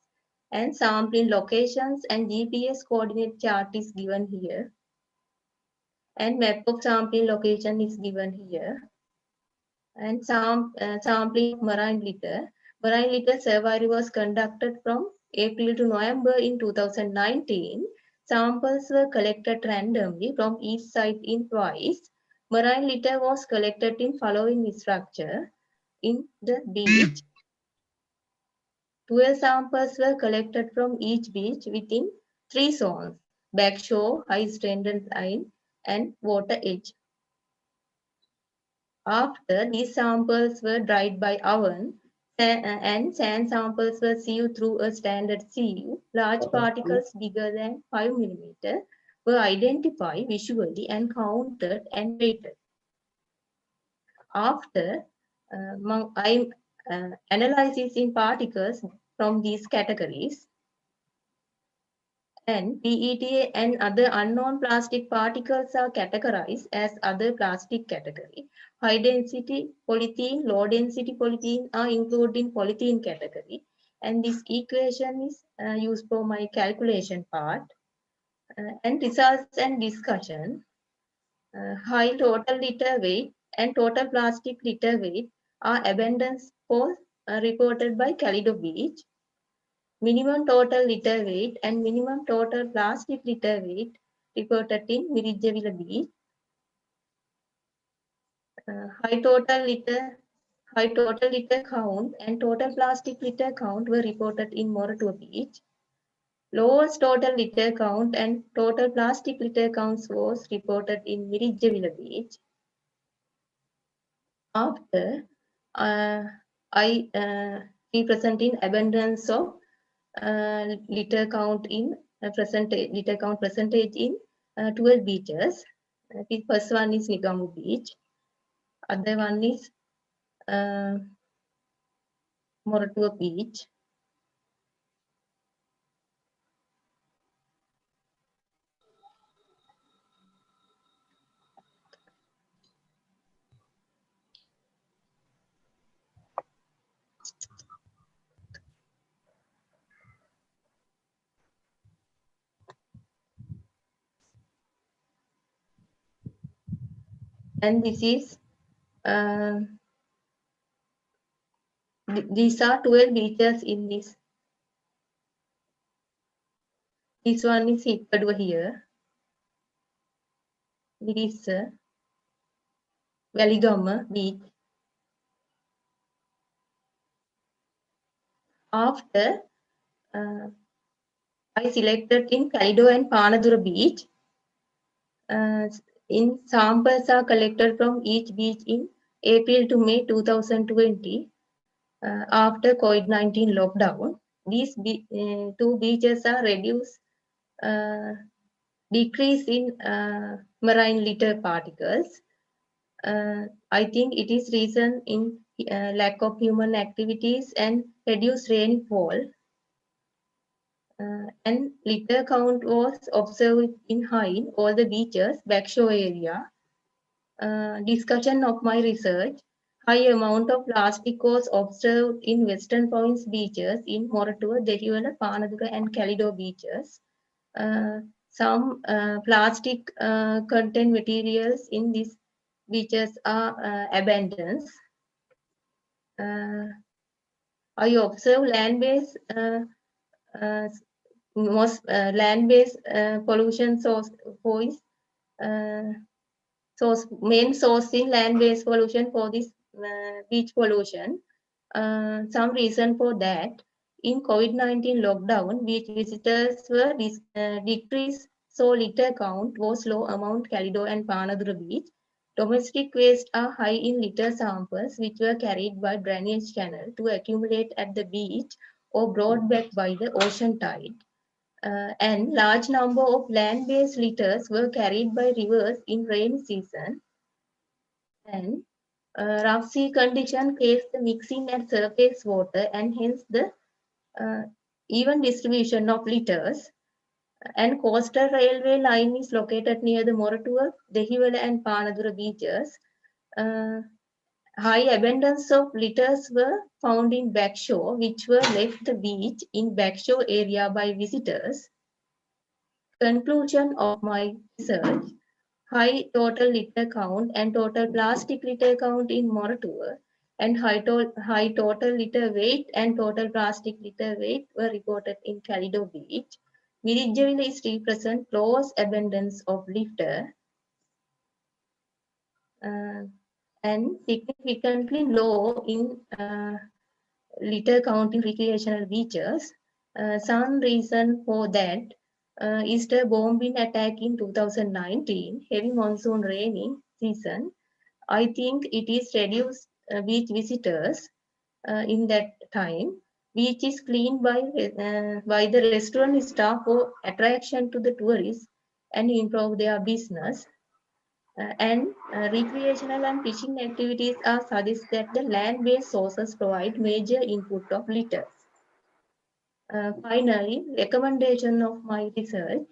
And sampling locations and GPS coordinate chart is given here. And map of sampling location is given here. And sampling of marine litter. Marine litter survey was conducted from April to November in 2019. Samples were collected randomly from each site in twice. Marine litter was collected in following structure. In the beach, 12 samples were collected from each beach within 3 zones: backshore, high stranded line, and water edge. After these samples were dried by oven and sand samples were sieved through a standard sieve, large particles bigger than 5 mm were identified visually and counted and weighted. After analysis in particles from these categories, and PET and other unknown plastic particles are categorized as other plastic category. High density polythene, low density polythene are included in polythene category. And this equation is used for my calculation part. And results and discussion. High total litter weight and total plastic litter weight are abundance for reported by Calido Beach. Minimum total litter weight and minimum total plastic litter weight reported in Mirijavila Beach. High total litter count and total plastic litter count were reported in Moratua Beach. Lowest total litter count and total plastic litter counts was reported in Mirijavila Beach. After I represent in abundance of litter count in percentage in 12 beaches. The first one is Nigamu Beach. Other one is Moratua Beach. And this is these are 12 beaches in this. This one is Hikpadua here. It is Valigama Beach. After I selected in Kalido and Panadura Beach. In samples are collected from each beach in April to May 2020 after COVID-19 lockdown. These two beaches are decrease in marine litter particles. I think it is reason in lack of human activities and reduced rainfall. And litter count was observed in high in all the beaches, backshore area. Discussion of my research: high amount of plastic was observed in Western Province beaches in Moratua, Dehiwala, Panadura, and Calido beaches. Some plastic content materials in these beaches are abundant. I observe land-based land-based pollution source voice. Main source in land-based pollution for this beach pollution. Some reason for that: in COVID-19 lockdown, beach visitors were decreased, so litter count was low among Calido and Panadura Beach. Domestic waste are high in litter samples, which were carried by drainage canal to accumulate at the beach or brought back by the ocean tide. And large number of land-based litters were carried by rivers in rainy season. And rough sea condition creates the mixing and surface water and hence the even distribution of litters. And coastal railway line is located near the Moratuwa, Dehiwala and Panadura beaches. High abundance of litters were found in backshore, which were left the beach in backshore area by visitors. Conclusion of my research: high total litter count and total plastic litter count in Moratuwa, and high total litter weight and total plastic litter weight were reported in Calido Beach. Virijavila is represent close abundance of litter and significantly low in litter count in recreational beaches. Some reason for that is the bombing attack in 2019, heavy monsoon raining season. I think it is reduced beach visitors in that time. Beach is cleaned by the restaurant staff for attraction to the tourists and improve their business. And recreational and fishing activities are suggest that the land-based sources provide major input of litters. Finally, recommendation of my research: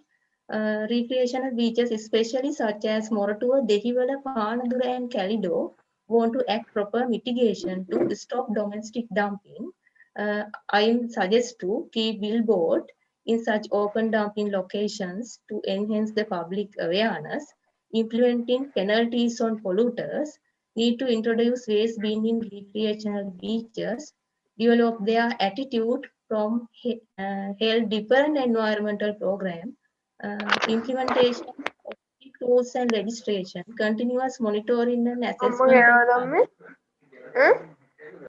recreational beaches, especially such as Moratuwa, Dehiwala, Panadura and Calido, want to act proper mitigation to stop domestic dumping. I suggest to keep billboard in such open dumping locations to enhance the public awareness, implementing penalties on polluters, need to introduce waste bin in recreational beaches, develop their attitude from held different environmental program, implementation of tools and registration, continuous monitoring and assessment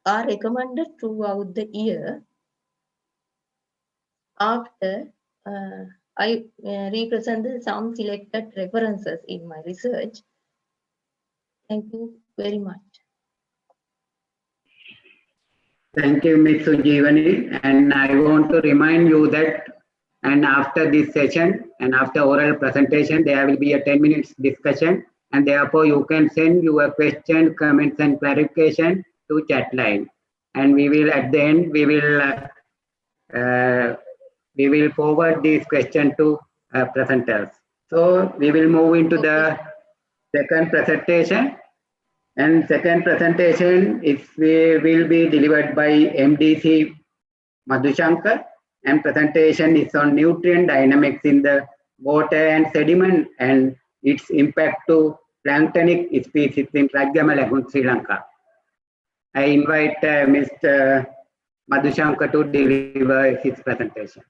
are recommended throughout the year. After I represent some selected references in my research. Thank you very much. Thank you, Ms. Sujivani. And I want to remind you that, and after this session and after oral presentation, there will be a 10 minutes discussion, and therefore you can send your question, comments, and clarification to chat line. And we will, at the end, we will forward this question to presenters. So we will move into the second presentation. And second presentation will be delivered by MDC Madhushankar, and presentation is on nutrient dynamics in the water and sediment and its impact to planktonic species in Rajgama Lagoon, Sri Lanka. I invite Mr. Madhushankar to deliver his presentation.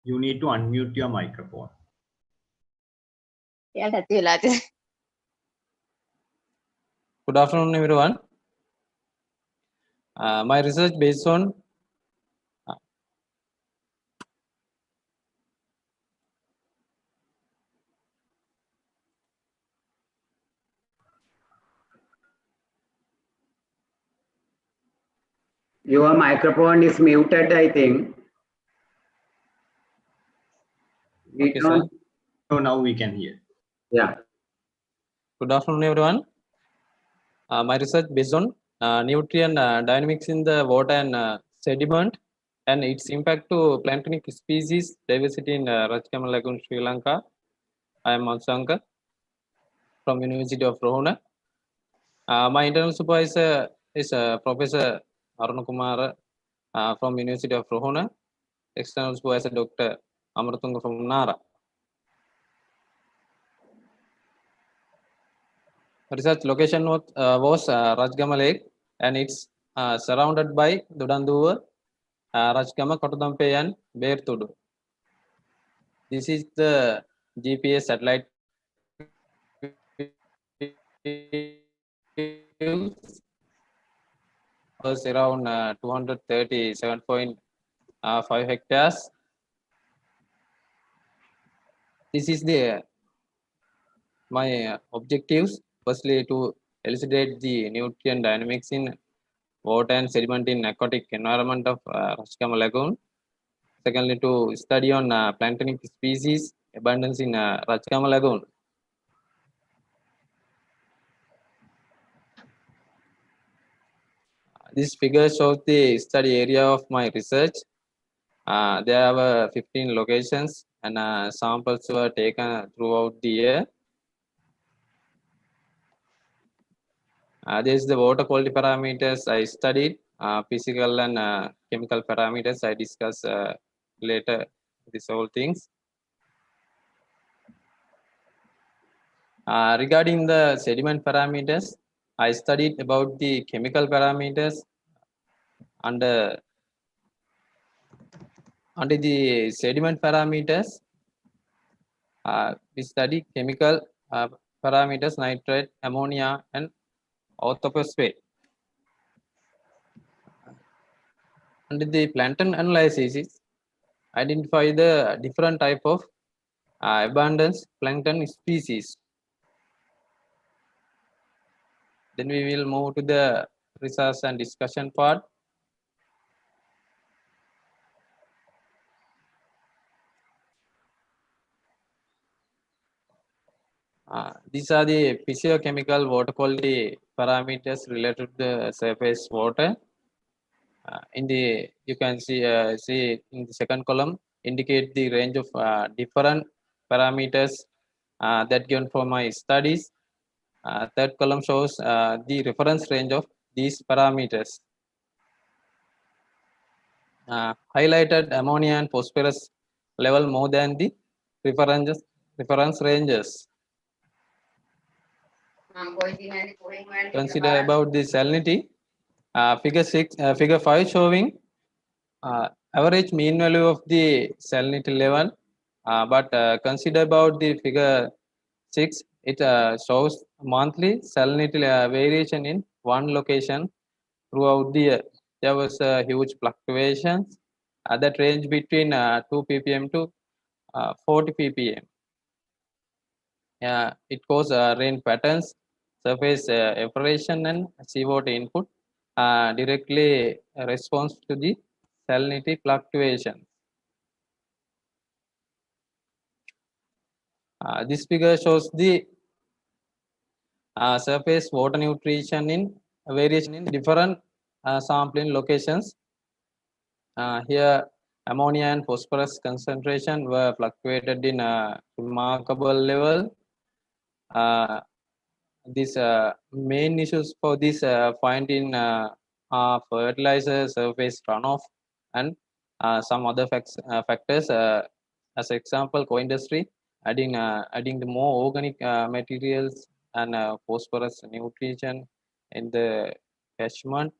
You need to unmute your microphone. Good afternoon, everyone. My research based on Your microphone is muted, I think. Okay, sir. So now we can hear. Yeah. Good afternoon, everyone. My research based on nutrient dynamics in the water and sediment and its impact to planktonic species diversity in Rajgama Lagoon, Sri Lanka. I am Madhushankar from University of Rohuna. My internal supervisor is Professor Aruna Kumar from University of Rohuna. External supervisor Dr. Amratunga from Nara. Research location was Rajgama Lake, and it's surrounded by Dudanduwa, Rajgama, Kotudampe, and Bertudu. This is the GPS satellite was around 237.5 hectares. This is the my objectives. Firstly, to elucidate the nutrient dynamics in water and sediment in aquatic environment of Rajgama Lagoon. secondly, to study on planktonic species abundance in Rajkama Lagoon. This figure shows the study area of my research. There were 15 locations and samples were taken throughout the year. This is the water quality parameters I studied. Physical and chemical parameters I discuss later, these all things. Regarding the sediment parameters, I studied about the chemical parameters under the sediment parameters. We study chemical parameters, nitrate, ammonia, and orthophosphate. Under the plankton analysis, identify the different type of abundance plankton species. Then we will move to the research and discussion part. These are the physiochemical water quality parameters related to the surface water. You can see in the second column indicate the range of different parameters that given for my studies. Third column shows the reference range of these parameters. Highlighted ammonia and phosphorus level more than the reference ranges. Consider about the salinity. Figure 5 showing average mean value of the salinity level, but consider about the figure 6. It shows monthly salinity variation in one location throughout the year. There was huge fluctuations that range between 2 ppm to 40 ppm. It caused rain patterns, surface evaporation, and seawater input directly response to the salinity fluctuation. This figure shows the surface water nutrition in variation in different sampling locations. Here, ammonia and phosphorus concentration were fluctuated in a remarkable level. These main issues for this finding are fertilizer, surface runoff, and some other factors. As example, co-industry adding the more organic materials and phosphorus nutrition in the catchment.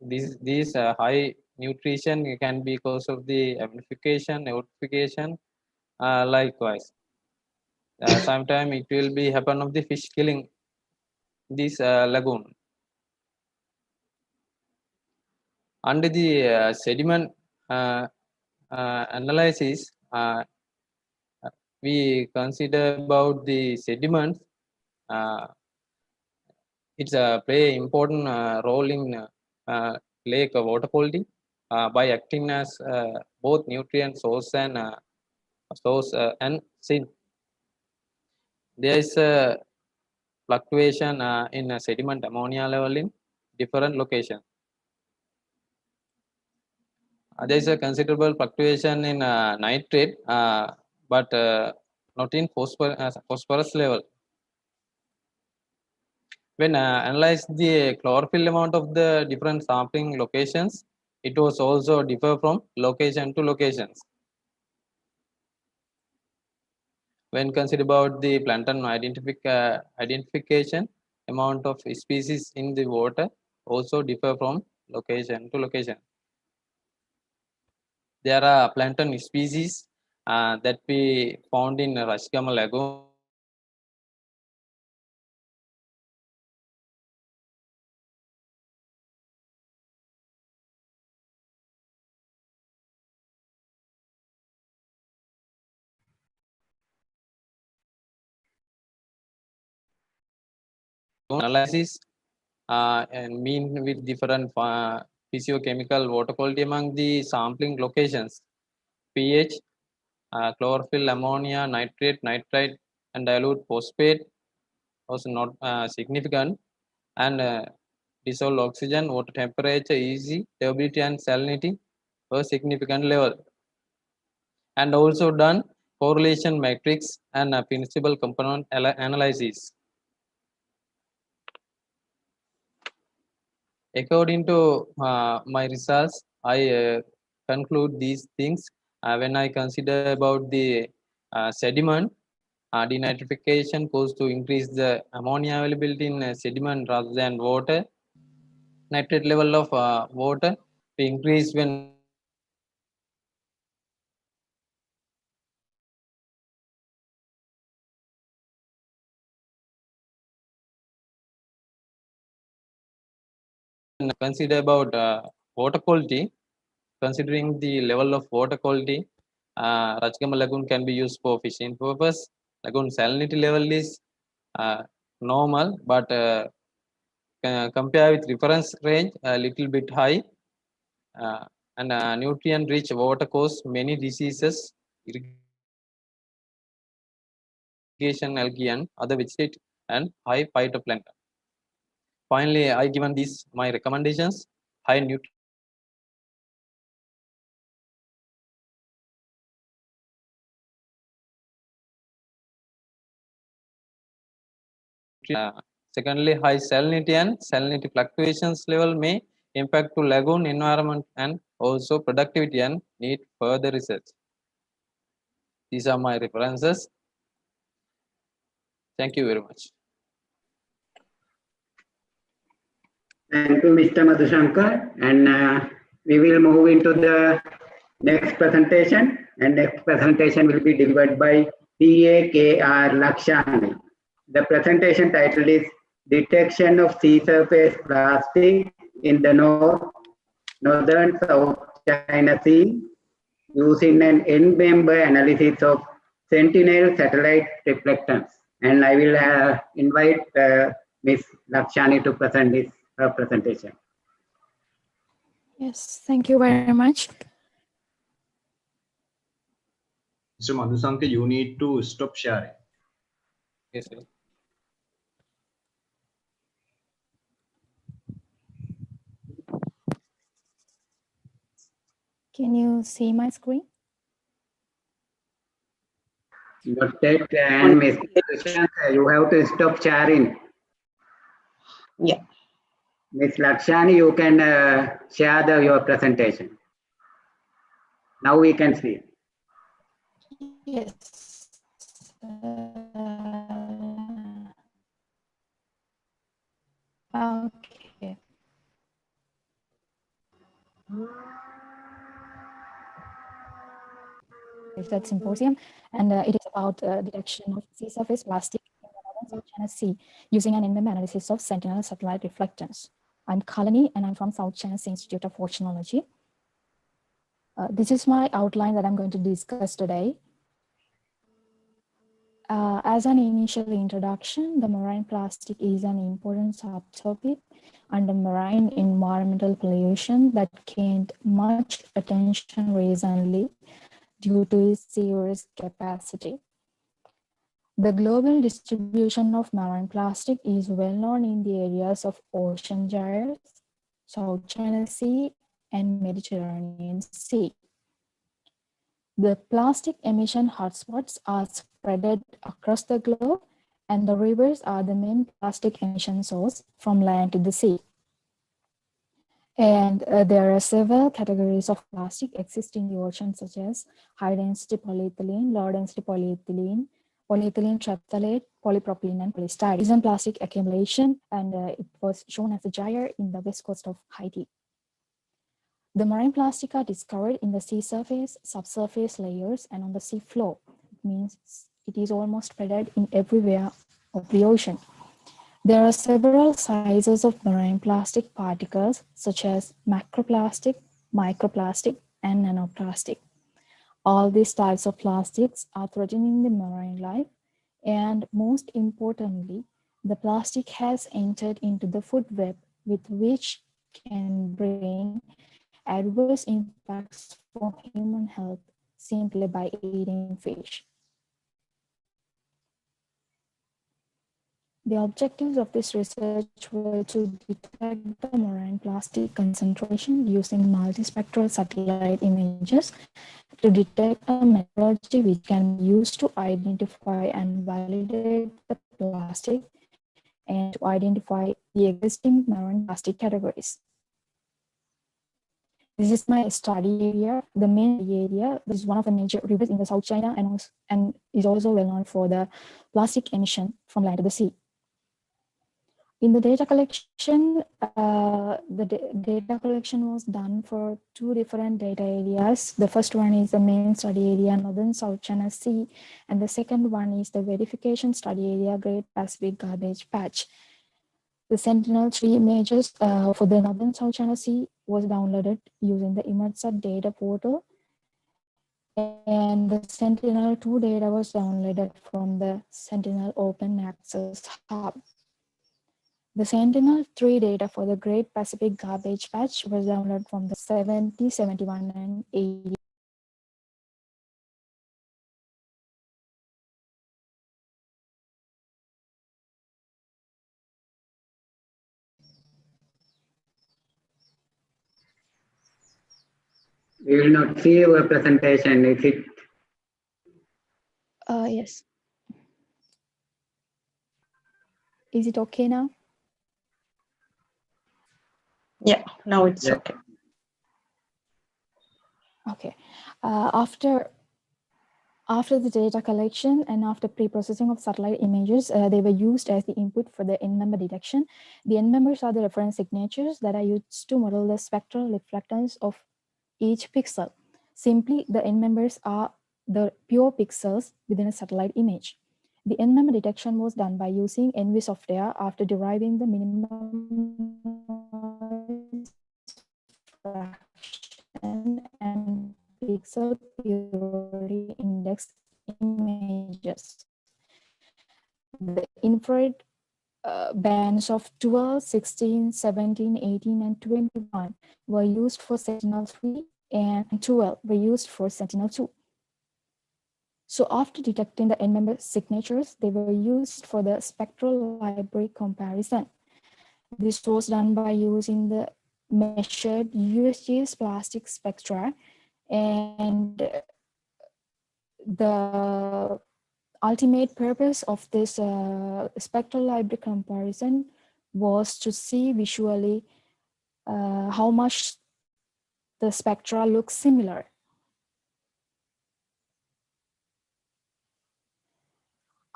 These high nutrition can be because of the amplification, eutrophication. Likewise, sometime it will be happen of the fish killing this lagoon. Under the sediment analysis, we consider about the sediments. It's play important role in lake water quality by acting as both nutrient source and sink. There is a fluctuation in sediment ammonia level in different locations. There is a considerable fluctuation in nitrate, but not in phosphorus level. When analyzed the chlorophyll amount of the different sampling locations, it was also differ from location to locations. When consider about the plankton identification, amount of species in the water also differ from location to location. There are plankton species that we found in Rajkama Lagoon. Analysis and mean with different physiochemical water quality among the sampling locations. pH, chlorophyll, ammonia, nitrate, nitrite, and dilute phosphate was not significant, and dissolved oxygen, water temperature, EC, turbidity, and salinity were significant level. And also done correlation matrix and principal component analysis. According to my results, I conclude these things when I consider about the sediment. Denitrification goes to increase the ammonia availability in sediment rather than water. Nitrate level of water to increase when consider about water quality. Considering the level of water quality, Rajgama lagoon can be used for fishing purpose. Lagoon salinity level is normal, but compare with reference range a little bit high. And nutrient rich water cause many diseases, irrigation, algae, and other vegetation, and high phytoplankton. Finally, I given these my recommendations: high nutrient. Secondly, high salinity and salinity fluctuations level may impact to lagoon environment and also productivity and need further research. These are my references. Thank you very much. Thank you, Mr. Madhushankar. And we will move into the next presentation. And next presentation will be delivered by PAKR Lakshani. The presentation title is Detection of Sea Surface Plastic in the Northern South China Sea using an end-member analysis of Sentinel satellite reflectance. And I will invite Ms. Lakshani to present her presentation. Yes, thank you very much. Mr. Madhusankar, you need to stop sharing. Yes, sir. Can you see my screen? Noted, and Ms. Lakshani, you have to stop sharing. Yeah. Ms. Lakshani, you can share your presentation. Now we can see. Yes. Okay. That symposium, and it is about detection of sea surface plastic in the Northern South China Sea using an in-member analysis of Sentinel satellite reflectance. I'm Kalani, and I'm from South China Sea Institute of Oceanology. This is my outline that I'm going to discuss today. As an initial introduction, the marine plastic is an important subtopic under marine environmental pollution that gained much attention recently due to its serious capacity. The global distribution of marine plastic is well known in the areas of ocean gyres, South China Sea, and Mediterranean Sea. The plastic emission hotspots are spread across the globe, and the rivers are the main plastic emission source from land to the sea. And there are several categories of plastic exist in the ocean, such as high-density polyethylene, low-density polyethylene, polyethylene terephthalate, polypropylene, and polystyrene. Is plastic accumulation, and it was shown as a gyre in the west coast of Haiti. The marine plastic are discovered in the sea surface, subsurface layers, and on the sea floor. It means it is almost spread in everywhere of the ocean. There are several sizes of marine plastic particles, such as macroplastic, microplastic, and nanoplastic. All these types of plastics are threatening the marine life, and most importantly, the plastic has entered into the food web, with which can bring adverse impacts for human health simply by eating fish. The objectives of this research were to detect the marine plastic concentration using multispectral satellite images to detect a methodology which can be used to identify and validate the plastic and to identify the existing marine plastic categories. This is my study area, the main area. This is one of the major rivers in the South China and is also well known for the plastic emission from land to the sea. In the data collection, data collection was done for two different data areas. The first one is the main study area, Northern South China Sea, and the second one is the verification study area, Great Pacific Garbage Patch. The Sentinel-3 images for the Northern South China Sea was downloaded using the ImageSat data portal, and the Sentinel-2 data was downloaded from the Sentinel Open Access Hub. The Sentinel-3 data for the Great Pacific Garbage Patch was downloaded from the 70, 71, and 80. We will not see your presentation, is it? Yes. Is it okay now? Yeah, now it's Yeah. okay. Okay. After the data collection and after pre-processing of satellite images, they were used as the input for the end-member detection. The end-members are the reference signatures that are used to model the spectral reflectance of each pixel. Simply, the end-members are the pure pixels within a satellite image. The end-member detection was done by using NV software after deriving the minimum noise fraction and pixel purity index images. The infrared bands of 12, 16, 17, 18, and 21 were used for Sentinel-3 and 12 were used for Sentinel-2. So after detecting the end-member signatures, they were used for the spectral library comparison. This was done by using the measured USGS plastic spectra, and the ultimate purpose of this spectral library comparison was to see visually how much the spectra look similar.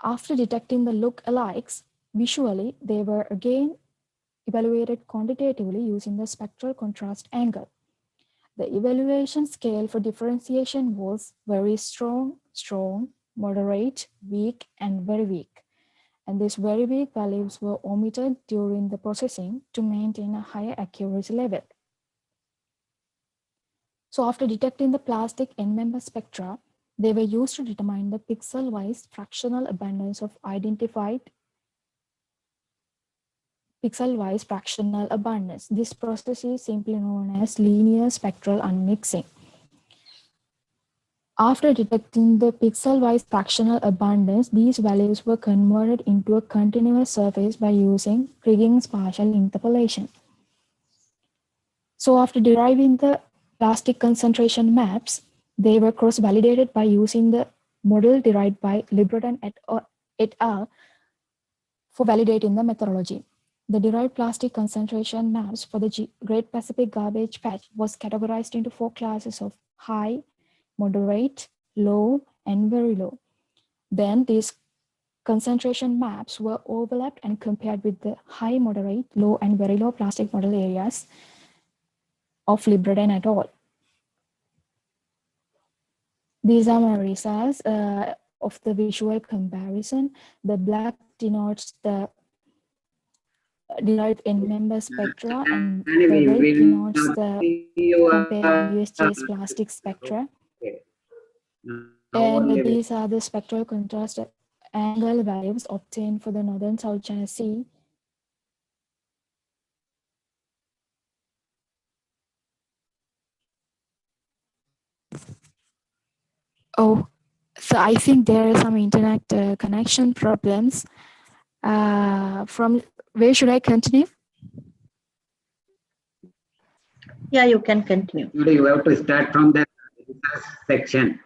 After detecting the look-alikes, visually, they were again evaluated quantitatively using the spectral contrast angle. The evaluation scale for differentiation was very strong, strong, moderate, weak, and very weak. And these very weak values were omitted during the processing to maintain a higher accuracy level. So after detecting the plastic end-member spectra, they were used to determine the pixel-wise fractional abundance of identified pixel-wise fractional abundance. This process is simply known as linear spectral unmixing. After detecting the pixel-wise fractional abundance, these values were converted into a continuous surface by using Kriging's partial interpolation. So after deriving the plastic concentration maps, they were cross-validated by using the model derived by Libreton et al. For validating the methodology. The derived plastic concentration maps for the Great Pacific Garbage Patch was categorized into 4 classes of high, moderate, low, and very low. Then these concentration maps were overlapped and compared with the high, moderate, low, and very low plastic model areas of Libreton et al. These are my results of the visual comparison. The black denotes the derived end-member spectra, and the red denotes the compared USGS plastic spectra. And these are the spectral contrast angle values obtained for the Northern South China Sea. Oh, so I think there are some internet connection problems. From where should I continue? Yeah, you can continue. You have to start from the research section.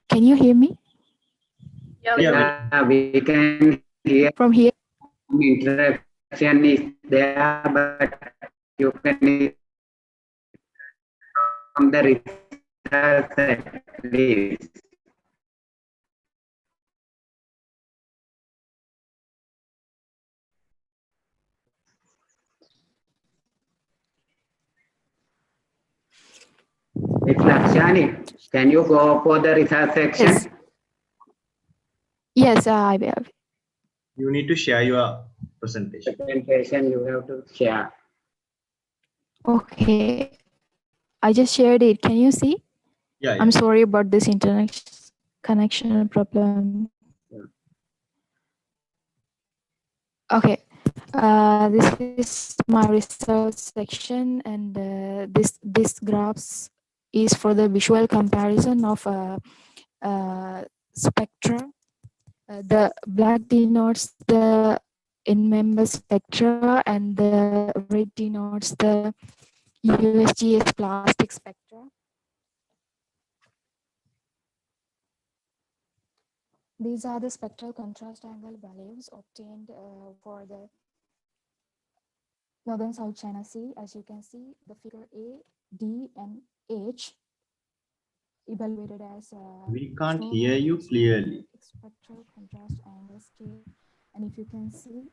Can you hear me? Yeah, we can hear from here. Interaction is there, but you can from the research at least. It's Lakshani. Can you go for the research section? Yes, I will. You need to share your presentation. Presentation you have to share. Okay, I just shared it. Can you see? Yeah. I'm sorry about this internet connection problem. Okay, this is my research section, and this graphs is for the visual comparison of spectra. The black denotes the in-member spectra, and the red denotes the USGS plastic spectra. These are the spectral contrast angle values obtained for the Northern South China Sea. As you can see, the figure A, D, and H evaluated as We can't hear you clearly. spectral contrast angle scale. And if you can see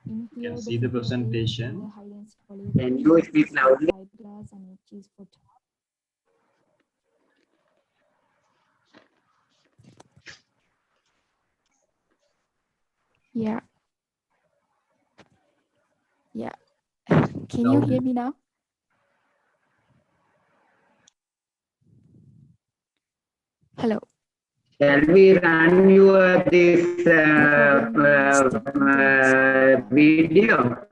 in You here, can the see the figure A is presentation. for the high density Can you speak loudly? glass, and H is for yeah. Yeah. Can you hear me now? Hello. Shall we run your this video?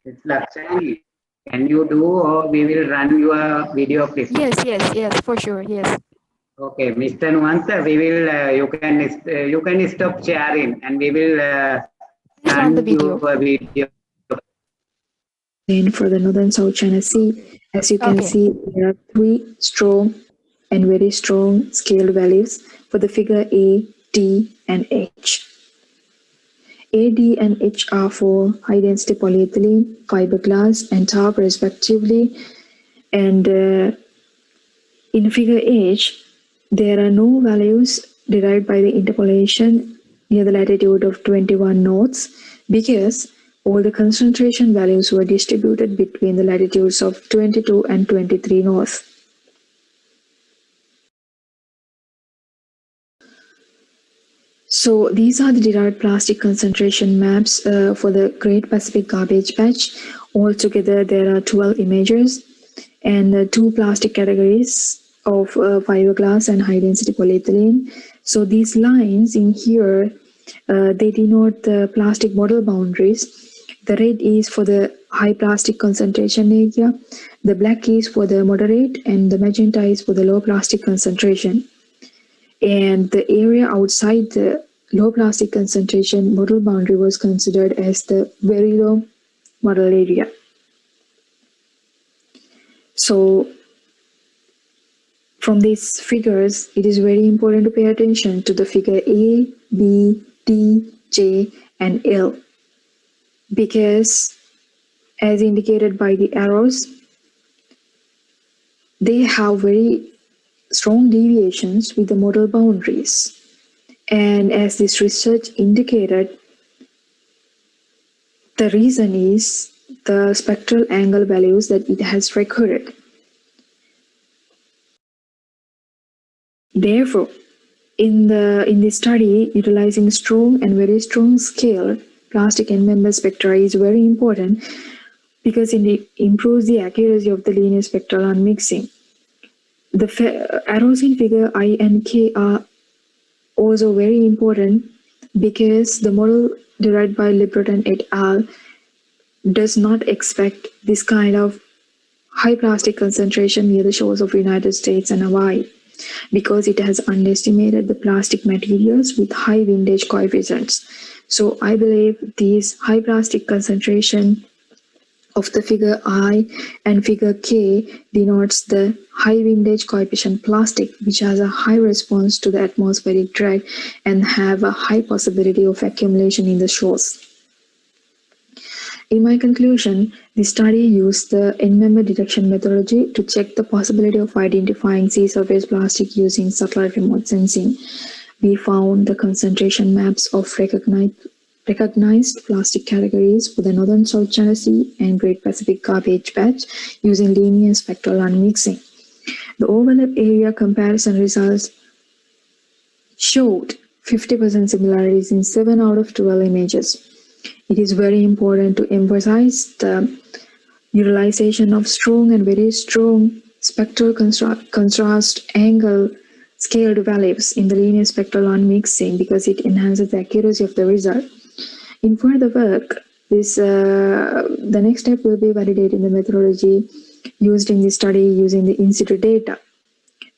It's Lakshani. Can you do, or we will run your video clip? Yes, for sure. Yes. Okay, Mr. Nuwanta, we will. You can stop sharing, and we will run the video. And for the Northern South China Sea, as you can see, there are 3 strong and very strong scale values for the figure A, D, and H. A, D, and H are for high density polyethylene, fiberglass, and tarp respectively. And in figure H, there are no values derived by the interpolation near the latitude of 21 knots because all the concentration values were distributed between the latitudes of 22 and 23 north. So these are the derived plastic concentration maps for the Great Pacific Garbage Patch. Altogether, there are 12 images and 2 plastic categories of fiberglass and high-density polyethylene. So these lines in here, they denote the plastic model boundaries. The red is for the high plastic concentration area, the black is for the moderate, and the magenta is for the low plastic concentration. And the area outside the low plastic concentration model boundary was considered as the very low model area. So from these figures, it is very important to pay attention to the figure A, B, D, J, and L, because as indicated by the arrows, they have very strong deviations with the model boundaries. And as this research indicated, the reason is the spectral angle values that it has recorded. Therefore, in this study, utilizing strong and very strong scale plastic end-member spectra is very important because it improves the accuracy of the linear spectral unmixing. The arrows in figure I and K are also very important because the model derived by Libreton et al., does not expect this kind of high plastic concentration near the shores of the United States and Hawaii, because it has underestimated the plastic materials with high windage coefficients. So I believe these high plastic concentration of the figure I and figure K denotes the high windage coefficient plastic, which has a high response to the atmospheric drag and have a high possibility of accumulation in the shores. In my conclusion, the study used the end-member detection methodology to check the possibility of identifying sea surface plastic using satellite remote sensing. We found the concentration maps of recognized plastic categories for the Northern South China Sea and Great Pacific Garbage Patch using linear spectral unmixing. The overlap area comparison results showed 50% similarities in 7 out of 12 images. It is very important to emphasize the utilization of strong and very strong spectral contrast angle scaled values in the linear spectral unmixing because it enhances the accuracy of the result. In further work, the next step will be validating the methodology used in this study using the in situ data,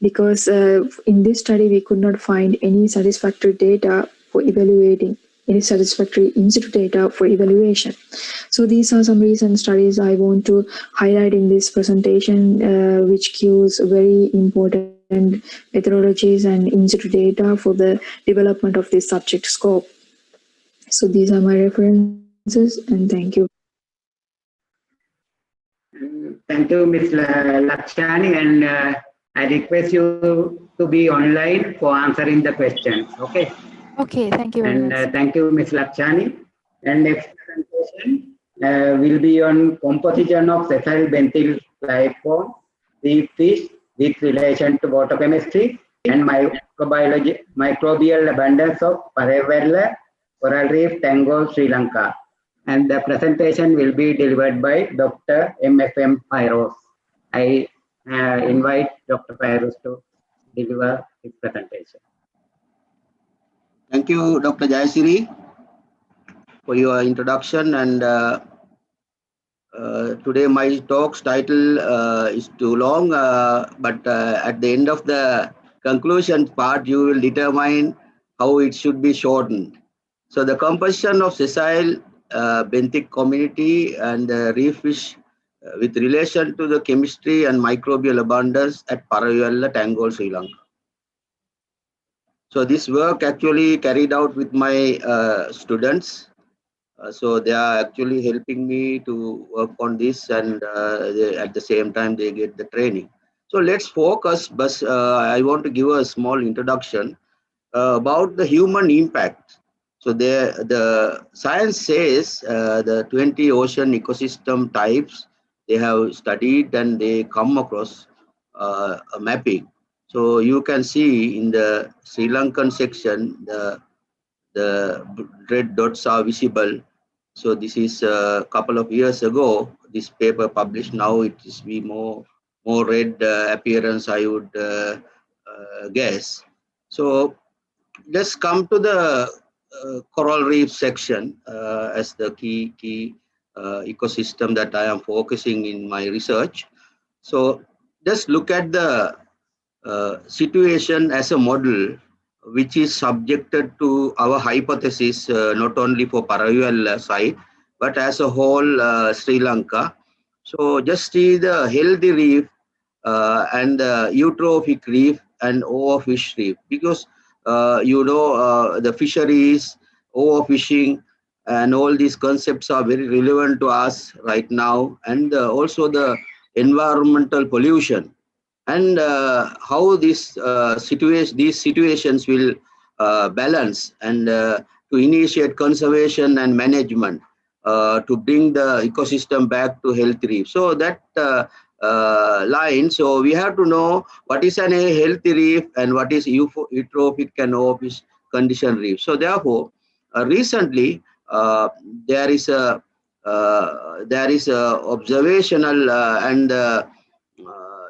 because in this study we could not find any satisfactory data for evaluating any satisfactory in situ data for evaluation. So these are some recent studies I want to highlight in this presentation, which gives very important methodologies and in situ data for the development of this subject scope. So these are my references, and thank you. Thank you, Ms. Lakshani, and I request you to be online for answering the questions. Okay. Okay, thank you very And much. thank you, Ms. Lakshani. And next presentation will be on composition of sessile benthil life form, reef fish with relation to water chemistry, and microbial abundance of Parevella coral reef, Tango, Sri Lanka. And the presentation will be delivered by Dr. M.F.M. Pyros. I invite Dr. Pyros to deliver his presentation. Thank you, Dr. Jayasiri, for your introduction. And today my talk's title is too long, but at the end of the conclusion part, you will determine how it should be shortened. So the composition of sessile benthic community and reef fish with relation to the chemistry and microbial abundance at Paravella, Tangol, Sri Lanka. So this work actually carried out with my students. So they are actually helping me to work on this, and at the same time they get the training. So let's focus, but I want to give a small introduction about the human impact. So the science says the 20 ocean ecosystem types they have studied, and they come across a mapping. So you can see in the Sri Lankan section, the red dots are visible. So this is a couple of years ago, this paper published. Now it is be more red appearance, I would guess. So let's come to the coral reef section as the key ecosystem that I am focusing in my research. So just look at the situation as a model which is subjected to our hypothesis, not only for Paravel side, but as a whole Sri Lanka. So just see the healthy reef and the eutrophic reef and overfish reef, because the fisheries, overfishing, and all these concepts are very relevant to us right now, and also the environmental pollution, and how these situations will balance, and to initiate conservation and management to bring the ecosystem back to healthy reef. So that line, so we have to know what is a healthy reef and what is eutrophic and overfish condition reef. So therefore, recently there is a observational and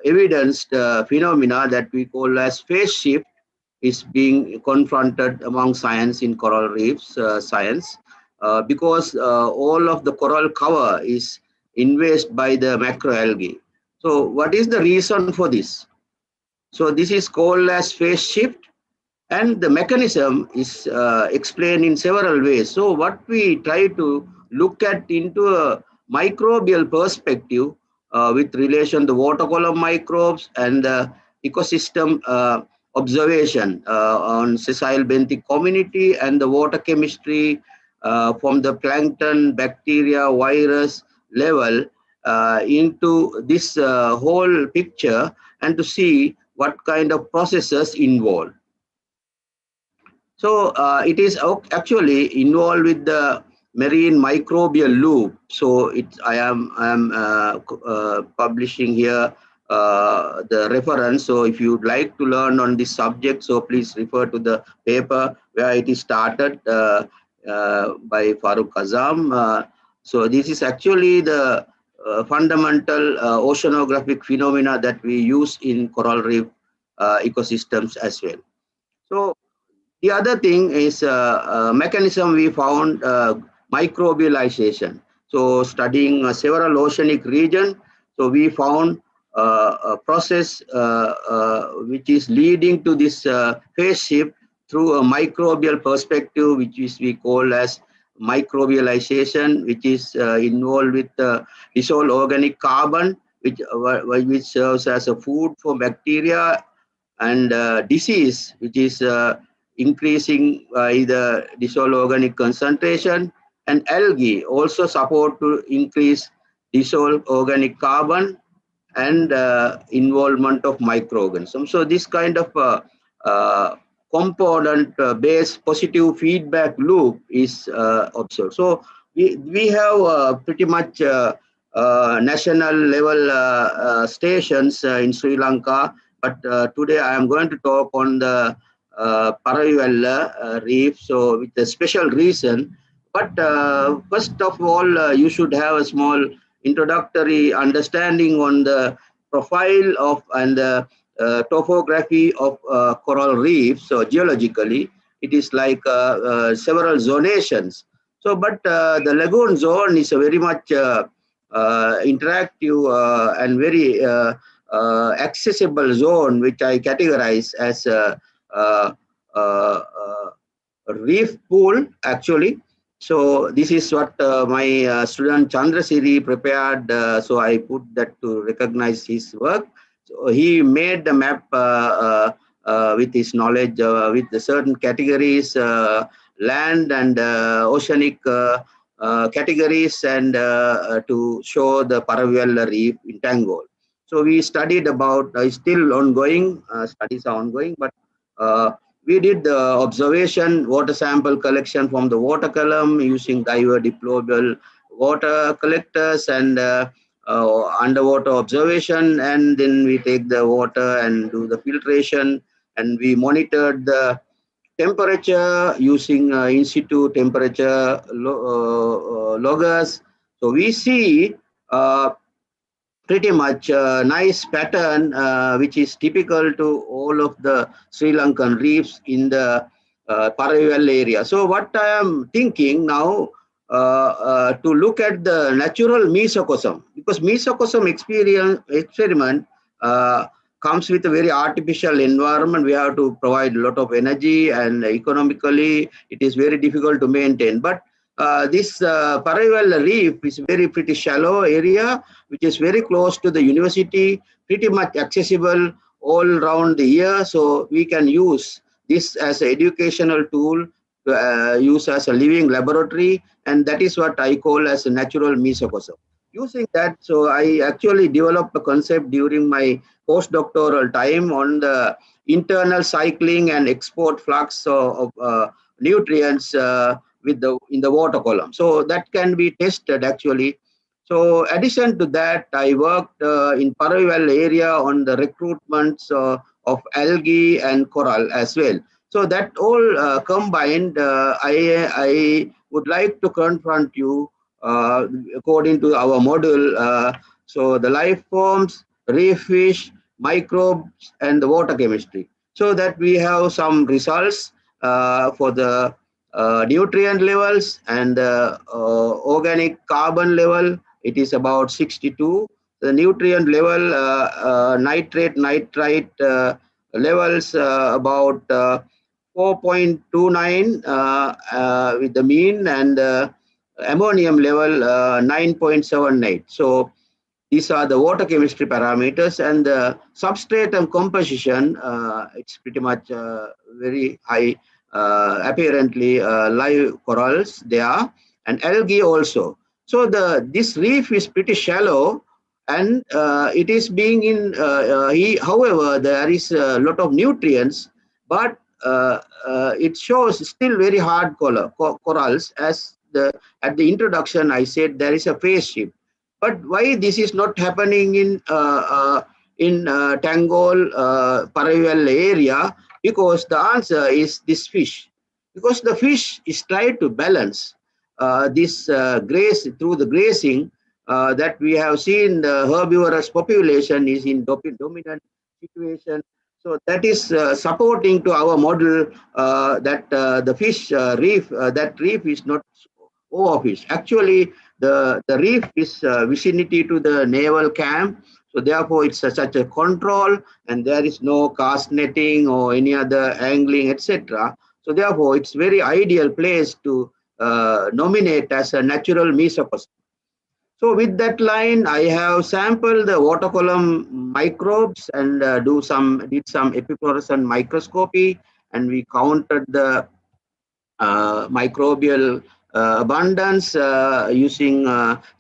evidenced phenomena that we call as phase shift is being confronted among science in coral reefs science. because all of the coral cover is invaded by the macroalgae. So what is the reason for this? So this is called as phase shift, and the mechanism is explained in several ways. So what we try to look at into a microbial perspective with relation to water column microbes and the ecosystem observation on sessile benthic community and the water chemistry from the plankton, bacteria, virus level into this whole picture, and to see what kind of processes involved. So it is actually involved with the marine microbial loop. So I am publishing here the reference. So if you'd like to learn on this subject, so please refer to the paper where it is started by Farooq Azam. So this is actually the fundamental oceanographic phenomena that we use in coral reef ecosystems as well. So the other thing is mechanism we found microbialization. So studying several oceanic regions, so we found a process which is leading to this phase shift through a microbial perspective, which is we call as microbialization, which is involved with dissolved organic carbon, which serves as a food for bacteria, and disease, which is increasing the dissolved organic concentration, and algae also support to increase dissolved organic carbon and involvement of microorganisms. So this kind of component based positive feedback loop is observed. So we have pretty much national level stations in Sri Lanka, but today I am going to talk on the Paravella reef, so with a special reason. But first of all, you should have a small introductory understanding on the profile of and the topography of coral reefs. So geologically, it is like several zonations. So, but the lagoon zone is a very much interactive and very accessible zone, which I categorize as a reef pool actually. So this is what my student Chandrasiri prepared. So I put that to recognize his work. So he made the map with his knowledge with the certain categories, land and oceanic categories, and to show the Paravella reef in Tangol. So we studied about, still ongoing, studies are ongoing, but we did the observation water sample collection from the water column using diver deployable water collectors and underwater observation, and then we take the water and do the filtration, and we monitored the temperature using in situ temperature loggers. So we see pretty much a nice pattern which is typical to all of the Sri Lankan reefs in the Paravella area. So what I am thinking now to look at the natural mesocosm, because mesocosm experiment comes with a very artificial environment. We have to provide a lot of energy, and economically it is very difficult to maintain. But this Paravella reef is very pretty shallow area, which is very close to the university, pretty much accessible all around the year. So we can use this as an educational tool, to use as a living laboratory, and that is what I call as a natural mesocosm. Using that, so I actually developed a concept during my postdoctoral time on the internal cycling and export flux of nutrients in the water column. So that can be tested actually. So addition to that, I worked in Paravella area on the recruitments of algae and coral as well. So that all combined, I would like to confront you according to our module. So the life forms, reef fish, microbes, and the water chemistry. So that we have some results for the nutrient levels and organic carbon level, it is about 62. The nutrient level, nitrate, nitrite levels about 4.29 with the mean, and ammonium level 9.78. So these are the water chemistry parameters, and the substratum composition, it's pretty much very high, apparently live corals there, and algae also. So this reef is pretty shallow, and it is being in, however, there is a lot of nutrients, but it shows still very hard corals. As at the introduction I said, there is a phase shift. But why this is not happening in Tangol, Paravel area? Because the answer is this fish. Because the fish is trying to balance this graze through the grazing that we have seen. The herbivorous population is in dominant situation. So that is supporting to our model that the fish reef, that reef is not overfished. Actually, the reef is vicinity to the naval camp, so therefore it's such a control, and there is no cast netting or any other angling, etc. So therefore it's very ideal place to nominate as a natural mesopause. So with that line, I have sampled the water column microbes and did some epifluorescent microscopy, and we counted the microbial abundance using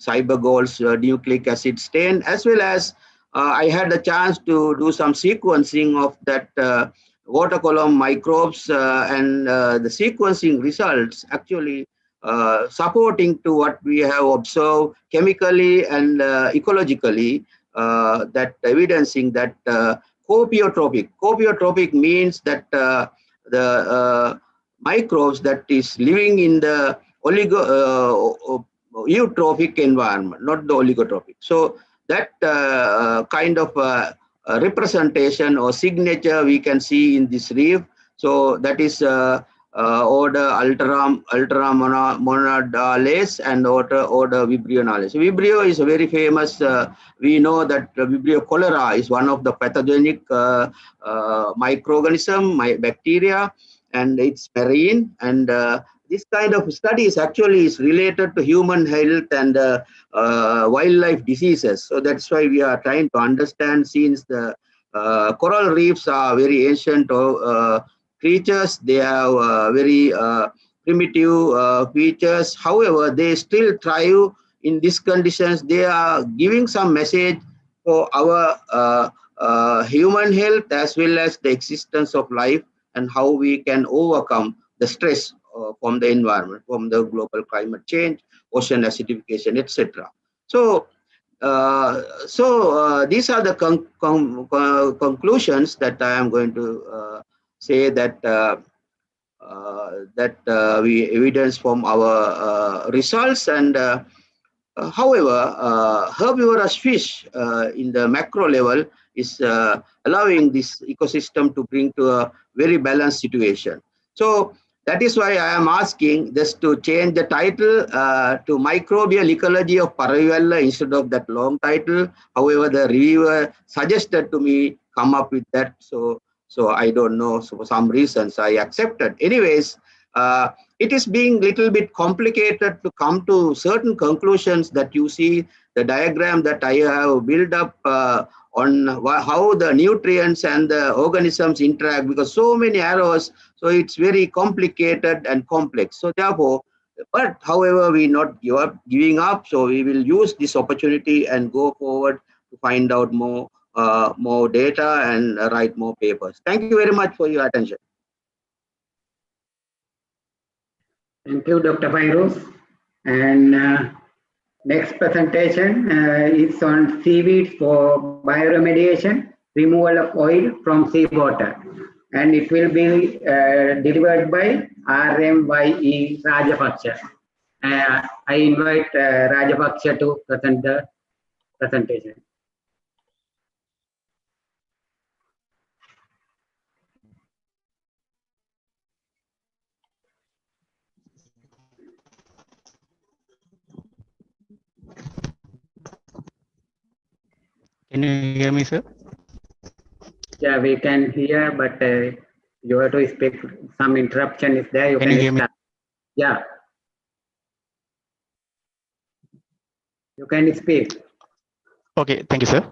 Cybergold's nucleic acid stain, as well as I had a chance to do some sequencing of that water column microbes, and the sequencing results actually supporting to what we have observed chemically and ecologically, that evidencing that copiotropic means that the microbes that is living in the eutrophic environment, not the oligotropic. So that kind of representation or signature we can see in this reef. So that is order ultramonadales and order vibrionales. Vibrio is very famous. We know that Vibrio cholera is one of the pathogenic microorganism, bacteria, and it's marine, and this kind of studies actually is related to human health and wildlife diseases. So that's why we are trying to understand, since the coral reefs are very ancient creatures, they have very primitive features. However, they still thrive in these conditions. They are giving some message for our human health as well as the existence of life, and how we can overcome the stress from the environment, from the global climate change, ocean acidification, etc. So, these are the conclusions that I am going to say that we evidence from our results. And however, herbivorous fish in the macro level is allowing this ecosystem to bring to a very balanced situation. So that is why I am asking just to change the title to Microbial Ecology of Paravella instead of that long title. However, the reviewer suggested to me come up with that. So I don't know, so for some reasons I accepted. Anyways, it is being little bit complicated to come to certain conclusions that you see the diagram that I have built up on how the nutrients and the organisms interact, because so many arrows, so it's very complicated and complex. So therefore, but however, we not giving up. So we will use this opportunity and go forward to find out more data and write more papers. Thank you very much for your attention. Thank you, Dr. Fairuz. And next presentation is on seaweeds for bioremediation, removal of oil from seawater. And it will be delivered by RMYE Rajapaksha. I invite Rajapaksha to present the presentation. Can you hear me, sir? Yeah, we can hear, but you have to speak. Some interruption is there. Can you hear me? Start. Yeah. You can speak. Okay, thank you, sir.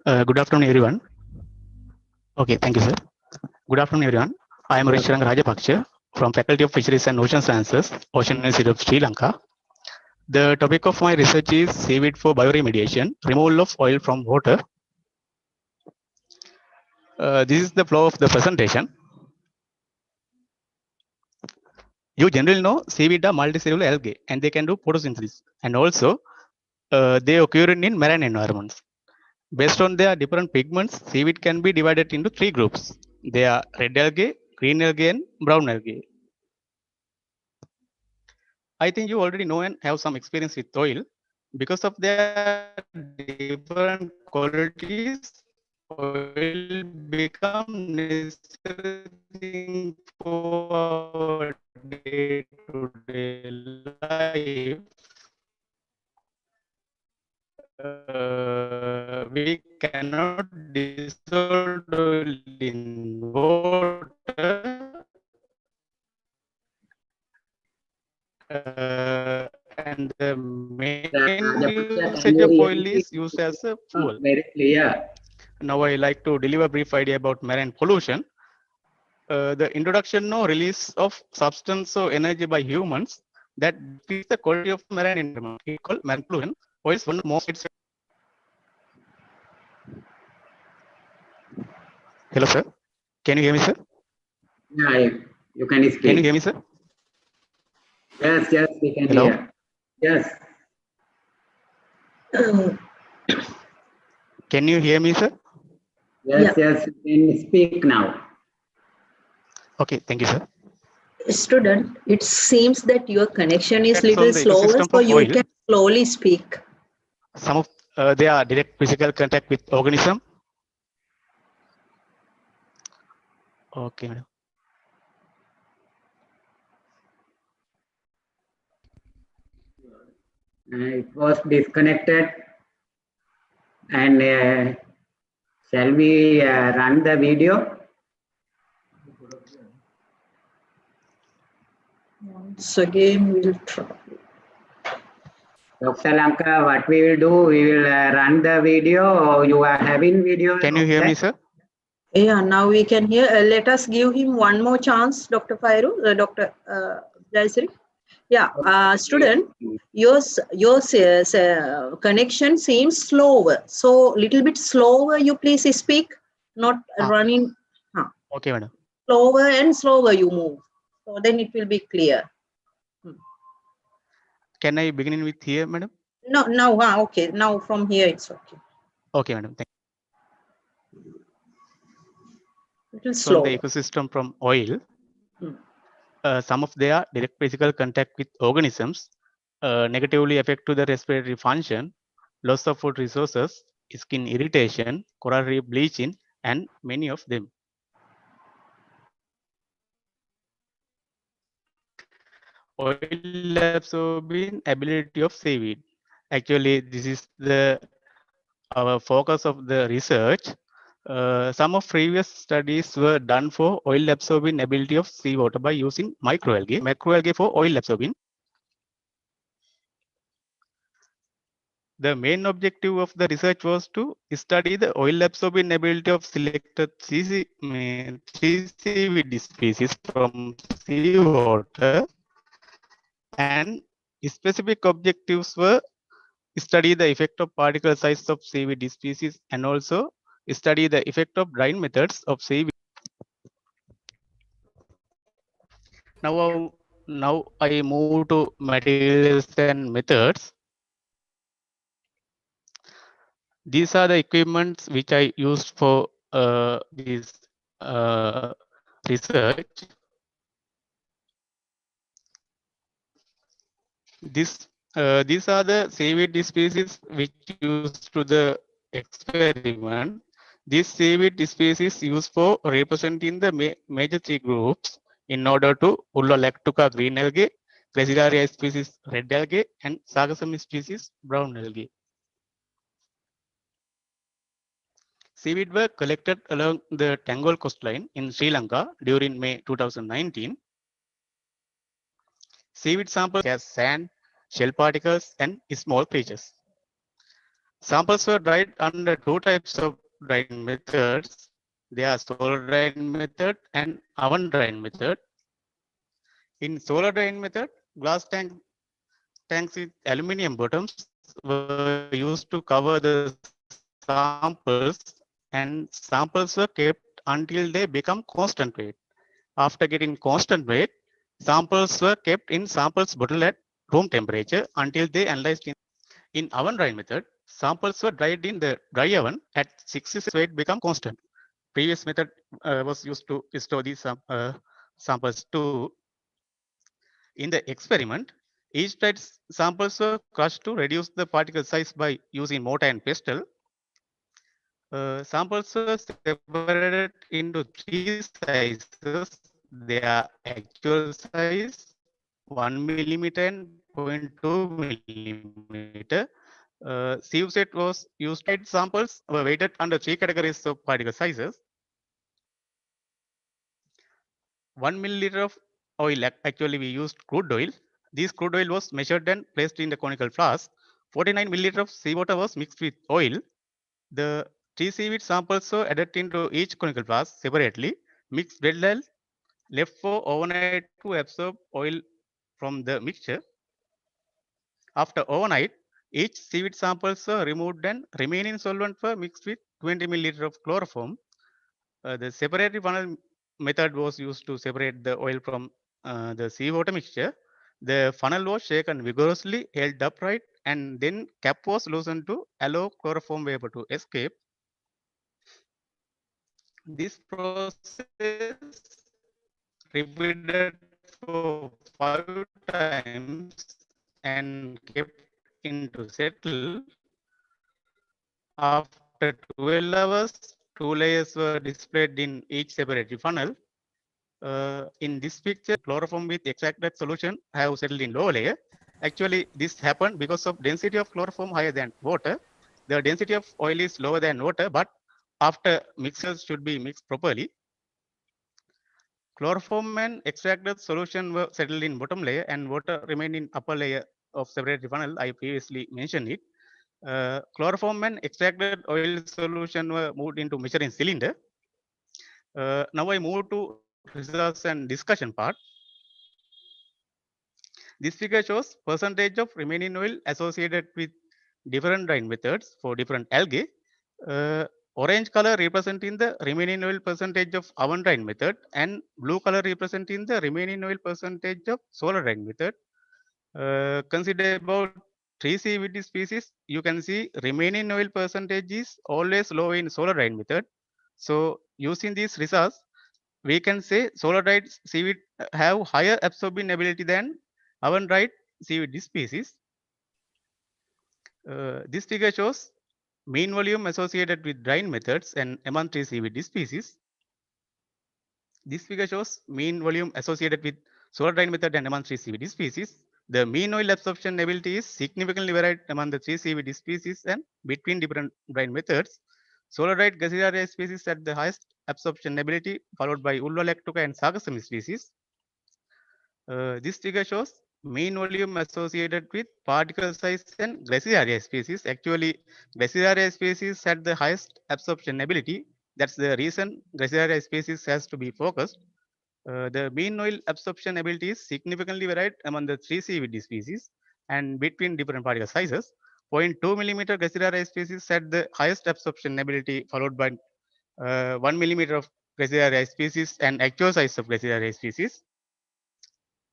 Good afternoon, everyone. Okay, thank you, sir. Good afternoon, everyone. I am Risharang Rajapaksha from Faculty of Fisheries and Ocean Sciences, Ocean University of Sri Lanka. The topic of my research is seaweed for bioremediation, removal of oil from water. This is the flow of the presentation. You generally know seaweed are multicellular algae and they can do photosynthesis, and also they occur in marine environments. Based on their different pigments, seaweed can be divided into three groups. They are red algae, green algae, and brown algae. I think you already know and have some experience with oil. Because of their different qualities, oil become necessary for our day-to-day life. We cannot dissolve oil in water, and the main usage of oil is used as a fuel. Very clear. Now I like to deliver a brief idea about marine pollution. The introduction or release of substance or energy by humans that decrease the quality of marine environment. It's called marine pollution. Oil is one of the most. Hello, sir. Can you hear me, sir? Yeah, you can speak. Can you hear me, sir? Yes, yes, we can Hello? hear. Yes. Can you hear me, sir? Yes, yes, you can speak now. Okay, thank you, sir. Student, it seems that your connection is Effects little on the slower, ecosystem so of you oil. can slowly speak. Some of they are direct physical contact with organism. Okay, madam. It was disconnected. And shall we run the video? Once again, we'll try. Dr. Lanka, what we will do, we will run the video, or you are having video? Can you hear me, sir? Yeah, now we can hear. Let us give him one more chance, Dr. Fairu, Dr. Jayasri. Yeah, student, your connection seems slower. So little bit slower, you please speak, not running. Okay, madam. Slower and slower you move. So then it will be clear. Can I begin with here, madam? No, now, okay. Now from here it's okay. Okay, madam. Thank you. Little From slow. the ecosystem from oil, some of their direct physical contact with organisms negatively affect to the respiratory function, loss of food resources, skin irritation, coral reef bleaching, and many of them. Oil absorbing ability of seaweed. Actually, this is our focus of the research. Some of previous studies were done for oil absorbing ability of seawater by using macroalgae for oil absorbing. The main objective of the research was to study the oil absorbing ability of selected seaweed species from seawater, and specific objectives were study the effect of particle size of seaweed species and also study the effect of drying methods of seaweed. Now I move to materials and methods. These are the equipments which I used for this research. These are the seaweed species which used to the experiment. These seaweed species used for representing the major three groups in order to Ulla lactuca green algae, Cressidaria species red algae, and Sargassum species brown algae. seaweed were collected along the Tangol coastline in Sri Lanka during May 2019. Seaweed samples as sand, shell particles, and small creatures. Samples were dried under two types of drying methods. They are solar drying method and oven drying method. In solar drying method, glass tanks with aluminum bottoms were used to cover the samples, and samples were kept until they become constant weight. After getting constant weight, samples were kept in samples bottle at room temperature until they analyzed in oven drying method. Samples were dried in the dry oven at 66 weight become constant. Previous method was used to store these samples too. In the experiment, each dried samples were crushed to reduce the particle size by using mortar and pestle. Samples were separated into three sizes. Their actual size, 1 millimeter and 0.2 millimeter. Sieve set was used. Dried samples were weighted under three categories of particle sizes. 1 milliliter of oil, actually we used crude oil. This crude oil was measured and placed in the conical flask. 49 milliliter of seawater was mixed with oil. The three seaweed samples were added into each conical flask separately, mixed well, left for overnight to absorb oil from the mixture. After overnight, each seaweed samples were removed and remaining solvent were mixed with 20 milliliter of chloroform. The separatory funnel method was used to separate the oil from the seawater mixture. The funnel was shaken vigorously, held upright, and then cap was loosened to allow chloroform vapor to escape. This process repeated for 5 times and kept into settle. After 12 hours, 2 layers were displayed in each separatory funnel. In this picture, chloroform with extracted solution have settled in lower layer. Actually, this happened because of density of chloroform higher than water. The density of oil is lower than water, but after mixers should be mixed properly. Chloroform and extracted solution were settled in bottom layer and water remained in upper layer of separatory funnel. I previously mentioned it. Chloroform and extracted oil solution were moved into measuring cylinder. Now I move to results and discussion part. This figure shows percentage of remaining oil associated with different drying methods for different algae. Orange color representing the remaining oil percentage of oven drying method and blue color representing the remaining oil percentage of solar drying method. Consider about 3 seaweed species. You can see remaining oil percentage is always low in solar drying method. So using these results, we can say solar dried seaweed have higher absorbing ability than oven dried seaweed species. This figure shows mean volume associated with drying methods and among 3 seaweed species. This figure shows mean volume associated with solar drying method and among 3 seaweed species. The mean oil absorption ability is significantly varied among the 3 seaweed species and between different drying methods. Solar dried Gassidaria species had the highest absorption ability, followed by Ulva lactuca and Sargassum species. This figure shows mean volume associated with particle size and Gassidaria species. Actually, Gassidaria species had the highest absorption ability. That's the reason Gassidaria species has to be focused. The mean oil absorption ability is significantly varied among the 3 seaweed species and between different particle sizes. 0.2 millimeter Gassidaria species had the highest absorption ability, followed by 1 millimeter of Gassidaria species and actual size of Gassidaria species.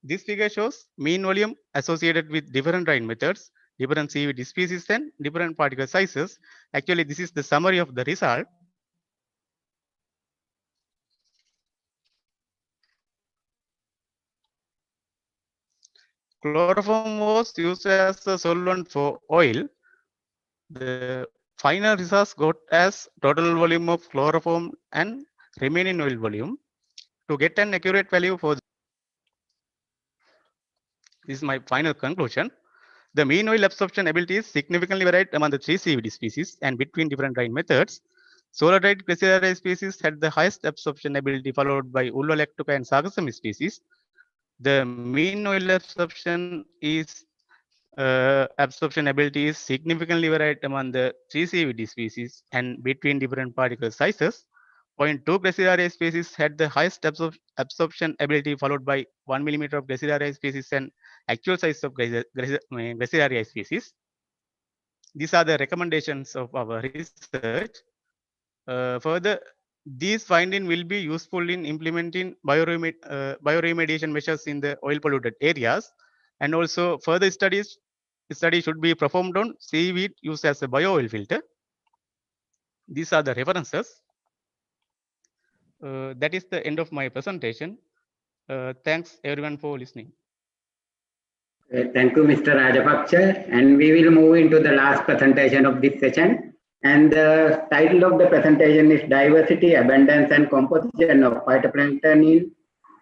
This figure shows mean volume associated with different drying methods, different seaweed species, and different particle sizes. Actually, this is the summary of the result. Chloroform was used as a solvent for oil. The final results got as total volume of chloroform and remaining oil volume. To get an accurate value for this is my final conclusion. The mean oil absorption ability is significantly varied among the 3 seaweed species and between different drying methods. Solar-dried Gracilaria species had the highest absorption ability, followed by Ulva-lactuca and Sargassum species. The mean oil absorption ability is significantly varied among the 3 CVD species and between different particle sizes. 0.2 Gracilaria species had the highest absorption ability, followed by 1 millimeter of Gracilaria species and actual size of Gracilaria species. These are the recommendations of our research. Further, these findings will be useful in implementing bioremediation measures in the oil polluted areas, and also further study should be performed on seaweed used as a bio-oil filter. These are the references. That is the end of my presentation. Thanks everyone for listening. Thank you, Mr. Rajapaksa. And we will move into the last presentation of this session. And the title of the presentation is Diversity, Abundance and Composition of Phytoplankton in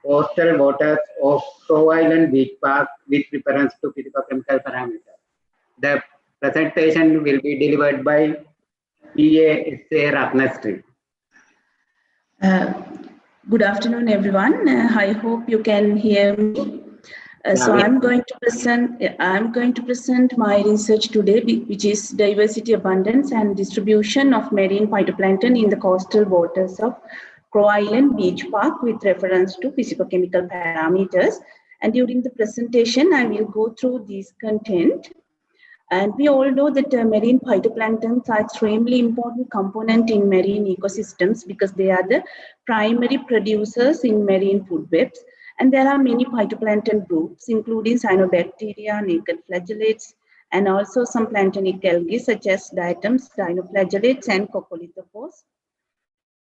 Coastal Waters of Crow Island Beach Park with reference to physicochemical parameters. The presentation will be delivered by PA Ratnasri. Good afternoon, everyone. I hope you can hear me. So I'm going to present my research today, which is diversity, abundance, and distribution of marine phytoplankton in the coastal waters of Crow Island Beach Park with reference to physicochemical parameters. And during the presentation, I will go through these content. And we all know that marine phytoplanktons are extremely important component in marine ecosystems because they are the primary producers in marine food webs. And there are many phytoplankton groups, including cyanobacteria, naked flagellates, and also some planktonic algae such as diatoms, dinoflagellates, and coccolithophores.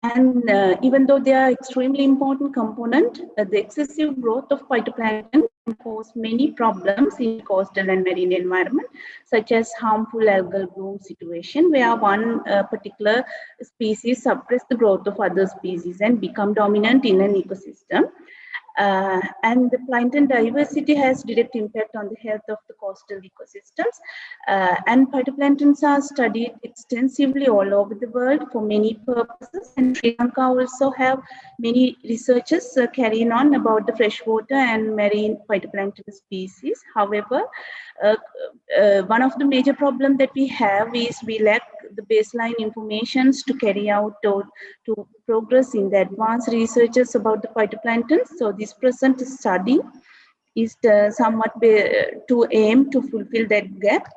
And even though they are extremely important component, the excessive growth of phytoplankton can cause many problems in coastal and marine environment, such as harmful algal bloom situation, where one particular species suppress the growth of other species and become dominant in an ecosystem. And the plankton diversity has direct impact on the health of the coastal ecosystems. And phytoplanktons are studied extensively all over the world for many purposes. And Sri Lanka also have many researches carrying on about the freshwater and marine phytoplankton species. However, one of the major problems that we have is we lack the baseline information to carry out or to progress in the advanced researches about the phytoplankton. So this present study is somewhat to aim to fulfill that gap.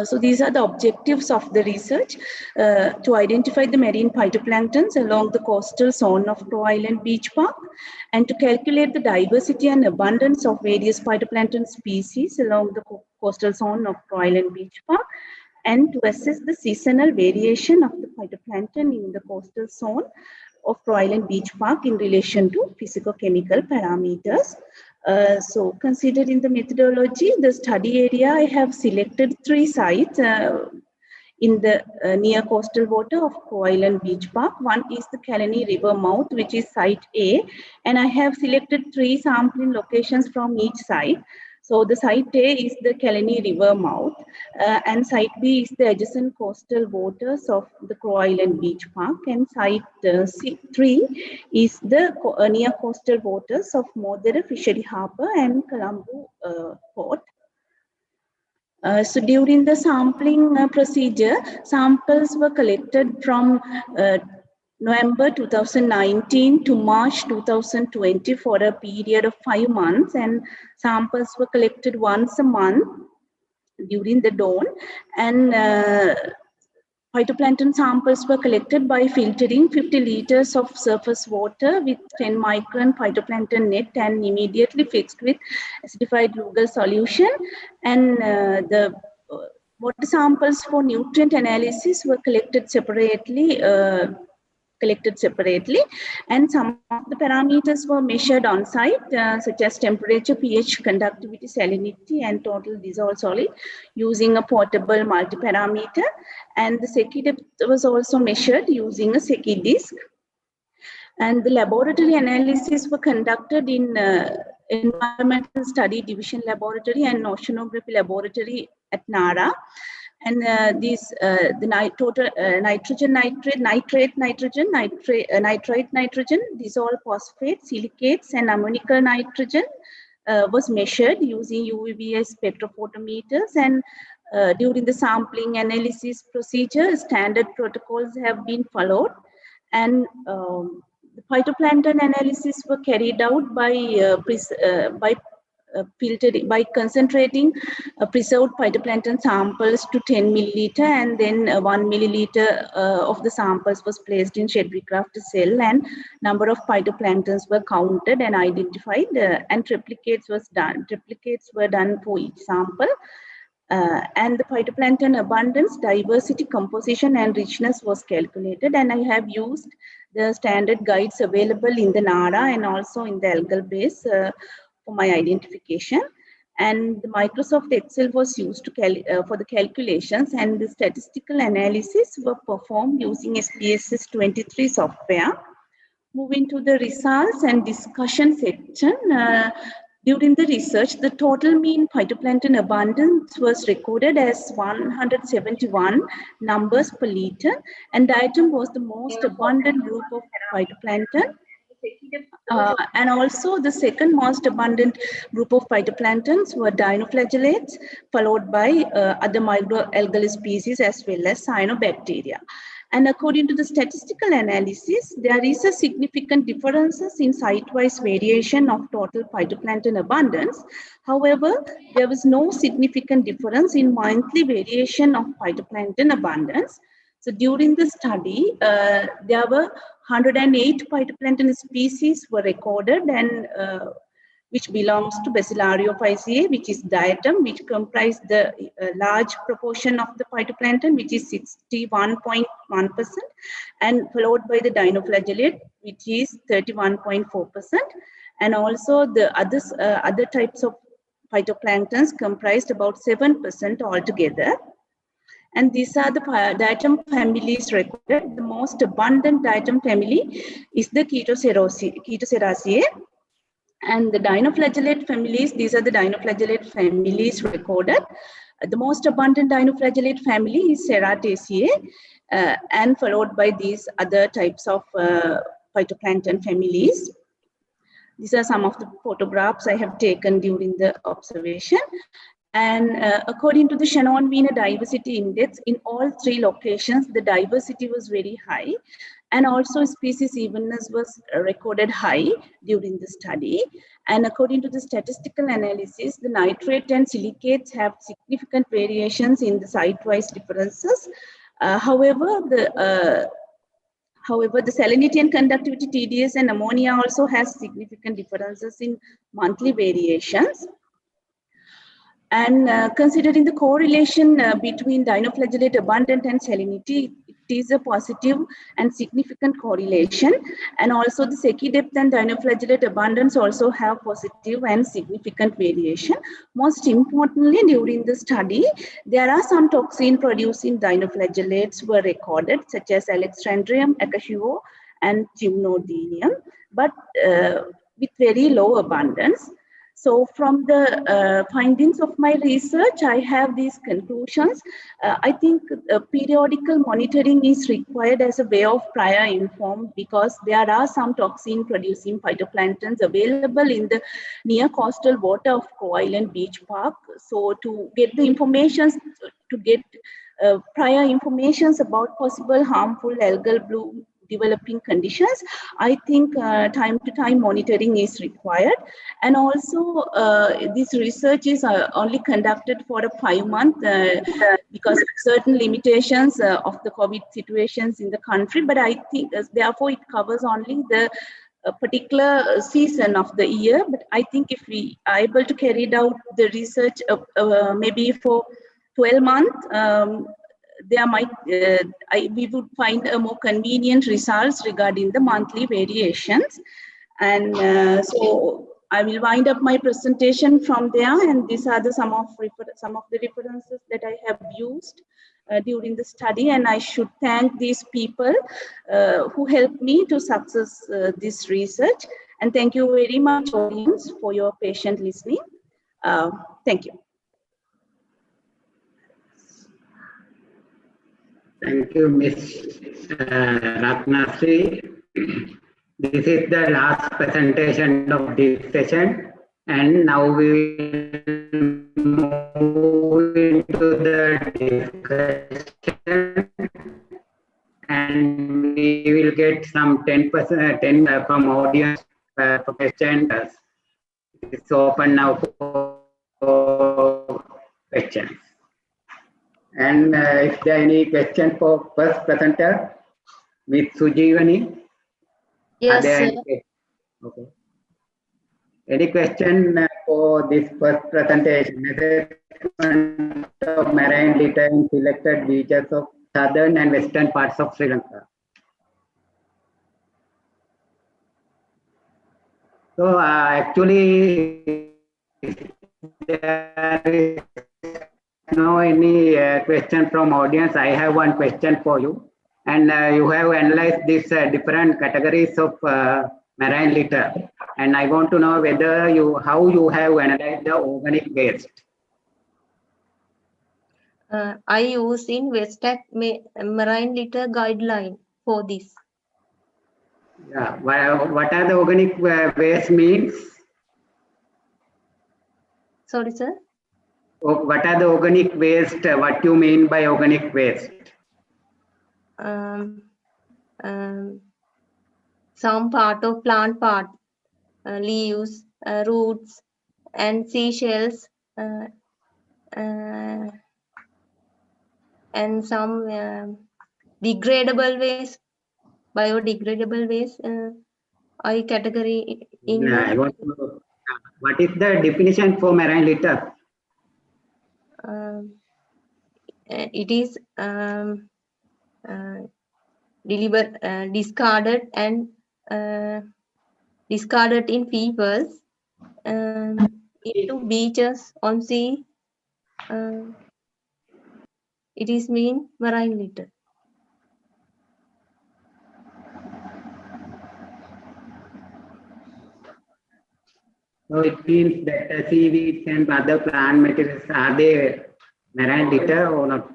So these are the objectives of the research, to identify the marine phytoplanktons along the coastal zone of Crow Island Beach Park, and to calculate the diversity and abundance of various phytoplankton species along the coastal zone of Crow Island Beach Park, and to assess the seasonal variation of the phytoplankton in the coastal zone of Crow Island Beach Park in relation to physicochemical parameters. So considering the methodology, the study area, I have selected 3 sites in the near coastal water of Crow Island Beach Park. One is the Kalani River mouth, which is site A, and I have selected 3 sampling locations from each site. So the site A is the Kalani River mouth, and site B is the adjacent coastal waters of the Crow Island Beach Park, and site 3 is the near coastal waters of Modera Fishery Harbour and Colombo Port. So during the sampling procedure, samples were collected from November 2019 to March 2020 for a period of 5 months, and samples were collected once a month during the dawn, and phytoplankton samples were collected by filtering 50 liters of surface water with 10 micron phytoplankton net and immediately fixed with acidified Lugal solution, and the water samples for nutrient analysis were collected separately, and some of the parameters were measured on site, such as temperature, pH, conductivity, salinity, and total dissolved solid using a portable multi-parameter. And the Secchi depth was also measured using a Secchi disk. And the laboratory analysis were conducted in Environmental Study Division Laboratory and Oceanography Laboratory at NARA. And total nitrogen, nitrate, nitrogen, these all phosphates, silicates, and ammonical nitrogen was measured using UVA spectrophotometers. And during the sampling analysis procedure, standard protocols have been followed. And the phytoplankton analysis were carried out by filtering, by concentrating preserved phytoplankton samples to 10 milliliter, and then 1 milliliter of the samples was placed in Shedricraft cell, and number of phytoplanktons were counted and identified, and replicates were done for each sample. And the phytoplankton abundance, diversity, composition, and richness was calculated. And I have used the standard guides available in the NARA and also in the algal base for my identification. And the Microsoft Excel was used to for the calculations, and the statistical analysis were performed using SPSS 23 software. Moving to the results and discussion section. During the research, the total mean phytoplankton abundance was recorded as 171 numbers per liter, and diatom was the most abundant group of phytoplankton. And also the second most abundant group of phytoplanktons were dinoflagellates, followed by other microalgal species as well as cyanobacteria. And according to the statistical analysis, there is a significant differences in site-wise variation of total phytoplankton abundance. However, there was no significant difference in monthly variation of phytoplankton abundance. So during the study, there were 108 phytoplankton species were recorded, and which belongs to Bacillariophyceae, which is diatom, which comprise the large proportion of the phytoplankton, which is 61.1%, and followed by the dinoflagellate, which is 31.4%, and also the other types of phytoplanktons comprised about 7% altogether. And these are the diatom families recorded. The most abundant diatom family is the Chaetoseraceae. And the dinoflagellate families, these are the dinoflagellate families recorded. The most abundant dinoflagellate family is Cerataceae, and followed by these other types of phytoplankton families. These are some of the photographs I have taken during the observation. And according to the Shannon-Wiener Diversity Index, in all 3 locations, the diversity was very high. And also species evenness was recorded high during the study. And according to the statistical analysis, the nitrate and silicates have significant variations in the site-wise differences. However, the salinity and conductivity, TDS, and ammonia also has significant differences in monthly variations. And considering the correlation between dinoflagellate abundance and salinity, it is a positive and significant correlation. And also the Secchi depth and dinoflagellate abundance also have positive and significant variation. Most importantly, during the study, there are some toxin producing dinoflagellates were recorded, such as Alexandrium, Acahuo, and Gymnodinium, but with very low abundance. So from the findings of my research, I have these conclusions. I think periodical monitoring is required as a way of prior informed, because there are some toxin producing phytoplanktons available in the near coastal water of Coe Island Beach Park. So to get the information, to get prior informations about possible harmful algal bloom developing conditions, I think time to time monitoring is required. And also this research is only conducted for a 5 month because of certain limitations of the COVID situations in the country. But I think therefore it covers only the particular season of the year. But I think if we are able to carry out the research maybe for 12 months, there might we would find a more convenient results regarding the monthly variations. And so I will wind up my presentation from there, and these are the some of the references that I have used during the study. And I should thank these people who helped me to success this research. And thank you very much, audience, for your patient listening. Thank you. Thank you, Ms. Ratnasri. This is the last presentation of this session, and now we will move into the discussion, and we will get some 10% from audience for questions. It's open now for questions. And if there are any questions for first presenter, Ms. Sujivani? Yes, sir. Okay. Any question for this first presentation? Assessment of marine litter in selected beaches of southern and western parts of Sri Lanka. So actually, there is no any question from audience. I have one question for you. And you have analyzed these different categories of marine litter. And I want to know whether how you have analyzed the organic waste. I use in Westac marine litter guideline for this. Yeah. What are the organic waste means? Sorry, sir. What are the organic waste? What you mean by organic waste? Some part of plant part, leaves, roots, and seashells, and some degradable waste, biodegradable waste. I category in. Yeah, I want to know, what is the definition for marine litter? It is discarded and discarded in peoples into beaches on sea. It is mean marine litter. So it means that seaweeds and other plant materials, are they marine litter or not?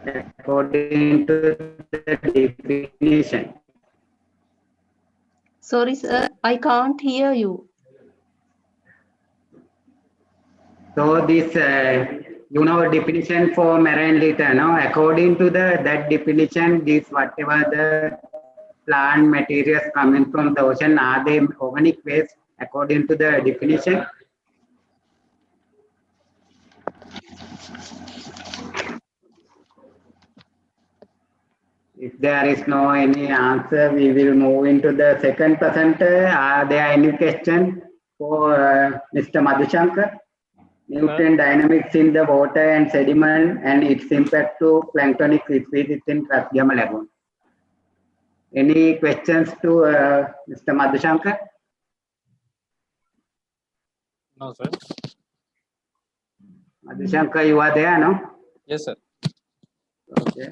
According to the definition. Sorry, sir, I can't hear you. So this, definition for marine litter, no? According to that definition, this whatever the plant materials coming from the ocean, are they organic waste according to the definition? If there is no any answer, we will move into the second presenter. Are there any questions for Mr. Madhushankar? Nutrient dynamics in the water and sediment and its impact to planktonic species in Transgama Lagoon. Any questions to Mr. Madhushankar? No, sir. Madhushankar, you are there, no? Yes, sir. Okay.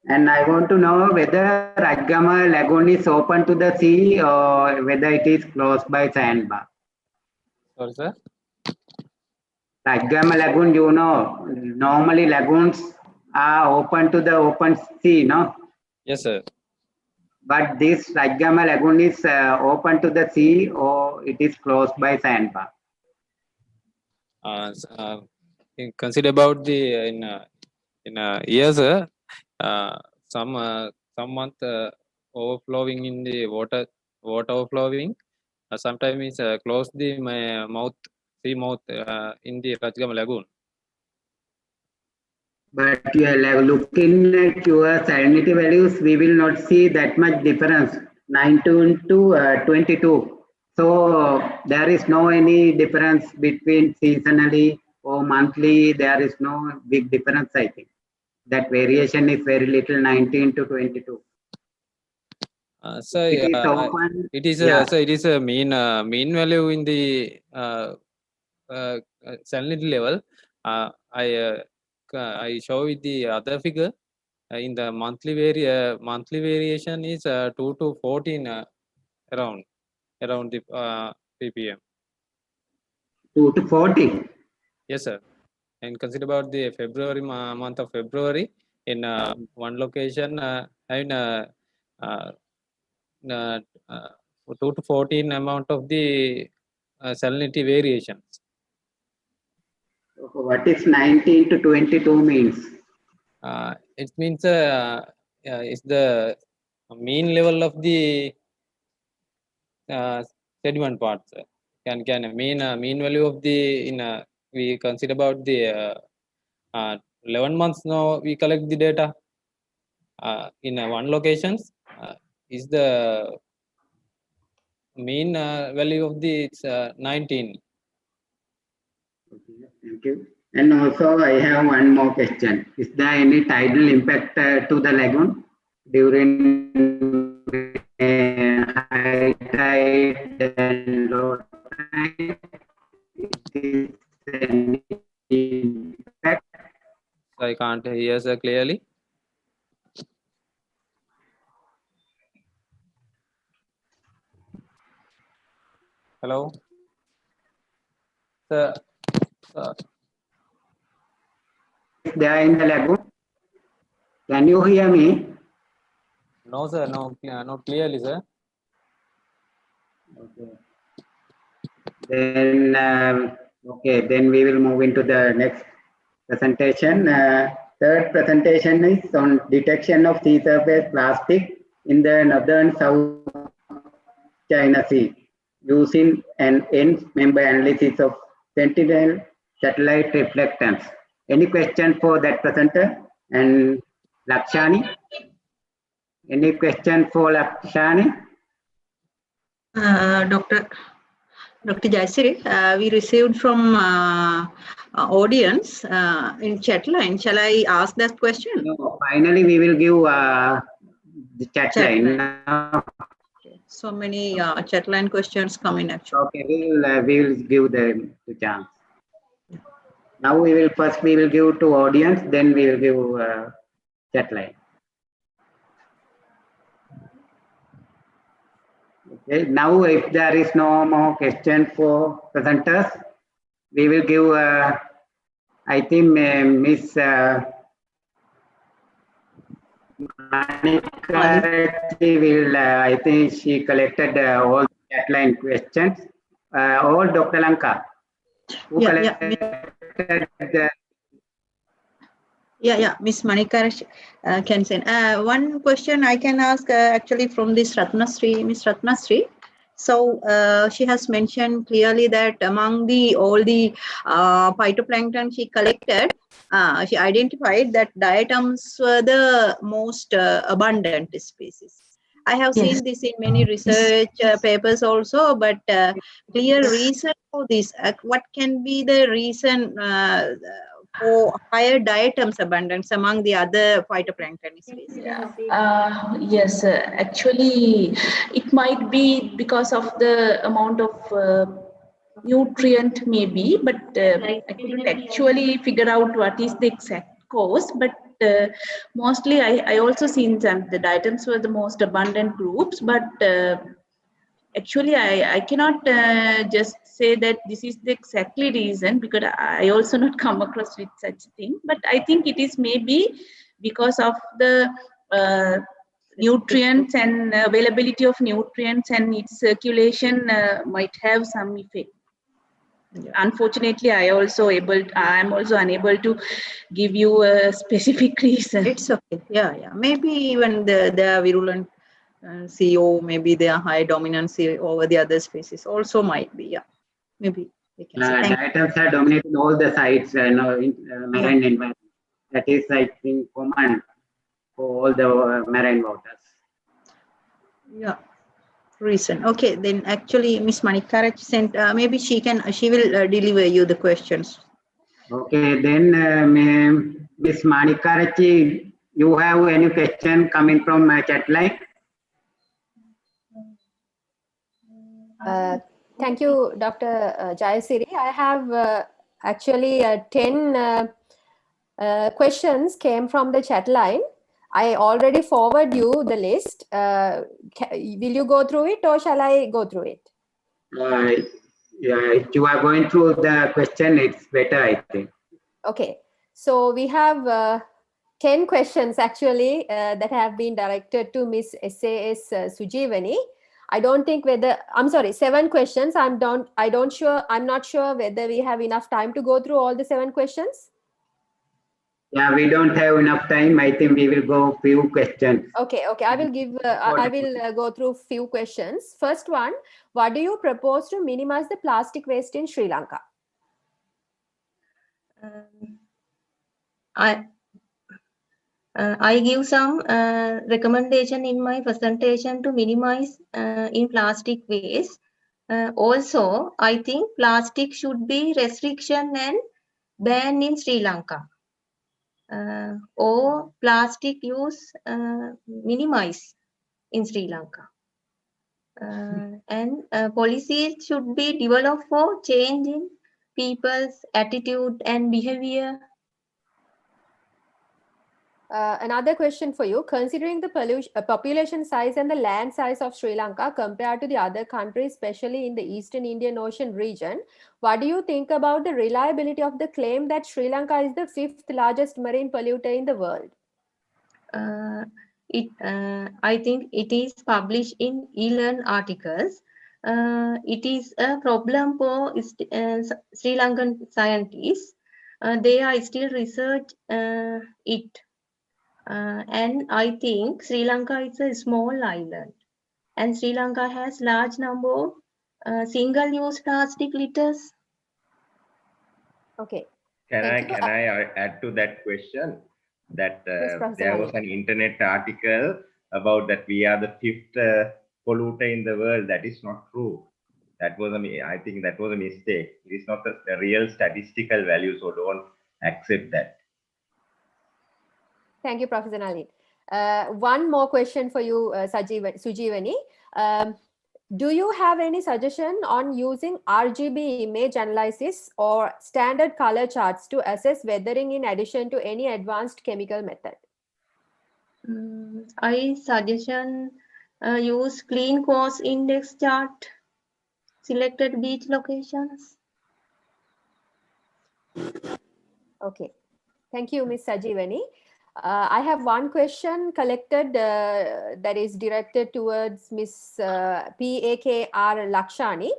And I want to know whether Rajgama Lagoon is open to the sea or whether it is closed by sandbar. Sorry, sir. Rajgama Lagoon, normally lagoons are open to the open sea, no? Yes, sir. But this Rajgama Lagoon is open to the sea or it is closed by sandbar? Consider about the in a year, sir. Some month overflowing in the water overflowing. Sometimes it's close the sea mouth in the Rajgama Lagoon. But you are looking at your salinity values, we will not see that much difference, 19 to 22. So there is no any difference between seasonally or monthly. There is no big difference, I think. That variation is very little, 19 to 22. So it is open. It is Yeah. so it is a mean value in the salinity level. I show with the other figure in the monthly variation is 2 to 14 around the ppm. 2 to 40. Yes, sir. and consider about the February month of February in one location having 2 to 14 amount of the salinity variations. What is 19 to 22 means? It means it's the mean level of the sediment parts. Can mean value of the we consider about the 11 months now we collect the data in one locations is the mean value of the 19. Okay, thank you. And also I have one more question. Is there any tidal impact to the lagoon during high tide and low tide? Is there any impact? I can't hear sir clearly. Hello. Sir. They are in the lagoon. Can you hear me? No, sir. No, not clearly, sir. Okay. Then, okay. Then we will move into the next presentation. Third presentation is on detection of sea surface plastic in the northern South China Sea using an end-member analysis of sentinel satellite reflectance. Any question for that presenter? And Lakshani? Any question for Lakshani? Dr. Jayasiri, we received from audience in chat line. Shall I ask that question? No, finally we will give the chat line. So many chat line questions coming actually. Okay, we will give the chance. Now we will give to audience, then we will give chat line. Okay, now if there is no more question for presenters, we will give, I think Miss Manikarachi will, I think she collected all the chat line questions. Or Dr. Lanka, who collected Miss Manikarachi can send. One question I can ask actually from this Ratnasri, Miss Ratnasri. So she has mentioned clearly that among all the phytoplankton she collected, she identified that diatoms were the most abundant species. I have seen this in many research papers also, but clear reason for this. What can be the reason for higher diatoms abundance among the other phytoplankton species? Yes, actually, it might be because of the amount of nutrient maybe, but I couldn't actually figure out what is the exact cause. But mostly I also seen that the diatoms were the most abundant groups, but actually I cannot just say that this is the exactly reason, because I also not come across with such thing. But I think it is maybe because of the nutrients and availability of nutrients and its circulation might have some effect. Unfortunately, I am also unable to give you a specific reason. It's okay. Yeah. Maybe even the virulent CO, maybe they are high dominancy over the other species. Also might be. Yeah. Maybe we can say. Diatoms are dominating all the sites in marine environment. That is, I think, common for all the marine waters. Yeah. Reason. Okay, then actually Miss Manikarachi sent, maybe she will deliver you the questions. Okay, then Miss Manikarachi, you have any question coming from my chat line? Thank you, Dr. Jayasiri. I have actually 10 questions came from the chat line. I already forward you the list. Will you go through it or shall I go through it? Yeah, if you are going through the question, it's better, I think. Okay, so we have 10 questions actually that have been directed to Miss SAS Sujivani. I don't think whether, I'm sorry, 7 questions. I'm not sure whether we have enough time to go through all the 7 questions. Yeah, we don't have enough time. I think we will go few questions. Okay, I will give, I will go through few questions. First one, what do you propose to minimize the plastic waste in Sri Lanka? I give some recommendation in my presentation to minimize in plastic waste. Also, I think plastic should be restriction and ban in Sri Lanka. Or plastic use minimize in Sri Lanka. And policies should be developed for change in people's attitude and behavior. Another question for you, considering the population size and the land size of Sri Lanka compared to the other countries, especially in the Eastern Indian Ocean region, what do you think about the reliability of the claim that Sri Lanka is the 5th largest marine polluter in the world? I think it is published in e-learn articles. It is a problem for Sri Lankan scientists. They are still research it. And I think Sri Lanka is a small island. And Sri Lanka has large number of single-use plastic litters. Okay. Can I add to that question that there was an internet article about that we are the 5th polluter in the world. That is not true. That was I think that was a mistake. It is not the real statistical value, so don't accept that. Thank you, Professor Nalin. One more question for you, Sujivani. Do you have any suggestion on using RGB image analysis or standard color charts to assess weathering in addition to any advanced chemical method? I suggestion use clean course index chart, selected beach locations. Okay, thank you, Ms. Sajivani. I have one question collected that is directed towards Ms. PAKR Lakshani.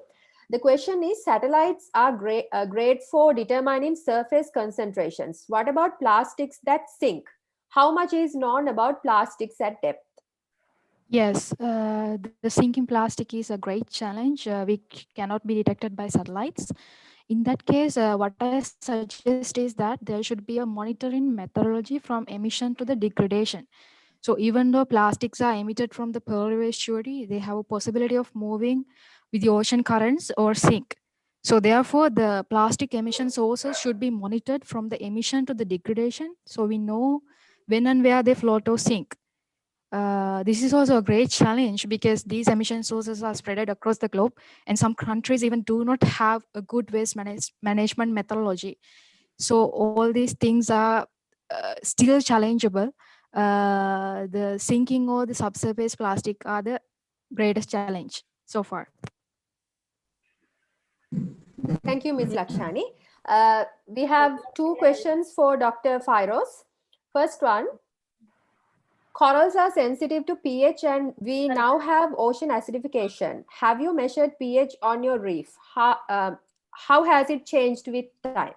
The question is, satellites are great for determining surface concentrations. What about plastics that sink? How much is known about plastics at depth? Yes, the sinking plastic is a great challenge which cannot be detected by satellites. In that case, what I suggest is that there should be a monitoring methodology from emission to the degradation. So even though plastics are emitted from the pearl estuary, they have a possibility of moving with the ocean currents or sink. So therefore, the plastic emission sources should be monitored from the emission to the degradation, so we know when and where they float or sink. This is also a great challenge because these emission sources are spread across the globe, and some countries even do not have a good waste management methodology. So all these things are still challengeable. The sinking or the subsurface plastic are the greatest challenge so far. Thank you, Ms. Lakshani. We have 2 questions for Dr. Fairoz. First one, corals are sensitive to pH and we now have ocean acidification. Have you measured pH on your reef? How has it changed with time?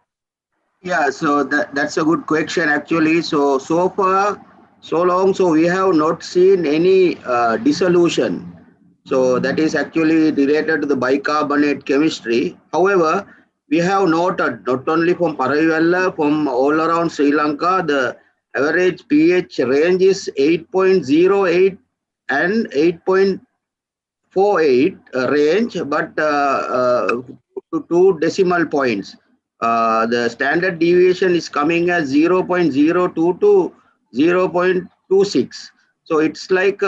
Yeah, so that's a good question actually. So far, so long, so we have not seen any dissolution. So that is actually related to the bicarbonate chemistry. However, we have noted not only from Paravella, from all around Sri Lanka, the average pH range is 8.08 and 8.48 range, but to 2 decimal points. The standard deviation is coming as 0.02 to 0.26. So it's like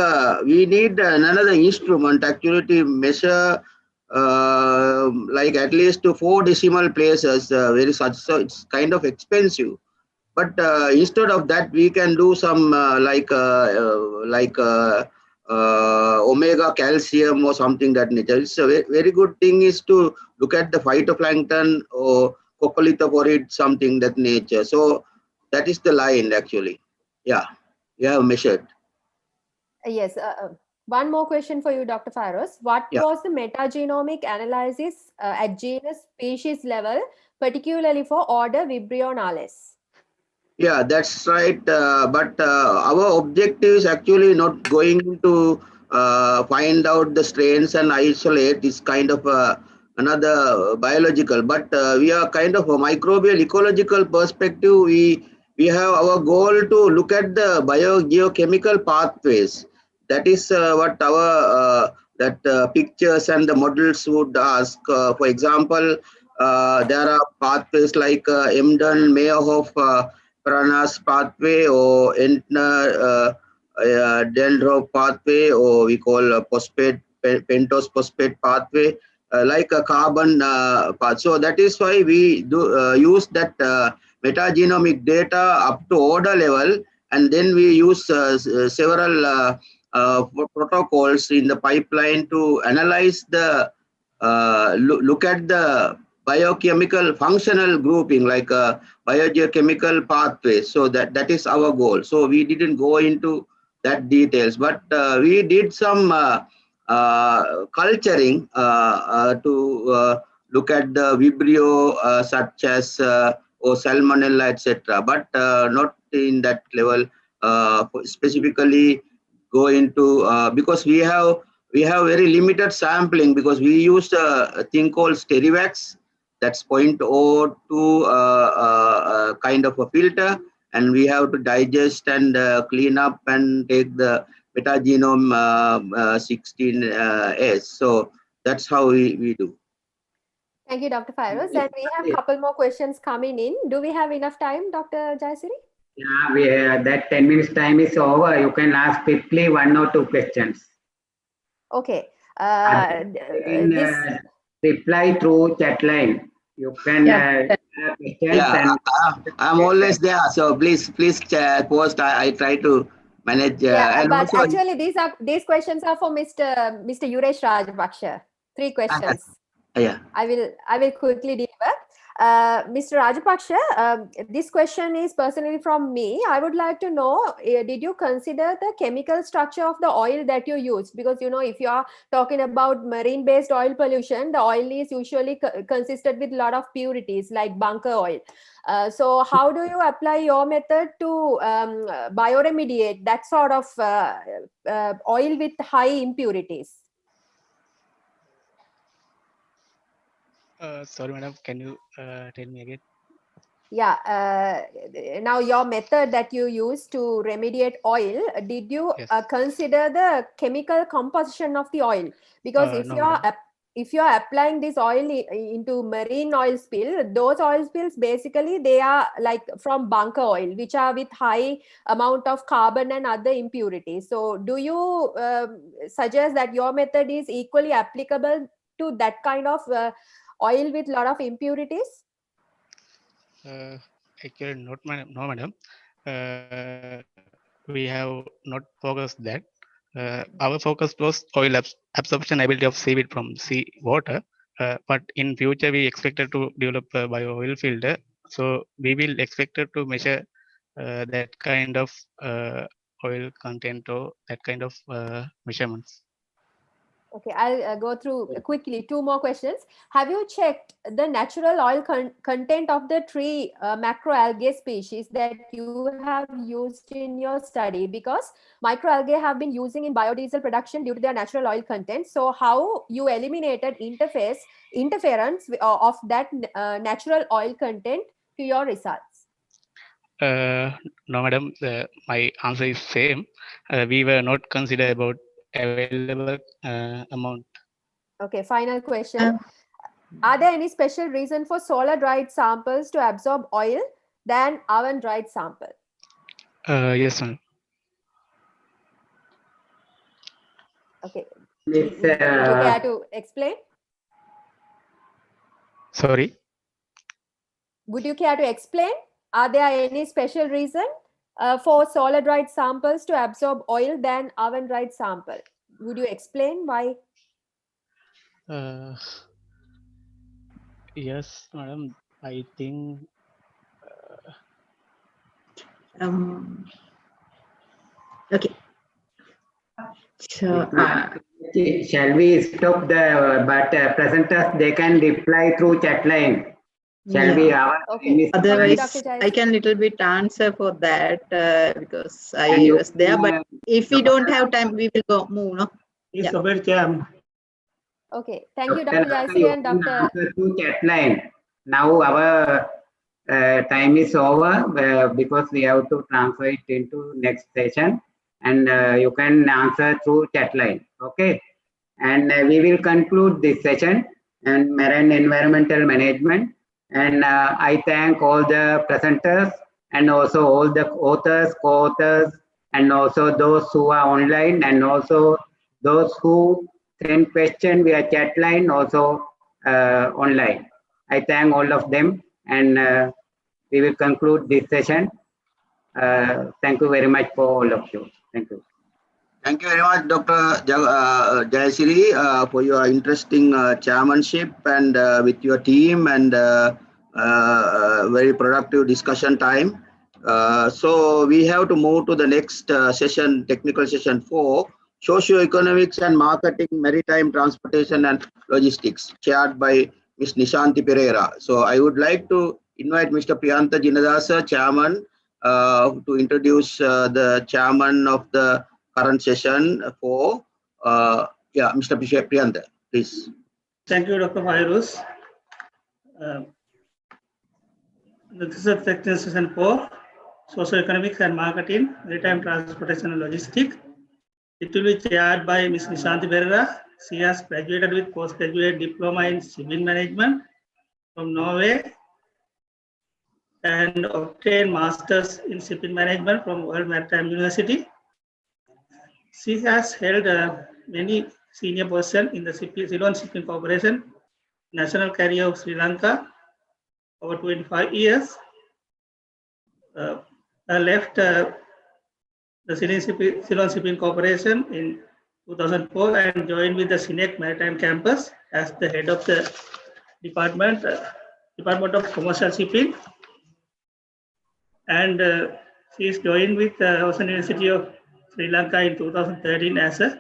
we need another instrument actually to measure like at least to 4 decimal places. Very such, so it's kind of expensive. But instead of that, we can do some omega calcium or something that nature. It's a very good thing is to look at the phytoplankton or coccolithophorid, something that nature. So that is the line actually. Yeah, you have measured. Yes. One more question for you, Dr. Faros. What Yeah. was the metagenomic analysis at genus species level, particularly for order Vibrio nales? Yeah, that's right. But our objective is actually not going to find out the strains and isolate. It's kind of another biological, but we are kind of a microbial ecological perspective. We have our goal to look at the biogeochemical pathways. That is what our pictures and the models would ask. For example, there are pathways like Emden-Meyerhof Pranas pathway or Entner Dendro pathway, or we call phosphate pentose phosphate pathway, like a carbon path. So that is why we do use that metagenomic data up to order level, and then we use several protocols in the pipeline to analyze the look at the biochemical functional grouping, like a biogeochemical pathway. So that is our goal. So we didn't go into that details, but we did some culturing to look at the Vibrio such as or Salmonella, etc. But not in that level specifically go into because we have very limited sampling, because we used a thing called Sterivax, that's 0.02 kind of a filter, and we have to digest and clean up and take the metagenome 16S. So that's how we do. Thank you, Dr. Faros. And we have a couple more questions coming in. Do we have enough time, Dr. Jayasiri? Yeah, that 10 minutes time is over. You can ask quickly 1 or 2 questions. Okay. Reply through chat line. You can questions I'm always there. So please post. I try to manage. Yeah, and but also, actually these questions are for Mr. Yuresh Rajapaksa. 3 questions. Yeah. I will quickly deliver. Mr. Rajapaksa, this question is personally from me. I would like to know, did you consider the chemical structure of the oil that you use? Because, if you are talking about marine-based oil pollution, the oil is usually consisted with a lot of purities like bunker oil. So how do you apply your method to bioremediate that sort of oil with high impurities? Sorry, madam, can you tell me again? Yeah, now your method that you use to remediate oil, did you consider the chemical composition of the oil? Because if you are applying this oil into marine oil spill, those oil spills basically they are like from bunker oil, which are with high amount of carbon and other impurities. So do you suggest that your method is equally applicable to that kind of oil with a lot of impurities? Actually, no, madam. We have not focused that. Our focus was oil absorption ability of seaweed from sea water. But in future, we expected to develop a bio-oil filter. So we will expected to measure that kind of oil content or that kind of measurements. Okay, I'll go through quickly 2 more questions. Have you checked the natural oil content of the 3 macroalgae species that you have used in your study? Because microalgae have been using in biodiesel production due to their natural oil content. So how you eliminated interference of that natural oil content to your results? No, madam. My answer is same. We were not consider about available amount. Okay, final question. Are there any special reason for solar dried samples to absorb oil than oven dried sample? Yes, ma'am. Okay. Would you care to explain? Sorry. Would you care to explain? Are there any special reason for solar dried samples to absorb oil than oven dried sample? Would you explain why? Yes, madam. I think. Okay. So, shall we stop the but presenters they can reply through chat line. Shall we? yeah. Okay. Otherwise, I can little bit answer for that because I was there. But if we don't have time, we will go move. No. Yes, yeah. Okay. Thank you, Dr. Jayasri and Dr. To chat line. Now our time is over because we have to transfer it into next session, and you can answer through chat line. Okay, and we will conclude this session and marine environmental management. And I thank all the presenters and also all the authors, co-authors, and also those who are online, and also those who send question via chat line also online. I thank all of them, and we will conclude this session. Thank you very much for all of you. Thank you. Thank you very much, Dr. Jayasri, for your interesting chairmanship and with your team and very productive discussion time. So we have to move to the next session, technical session 4, Socio-economics and Marketing, Maritime Transportation and Logistics, chaired by Ms. Nishanti Pereira. So I would like to invite Mr. Priyantha Jinadasa, Chairman, to introduce the Chairman of the current session for, Mr. Priyantha, please. Thank you, Dr. Virus. This is the technical session for Socio-economics and Marketing, Maritime Transportation and Logistics. It will be chaired by Ms. Nishanti Pereira. She has graduated with postgraduate diploma in civil management from Norway and obtained masters in shipping management from World Maritime University. She has held many senior positions in the Ceylon Shipping Corporation, National Carrier of Sri Lanka, over 25 years. I left the Ceylon Shipping Corporation in 2004 and joined with the SINEC Maritime Campus as the head of the Department of Commercial Shipping. And she is joined with Ocean University of Sri Lanka in 2013 as an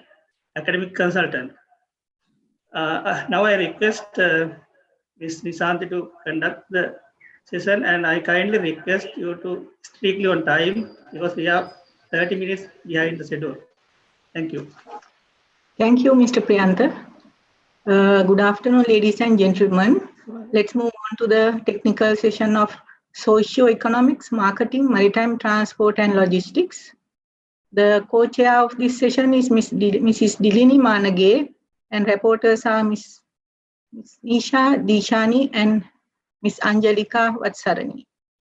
academic consultant. Now I request Ms. Nishanti to conduct the session, and I kindly request you to strictly on time because we have 30 minutes behind the schedule. Thank you. Thank you, Mr. Priyantha. Good afternoon, ladies and gentlemen. Let's move on to the technical session of Socio-economics, Marketing, Maritime Transport and Logistics. The co-chair of this session is Mrs. Dilini Manage, and reporters are Ms. Nisha Dishani and Ms. Angelika Vatsarani.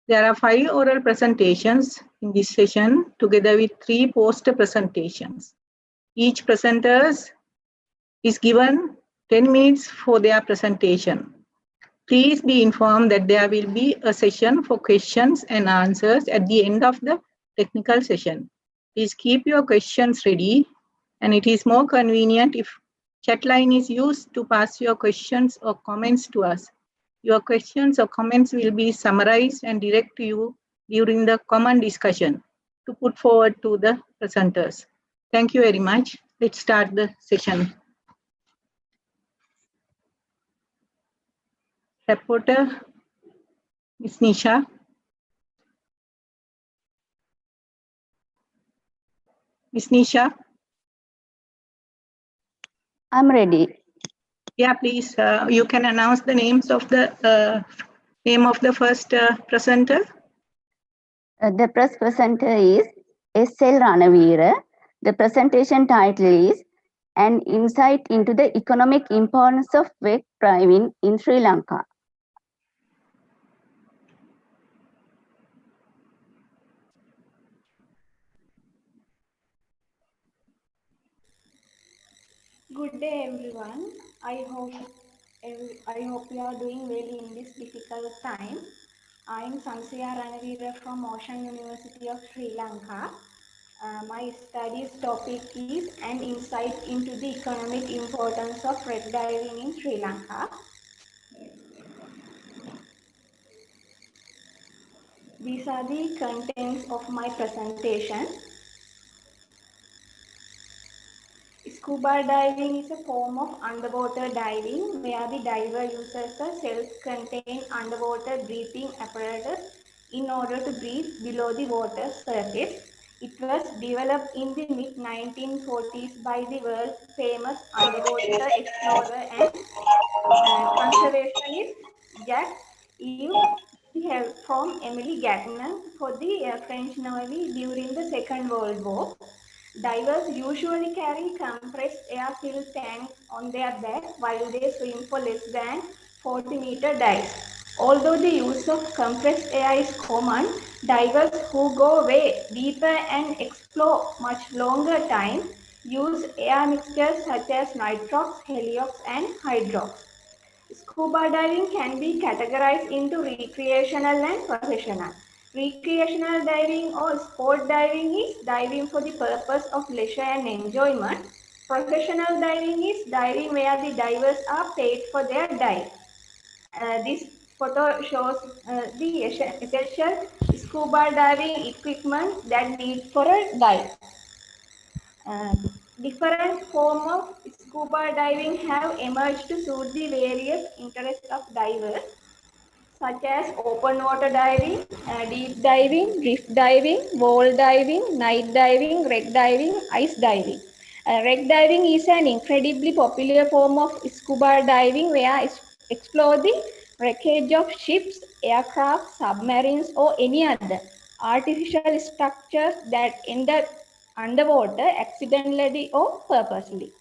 There are 5 oral presentations in this session, together with 3 poster presentations. Each presenter is given 10 minutes for their presentation. Please be informed that there will be a session for questions and answers at the end of the technical session. Please keep your questions ready, and it is more convenient if chat line is used to pass your questions or comments to us. Your questions or comments will be summarized and direct to you during the common discussion to put forward to the presenters. Thank you very much. Let's start the session. Reporter, Ms. Nisha. Ms. Nisha. I'm ready. Yeah, please. You can announce the names of the name of the first presenter. The press presenter is S.L. Ranavira. The presentation title is An Insight into the Economic Importance of Wet Driving in Sri Lanka. Good day, everyone. I hope you are doing well in this difficult time. I am Sansiya Ranavira from Ocean University of Sri Lanka. My studies topic is an insight into the economic importance of wet diving in Sri Lanka. These are the contents of my presentation. Scuba diving is a form of underwater diving where the diver uses a self-contained underwater breathing apparatus in order to breathe below the water surface. It was developed in the mid-1940s by the world famous underwater explorer and conservationist Jacques-Yves Cousteau from Emily Gatman for the French Navy during the Second World War. Divers usually carry compressed air-filled tanks on their back while they swim for less than 40-meter dives. Although the use of compressed air is common, divers who go way deeper and explore much longer time use air mixtures such as nitrox, heliox, and hydrox. Scuba diving can be categorized into recreational and professional. Recreational diving or sport diving is diving for the purpose of leisure and enjoyment. Professional diving is diving where the divers are paid for their dive. This photo shows the essential scuba diving equipment that need for a dive. Different forms of scuba diving have emerged to suit the various interests of divers, such as open water diving, deep diving, drift diving, wall diving, night diving, wreck diving, ice diving. Wreck diving is an incredibly popular form of scuba diving where explore the wreckage of ships, aircraft, submarines, or any other artificial structures that ended underwater accidentally or purposely.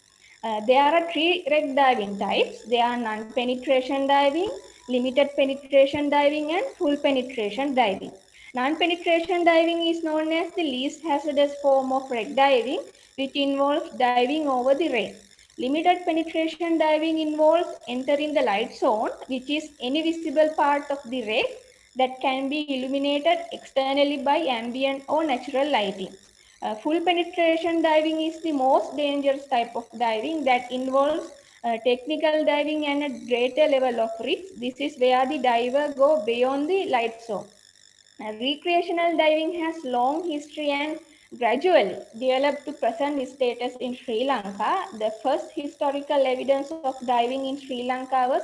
There are three wreck diving types. They are non-penetration diving, limited penetration diving, and full penetration diving. Non-penetration diving is known as the least hazardous form of wreck diving, which involves diving over the wreck. Limited penetration diving involves entering the light zone, which is any visible part of the wreck that can be illuminated externally by ambient or natural lighting. Full penetration diving is the most dangerous type of diving that involves technical diving and a greater level of risk. This is where the diver go beyond the light zone. Recreational diving has long history and gradually developed to present status in Sri Lanka. The first historical evidence of diving in Sri Lanka was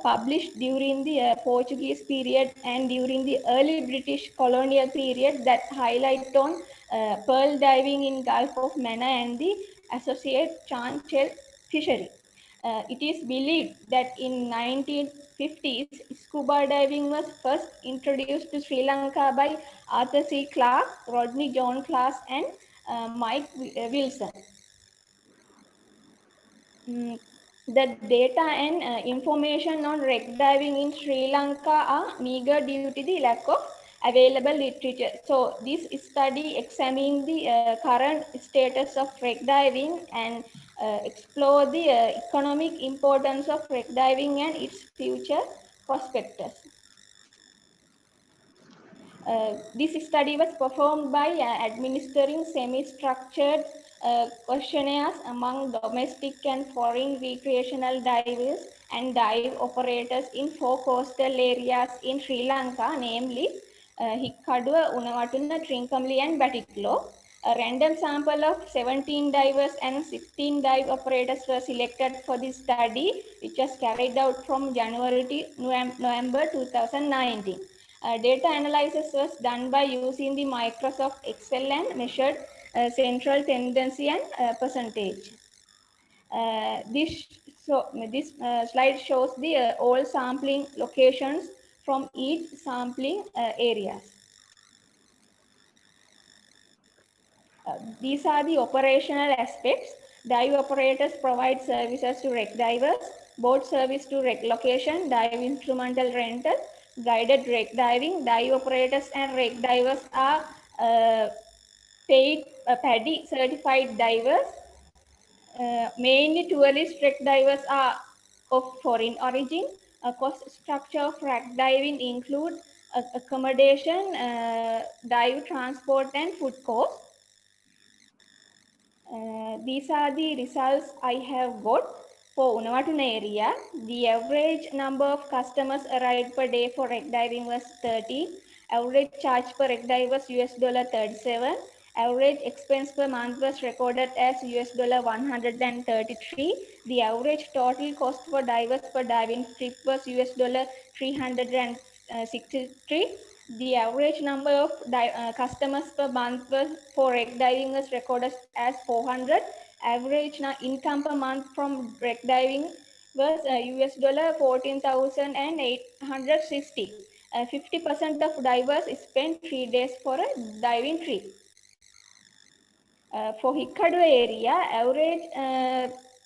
published during the Portuguese period and during the early British colonial period that highlight on pearl diving in Gulf of Mannar and the associated Chanchel fishery. It is believed that in 1950s, scuba diving was first introduced to Sri Lanka by Arthur C. Clarke, Rodney John Class, and Mike Wilson. The data and information on wreck diving in Sri Lanka are meager due to the lack of available literature. So this study examining the current status of wreck diving and explore the economic importance of wreck diving and its future prospectus. This study was performed by administering semi-structured questionnaires among domestic and foreign recreational divers and dive operators in 4 coastal areas in Sri Lanka, namely Hikkaduwa, Unawatuna, Trincomalee, and Batticaloa. A random sample of 17 divers and 16 dive operators were selected for this study, which was carried out from January to November 2019. Data analysis was done by using the Microsoft Excel and measured central tendency and percentage. This slide shows the all sampling locations from each sampling areas. These are the operational aspects. Dive operators provide services to wreck divers, boat service to wreck location, dive instrumental rental, guided wreck diving. Dive operators and wreck divers are paid PADI certified divers. Mainly tourist wreck divers are of foreign origin. A cost structure of wreck diving include accommodation, dive transport, and food costs. These are the results I have got for Unawatuna area. The average number of customers arrived per day for wreck diving was 30. Average charge per egg dive was $37. Average expense per month was recorded as $133. The average total cost for divers per diving trip was $363. The average number of customers per month for egg diving was recorded as 400. Average income per month from wreck diving was $14,860. 50% of divers spend 3 days for a diving trip. For Hikkadu area, average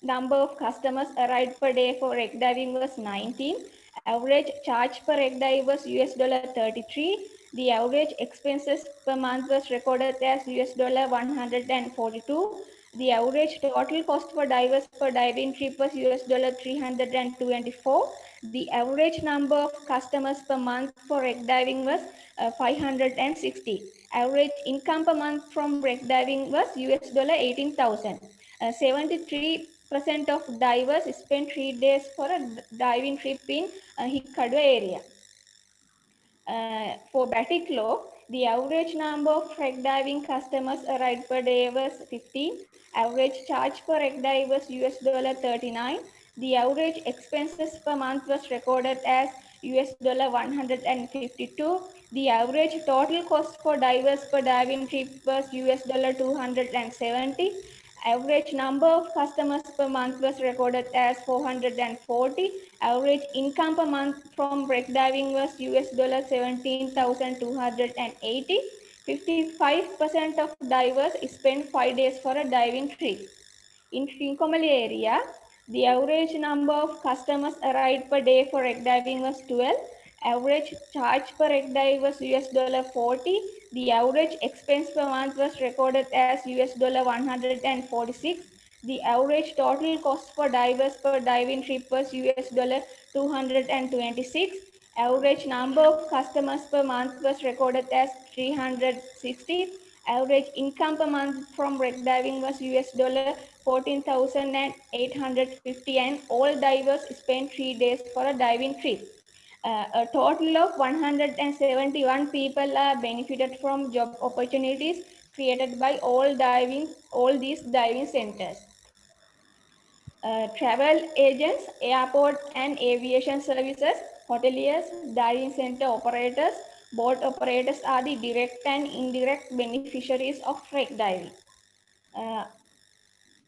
number of customers arrived per day for egg diving was 19. Average charge per egg dive was $33. The average expenses per month was recorded as $142. The average total cost for divers per diving trip was $324. The average number of customers per month for egg diving was 560. Average income per month from wreck diving was $18,000. 73% of divers spent 3 days for a diving trip in Hikkadu area. For Batiklo, the average number of wreck diving customers arrived per day was 15. Average charge per wreck dive was $39. The average expenses per month was recorded as $152. The average total cost for divers per diving trip was $270. Average number of customers per month was recorded as 440. Average income per month from wreck diving was $17,280. 55% of divers spend 5 days for a diving trip. In Trincomalee area, the average number of customers arrived per day for egg diving was 12. Average charge per egg dive was $40. The average expense per month was recorded as $146. The average total cost for divers per diving trip was $226. Average number of customers per month was recorded as 360. Average income per month from wreck diving was $14,850, and all divers spent 3 days for a diving trip. A total of 171 people are benefited from job opportunities created by all these diving centers. Travel agents, airport and aviation services, hoteliers, diving center operators, boat operators are the direct and indirect beneficiaries of wreck diving.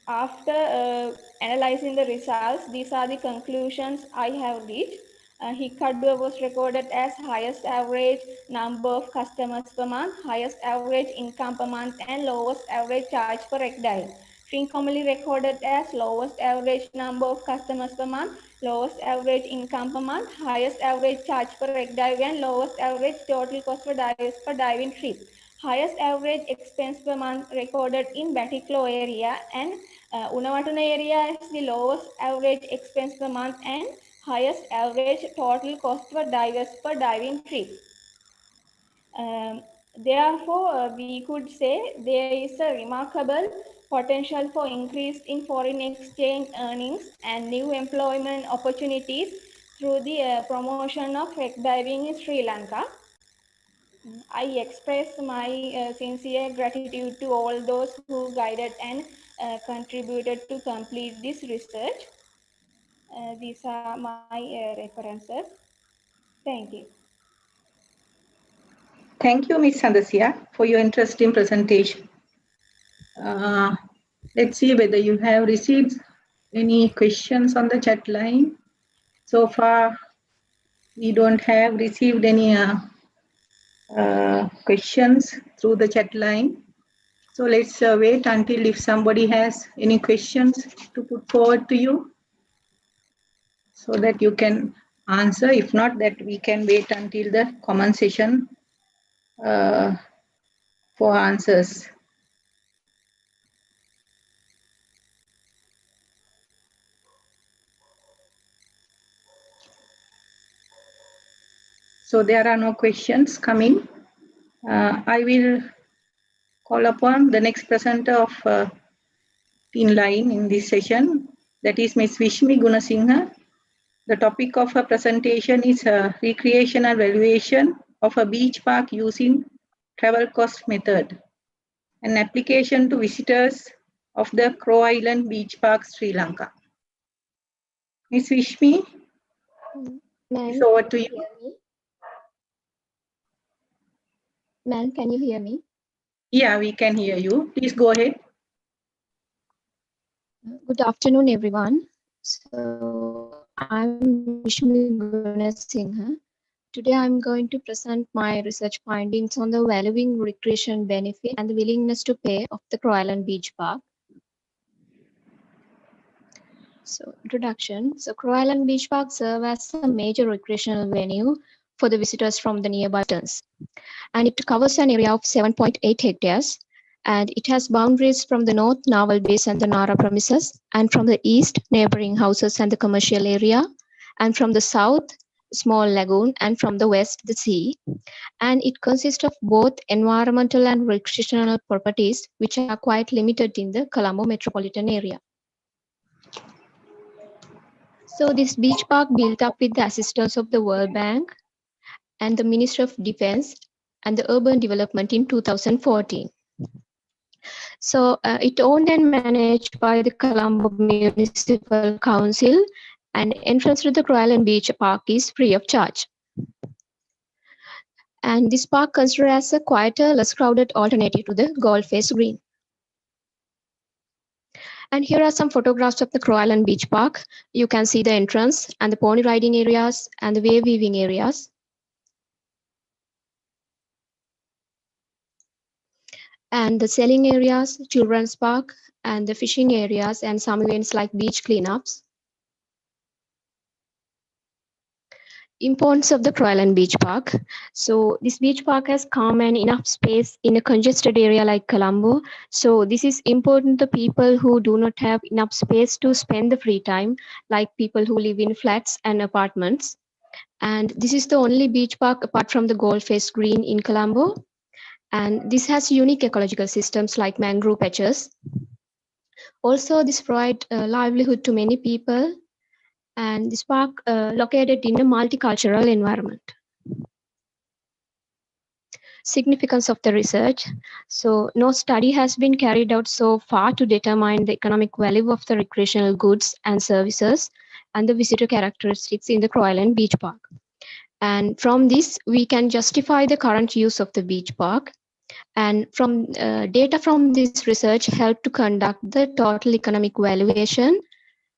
After analyzing the results, these are the conclusions I have reached. Hikkadu was recorded as highest average number of customers per month, highest average income per month, and lowest average charge per wreck dive. Trincomalee recorded as lowest average number of customers per month, lowest average income per month, highest average charge per wreck dive, and lowest average total cost for divers per diving trip. Highest average expense per month recorded in Batiklo area, and Unawatuna area is the lowest average expense per month and highest average total cost for divers per diving trip. Therefore, we could say there is a remarkable potential for increase in foreign exchange earnings and new employment opportunities through the promotion of wreck diving in Sri Lanka. I express my sincere gratitude to all those who guided and contributed to complete this research. These are my references. Thank you. Thank you, Ms. Sandasia, for your interesting presentation. Let's see whether you have received any questions on the chat line. So far, we don't have received any questions through the chat line. So let's wait until if somebody has any questions to put forward to you so that you can answer. If not, that we can wait until the comment session for answers. So there are no questions coming. I will call upon the next presenter of in line in this session, that is Ms. Vishmi Gunasinghe. The topic of her presentation is recreational valuation of a beach park using travel cost method. An application to visitors of the Crow Island Beach Park, Sri Lanka. Ms. Vishmi, it's over to you. Ma'am, can you hear me? Yeah, we can hear you. Please go ahead. Good afternoon, everyone. So I'm Vishmi Gunasinghe. Today I'm going to present my research findings on the valuing recreation benefit and the willingness to pay of the Crow Island Beach Park. So introduction. So Crow Island Beach Park serves as a major recreational venue for the visitors from the nearby towns. And it covers an area of 7.8 hectares. And it has boundaries from the north, naval base and the Nara premises, and from the east, neighboring houses and the commercial area, and from the south, small lagoon, and from the west, the sea. And it consists of both environmental and recreational properties, which are quite limited in the Colombo metropolitan area. So this beach park built up with the assistance of the World Bank and the Ministry of Defense and the Urban Development in 2014. So it owned and managed by the Colombo Municipal Council, and entrance to the Crow Island Beach Park is free of charge. And this park considered as a quieter, less crowded alternative to the Gold Face Green. And here are some photographs of the Crow Island Beach Park. You can see the entrance and the pony riding areas and the wave weaving areas. And the selling areas, children's park, and the fishing areas, and some events like beach cleanups. Importance of the Crow Island Beach Park. So this beach park has calm and enough space in a congested area like Colombo. So this is important to people who do not have enough space to spend the free time, like people who live in flats and apartments. And this is the only beach park apart from the Gold Face Green in Colombo. And this has unique ecological systems like mangrove patches. Also, this provides livelihood to many people. And this park located in a multicultural environment. Significance of the research. So no study has been carried out so far to determine the economic value of the recreational goods and services and the visitor characteristics in the Crow Island Beach Park. And from this, we can justify the current use of the beach park. And from data from this research help to conduct the total economic valuation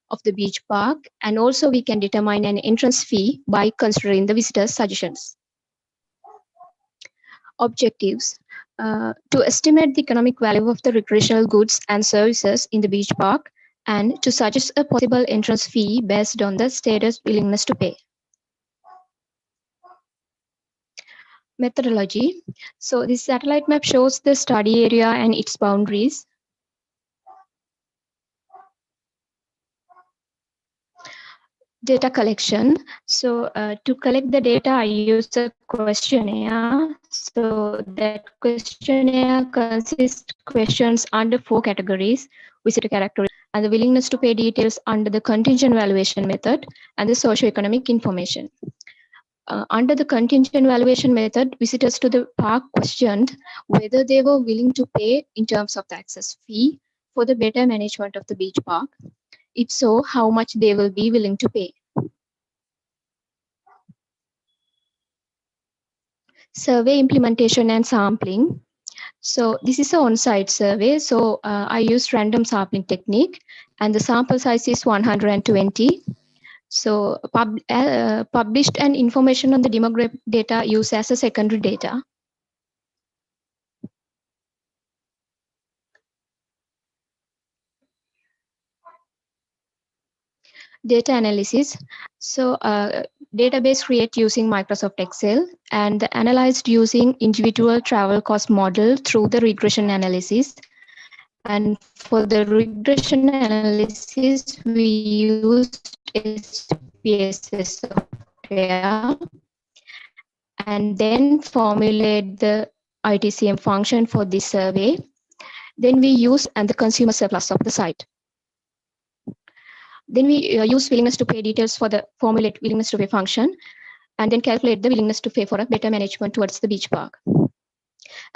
of the beach park, and also we can determine an entrance fee by considering the visitors' suggestions. Objectives. To estimate the economic value of the recreational goods and services in the beach park, and to suggest a possible entrance fee based on the state's willingness to pay. Methodology. So this satellite map shows the study area and its boundaries. Data collection. So to collect the data, I use a questionnaire. So that questionnaire consists questions under 4 categories: visitor characteristics, and the willingness to pay details under the contingent valuation method, and the socioeconomic information. Under the contingent valuation method, visitors to the park questioned whether they were willing to pay in terms of the access fee for the better management of the beach park. If so, how much they will be willing to pay. Survey implementation and sampling. So this is an on-site survey. So I used random sampling technique, and the sample size is 120. So published and information on the demographic data used as a secondary data. Data analysis. So database create using Microsoft Excel, and analyzed using individual travel cost model through the regression analysis. And for the regression analysis, we used SPSS software, and then formulate the ITCM function for this survey. Then we use and the consumer surplus of the site. Then we use willingness to pay details for the formulate willingness to pay function. and then calculate the willingness to pay for a better management towards the beach park.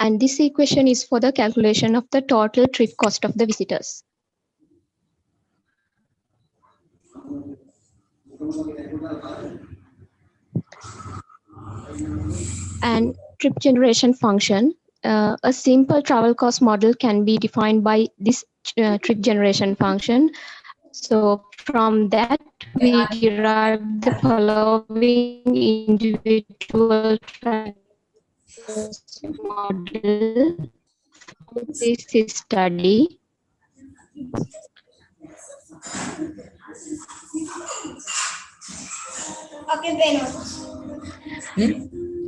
And this equation is for the calculation of the total trip cost of the visitors. And trip generation function. A simple travel cost model can be defined by this trip generation function. So from that, we derive the following individual travel model for this study.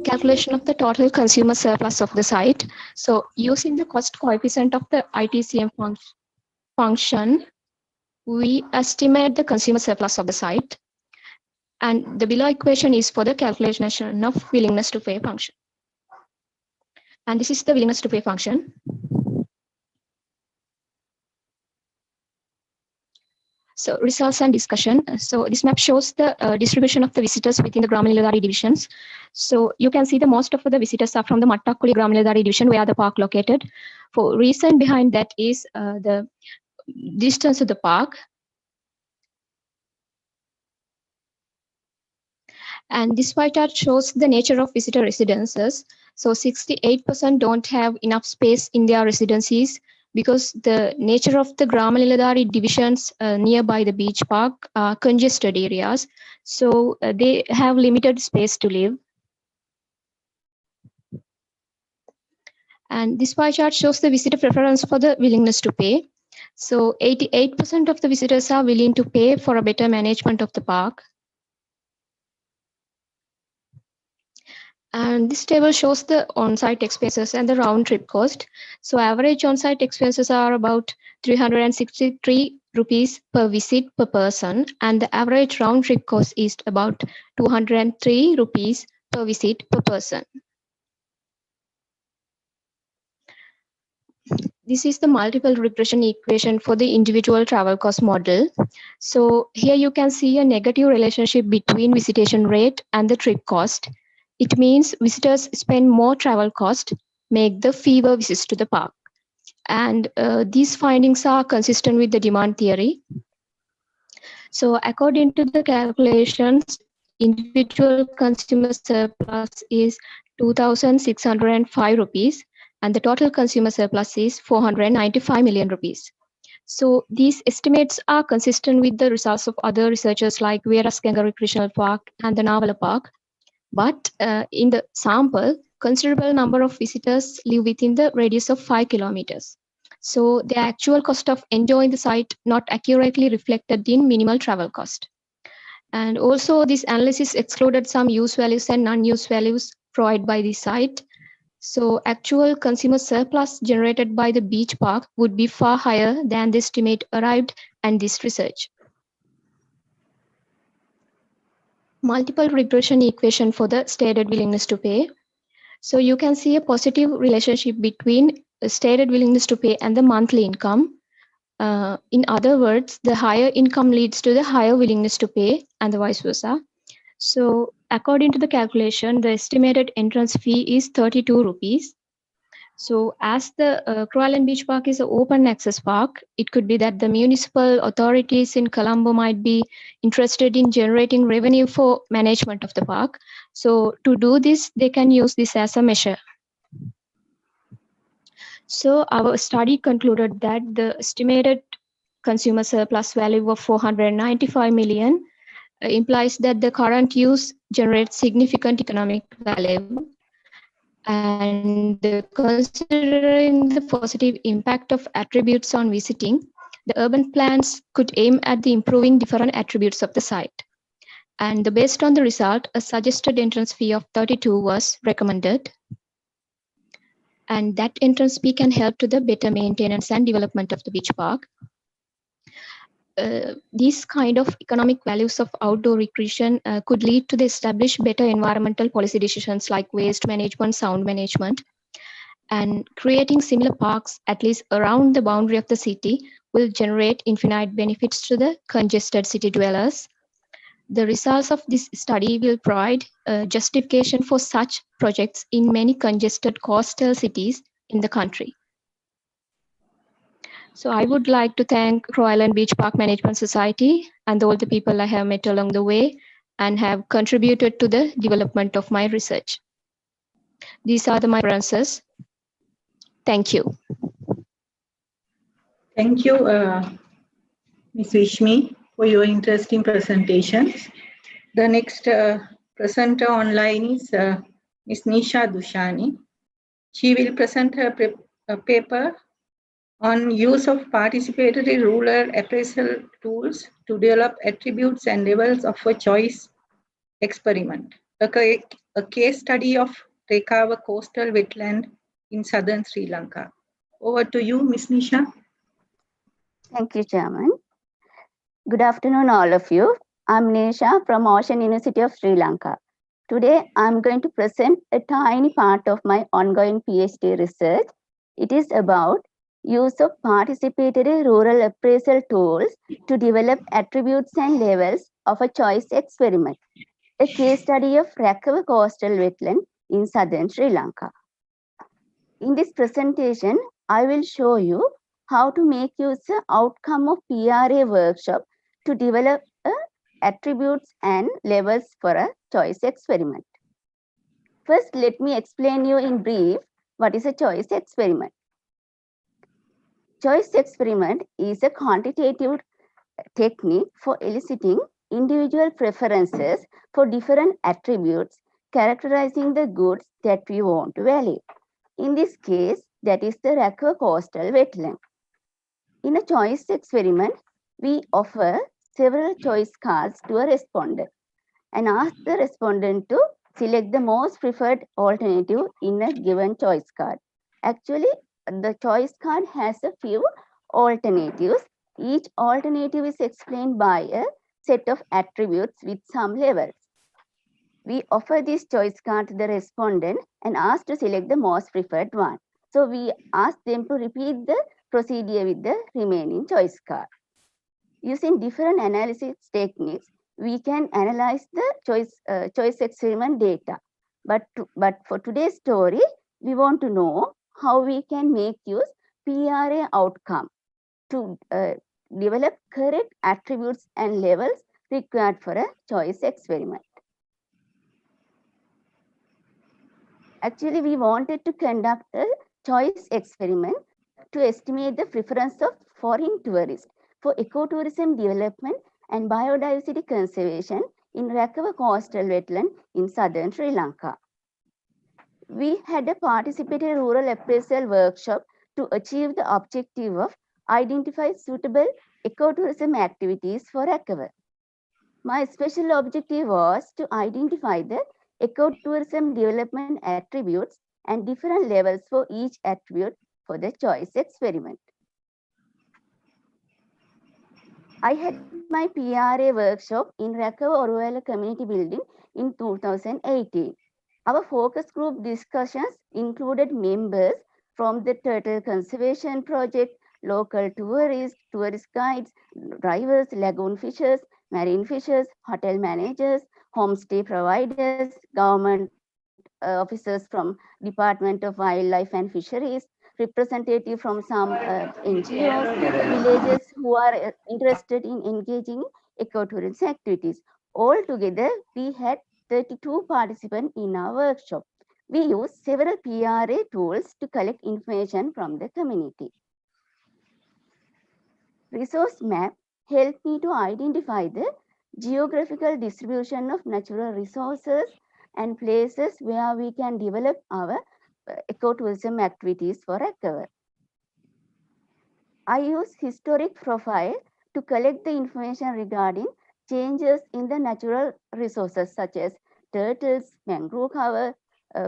Calculation of the total consumer surplus of the site. So using the cost coefficient of the ITCM function, we estimate the consumer surplus of the site. And the below equation is for the calculation of willingness to pay function. And this is the willingness to pay function. So results and discussion. So this map shows the distribution of the visitors within the Grama-Niladhari divisions. So you can see the most of the visitors are from the Mattakuli Grama-Niladhari division where the park located. For reason behind that is the distance of the park. And this pie chart shows the nature of visitor residences. So 68% don't have enough space in their residencies because the nature of the Grama-Niladhari divisions nearby the beach park are congested areas. So they have limited space to live. And this pie chart shows the visitor preference for the willingness to pay. So 88% of the visitors are willing to pay for a better management of the park. And this table shows the on-site expenses and the round-trip cost. So average on-site expenses are about 363 rupees per visit per person, and the average round-trip cost is about 203 rupees per visit per person. This is the multiple regression equation for the individual travel cost model. So here you can see a negative relationship between visitation rate and the trip cost. It means visitors spend more travel cost, make the fewer visits to the park. And these findings are consistent with the demand theory. So according to the calculations, individual consumer surplus is 2,605 rupees and the total consumer surplus is 495 million rupees. So these estimates are consistent with the results of other researchers like Veerasganga Recreational Park and the Navala Park. But in the sample, considerable number of visitors live within the radius of 5 kilometers. So the actual cost of enjoying the site not accurately reflected in minimal travel cost. And also this analysis excluded some use values and non-use values provided by the site. So actual consumer surplus generated by the beach park would be far higher than the estimate arrived at this research. Multiple regression equation for the stated willingness to pay. So you can see a positive relationship between the stated willingness to pay and the monthly income. In other words, the higher income leads to the higher willingness to pay and the vice versa. So according to the calculation, the estimated entrance fee is 32 rupees. So as the Croalland Beach Park is an open access park, it could be that the municipal authorities in Colombo might be interested in generating revenue for management of the park. So to do this, they can use this as a measure. So our study concluded that the estimated consumer surplus value of 495 million implies that the current use generates significant economic value. And considering the positive impact of attributes on visiting, the urban plans could aim at the improving different attributes of the site. And based on the result, a suggested entrance fee of 32 was recommended. And that entrance fee can help to the better maintenance and development of the beach park. These kind of economic values of outdoor recreation could lead to the established better environmental policy decisions like waste management, sound management, and creating similar parks at least around the boundary of the city will generate infinite benefits to the congested city dwellers. The results of this study will provide justification for such projects in many congested coastal cities in the country. So I would like to thank Royal and Beach Park Management Society and all the people I have met along the way and have contributed to the development of my research. These are my references. Thank you. Thank you, Ms. Vishmi, for your interesting presentations. The next presenter online is Ms. Nisha Dushani. She will present her paper on use of participatory rural appraisal tools to develop attributes and levels of a choice experiment, a case study of Rekava coastal wetland in southern Sri Lanka. Over to you, Ms. Nisha. Thank you, Chairman. Good afternoon, all of you. I'm Nisha from Ocean University of Sri Lanka. Today, I'm going to present a tiny part of my ongoing PhD research. It is about use of participatory rural appraisal tools to develop attributes and levels of a choice experiment, a case study of Rakava coastal wetland in southern Sri Lanka. In this presentation, I will show you how to make use of outcome of PRA workshop to develop attributes and levels for a choice experiment. First, let me explain you in brief what is a choice experiment. Choice experiment is a quantitative technique for eliciting individual preferences for different attributes characterizing the goods that we want to value. In this case, that is the Rakava coastal wetland. In a choice experiment, we offer several choice cards to a respondent and ask the respondent to select the most preferred alternative in a given choice card. Actually, the choice card has a few alternatives. Each alternative is explained by a set of attributes with some levels. We offer this choice card to the respondent and ask to select the most preferred one. So we ask them to repeat the procedure with the remaining choice card. Using different analysis techniques, we can analyze the choice experiment data. But for today's story, we want to know how we can make use PRA outcome to develop correct attributes and levels required for a choice experiment. Actually, we wanted to conduct a choice experiment to estimate the preference of foreign tourists for ecotourism development and biodiversity conservation in Rakava coastal wetland in southern Sri Lanka. We had a participatory rural appraisal workshop to achieve the objective of identify suitable ecotourism activities for Rakava. My special objective was to identify the ecotourism development attributes and different levels for each attribute for the choice experiment. I had my PRA workshop in Rakava Oruvala Community Building in 2018. Our focus group discussions included members from the Turtle Conservation Project, local tourists, tourist guides, drivers, lagoon fishers, marine fishers, hotel managers, homestay providers, government officers from Department of Wildlife and Fisheries, representative from some NGOs, villagers who are interested in engaging ecotourism activities. Altogether, we had 32 participants in our workshop. We used several PRA tools to collect information from the community. Resource map helped me to identify the geographical distribution of natural resources and places where we can develop our ecotourism activities for Rakava. I use historic profile to collect the information regarding changes in the natural resources such as turtles, mangrove cover,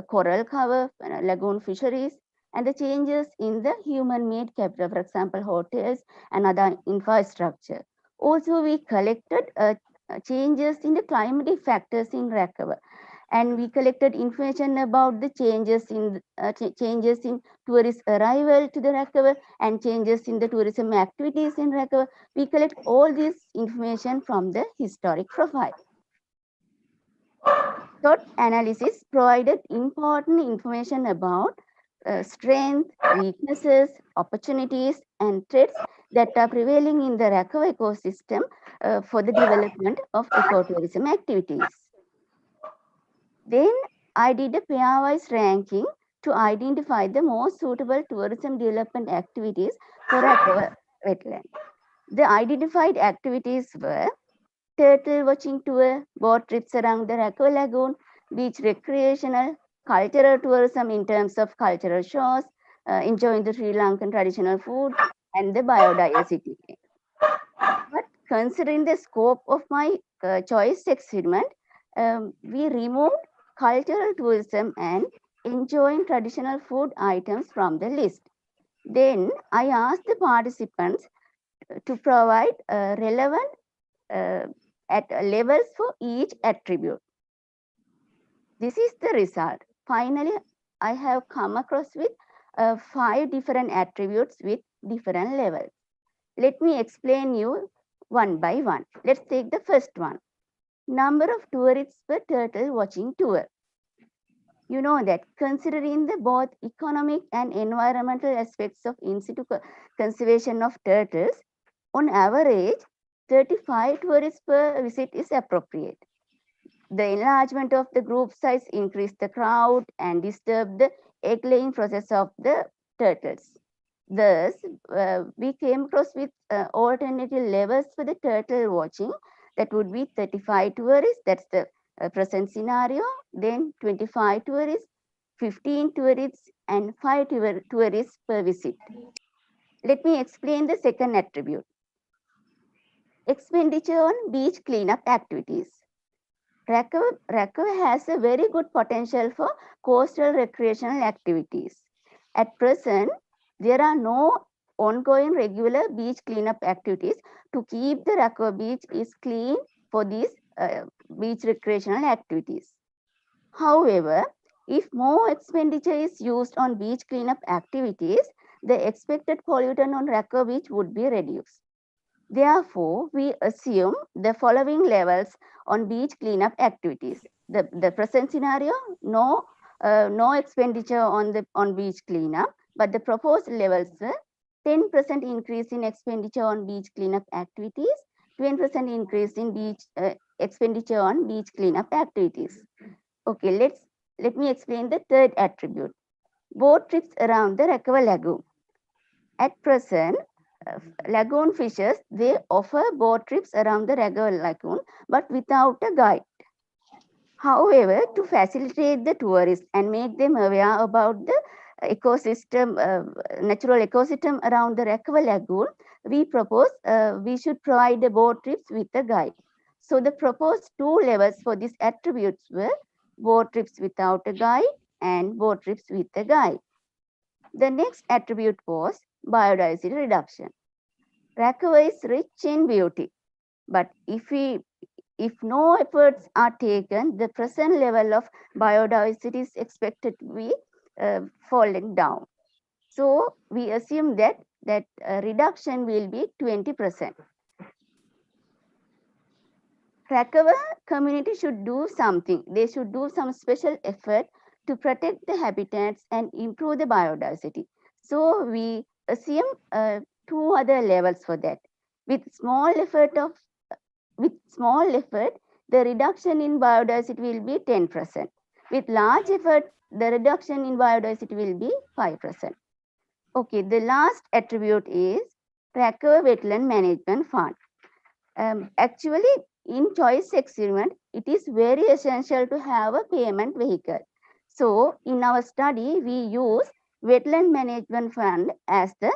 coral cover, lagoon fisheries, and the changes in the human-made capital, for example, hotels and other infrastructure. Also, we collected changes in the climatic factors in Rakava, and we collected information about the changes in tourist arrival to the Rakava and changes in the tourism activities in Rakava. We collect all this information from the historic profile. SWOT analysis provided important information about strengths, weaknesses, opportunities, and threats that are prevailing in the Rakova ecosystem for the development of ecotourism activities. Then I did a pair-wise ranking to identify the most suitable tourism development activities for Rakova wetland. The identified activities were turtle watching tour, boat trips around the Rakova Lagoon, beach recreational, cultural tourism in terms of cultural shows, enjoying the Sri Lankan traditional food, and the biodiversity. But considering the scope of my choice experiment, we removed cultural tourism and enjoying traditional food items from the list. Then I asked the participants to provide relevant at levels for each attribute. This is the result. Finally, I have come across with 5 different attributes with different levels. Let me explain you one by one. Let's take the first one. Number of tourists per turtle watching tour. You know that considering the both economic and environmental aspects of in situ conservation of turtles, on average, 35 tourists per visit is appropriate. The enlargement of the group size increased the crowd and disturbed the egg-laying process of the turtles. Thus, we came across with alternative levels for the turtle watching. That would be 35 tourists, that's the present scenario, then 25 tourists, 15 tourists, and 5 tourists per visit. Let me explain the second attribute. Expenditure on beach cleanup activities. Rakova has a very good potential for coastal recreational activities. At present, there are no ongoing regular beach cleanup activities to keep the Rakova beach is clean for these beach recreational activities. However, if more expenditure is used on beach cleanup activities, the expected pollutant on Rakova beach would be reduced. Therefore, we assume the following levels on beach cleanup activities. The present scenario, no expenditure on beach cleanup, but the proposed levels were 10% increase in expenditure on beach cleanup activities, 20% increase in beach expenditure on beach cleanup activities. Okay, let me explain the third attribute. Boat trips around the Rakova Lagoon. At present, lagoon fishers, they offer boat trips around the Rakova Lagoon, but without a guide. However, to facilitate the tourists and make them aware about the ecosystem, natural ecosystem around the Rakova Lagoon, we propose we should provide the boat trips with a guide. So the proposed 2 levels for these attributes were boat trips without a guide and boat trips with a guide. The next attribute was biodiversity reduction. Rakova is rich in beauty, but if no efforts are taken, the present level of biodiversity is expected to be falling down. So we assume that reduction will be 20%. Rakova community should do something. They should do some special effort to protect the habitats and improve the biodiversity. So we assume 2 other levels for that. With small effort, the reduction in biodiversity will be 10%. With large effort, the reduction in biodiversity will be 5%. Okay, the last attribute is Rakova Wetland Management Fund. Actually, in choice experiment, it is very essential to have a payment vehicle. So in our study, we use Wetland Management Fund as the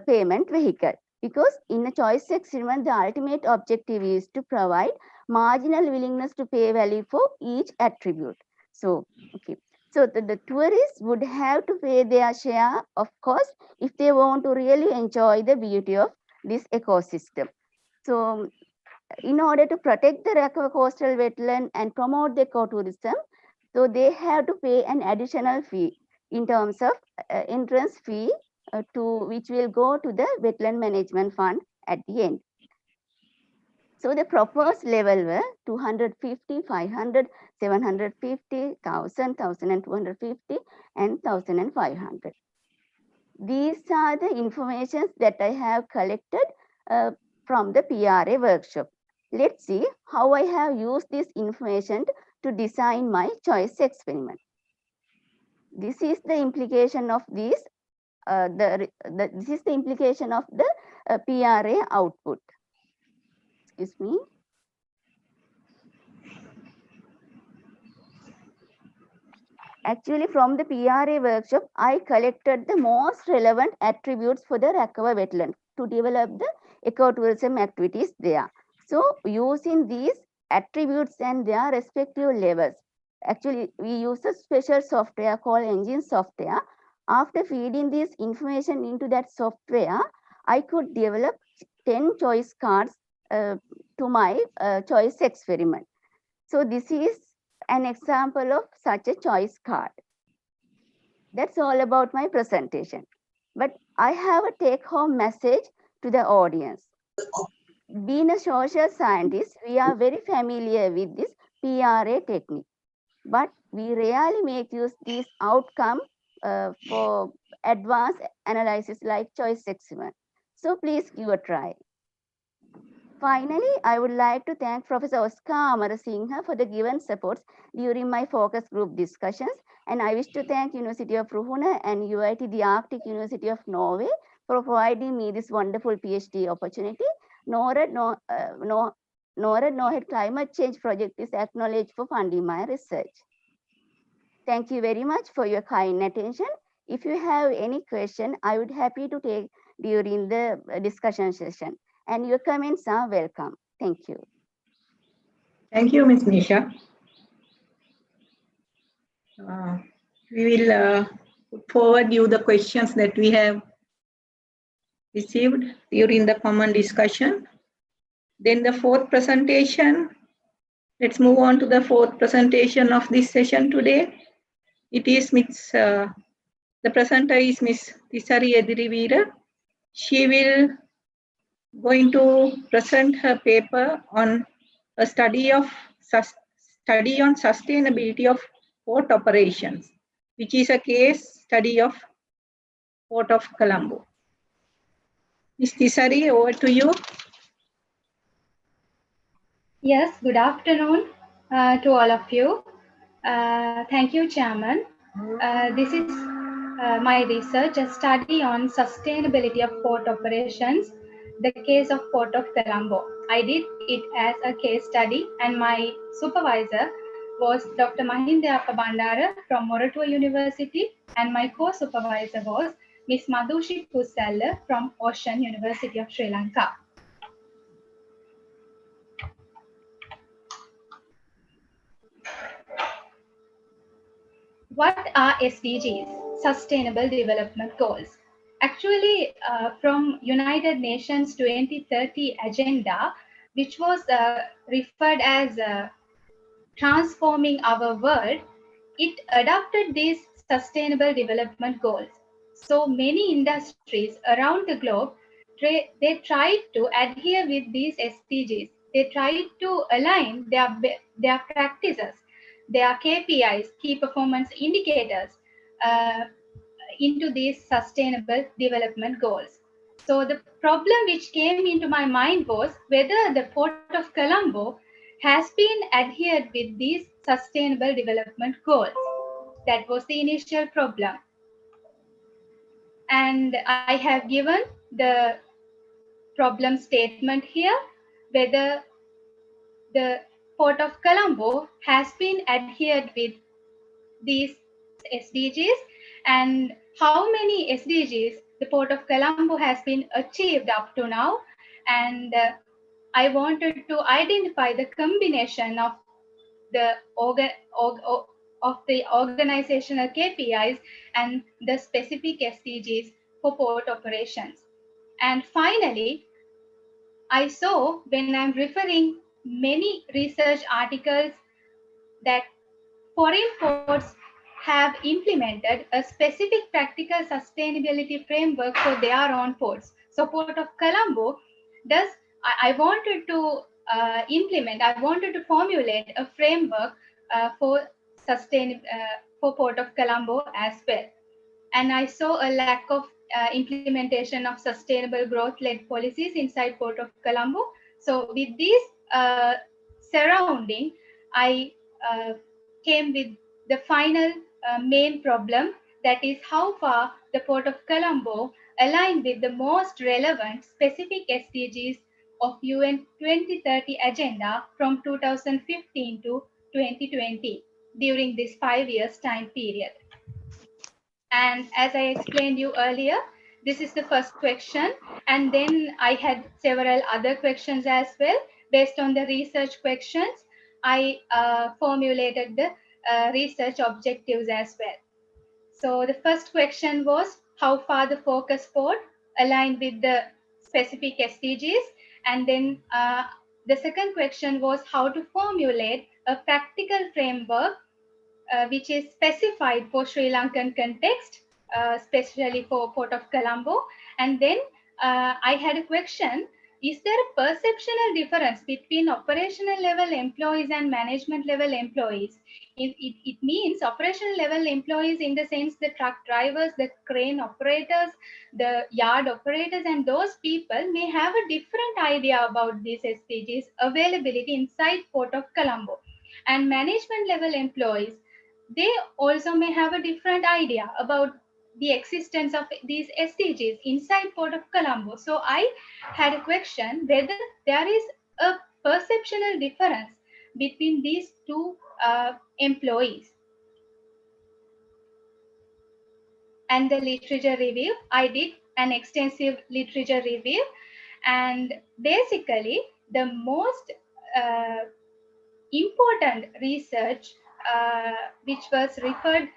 payment vehicle, because in a choice experiment, the ultimate objective is to provide marginal willingness to pay value for each attribute. So, okay. So the tourists would have to pay their share of cost if they want to really enjoy the beauty of this ecosystem. So in order to protect the Rakova coastal wetland and promote the ecotourism, so they have to pay an additional fee in terms of entrance fee to which will go to the Wetland Management Fund at the end. So the proposed level were 250, 500, 750, 1000, 1250, and 1500. These are the informations that I have collected from the PRA workshop. Let's see how I have used this information to design my choice experiment. This is the implication of these. This is the implication of the PRA output. Excuse me. Actually, from the PRA workshop, I collected the most relevant attributes for the Rakava wetland to develop the ecotourism activities there. So, using these attributes and their respective levels, actually, we use a special software called Engine software. After feeding this information into that software, I could develop 10 choice cards to my choice experiment. So, this is an example of such a choice card. That's all about my presentation. But I have a take-home message to the audience. Being a social scientist, we are very familiar with this PRA technique, but we rarely make use this outcome for advanced analysis like choice experiment. So please give a try. Finally, I would like to thank Professor Oscar Amarasinghe for the given supports during my focus group discussions. And I wish to thank University of Ruhuna and UIT, the Arctic University of Norway, for providing me this wonderful PhD opportunity. NORAD Climate Change Project is acknowledged for funding my research. Thank you very much for your kind attention. If you have any question, I would be happy to take during the discussion session. And your comments are welcome. Thank you. Thank you, Ms. Nisha. We will put forward you the questions that we have received during the common discussion. Then the fourth presentation. Let's move on to the fourth presentation of this session today. It is the presenter is Ms. Tisari Edirivira. She will going to present her paper on a study on sustainability of port operations, which is a case study of Port of Colombo. Ms. Tisari, over to you. Yes, good afternoon to all of you. Thank you, Chairman. This is my research, a study on sustainability of port operations, the case of Port of Colombo. I did it as a case study, and my supervisor was Dr. Mahindayappa Bandara from Moratuwa University, and my co-supervisor was Ms. Madhushi Kusalla from Ocean University of Sri Lanka. What are SDGs, Sustainable Development Goals? Actually, from United Nations 2030 agenda, which was referred as transforming our world, it adopted these sustainable development goals. So many industries around the globe, they tried to adhere with these SDGs. They tried to align their practices, their KPIs, key performance indicators, into these sustainable development goals. So the problem which came into my mind was whether the Port of Colombo has been adhered with these sustainable development goals. That was the initial problem. And I have given the problem statement here, whether the Port of Colombo has been adhered with these SDGs and how many SDGs the Port of Colombo has been achieved up to now. And I wanted to identify the combination of the organizational KPIs and the specific SDGs for port operations. And finally, I saw when I'm referring many research articles that foreign ports have implemented a specific practical sustainability framework for their own ports. So Port of Colombo I wanted to I wanted to formulate a framework for for Port of Colombo as well. And I saw a lack of implementation of sustainable growth-led policies inside Port of Colombo. So with this surrounding, I came with the final main problem, that is how far the Port of Colombo aligned with the most relevant specific SDGs of UN 2030 agenda from 2015 to 2020 during this 5 years time period. And as I explained you earlier, this is the first question. And then I had several other questions as well. Based on the research questions, I formulated the research objectives as well. So the first question was how far the focus port aligned with the specific SDGs. And then the second question was how to formulate a practical framework which is specified for Sri Lankan context, especially for Port of Colombo. And then I had a question, is there a perceptual difference between operational level employees and management level employees? It means operational level employees in the sense the truck drivers, the crane operators, the yard operators, and those people may have a different idea about these SDGs availability inside Port of Colombo. And management level employees, they also may have a different idea about the existence of these SDGs inside Port of Colombo. So I had a question whether there is a perceptual difference between these two employees. And the literature review, I did an extensive literature review, and basically the most important research which was referred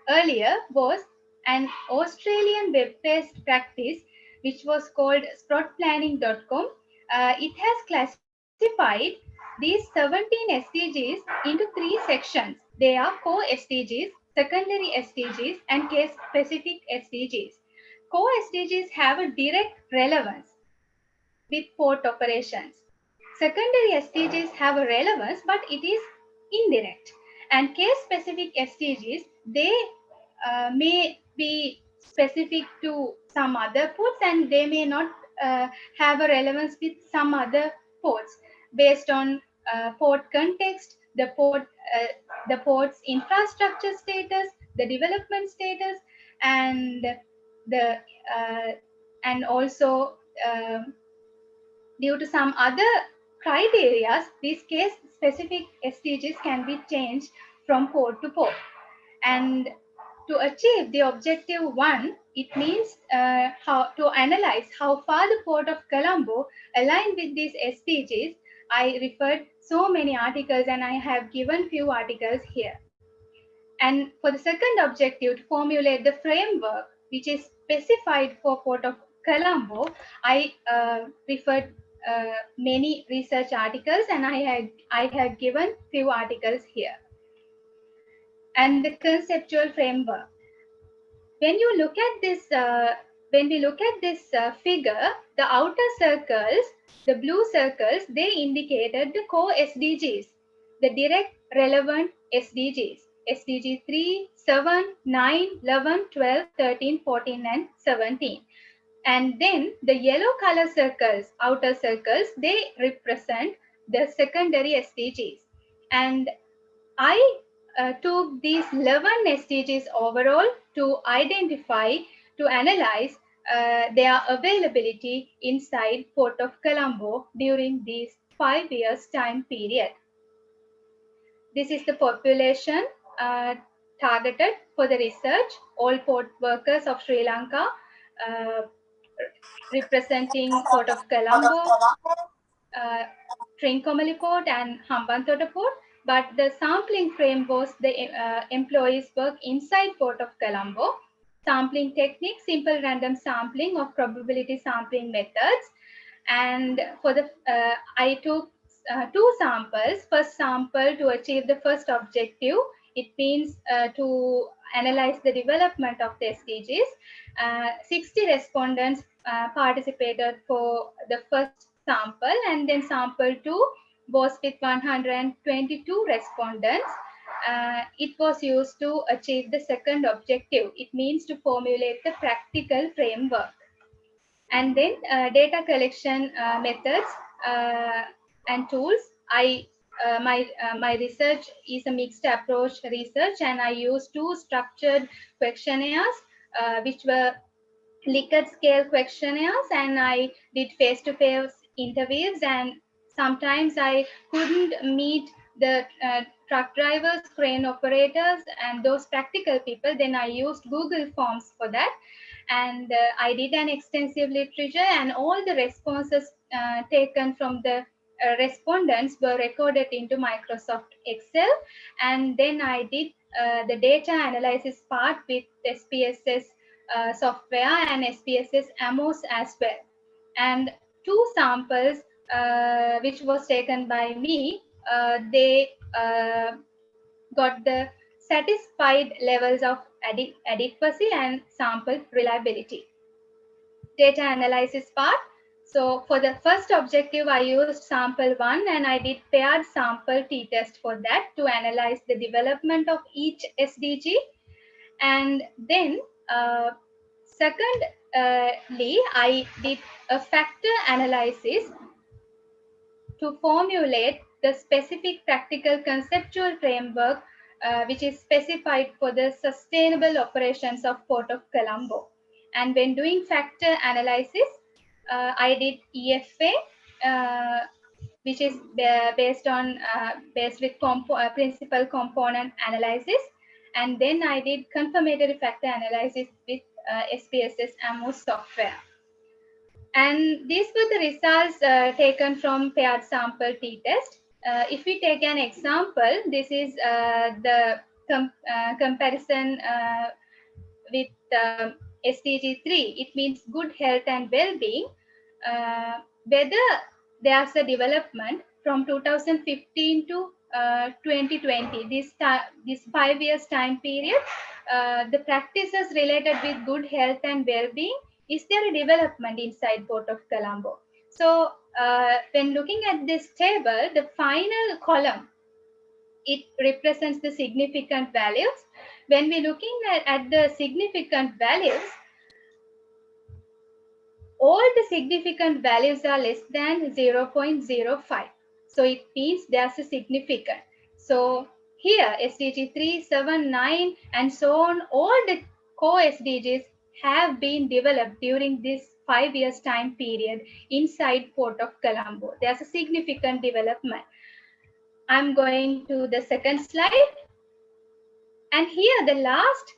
earlier was an Australian web-based practice which was called sproutplanning.com. It has classified these 17 SDGs into 3 sections. They are core SDGs, secondary SDGs, and case-specific SDGs. Core SDGs have a direct relevance with port operations. Secondary SDGs have a relevance, but it is indirect. And case-specific SDGs, they may be specific to some other ports, and they may not have a relevance with some other ports based on port context, the port's infrastructure status, the development status, and the and also due to some other criteria, these case-specific SDGs can be changed from port to port. And to achieve the objective 1, it means how to analyze how far the Port of Colombo aligned with these SDGs. I referred so many articles, and I have given few articles here. And for the second objective, to formulate the framework which is specified for Port of Colombo, I referred many research articles, and I have given few articles here. And the conceptual framework. When you look at this, when we look at this figure, the outer circles, the blue circles, they indicated the core SDGs, the direct relevant SDGs. SDG 3, 7, 9, 11, 12, 13, 14, and 17. And then the yellow color circles, outer circles, they represent the secondary SDGs. And I took these 11 SDGs overall to identify, to analyze their availability inside Port of Colombo during this 5 years time period. This is the population targeted for the research, all port workers of Sri Lanka, representing Port of Colombo, Trincomalee Port and Hambantota Port. But the sampling frame was the employees work inside Port of Colombo. Sampling technique, simple random sampling of probability sampling methods. And for the, I took 2 samples. First sample to achieve the first objective. It means to analyze the development of the SDGs. 60 respondents participated for the first sample, and then sample 2 was with 122 respondents. It was used to achieve the second objective. It means to formulate the practical framework. And then data collection methods and tools. My research is a mixed approach research, and I used 2 structured questionnaires, which were Likert scale questionnaires, and I did face-to-face interviews, and sometimes I couldn't meet the truck drivers, crane operators, and those practical people. Then I used Google Forms for that, and I did an extensive literature, and all the responses taken from the respondents were recorded into Microsoft Excel, and then I did the data analysis part with SPSS software and SPSS AMOS as well. And 2 samples which was taken by me, they got the satisfied levels of adequacy and sample reliability. Data analysis part. So for the first objective, I used sample 1, and I did paired sample t-test for that to analyze the development of each SDG. And then secondly, I did a factor analysis to formulate the specific practical conceptual framework which is specified for the sustainable operations of Port of Colombo. And when doing factor analysis, I did EFA, which is based with principal component analysis, and then I did confirmatory factor analysis with SPSS AMOS software. And these were the results taken from paired sample t-test. If we take an example, this is the comparison with SDG 3. It means good health and well-being. Whether there's a development from 2015 to 2020, this 5 years time period, the practices related with good health and well-being, is there a development inside Port of Colombo? So when looking at this table, the final column, it represents the significant values. When we're looking at the significant values, all the significant values are less than 0.05. So it means there's a significant. So here SDG 3, 7, 9, and so on, all the core SDGs have been developed during this 5 years time period inside Port of Colombo. There's a significant development. I'm going to the second slide. And here the last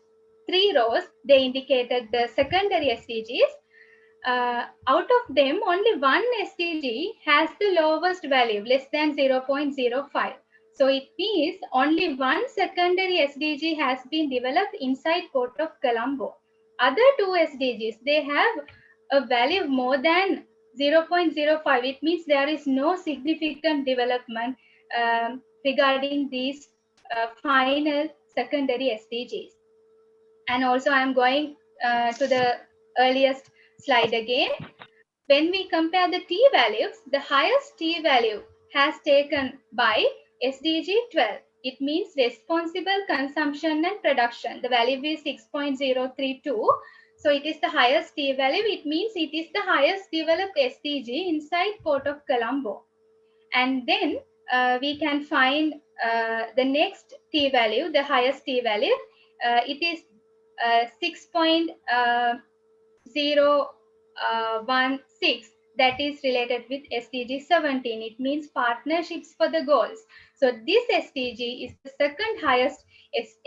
3 rows, they indicated the secondary SDGs. Out of them, only one SDG has the lowest value, less than 0.05. So it means only one secondary SDG has been developed inside Port of Colombo. Other 2 SDGs, they have a value more than 0.05. It means there is no significant development regarding these final secondary SDGs. And also I'm going to the earliest slide again. When we compare the T values, the highest T value has taken by SDG 12. It means responsible consumption and production. The value is 6.032. So it is the highest T value. It means it is the highest developed SDG inside Port of Colombo. And then we can find the next T value, the highest T value. It is 6.016, that is related with SDG 17. It means partnerships for the goals. So this SDG is the second highest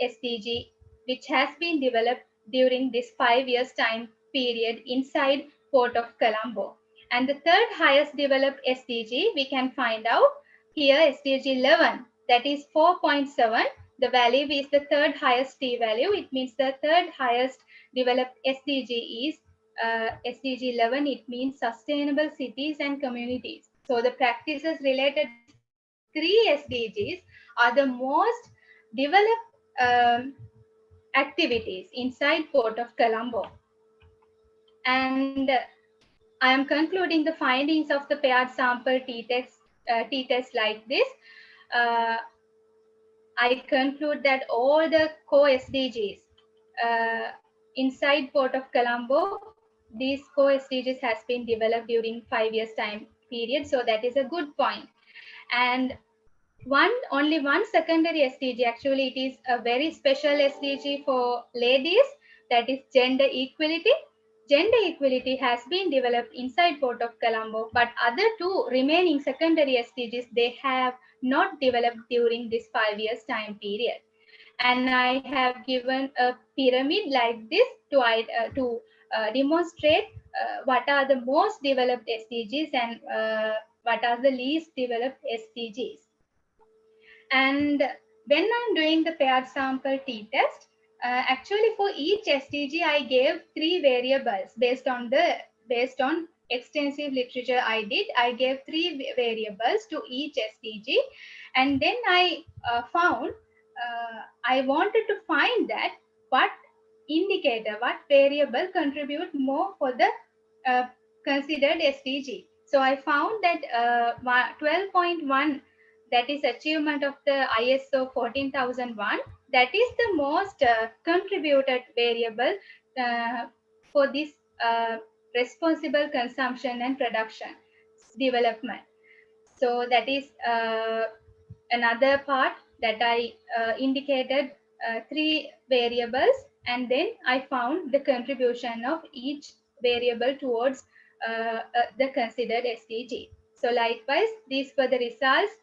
SDG which has been developed during this 5 years time period inside Port of Colombo. And the third highest developed SDG we can find out here, SDG 11, that is 4.7. The value is the third highest T value. It means the third highest developed SDG is SDG 11. It means sustainable cities and communities. So the practices related to 3 SDGs are the most developed activities inside Port of Colombo. And I am concluding the findings of the paired sample t-test like this. I conclude that all the core SDGs inside Port of Colombo, these core SDGs has been developed during 5 years time period. So that is a good point. And only one secondary SDG, actually it is a very special SDG for ladies, that is gender equality. Gender equality has been developed inside Port of Colombo, but other two remaining secondary SDGs, they have not developed during this 5 years time period. And I have given a pyramid like this to demonstrate what are the most developed SDGs and what are the least developed SDGs. And when I'm doing the paired sample t-test, actually for each SDG, I gave 3 variables based on extensive literature I did. I gave 3 variables to each SDG, and then I found I wanted to find that what variable contribute more for the considered SDG. So I found that 12.1, that is achievement of the ISO 14001, that is the most contributed variable for this responsible consumption and production development. So that is another part that I indicated 3 variables, and then I found the contribution of each variable towards the considered SDG. So likewise, these were the results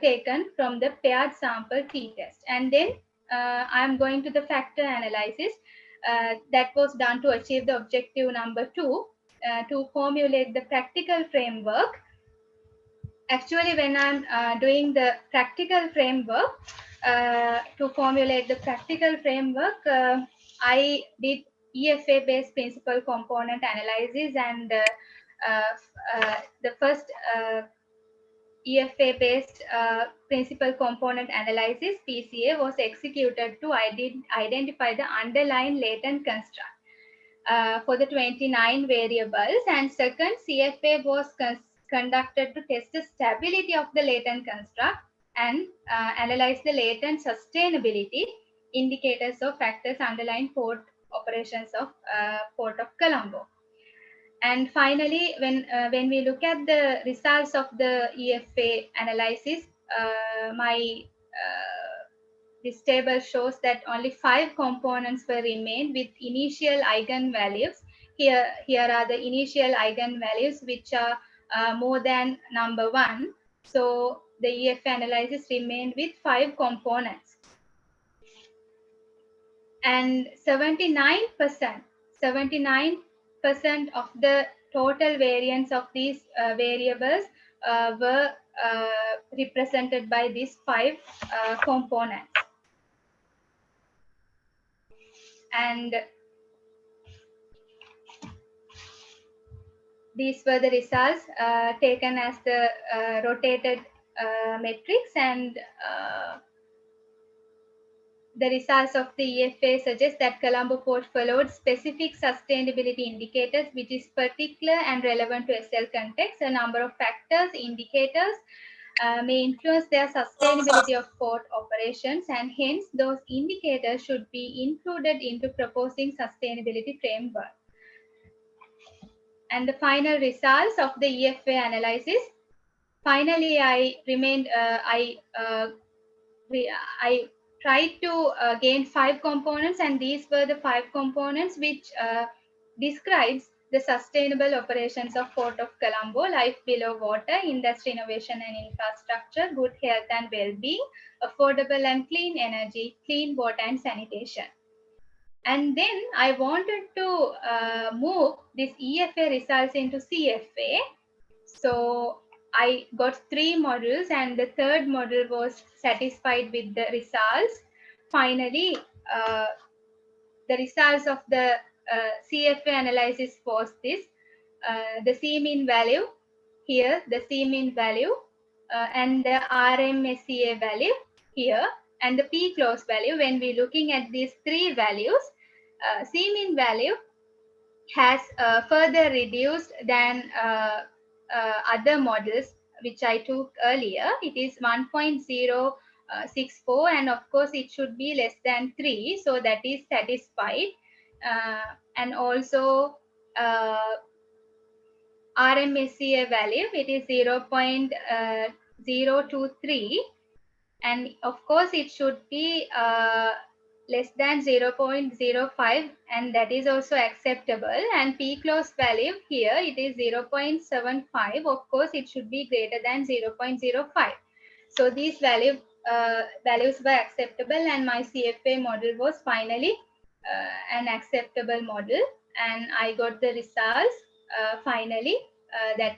taken from the paired sample t-test. And then I'm going to the factor analysis that was done to achieve the objective number 2, to formulate the practical framework. Actually, when I'm doing the practical framework, to formulate the practical framework, I did EFA-based principal component analysis, and the first EFA-based principal component analysis, PCA, was executed to identify the underlying latent construct for the 29 variables, and second CFA was conducted to test the stability of the latent construct and analyze the latent sustainability indicators of factors underlying port operations of Port of Colombo. And finally, when we look at the results of the EFA analysis, this table shows that only 5 components were remained with initial eigenvalues. Here are the initial eigenvalues which are more than number 1. So the EFA analysis remained with 5 components. And 79% of the total variance of these variables were represented by these 5 components. And these were the results taken as the rotated metrics, and the results of the EFA suggest that Colombo Port followed specific sustainability indicators, which is particular and relevant to SL context. A number of factors, indicators may influence their sustainability of port operations, and hence those indicators should be included into proposing sustainability framework. And the final results of the EFA analysis. Finally, I tried to gain 5 components, and these were the 5 components which describes the sustainable operations of Port of Colombo: life below water, industry, innovation and infrastructure, good health and well-being, affordable and clean energy, clean water and sanitation. And then I wanted to move this EFA results into CFA. So I got 3 modules, and the third module was satisfied with the results. Finally, the results of the CFA analysis was this: the C mean value here, the C mean value, and the RMSEA value here, and the P close value. When we're looking at these 3 values, C mean value has further reduced than other models which I took earlier. It is 1.064, and of course it should be less than 3, so that is satisfied. And also RMSEA value, it is 0.023, and of course it should be less than 0.05, and that is also acceptable. And peak loss value here, it is 0.75. Of course it should be greater than 0.05. So these values were acceptable, and my CFA model was finally an acceptable model, and I got the results finally. That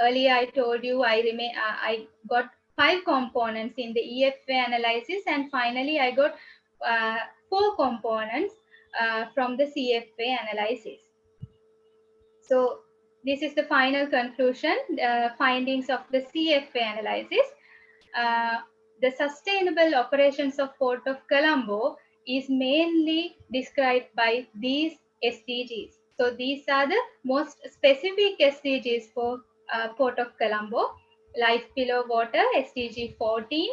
earlier I told you I got 5 components in the EFA analysis, and finally I got 4 components from the CFA analysis. So this is the final conclusion, findings of the CFA analysis. The sustainable operations of Port of Colombo is mainly described by these SDGs. So these are the most specific SDGs for Port of Colombo: life below water, SDG 14,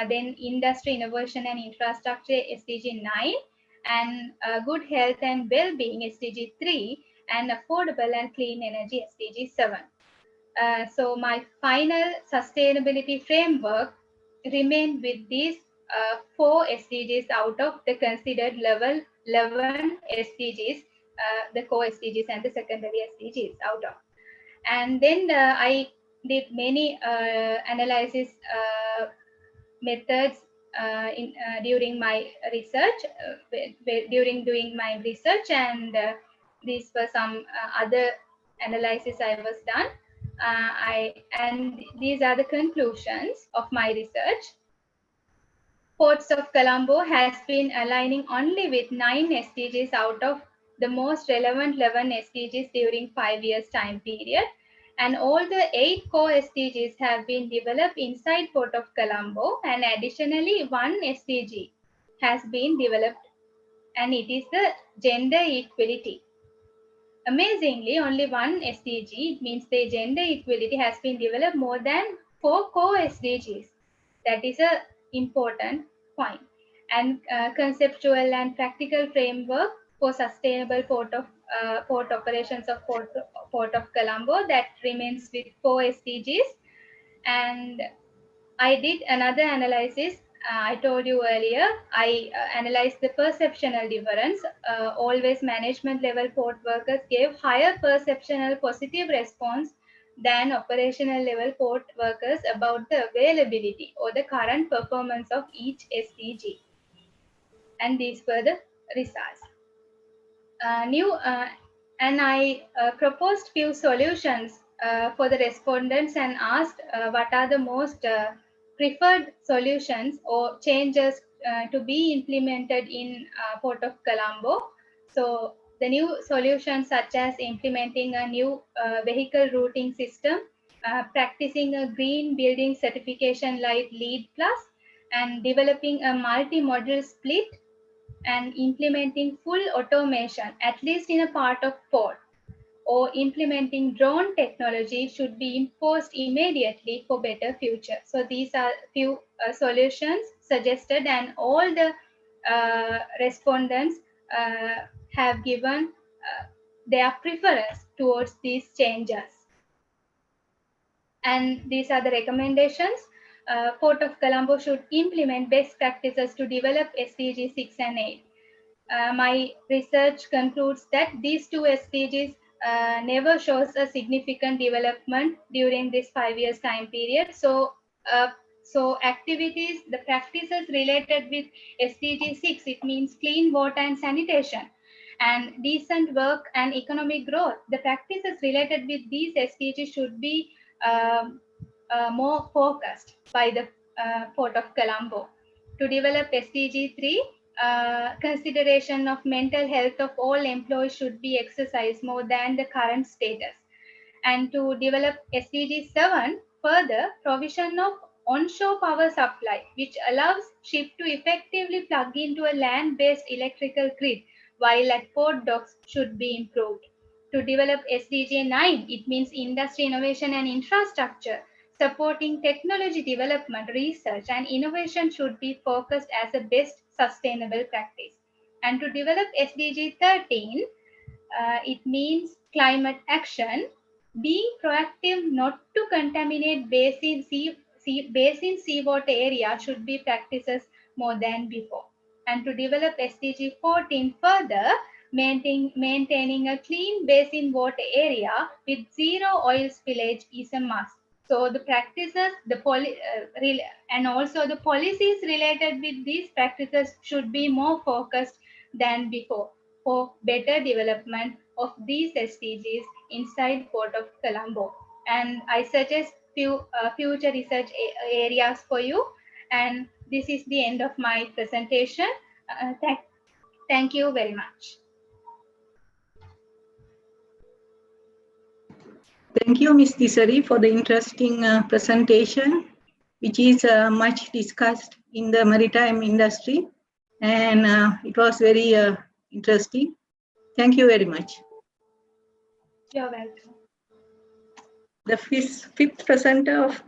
then industry, innovation and infrastructure, SDG 9, and good health and well-being, SDG 3, and affordable and clean energy, SDG 7. So my final sustainability framework remained with these 4 SDGs out of the considered 11 SDGs, the core SDGs and the secondary SDGs out of. And then I did many analysis methods during my research, during doing my research, and these were some other analysis I was done. And these are the conclusions of my research. Ports of Colombo has been aligning only with 9 SDGs out of the most relevant 11 SDGs during 5 years time period. And all the 8 core SDGs have been developed inside Port of Colombo, and additionally 1 SDG has been developed, and it is the gender equality. Amazingly, only 1 SDG, it means the gender equality, has been developed more than 4 core SDGs. That is a important point. And conceptual and practical framework for sustainable port operations of Port of Colombo, that remains with 4 SDGs. And I did another analysis. I told you earlier, I analyzed the perceptional difference. Always management level port workers gave higher perceptional positive response than operational level port workers about the availability or the current performance of each SDG. And these were the results. And I proposed few solutions for the respondents, and asked what are the most preferred solutions or changes to be implemented in Port of Colombo. So the new solutions, such as implementing a new vehicle routing system, practicing a green building certification like LEED Plus, and developing a multi-module split, and implementing full automation, at least in a part of port, or implementing drone technology should be imposed immediately for better future. So these are few solutions suggested, and all the respondents have given their preference towards these changes. And these are the recommendations. Port of Colombo should implement best practices to develop SDG 6 and 8. My research concludes that these 2 SDGs never shows a significant development during this 5 years time period. So activities, the practices related with SDG 6, it means clean water and sanitation, and decent work and economic growth. The practices related with these SDGs should be more focused by the Port of Colombo. To develop SDG 3, consideration of mental health of all employees should be exercised more than the current status. And to develop SDG 7, further, provision of onshore power supply, which allows ship to effectively plug into a land-based electrical grid while at port docks, should be improved. To develop SDG 9, it means industry innovation and infrastructure. Supporting technology development, research, and innovation should be focused as a best sustainable practice. And to develop SDG 13, it means climate action, being proactive not to contaminate basin seawater area should be practices more than before. And to develop SDG 14 further, maintaining a clean basin water area with zero oil spillage is a must. So the practices, and also the policies related with these practices should be more focused than before for better development of these SDGs inside Port of Colombo. And I suggest few future research areas for you. And this is the end of my presentation. Thank you very much. Thank you, Ms. Tisari, for the interesting presentation, which is much discussed in the maritime industry. And it was very interesting. Thank you very much. You're welcome. The fifth presenter of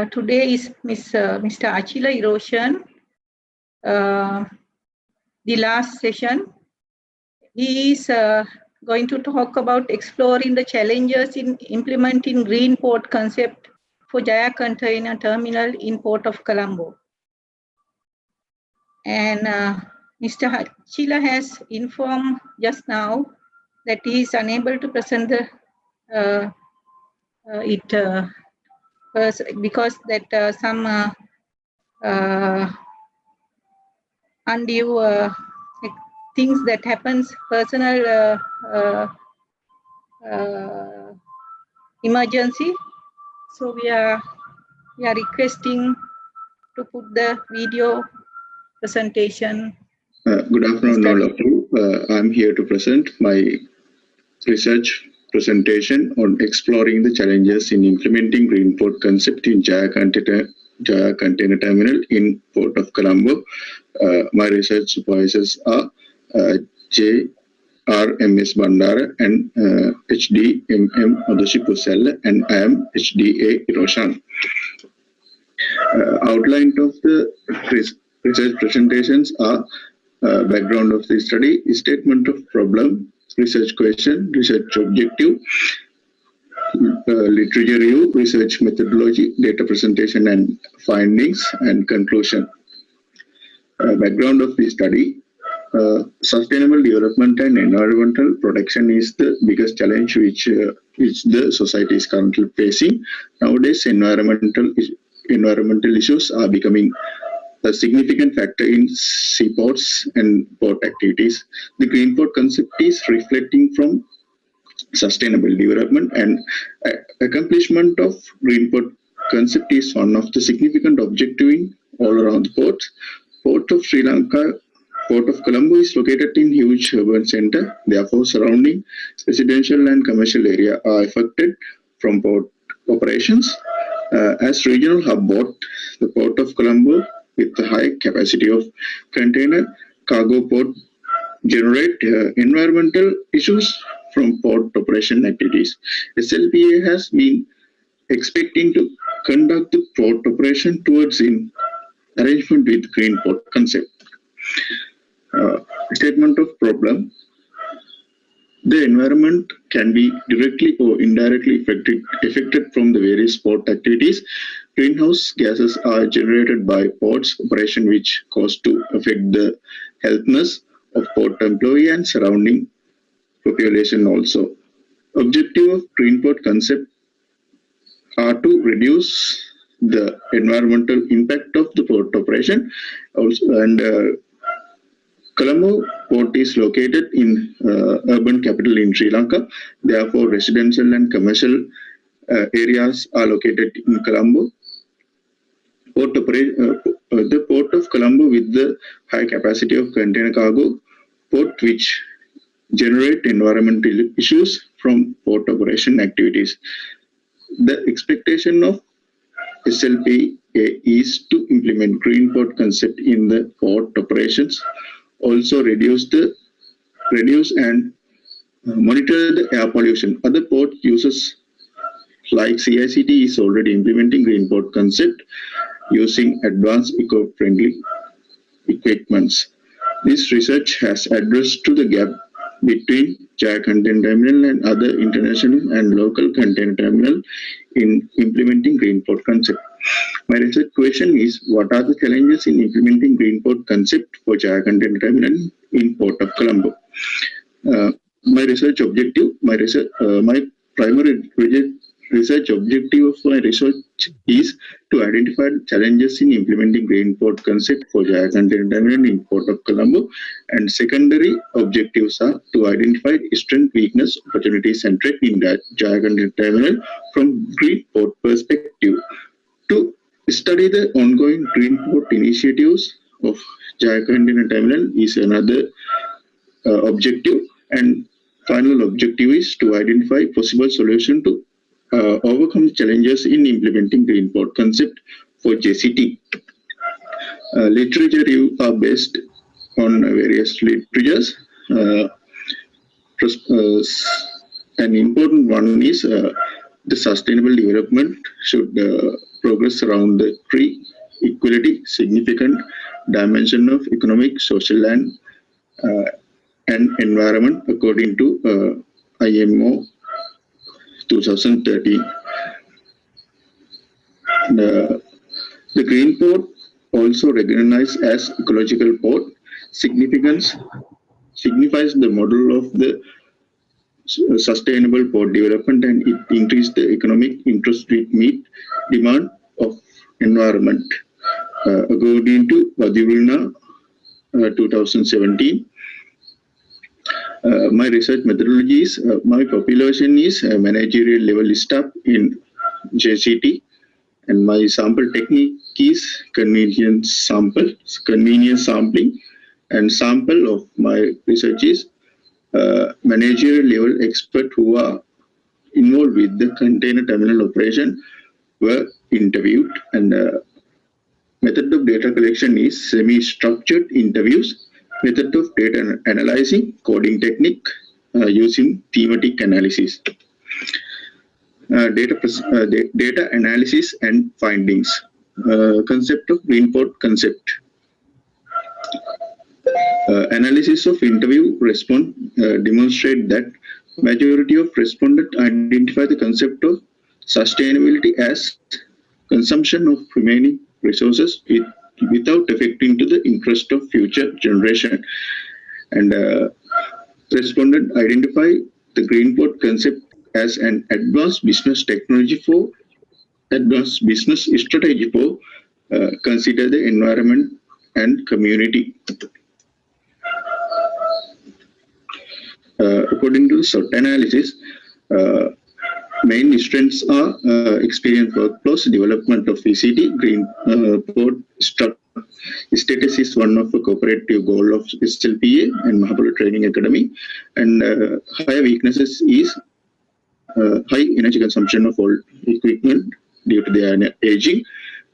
today is Mr. Achila Iroshan. The last session, he is going to talk about exploring the challenges in implementing green port concept for Jaya Container Terminal in Port of Colombo. And Mr. Achila has informed just now that he is unable to present the because that some undue things that happens, personal emergency. So we are requesting to put the video presentation. Good afternoon, all of you. I'm here to present my research presentation on exploring the challenges in implementing green port concept in Jaya Container Terminal in Port of Colombo. My research supervisors are J.R.M.S. Bandara and H.D.M.M. Odashipusella, and I am H.D.A. Iroshan. Outline of the research presentations are background of the study, statement of problem, research question, research objective, literature review, research methodology, data presentation and findings, and conclusion. Background of the study, sustainable development and environmental protection is the biggest challenge which the society is currently facing. Nowadays, environmental issues are becoming a significant factor in seaports and port activities. The green port concept is reflecting from sustainable development, and accomplishment of green port concept is one of the significant objectives in all around the ports. Port of Sri Lanka, Port of Colombo is located in huge urban center. Therefore, surrounding residential and commercial area are affected from port operations. As regional hub port, the Port of Colombo, with the high capacity of container cargo port, generate environmental issues from port operation activities. SLPA has been expecting to conduct the port operation towards in arrangement with green port concept. Statement of problem. The environment can be directly or indirectly affected from the various port activities. Greenhouse gases are generated by ports operation, which cause to affect the healthiness of port employee and surrounding population also. Objective of green port concept are to reduce the environmental impact of the port operation also, and Colombo port is located in urban capital in Sri Lanka. Therefore, residential and commercial areas are located in Colombo. The Port of Colombo, with the high capacity of container cargo port, which generate environmental issues from port operation activities. The expectation of SLPA is to implement green port concept in the port operations, also reduce and Monitor the air pollution. Other port users like CICT is already implementing green port concept using advanced eco-friendly equipments. This research has addressed to the gap between Jaya Container Terminal and other international and local container terminal in implementing green port concept. My research question is, what are the challenges in implementing green port concept for Jaya Container Terminal in Port of Colombo? My research objective, my primary research objective of my research is to identify challenges in implementing green port concept for Jaya Container Terminal in Port of Colombo, and secondary objectives are to identify strength, weakness, opportunities, and threat in that Jaya Container Terminal from green port perspective. To study the ongoing green port initiatives of Jaya Container Terminal is another objective, and final objective is to identify possible solution to overcome challenges in implementing green port concept for JCT. Literature review are based on various literatures. An important one is the sustainable development should progress around the three equality, significant dimension of economic, social, and environment according to IMO 2013. The green port, also recognized as ecological port, signifies the model of the sustainable port development, and it increased the economic interest with meet demand of environment. According to Vadurina 2017, my research methodology is, my population is managerial level staff in JCT, and my sample technique is convenience sampling, and sample of my research is managerial level expert who are involved with the container terminal operation were interviewed, and method of data collection is semi-structured interviews, method of data analyzing, coding technique using thematic analysis. Data analysis and findings. Concept of green port concept. Analysis of interview response demonstrate that majority of respondents identify the concept of sustainability as consumption of remaining resources without affecting to the interest of future generation. And respondent identify the green port concept as an advanced business technology for advanced business strategy for consider the environment and community. According to the SWOT analysis, main strengths are experience workflows, development of ECT, green port status is one of the cooperative goal of SLPA and Mahabharata Training Academy, and higher weaknesses is high energy consumption of all equipment due to their aging,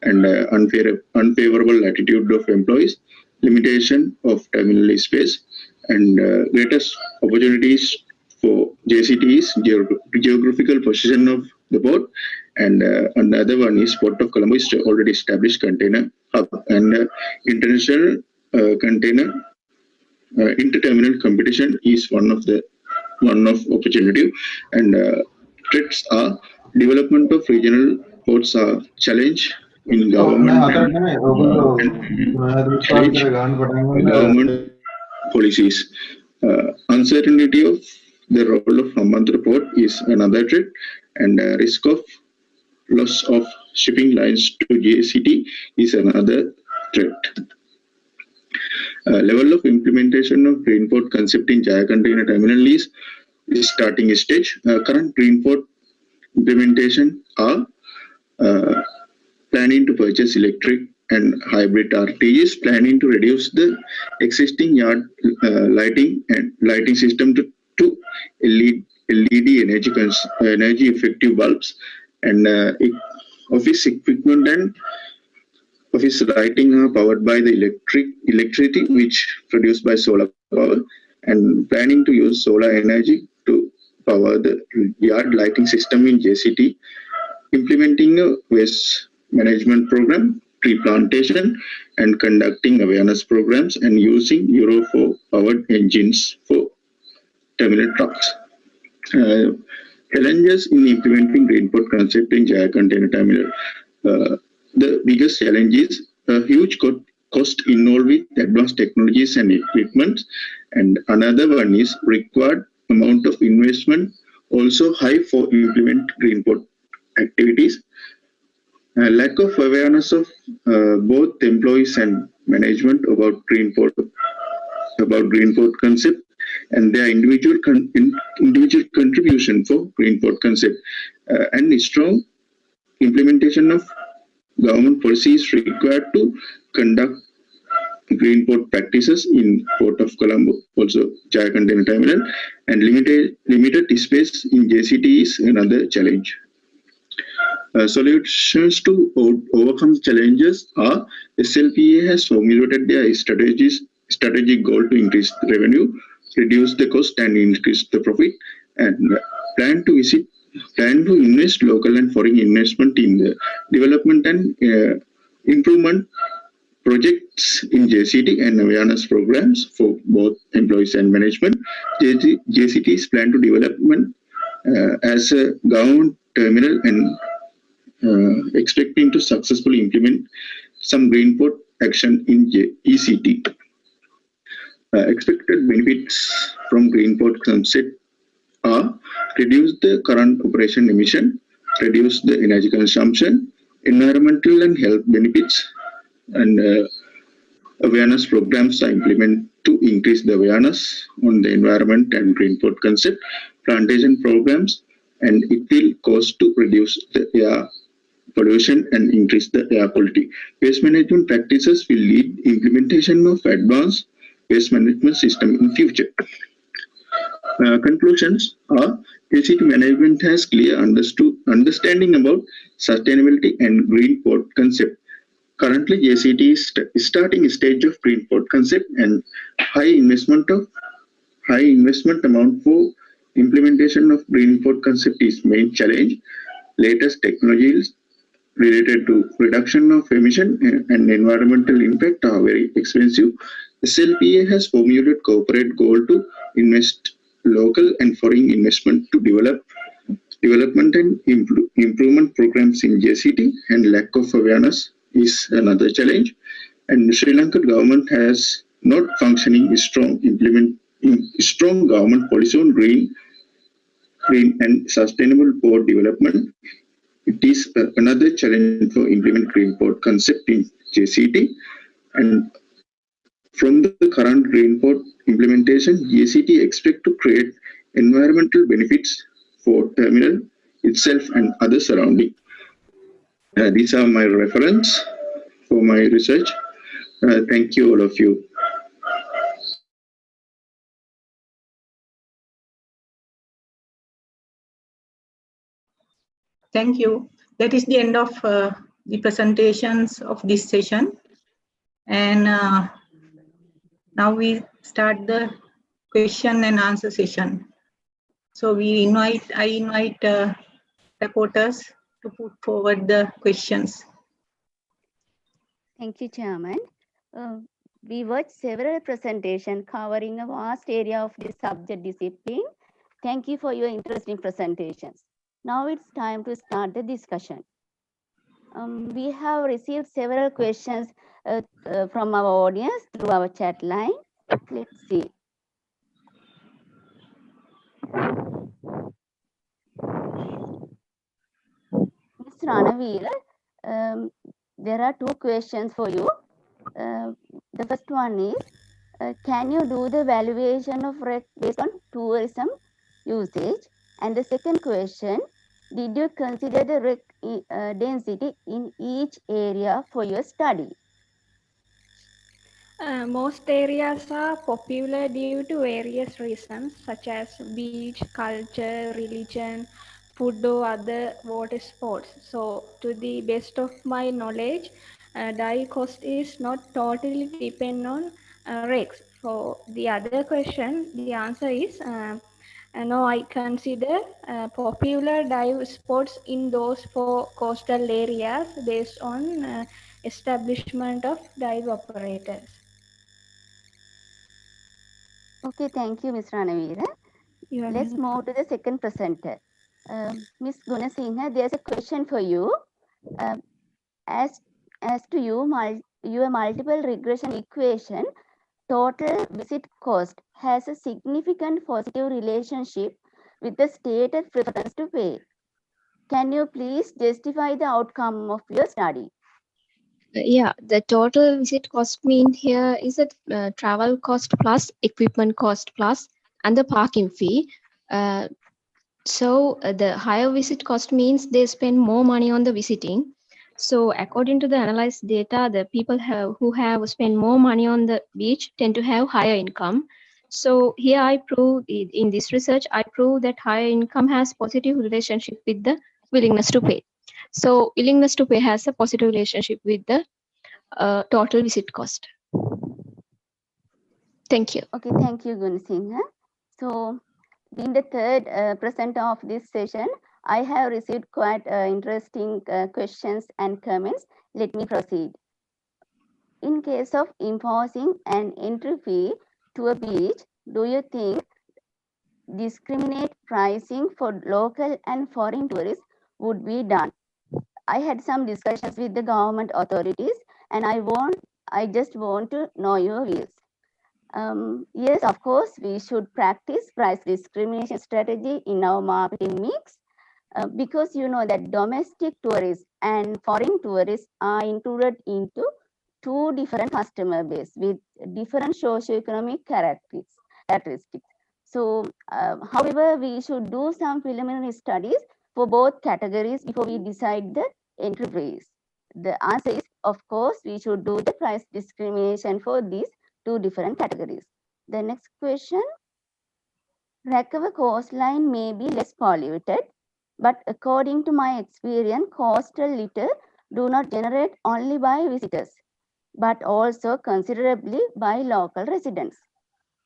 and unfavorable attitude of employees, limitation of terminal space, and greatest opportunities for JCT is geographical position of the port, and another one is Port of Colombo is already established container hub, and international container interterminal competition is one of opportunity, and threats are development of regional ports are challenge in government government policies. Uncertainty of the role of Hambantota port is another threat, and risk of loss of shipping lines to JCT is another threat. Level of implementation of green port concept in Jaya Container Terminal is starting stage. Current green port implementation are planning to purchase electric and hybrid RTGs, planning to reduce the existing yard lighting system to LED energy effective bulbs, and office equipment and office lighting are powered by the electricity which produced by solar power, and planning to use solar energy to power the yard lighting system in JCT, implementing a waste management program, tree plantation, and conducting awareness programs and using Euro 4 powered engines for terminal trucks. Challenges in implementing green port concept in Jaya Container Terminal. The biggest challenge is a huge cost involved with advanced technologies and equipment, and another one is required amount of investment, also high for implement green port activities. Lack of awareness of both employees and management about green port concept and their individual contribution for green port concept, and strong implementation of government policies required to conduct green port practices in Port of Colombo, also Jaya Container Terminal, and limited space in JCT is another challenge. Solutions to overcome challenges are SLPA has formulated their strategic goal to increase the revenue, reduce the cost, and increase the profit, and plan to invest local and foreign investment in the development and improvement projects in JCT and awareness programs for both employees and management. JCT's plan to development as a government terminal and expecting to successfully implement some green port action in ECT. Expected benefits from green port concept are reduce the current operation emission, reduce the energy consumption, environmental and health benefits, and awareness programs are implemented to increase the awareness on the environment and green port concept, plantation programs, and it will cost to reduce the air pollution and increase the air quality. Waste management practices will lead implementation of advanced waste management system in future. Conclusions are JCT management has clear understanding about sustainability and green port concept. Currently, JCT is starting stage of green port concept, and high investment amount for implementation of green port concept is main challenge. Latest technologies related to reduction of emission and environmental impact are very expensive. SLPA has formulated corporate goal to invest local and foreign investment to development and improvement programs in JCT, and lack of awareness is another challenge. And Sri Lanka government has not functioning strong government policy on green and sustainable port development. It is another challenge for implement green port concept in JCT. And from the current green port implementation, JCT expect to create environmental benefits for terminal itself and other surrounding. These are my reference for my research. Thank you, all of you. Thank you. That is the end of the presentations of this session. And now we start the question and answer session. So I invite reporters to put forward the questions. Thank you, Chairman. We watched several presentations covering a vast area of this subject discipline. Thank you for your interesting presentations. Now it's time to start the discussion. We have received several questions from our audience through our chat line. Let's see. Ms. Ranaveer, there are two questions for you. The first one is, can you do the valuation of REC based on tourism usage? And the second question, did you consider the REC density in each area for your study? Most areas are popular due to various reasons such as beach, culture, religion, food or other water sports. So to the best of my knowledge, dive cost is not totally depend on REX. For the other question, the answer is Now I consider popular dive spots in those four coastal areas based on establishment of dive operators. Okay, thank you, Ms. Ranavira. Let's move to the second presenter. Ms. Gunasinghe, there's a question for you. As to your multiple regression equation, total visit cost has a significant positive relationship with the stated preference to pay. Can you please justify the outcome of your study? Yeah, the total visit cost mean here is the travel cost plus equipment cost plus and the parking fee. So the higher visit cost means they spend more money on the visiting. So according to the analyzed data, the people who have spent more money on the beach tend to have higher income. So here I prove in this research, I prove that higher income has positive relationship with the willingness to pay. So willingness to pay has a positive relationship with the total visit cost. Thank you. Okay, thank you, Gunsingha. So, being the third presenter of this session, I have received quite interesting questions and comments. Let me proceed. In case of imposing an entry fee to a beach, do you think discriminate pricing for local and foreign tourists would be done? I had some discussions with the government authorities, and I just want to know your views. Yes, of course, we should practice price discrimination strategy in our marketing mix because you know that domestic tourists and foreign tourists are included into two different customer base with different socioeconomic characteristics. So, however, we should do some preliminary studies for both categories before we decide the entry price. The answer is, of course, we should do the price discrimination for these two different categories. The next question. Recover coastline may be less polluted, but according to my experience, coastal litter do not generate only by visitors, but also considerably by local residents.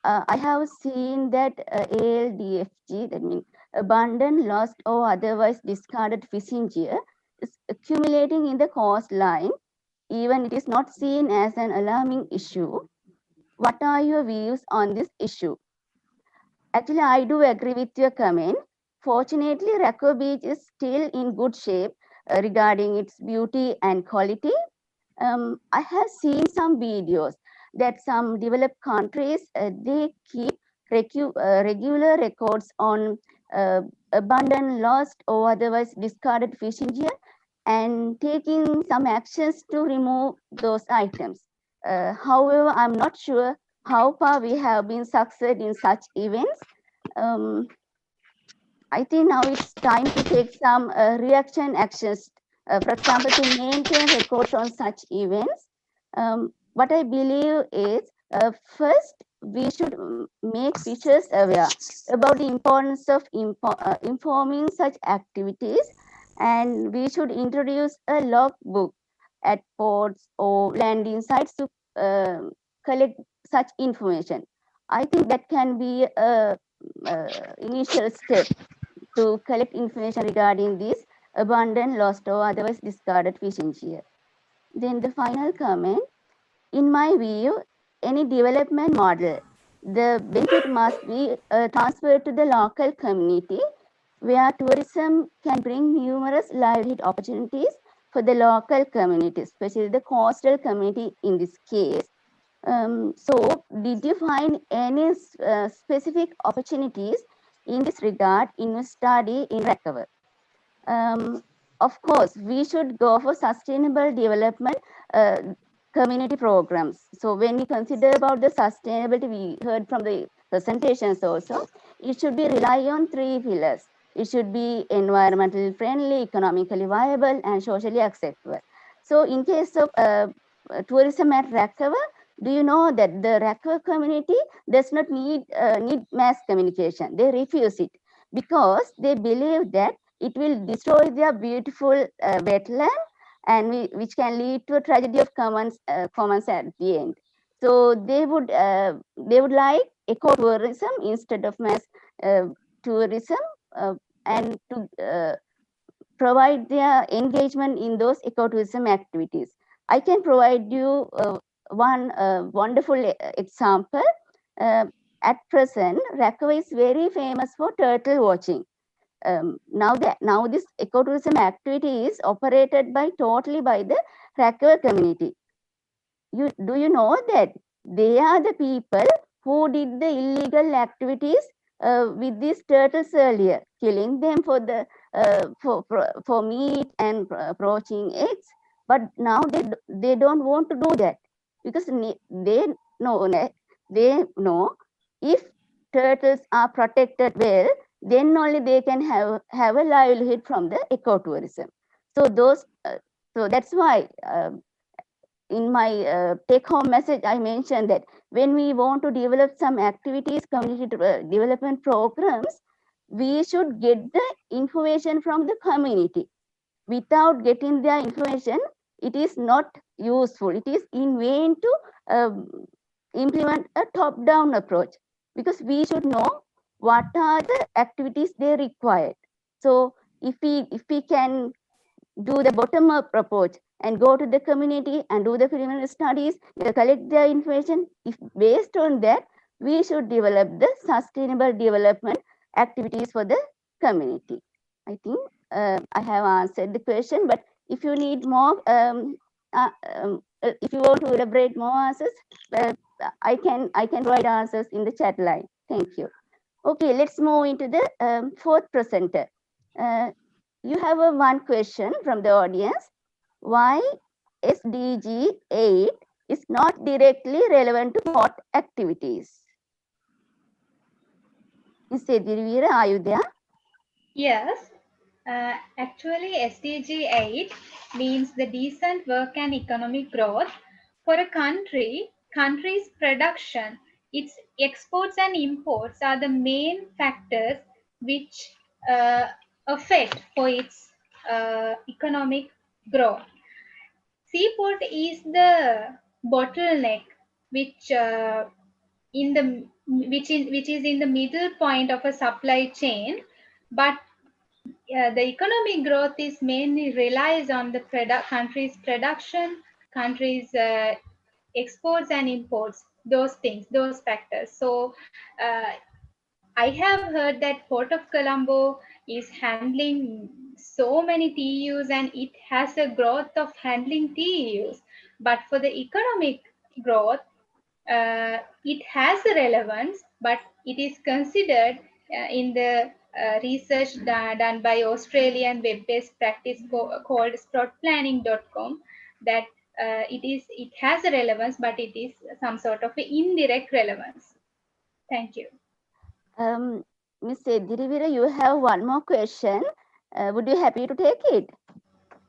I have seen that ALDFG, that means abundant, lost, or otherwise discarded fishing gear, is accumulating in the coastline, even it is not seen as an alarming issue. What are your views on this issue? Actually, I do agree with your comment. Fortunately, Rakko Beach is still in good shape regarding its beauty and quality. I have seen some videos that some developed countries, they keep regular records on abandoned, lost, or otherwise discarded fishing gear and taking some actions to remove those items. However, I'm not sure how far we have been succeeded in such events. I think now it's time to take some reaction actions, for example, to maintain records on such events. What I believe is, first, we should make fishers aware about the importance of informing such activities, and we should introduce a logbook at ports or landing sites to collect such information. I think that can be a initial step to collect information regarding these abandoned, lost, or otherwise discarded fishing gear. Then the final comment, in my view, any development model, the benefit must be transferred to the local community where tourism can bring numerous livelihood opportunities for the local community, especially the coastal community in this case. So, did you find any specific opportunities in this regard in your study in Recover? Of course, we should go for sustainable development community programs. So when we consider about the sustainability, we heard from the presentations also, it should be rely on three pillars. It should be environmentally friendly, economically viable, and socially acceptable. So in case of tourism at Recover, do you know that the Recover community does not need mass communication? They refuse it because they believe that it will destroy their beautiful wetland and which can lead to a tragedy of commons at the end. So they would like ecotourism instead of mass tourism and to provide their engagement in those ecotourism activities. I can provide you one wonderful example. At present, Rakwa is very famous for turtle watching. Now this ecotourism activity is operated totally by the Rakwa community. Do you know that they are the people who did the illegal activities with these turtles earlier, killing them for the for meat and poaching eggs? But now they don't want to do that because they know if turtles are protected well, then only they can have a livelihood from the ecotourism. So so that's why. In my take-home message, I mentioned that when we want to develop some activities, community development programs, we should get the information from the community. Without getting their information, it is not useful. It is in vain to implement a top-down approach because we should know what are the activities they require. So if we can do the bottom-up approach and go to the community and do the preliminary studies, collect their information. If based on that, we should develop the sustainable development activities for the community. I think I have answered the question, but if you need more, if you want to elaborate more answers, I can provide answers in the chat line. Thank you. Okay, let's move into the fourth presenter. You have one question from the audience. Why SDG 8 is not directly relevant to what activities? Ms. Edhirveera, are you there? Yes. Actually, SDG 8 means the decent work and economic growth for a country's production. Its exports and imports are the main factors which affect for its economic growth. Seaport is the bottleneck which which is in the middle point of a supply chain, but the economic growth is mainly relies on the country's production, country's exports and imports, those things, those factors. So I have heard that Port of Colombo is handling so many TEUs and it has a growth of handling TEUs. But for the economic growth, it has a relevance, but it is considered in the research done by Australian web-based practice called spotplanning.com that it has a relevance, but it is some sort of an indirect relevance. Thank you. Ms. Edhirveera, you have one more question. Would you happy to take it?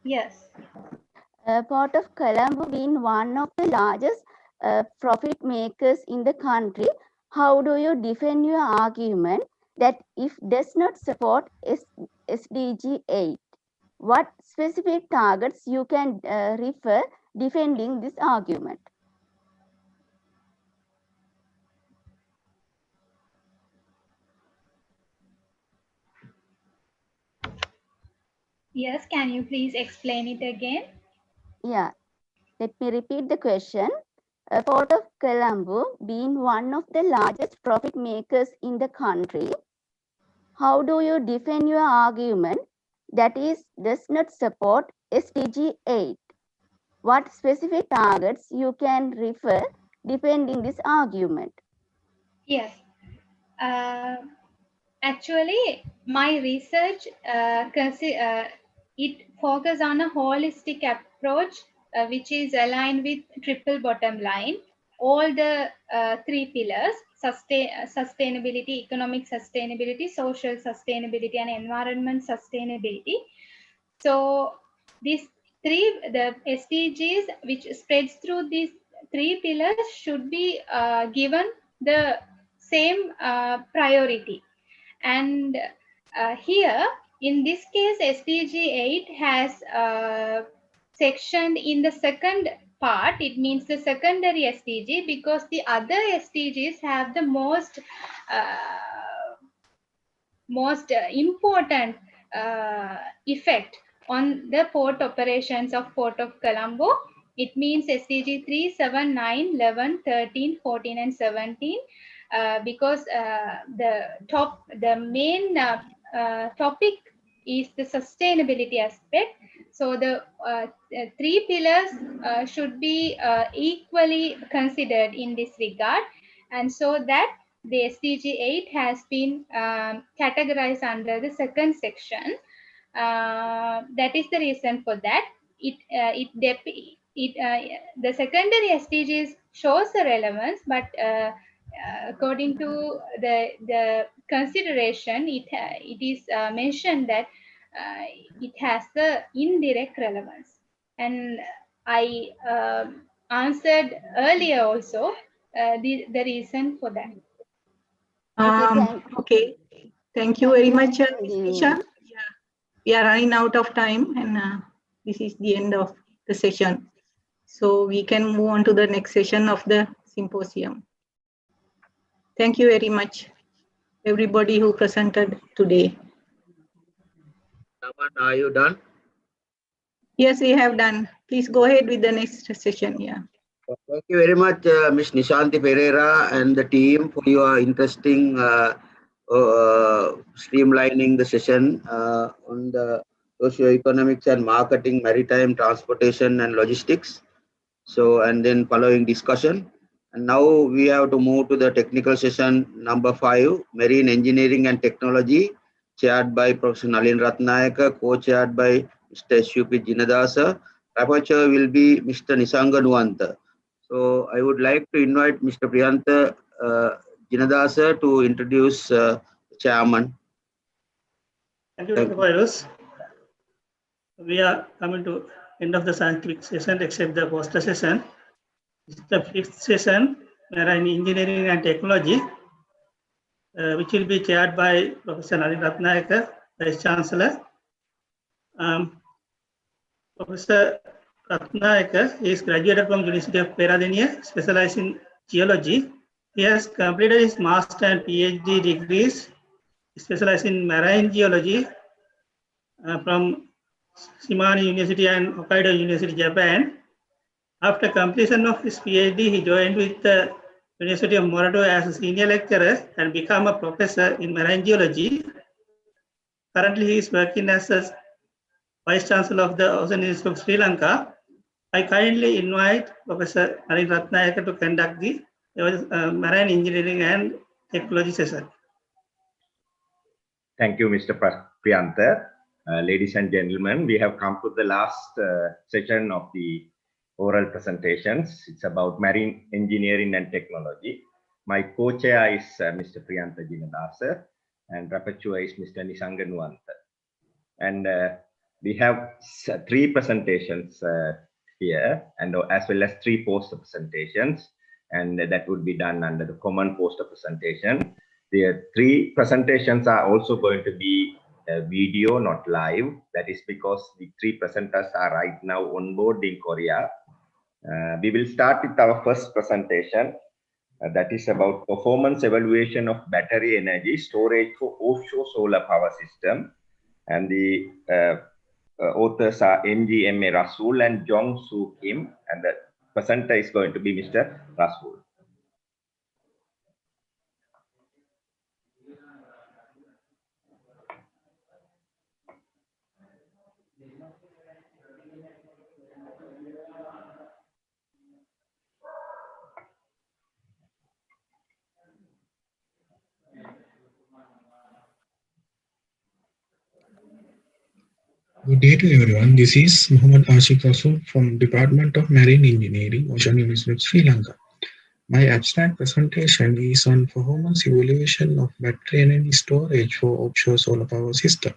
Yes. Port of Colombo being one of the largest profit makers in the country, how do you defend your argument that if does not support SDG 8? What specific targets you can refer defending this argument? Yes, can you please explain it again? Yeah, let me repeat the question. Port of Colombo being one of the largest profit makers in the country, how do you defend your argument that is does not support SDG 8? What specific targets you can refer defending this argument? Yes. Actually, my research it focuses on a holistic approach which is aligned with triple bottom line. All the three pillars: sustainability, economic sustainability, social sustainability, and environment sustainability. So these the SDGs which spreads through these three pillars should be given the same priority. And here, in this case, SDG 8 has sectioned in the second part. It means the secondary SDG because the other SDGs have the most most important effect on the port operations of Port of Colombo. It means SDG 3, 7, 9, 11, 13, 14, and 17, because the main topic is the sustainability aspect. So the three pillars should be equally considered in this regard, and so that the SDG 8 has been categorized under the second section. That is the reason for that. The secondary SDGs shows the relevance, but according to the consideration, it is mentioned that it has the indirect relevance. And I answered earlier also the reason for that. Okay, thank you very much, Ms. Nisha. Yeah, we are running out of time, and this is the end of the session. So we can move on to the next session of the symposium. Thank you very much, everybody who presented today. Are you done? Yes, we have done. Please go ahead with the next session. Yeah. Thank you very much, Ms. Nishanti Pereira and the team for your interesting streamlining the session on the socio-economics and marketing, maritime transportation and logistics. So, and then following discussion. And now we have to move to the technical session number 5, Marine Engineering and Technology, chaired by Professor Nalin Ratnayaka, co-chaired by Mr. S.U.P. Jinadasa. Rapporteur will be Mr. Nisanga Nuwanta. So I would like to invite Mr. Priyantha Jinadasa to introduce the chairman. Thank you, Dr. Virus. We are coming to end of the scientific session except the poster session. This is the 5th session, Marine Engineering and Technology, which will be chaired by Professor Nalin Ratnayaka, Vice Chancellor. Professor Ratnayaka is graduated from University of Peradeniya, specialized in geology. He has completed his master and PhD degrees, specialized in marine geology from Shimane University and Hokkaido University, Japan. After completion of his PhD, he joined with the University of Morado as a senior lecturer and became a professor in marine geology. Currently, he is working as a Vice Chancellor of the Ocean Institute of Sri Lanka. I kindly invite Professor Nalin Ratnayaka to conduct the Marine Engineering and Technology session. Thank you, Mr. Priyantha. Ladies and gentlemen, we have come to the last session of the oral presentations. It's about marine engineering and technology. My co-chair is Mr. Priyantha Jinadasa and rapporteur is Mr. Nisanga Nuwanta. And we have 3 presentations here, and as well as 3 poster presentations, and that would be done under the common poster presentation. The 3 presentations are also going to be video, not live. That is because the 3 presenters are right now on board in Korea. We will start with our first presentation. That is about performance evaluation of battery energy storage for offshore solar power system. And the authors are M.G.M.A. Rasool and Jong Soo Kim, and the presenter is going to be Mr. Rasool. Good day to everyone. This is Muhammad Ashik Rasool from Department of Marine Engineering, Ocean University of Sri Lanka. My abstract presentation is on performance evaluation of battery energy storage for offshore solar power system.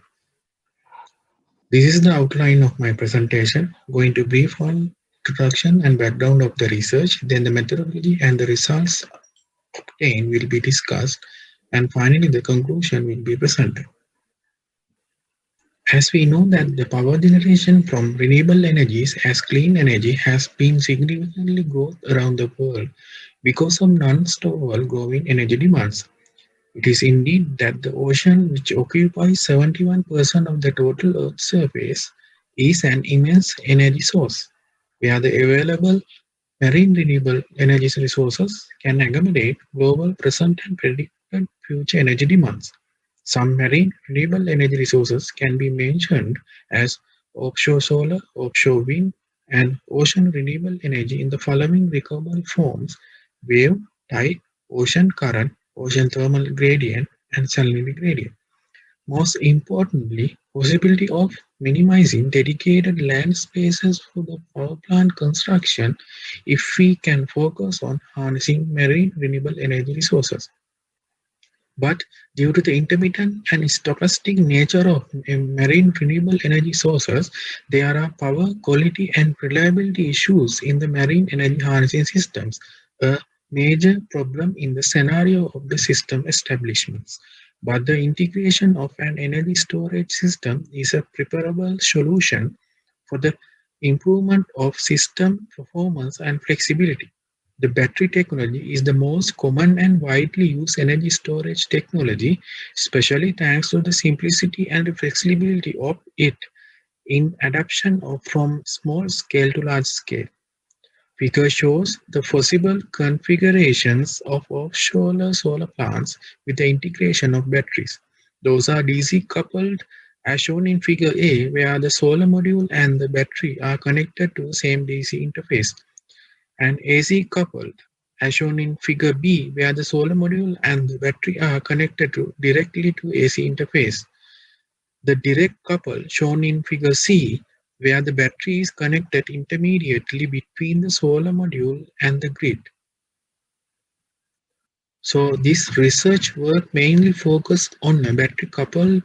This is the outline of my presentation, going to brief on introduction and background of the research, then the methodology and the results obtained will be discussed, and finally the conclusion will be presented. As we know that the power generation from renewable energies as clean energy has been significantly growth around the world because of non-stop growing energy demands. It is indeed that the ocean, which occupies 71% of the total Earth's surface, is an immense energy source, where the available marine renewable energy resources can accommodate global present and predicted future energy demands. Some marine renewable energy resources can be mentioned as offshore solar, offshore wind, and ocean renewable energy in the following recoverable forms: wave, tide, ocean current, ocean thermal gradient, and salinity gradient. Most importantly, possibility of minimizing dedicated land spaces for the power plant construction if we can focus on harnessing marine renewable energy resources. But due to the intermittent and stochastic nature of marine renewable energy sources, there are power quality and reliability issues in the marine energy harnessing systems, a major problem in the scenario of the system establishments. But the integration of an energy storage system is a preferable solution for the improvement of system performance and flexibility. The battery technology is the most common and widely used energy storage technology, especially thanks to the simplicity and the flexibility of it in adaptation from small scale to large scale. Figure shows the possible configurations of offshore solar plants with the integration of batteries. Those are DC coupled as shown in figure A, where the solar module and the battery are connected to the same DC interface, and AC coupled as shown in figure B, where the solar module and the battery are connected directly to AC interface. The direct couple shown in figure C, where the battery is connected intermediately between the solar module and the grid. So this research work mainly focused on a battery-coupled,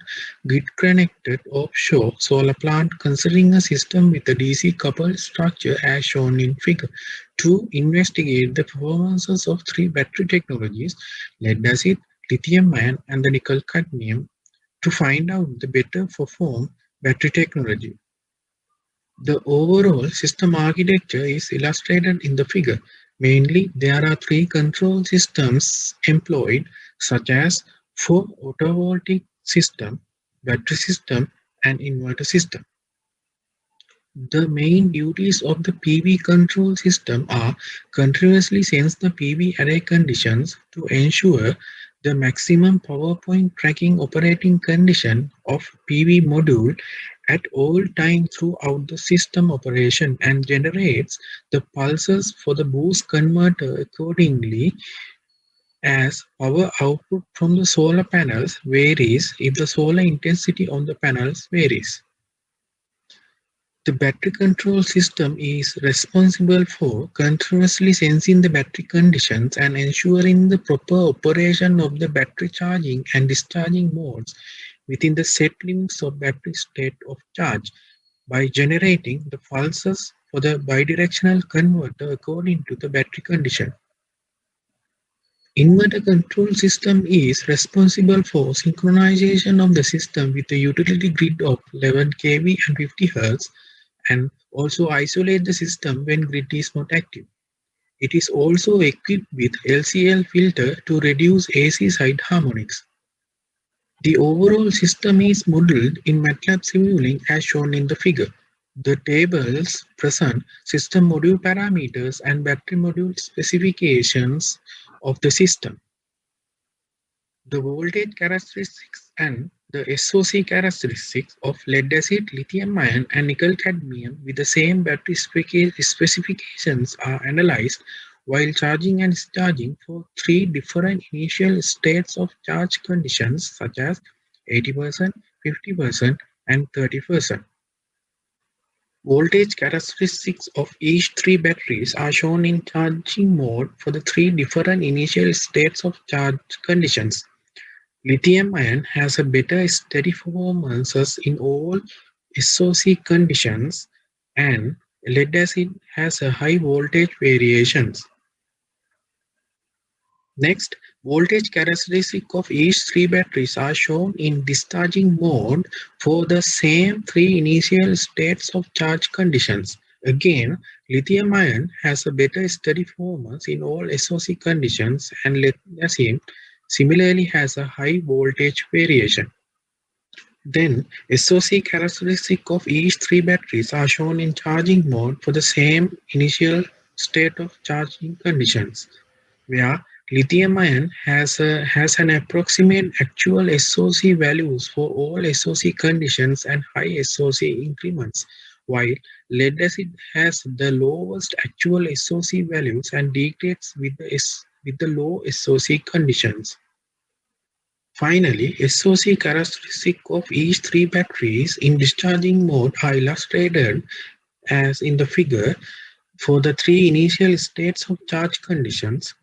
grid-connected offshore solar plant considering a system with a DC-coupled structure as shown in figure, to investigate the performances of three battery technologies: lead-acid, lithium-ion, and the nickel-cadmium, to find out the better perform battery technology. The overall system architecture is illustrated in the figure. Mainly, there are three control systems employed, such as photovoltaic system, battery system, and inverter system. The main duties of the PV control system are continuously sense the PV array conditions to ensure the maximum power point tracking operating condition of PV module at all times throughout the system operation, and generates the pulses for the boost converter accordingly as power output from the solar panels varies if the solar intensity on the panels varies. The battery control system is responsible for continuously sensing the battery conditions and ensuring the proper operation of the battery charging and discharging modes within the set limits of battery state of charge by generating the pulses for the bidirectional converter according to the battery condition. Inverter control system is responsible for synchronization of the system with the utility grid of 11 kV and 50 Hz, and also isolate the system when grid is not active. It is also equipped with LCL filter to reduce AC side harmonics. The overall system is modeled in MATLAB Simulink as shown in the figure. The tables present system module parameters and battery module specifications of the system. The voltage characteristics and the SOC characteristics of lead-acid, lithium-ion, and nickel-cadmium with the same battery specifications are analyzed while charging and discharging for three different initial states of charge conditions, such as 80%, 50%, and 30%. Voltage characteristics of each three batteries are shown in charging mode for the three different initial states of charge conditions. Lithium-ion has a better steady performances in all SOC conditions, and lead-acid has a high voltage variations. Next, voltage characteristics of each three batteries are shown in discharging mode for the same three initial states of charge conditions. Again, lithium-ion has a better steady performance in all SOC conditions, and lead-acid similarly has a high voltage variation. Then, SOC characteristics of each three batteries are shown in charging mode for the same initial state of charging conditions, where lithium-ion has an approximate actual SOC values for all SOC conditions and high SOC increments, while lead-acid has the lowest actual SOC values and degrades with the low SOC conditions. Finally, SOC characteristics of each three batteries in discharging mode are illustrated as in the figure. For the three initial states of charge conditions,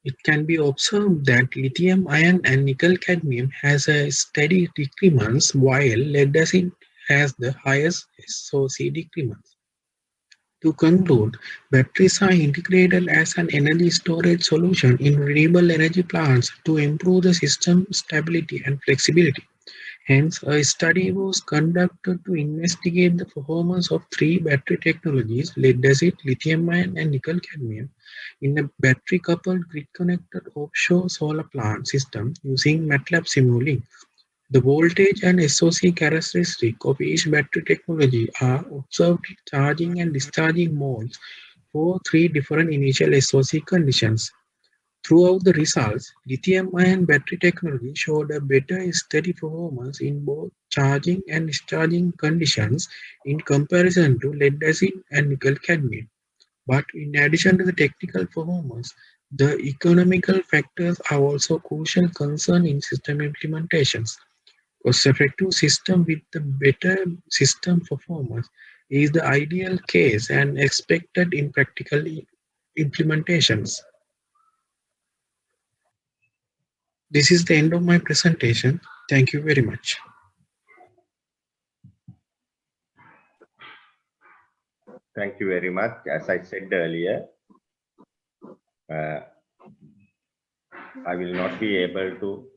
it can be observed that lithium ion and nickel cadmium has a steady decrements while lead acid has the highest SOC decrements. To conclude, batteries are integrated as an energy storage solution in renewable energy plants to improve the system stability and flexibility. Hence, a study was conducted to investigate the performance of three battery technologies, lead-acid, lithium-ion, and nickel-cadmium, in a battery-coupled grid-connected offshore solar plant system using MATLAB Simulink. The voltage and SOC characteristics of each battery technology are observed in charging and discharging modes for three different initial SOC conditions. Throughout the results, lithium-ion battery technology showed a better steady performance in both charging and discharging conditions in comparison to lead-acid and nickel-cadmium. But in addition to the technical performance, the economical factors are also crucial concern in system implementations. Cost-effective system with the better system performance is the ideal case and expected in practical implementations. This is the end of my presentation. Thank you very much. Thank you very much. As I said earlier, I will not be able to,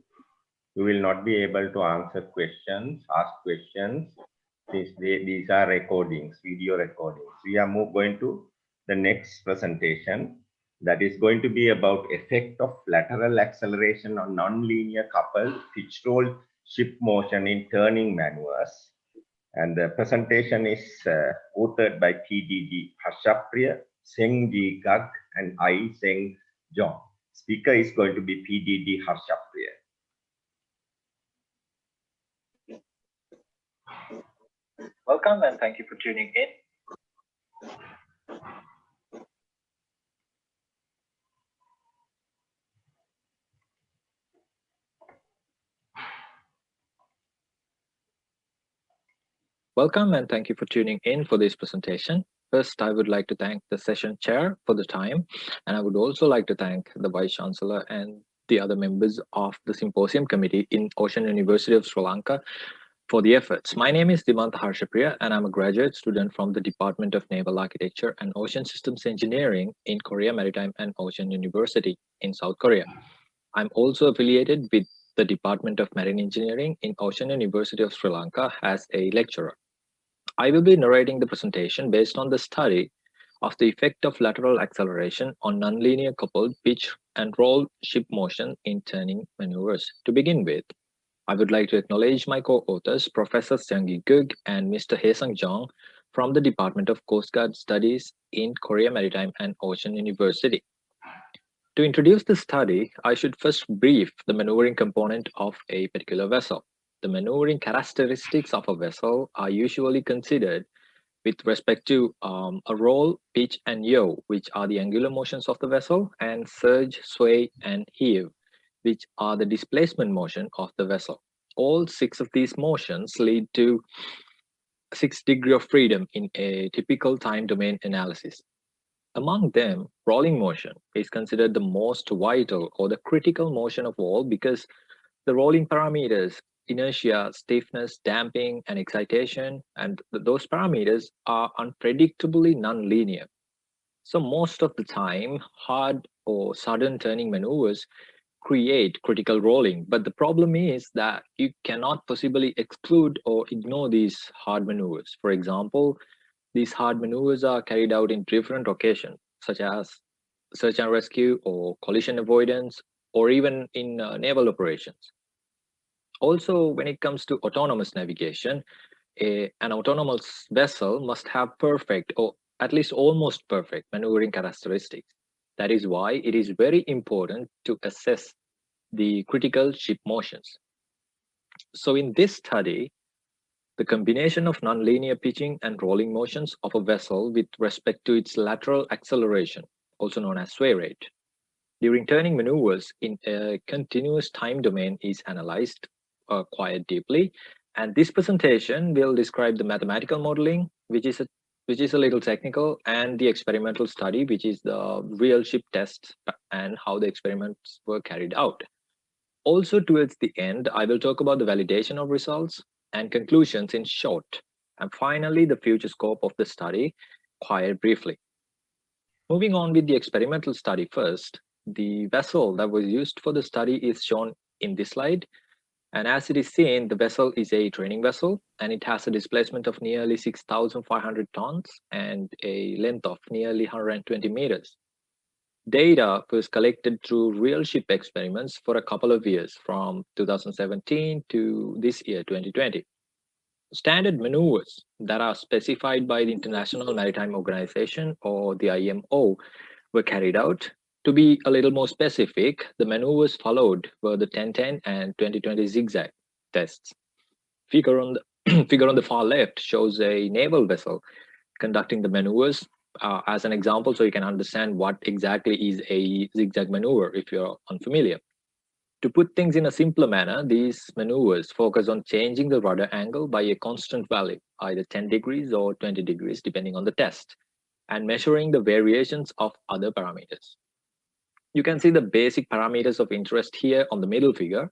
you will not be able to answer questions, ask questions, since these are recordings, video recordings. We are going to the next presentation that is going to be about effect of lateral acceleration on non-linear coupled pitch-rolled ship motion in turning maneuvers. And the presentation is authored by PDD Harshapriya, Seng G Gag, and I Seng Jong. Speaker is going to be PDD Harshapriya. Welcome and thank you for tuning in. Welcome and thank you for tuning in for this presentation. First, I would like to thank the session chair for the time, and I would also like to thank the Vice Chancellor and the other members of the Symposium Committee in Ocean University of Sri Lanka for the efforts. My name is Dimantha Harshapriya, and I'm a graduate student from the Department of Naval Architecture and Ocean Systems Engineering in Korea Maritime and Ocean University in South Korea. I'm also affiliated with the Department of Marine Engineering in Ocean University of Sri Lanka as a lecturer. I will be narrating the presentation based on the study of the effect of lateral acceleration on nonlinear coupled pitch and roll ship motion in turning maneuvers. To begin with, I would like to acknowledge my co-authors, Professor Seung-gi Gug and Mr. Hae-sung Jong from the Department of Coast Guard Studies in Korea Maritime and Ocean University. To introduce the study, I should first brief the maneuvering component of a particular vessel. The maneuvering characteristics of a vessel are usually considered with respect to a roll, pitch, and yaw, which are the angular motions of the vessel, and surge, sway, and heave, which are the displacement motion of the vessel. All six of these motions lead to 6 degrees of freedom in a typical time domain analysis. Among them, rolling motion is considered the most vital or the critical motion of all because the rolling parameters, inertia, stiffness, damping, and excitation, and those parameters are unpredictably nonlinear. So most of the time, hard or sudden turning maneuvers create critical rolling, but the problem is that you cannot possibly exclude or ignore these hard maneuvers. For example, these hard maneuvers are carried out in different occasions, such as search and rescue or collision avoidance, or even in naval operations. Also, when it comes to autonomous navigation, an autonomous vessel must have perfect or at least almost perfect maneuvering characteristics. That is why it is very important to assess the critical ship motions. So in this study, the combination of nonlinear pitching and rolling motions of a vessel with respect to its lateral acceleration, also known as sway rate, during turning maneuvers in a continuous time domain is analyzed quite deeply. And this presentation will describe the mathematical modeling, which is a little technical, and the experimental study, which is the real ship tests and how the experiments were carried out. Also, towards the end, I will talk about the validation of results and conclusions in short, and finally, the future scope of the study quite briefly. Moving on with the experimental study first, the vessel that was used for the study is shown in this slide. And as it is seen, the vessel is a training vessel, and it has a displacement of nearly 6,500 tons and a length of nearly 120 meters. Data was collected through real ship experiments for a couple of years, from 2017 to this year, 2020. Standard maneuvers that are specified by the International Maritime Organization, or the IMO, were carried out. To be a little more specific, the maneuvers followed were the 1010 and 2020 zigzag tests. Figure on the far left shows a naval vessel conducting the maneuvers as an example, so you can understand what exactly is a zigzag maneuver if you're unfamiliar. To put things in a simpler manner, these maneuvers focus on changing the rudder angle by a constant value, either 10 degrees or 20 degrees, depending on the test, and measuring the variations of other parameters. You can see the basic parameters of interest here on the middle figure.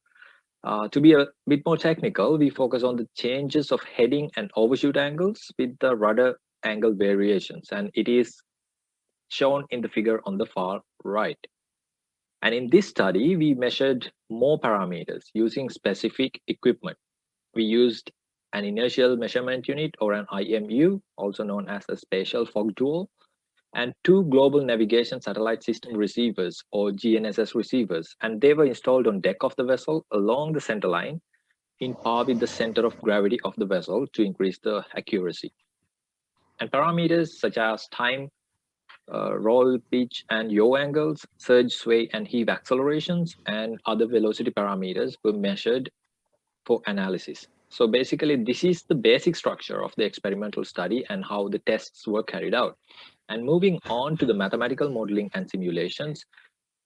To be a bit more technical, we focus on the changes of heading and overshoot angles with the rudder angle variations, and it is shown in the figure on the far right. And in this study, we measured more parameters using specific equipment. We used an inertial measurement unit, or an IMU, also known as a spatial fog tool, and 2 global navigation satellite system receivers, or GNSS receivers, and they were installed on deck of the vessel along the center line in par with the center of gravity of the vessel to increase the accuracy. And parameters such as time, roll, pitch, and yaw angles, surge, sway, and heave accelerations, and other velocity parameters were measured for analysis. So basically, this is the basic structure of the experimental study and how the tests were carried out. And moving on to the mathematical modeling and simulations,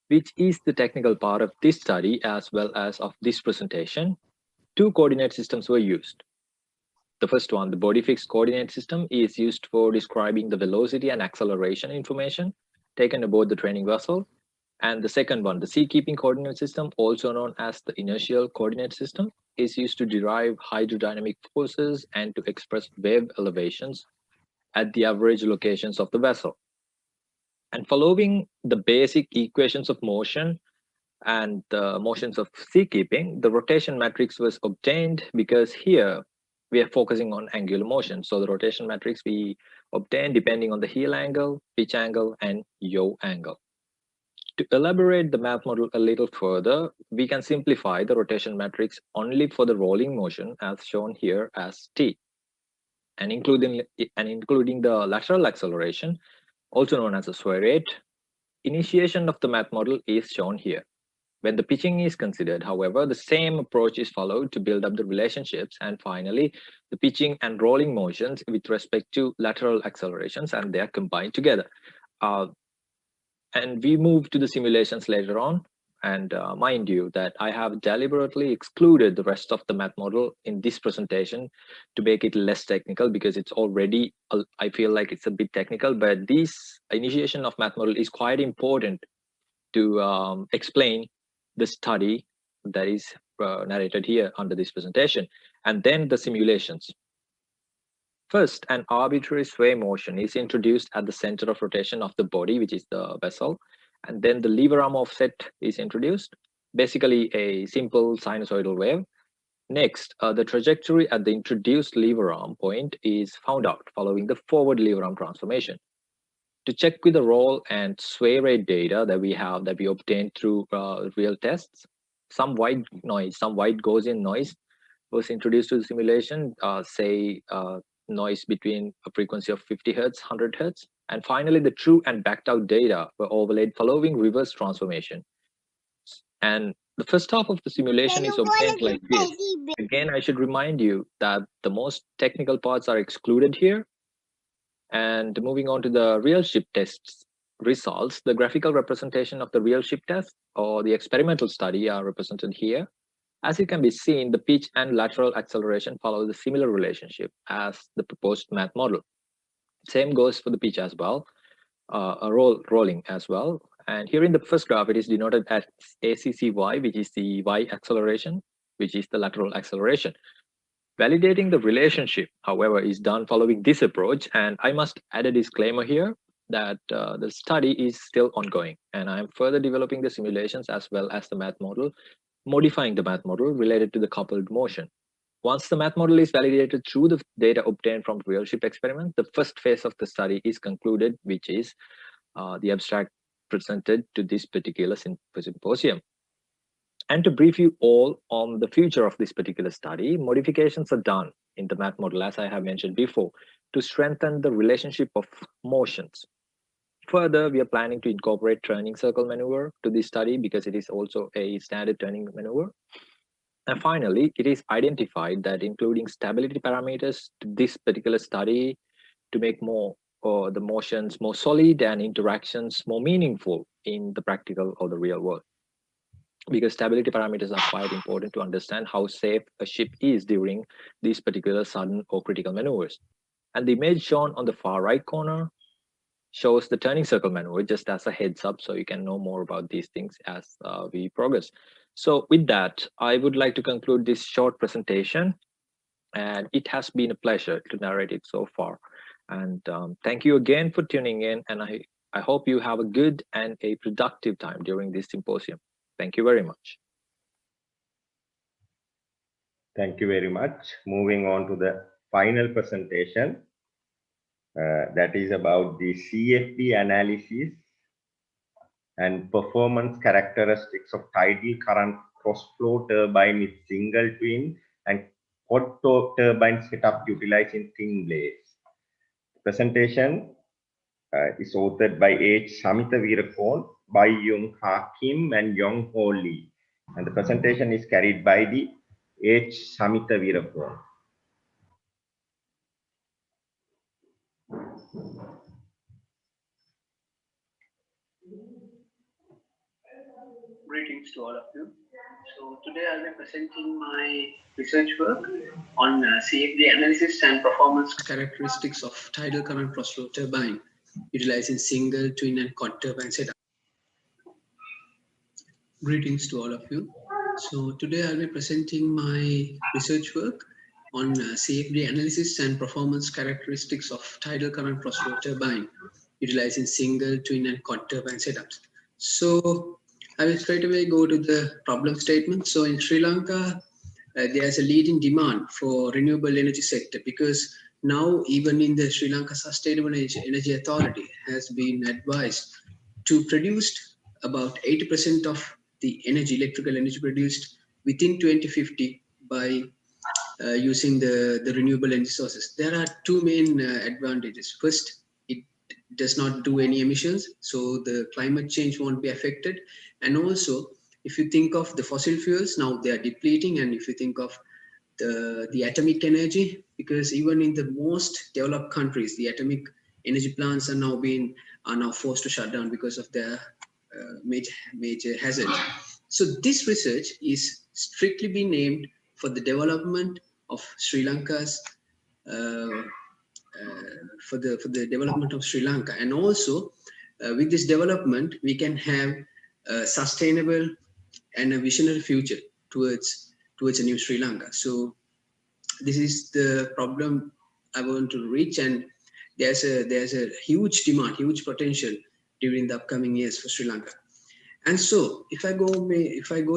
which is the technical part of this study as well as of this presentation, 2 coordinate systems were used. The first one, the body fixed coordinate system, is used for describing the velocity and acceleration information taken aboard the training vessel. And the second one, the sea keeping coordinate system, also known as the inertial coordinate system, is used to derive hydrodynamic forces and to express wave elevations at the average locations of the vessel. And following the basic equations of motion and the motions of sea keeping, the rotation matrix was obtained, because here we are focusing on angular motion. So the rotation matrix we obtain depending on the heel angle, pitch angle, and yaw angle. To elaborate the math model a little further, we can simplify the rotation matrix only for the rolling motion as shown here as T, and including the lateral acceleration, also known as a sway rate. Initiation of the math model is shown here. When the pitching is considered, however, the same approach is followed to build up the relationships, and finally, the pitching and rolling motions with respect to lateral accelerations, and they are combined together. And we move to the simulations later on. And mind you that I have deliberately excluded the rest of the math model in this presentation to make it less technical, because it's already, I feel like it's a bit technical, but this initiation of math model is quite important to explain the study that is narrated here under this presentation, and then the simulations. First, an arbitrary sway motion is introduced at the center of rotation of the body, which is the vessel, and then the lever arm offset is introduced, basically a simple sinusoidal wave. Next, the trajectory at the introduced lever arm point is found out following the forward lever arm transformation. to check with the roll and sway rate data that we obtained through real tests. Some white Gaussian noise was introduced to the simulation, say noise between a frequency of 50 Hertz, 100 Hertz. And finally, the true and backed out data were overlaid following reverse transformation. And the first half of the simulation is obtained like this. Again, I should remind you that the most technical parts are excluded here. And moving on to the real ship tests results, the graphical representation of the real ship test or the experimental study are represented here. As it can be seen, the pitch and lateral acceleration follow the similar relationship as the proposed math model. Same goes for the pitch as well, rolling as well. And here in the first graph, it is denoted as ACCY, which is the Y acceleration, which is the lateral acceleration. Validating the relationship, however, is done following this approach. And I must add a disclaimer here that the study is still ongoing. And I'm further developing the simulations as well as the math model, modifying the math model related to the coupled motion. Once the math model is validated through the data obtained from real ship experiment, the first phase of the study is concluded, which is the abstract presented to this particular symposium. And to brief you all on the future of this particular study, modifications are done in the math model, as I have mentioned before, to strengthen the relationship of motions. Further, we are planning to incorporate turning circle maneuver to this study because it is also a standard turning maneuver. And finally, it is identified that including stability parameters to this particular study to make the motions more solid and interactions more meaningful in the practical or the real world. Because stability parameters are quite important to understand how safe a ship is during these particular sudden or critical maneuvers. And the image shown on the far right corner shows the turning circle maneuver just as a heads up, so you can know more about these things as we progress. So with that, I would like to conclude this short presentation, and it has been a pleasure to narrate it so far. And thank you again for tuning in, and I hope you have a good and a productive time during this symposium. Thank you very much. Thank you very much. Moving on to the final presentation. That is about the CFD analysis and performance characteristics of tidal current cross-flow turbine with single twin and quad turbine setup utilizing thin blades. Presentation is authored by H. Samita Veerakorn, Bai Yung Ha Kim, and Yong Ho Lee. And the presentation is carried by the H. Samita Veerakorn. Greetings to all of you. So today I'll be presenting my research work on CFD analysis and performance characteristics of tidal current cross-flow turbine utilizing single, twin, and quad turbine setup. Greetings to all of you. So today I'll be presenting my research work on CFD analysis and performance characteristics of tidal current cross-flow turbine utilizing single, twin, and quad turbine setups. So I will straight away go to the problem statement. So in Sri Lanka, there's a leading demand for renewable energy sector because now even in the Sri Lanka Sustainable Energy Authority has been advised to produce about 80% of the electrical energy produced within 2050 by using the renewable energy sources. There are two main advantages. First, it does not do any emissions, so the climate change won't be affected. And also, if you think of the fossil fuels, now they are depleting, and if you think of the atomic energy, because even in the most developed countries, the atomic energy plants are now forced to shut down because of their major hazards. So this research is strictly been aimed for the development of Sri Lanka's for the development of Sri Lanka, and also with this development we can have a sustainable and a visionary future towards a new Sri Lanka. So this is the problem I want to reach, and there's a huge demand, huge potential during the upcoming years for Sri Lanka. And so if I go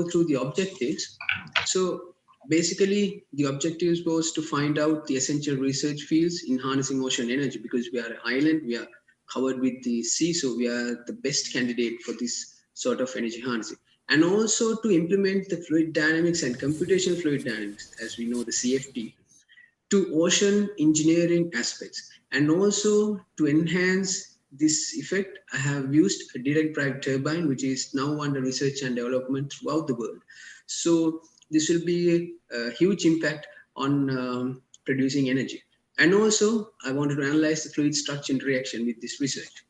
through the objectives, so basically the objectives was to find out the essential research fields in harnessing ocean energy, because we are an island, we are covered with the sea, so we are the best candidate for this sort of energy harnessing. And also to implement the fluid dynamics and computational fluid dynamics, as we know the CFD, to ocean engineering aspects. And also to enhance this effect, I have used a direct drive turbine, which is now under research and development throughout the world. So this will be a huge impact on producing energy. And also, I wanted to analyze the fluid structure interaction with this research.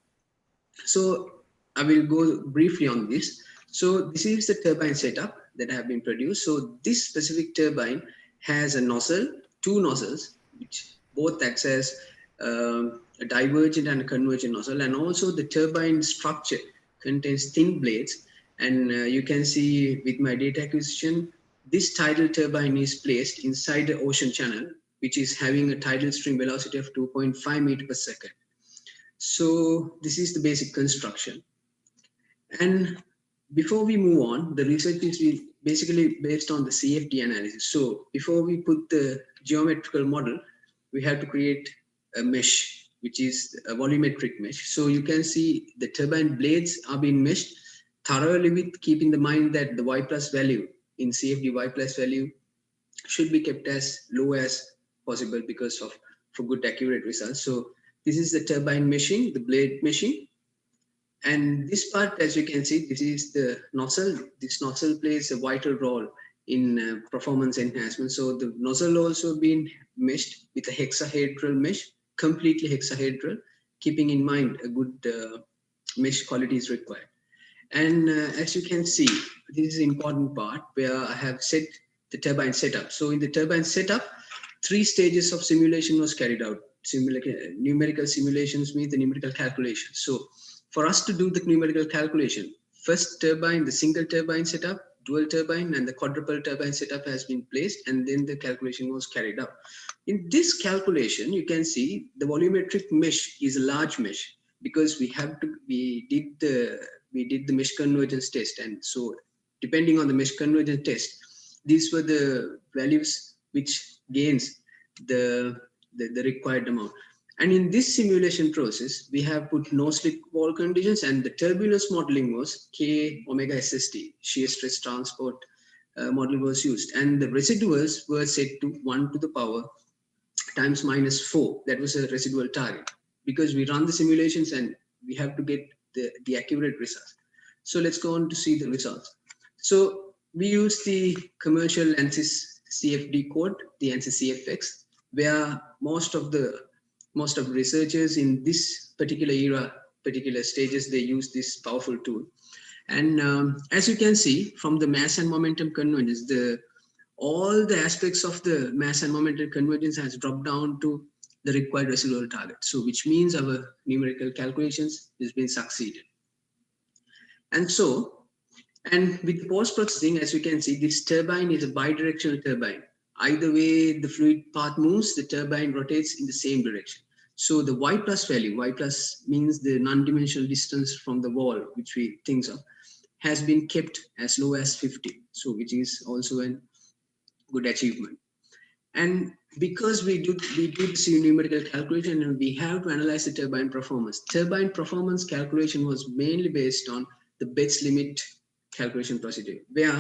So I will go briefly on this. So this is the turbine setup that have been produced. So this specific turbine has a nozzle, two nozzles, which both acts as a divergent and a convergent nozzle. And also the turbine structure contains thin blades. And you can see with my data acquisition, this tidal turbine is placed inside the ocean channel, which is having a tidal stream velocity of 2.5 meters per second. So this is the basic construction. And before we move on, the research is basically based on the CFD analysis. So before we put the geometrical model, we have to create a mesh, which is a volumetric mesh. So you can see the turbine blades are being meshed thoroughly with keeping in mind that the Y plus value in CFD, Y plus value should be kept as low as possible because of for good accurate results. So this is the turbine meshing, the blade meshing. And this part, as you can see, this is the nozzle. This nozzle plays a vital role in performance enhancement. So the nozzle also been meshed with a hexahedral mesh, completely hexahedral, keeping in mind a good mesh quality is required. And as you can see, this is the important part where I have set the turbine setup. So in the turbine setup, 3 stages of simulation was carried out. Numerical simulations means the numerical calculation. So for us to do the numerical calculation, first turbine, the single turbine setup, dual turbine, and the quadruple turbine setup has been placed, and then the calculation was carried out. In this calculation, you can see the volumetric mesh is a large mesh because we did the mesh convergence test, and so depending on the mesh convergence test, these were the values which gains the required amount. And in this simulation process, we have put no slip wall conditions, and the turbulence modeling was K omega SST, shear stress transport model was used. And the residuals were set to 1 to the power times -4. That was a residual target because we run the simulations and we have to get the accurate results. So let's go on to see the results. So we use the commercial ANSYS CFD code, the ANSYS CFX, where most of researchers in this particular era, particular stages, they use this powerful tool. And as you can see from the mass and momentum convergence, all the aspects of the mass and momentum convergence has dropped down to the required residual target. So which means our numerical calculations has been succeeded. And with the post-processing, as you can see, this turbine is a bidirectional turbine. Either way the fluid path moves, the turbine rotates in the same direction. So the Y plus value, Y plus means the non-dimensional distance from the wall, which we think of, has been kept as low as 50. So which is also a good achievement. And because we do this numerical calculation, and we have to analyze the turbine performance. Turbine performance calculation was mainly based on the Betz limit calculation procedure, where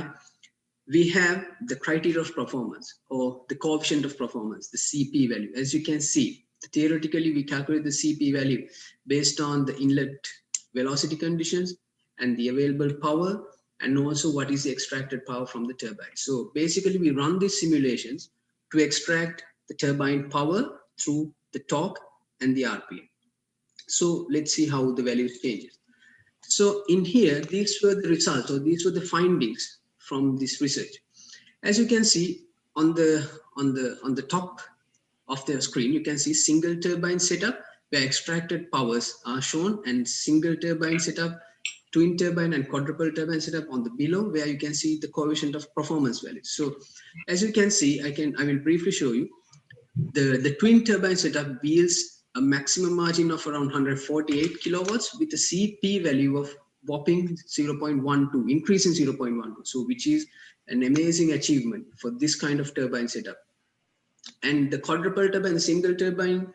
we have the criteria of performance or the coefficient of performance, the CP value. As you can see, theoretically, we calculate the CP value based on the inlet velocity conditions and the available power, and also what is the extracted power from the turbine. So basically, we run these simulations to extract the turbine power through the torque and the RPM. So let's see how the values changes. So in here, these were the results, or these were the findings from this research. As you can see on the top of the screen, you can see single turbine setup where extracted powers are shown, and single turbine setup, twin turbine and quadruple turbine setup on the below, where you can see the coefficient of performance values. So as you can see, I will briefly show you the twin turbine setup yields a maximum margin of around 148 kilowatts with a CP value of whopping 0.12, increase in 0.12. So which is an amazing achievement for this kind of turbine setup. And the quadruple turbine, the single turbine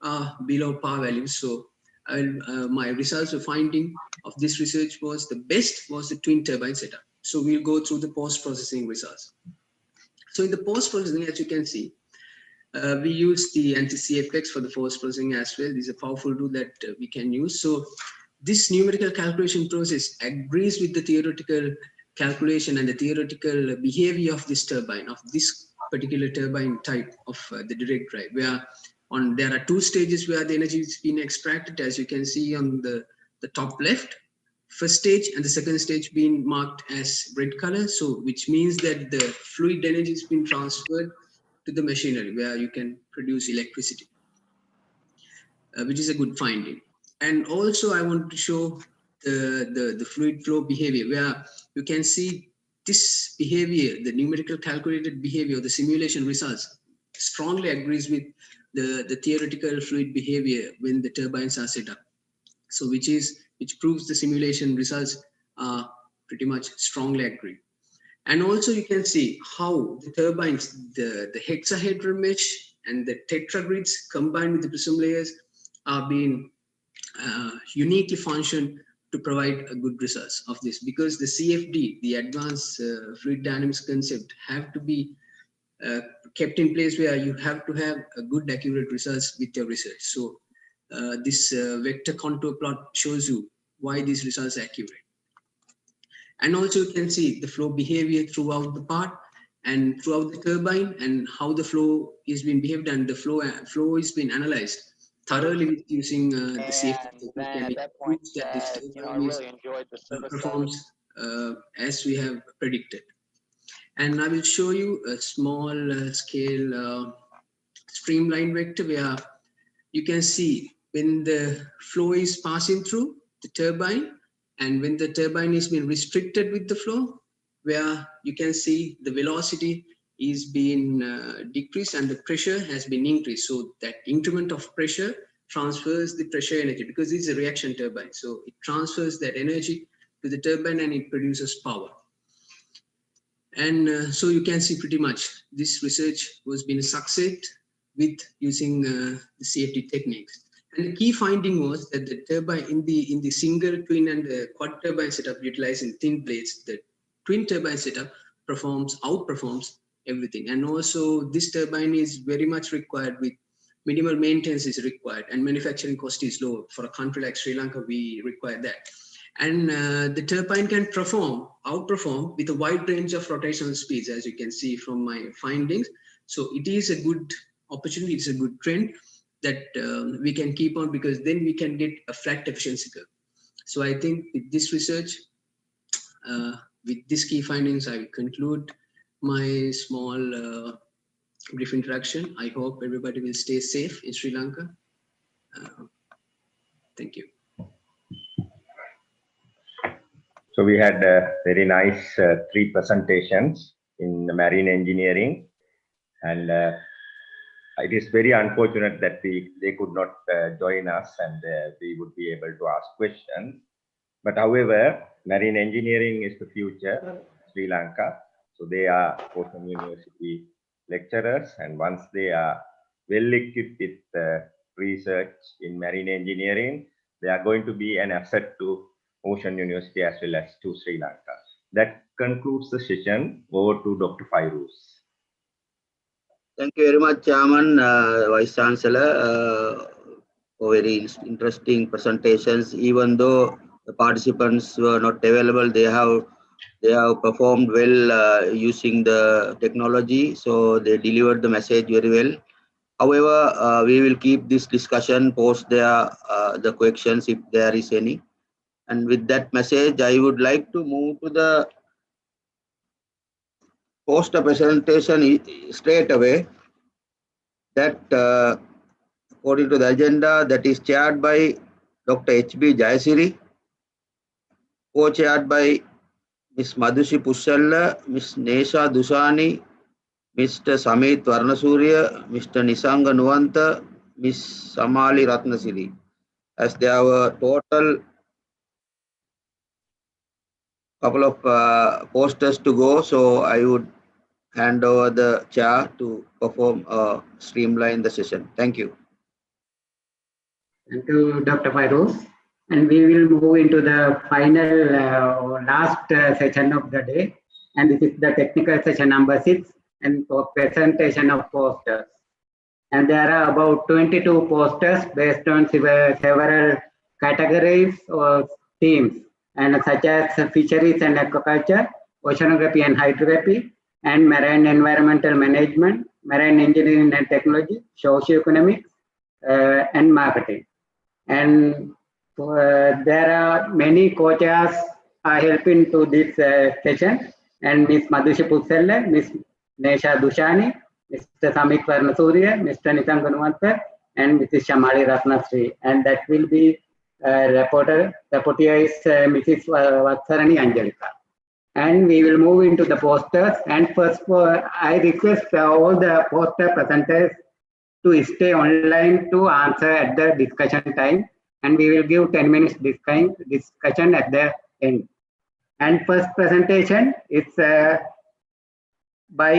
are below par values. So my results or finding of this research was the best was the twin turbine setup. So we'll go through the post-processing results. So in the post-processing, as you can see, we use the anti-CFX for the post-processing as well. This is a powerful tool that we can use. So this numerical calculation process agrees with the theoretical calculation and the theoretical behavior of this turbine, of this particular turbine type of the direct drive, where there are two stages where the energy is being extracted, as you can see on the top left. First stage and the second stage being marked as red color, so which means that the fluid energy is being transferred to the machinery where you can produce electricity, which is a good finding. And also I want to show the fluid flow behavior, where you can see this behavior, the numerical calculated behavior, the simulation results strongly agrees with the theoretical fluid behavior when the turbines are set up. So which proves the simulation results are pretty much strongly agree. And also you can see how the turbines, the hexahedral mesh and the tetragrids combined with the prism layers are being uniquely functioned to provide a good results of this, because the CFD, the advanced fluid dynamics concept, have to be kept in place where you have to have a good accurate results with your research. So this vector contour plot shows you why these results are accurate. And also you can see the flow behavior throughout the part and throughout the turbine, and how the flow is being behaved, and the flow is being analyzed thoroughly with using the safety technique, and it proves that this turbine performs as we have predicted. And I will show you a small scale streamline vector where you can see when the flow is passing through the turbine, and when the turbine is being restricted with the flow, where you can see the velocity is being decreased and the pressure has been increased. So that increment of pressure transfers the pressure energy, because it's a reaction turbine. So it transfers that energy to the turbine and it produces power. And so you can see pretty much this research was being a success with using the CFD techniques. And the key finding was that the turbine in the single, twin, and the quad turbine setup utilizing thin blades, the twin turbine setup outperforms everything. And also this turbine is very much required, with minimal maintenance is required, and manufacturing cost is low. For a country like Sri Lanka, we require that. And the turbine can outperform with a wide range of rotational speeds, as you can see from my findings. So it is a good opportunity, it's a good trend that we can keep on, because then we can get a flat efficiency curve. So I think with this research, with these key findings, I will conclude my small brief introduction. I hope everybody will stay safe in Sri Lanka. Thank you. So we had very nice 3 presentations in marine engineering, and it is very unfortunate that they could not join us, and we would be able to ask questions. But however, marine engineering is the future Sri Lanka. So they are Ocean University lecturers, and once they are well equipped with research in marine engineering, they are going to be an asset to Ocean University as well as to Sri Lanka. That concludes the session. Over to Dr. Fairuz. Thank you very much, Chairman, Vice Chancellor, for very interesting presentations. Even though the participants were not available, they have performed well using the technology, so they delivered the message very well. However, we will keep this discussion post the questions if there is any. And with that message, I would like to move to the poster presentation straight away. That according to the agenda, that is chaired by Dr. H.B. Jayasiri, co-chaired by Ms. Madhushi Pushalla, Ms. Nesha Dusani, Mr. Samit Varnasurya, Mr. Nisanga Nuwanta, Ms. Samali Ratnasiri. As there were total couple of posters to go, so I would hand over the chair to perform streamline the session. Thank you. Thank you, Dr. Fairoz. And we will move into the final or last session of the day. And this is the technical session number 6 and for presentation of posters. And there are about 22 posters based on several categories or themes, and such as fisheries and aquaculture, oceanography and hydrography, and marine environmental management, marine engineering and technology, socioeconomics, and marketing. And there are many co-chairs are helping to this session, and Ms. Madhushi Putsella, Ms. Nesha Dushani, Mr. Samit Varnasurya, Mr. Nitan Gunuwantar, and Mrs. Shamali Ratnasri. And that will be rapporteur is Mrs. Vatsarani Angelika. And we will move into the posters. And first, I request all the poster presenters to stay online to answer at the discussion time, and we will give 10 minutes discussion at the end. And first presentation is by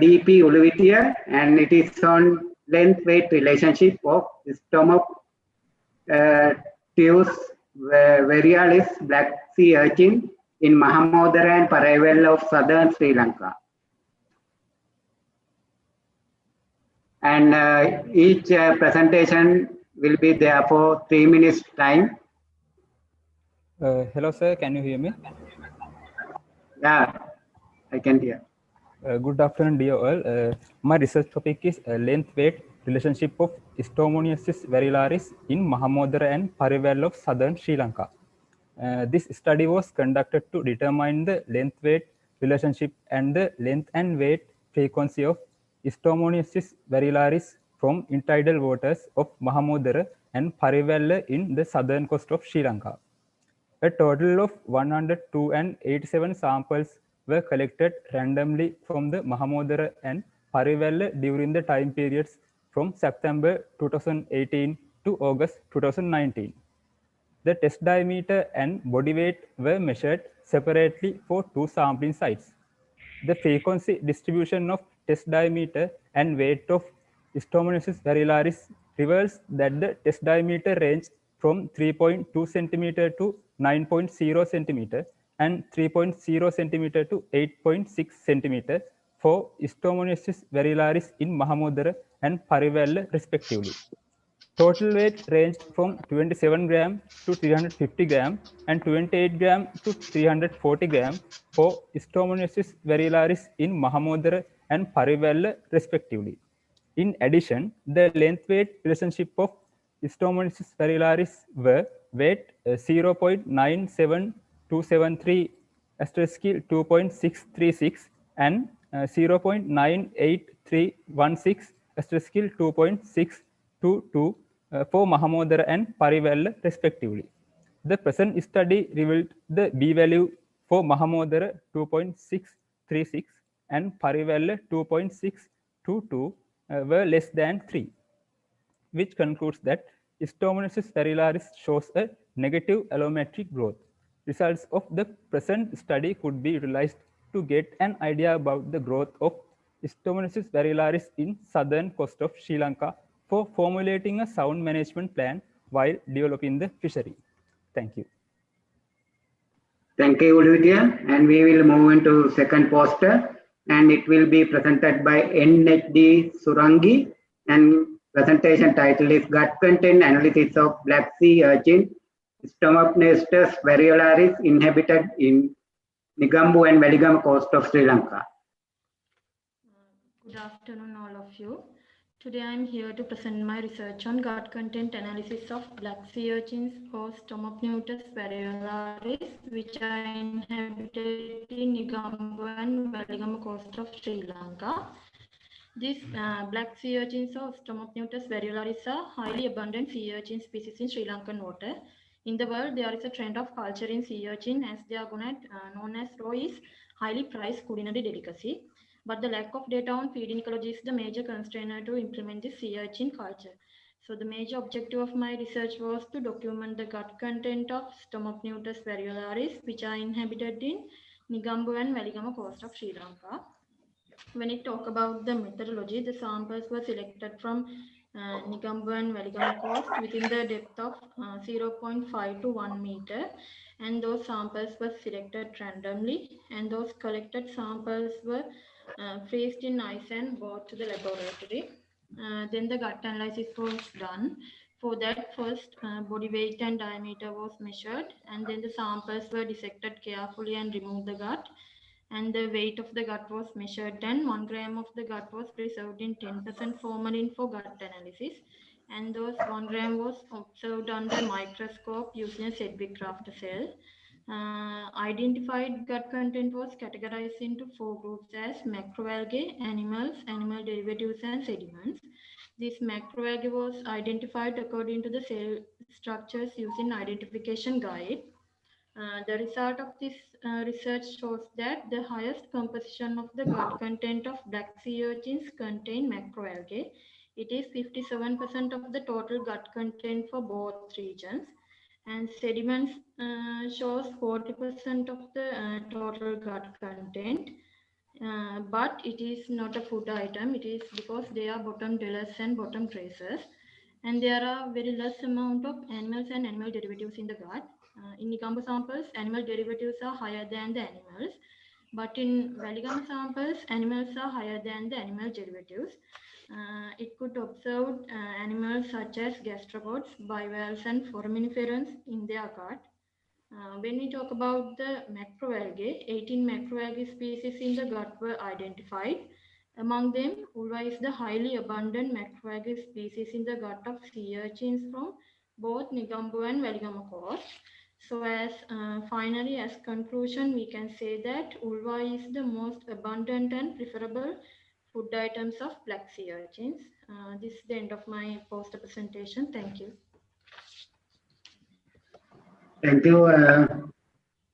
D.P. Uluvitia, and it is on length-weight relationship of Stomopteus varialis black sea urchin in Mahamodara and Paravel of southern Sri Lanka. And each presentation will be there for 3 minutes time. Hello sir, can you hear me? Yeah, I can hear. Good afternoon dear all. My research topic is length-weight relationship of Stomopteus variolaris in Mahamodara and Paravel of southern Sri Lanka. This study was conducted to determine the length-weight relationship and the length and weight frequency of Stomopteus variolaris from intertidal waters of Mahamodara and Paravel in the southern coast of Sri Lanka. A total of 102 and 87 samples were collected randomly from the Mahamodara and Paravel during the time periods from September 2018 to August 2019. The test diameter and body weight were measured separately for 2 sampling sites. The frequency distribution of test diameter and weight of Stomopteus variolaris reveals that the test diameter range from 3.2 cm to 9.0 cm and 3.0 cm to 8.6 cm for Stomopteus variolaris in Mahamodara and Paravel respectively. Total weight ranged from 27 gram to 350 gram and 28 gram to 340 gram for Stomopteus variolaris in Mahamodara and Paravel respectively. In addition, the length-weight relationship of Stomopteus variolaris were weight 0.97273 * 2.636 and 0.98316 * 2.622 for Mahamodara and Paravel respectively. The present study revealed the B value for Mahamodara 2.636 and Paravel 2.622 were less than 3, which concludes that Stomopteus variolaris shows a negative allometric growth. Results of the present study could be utilized to get an idea about the growth of Stomopteus variolaris in southern coast of Sri Lanka for formulating a sound management plan while developing the fishery. Thank you. Thank you, Olivia. And we will move into second poster, and it will be presented by N.H.D. Surangi, and presentation title is Gut Content Analysis of Black Sea Urchin, Stomopteus variolaris inhabited in Negombo and Veligam coast of Sri Lanka. Good afternoon, all of you. Today I am here to present my research on gut content analysis of black sea urchins or Stomopteus variolaris, which are inhabited in Negombo and Veligam coast of Sri Lanka. These black sea urchins or Stomopteus variolaris are highly abundant sea urchin species in Sri Lankan water. In the world, there is a trend of culturing sea urchin as their gonad, known as raw, is highly prized culinary delicacy. But the lack of data on feeding ecology is the major constraint to implement this sea urchin culture. So the major objective of my research was to document the gut content of Stomopteus variolaris, which are inhabited in Negombo and Veligam coast of Sri Lanka. When I talk about the methodology, the samples were selected from Negombo and Weligama coast within the depth of 0.5 to 1 meter, and those samples were selected randomly, and those collected samples were freezed in ice and brought to the laboratory. Then the gut analysis was done. For that, first body weight and diameter was measured, and then the samples were dissected carefully and removed the gut, and the weight of the gut was measured, and 1 gram of the gut was preserved in 10% formalin for gut analysis, and those 1 gram was observed under microscope using a Sedgwick Rafter cell. Identified gut content was categorized into 4 groups as macroalgae, animals, animal derivatives, and sediments. This macroalgae was identified according to the cell structures using identification guide. The result of this research shows that the highest composition of the gut content of black sea urchins contain macroalgae. It is 57% of the total gut content for both regions, and sediments shows 40% of the total gut content. But it is not a food item. It is because they are bottom dwellers and bottom tracers, and there are very less amount of animals and animal derivatives in the gut. In Negombo samples, animal derivatives are higher than the animals, but in Weligama samples, animals are higher than the animal derivatives. It could observe animals such as gastropods, bivalves, and foraminiferans in their gut. When we talk about the macroalgae, 18 macroalgae species in the gut were identified. Among them, ulva is the highly abundant macroalgae species in the gut of sea urchins from both Negombo and Weligama coast. So as finally, as conclusion, we can say that ulva is the most abundant and preferable food items of black sea urchins. This is the end of my poster presentation. Thank you. Thank you,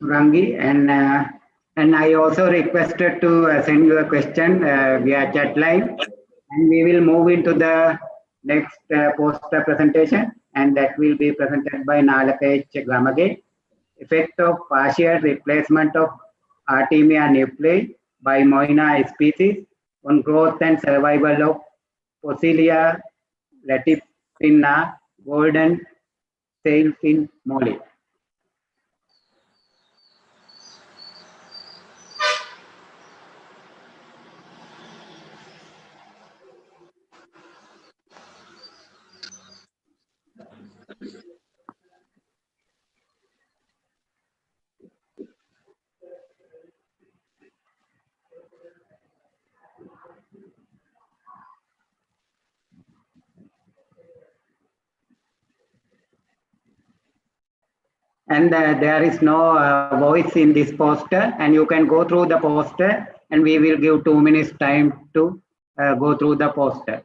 Rangi, and I also requested to send you a question via chat line, and we will move into the next poster presentation, and that will be presented by Nalakech Gamage. Effect of partial replacement of Artemia nuclei by Moina species on growth and survival of Pocilia latifrina golden sailfin molly. And there is no voice in this poster, and you can go through the poster, and we will give 2 minutes time to go through the poster.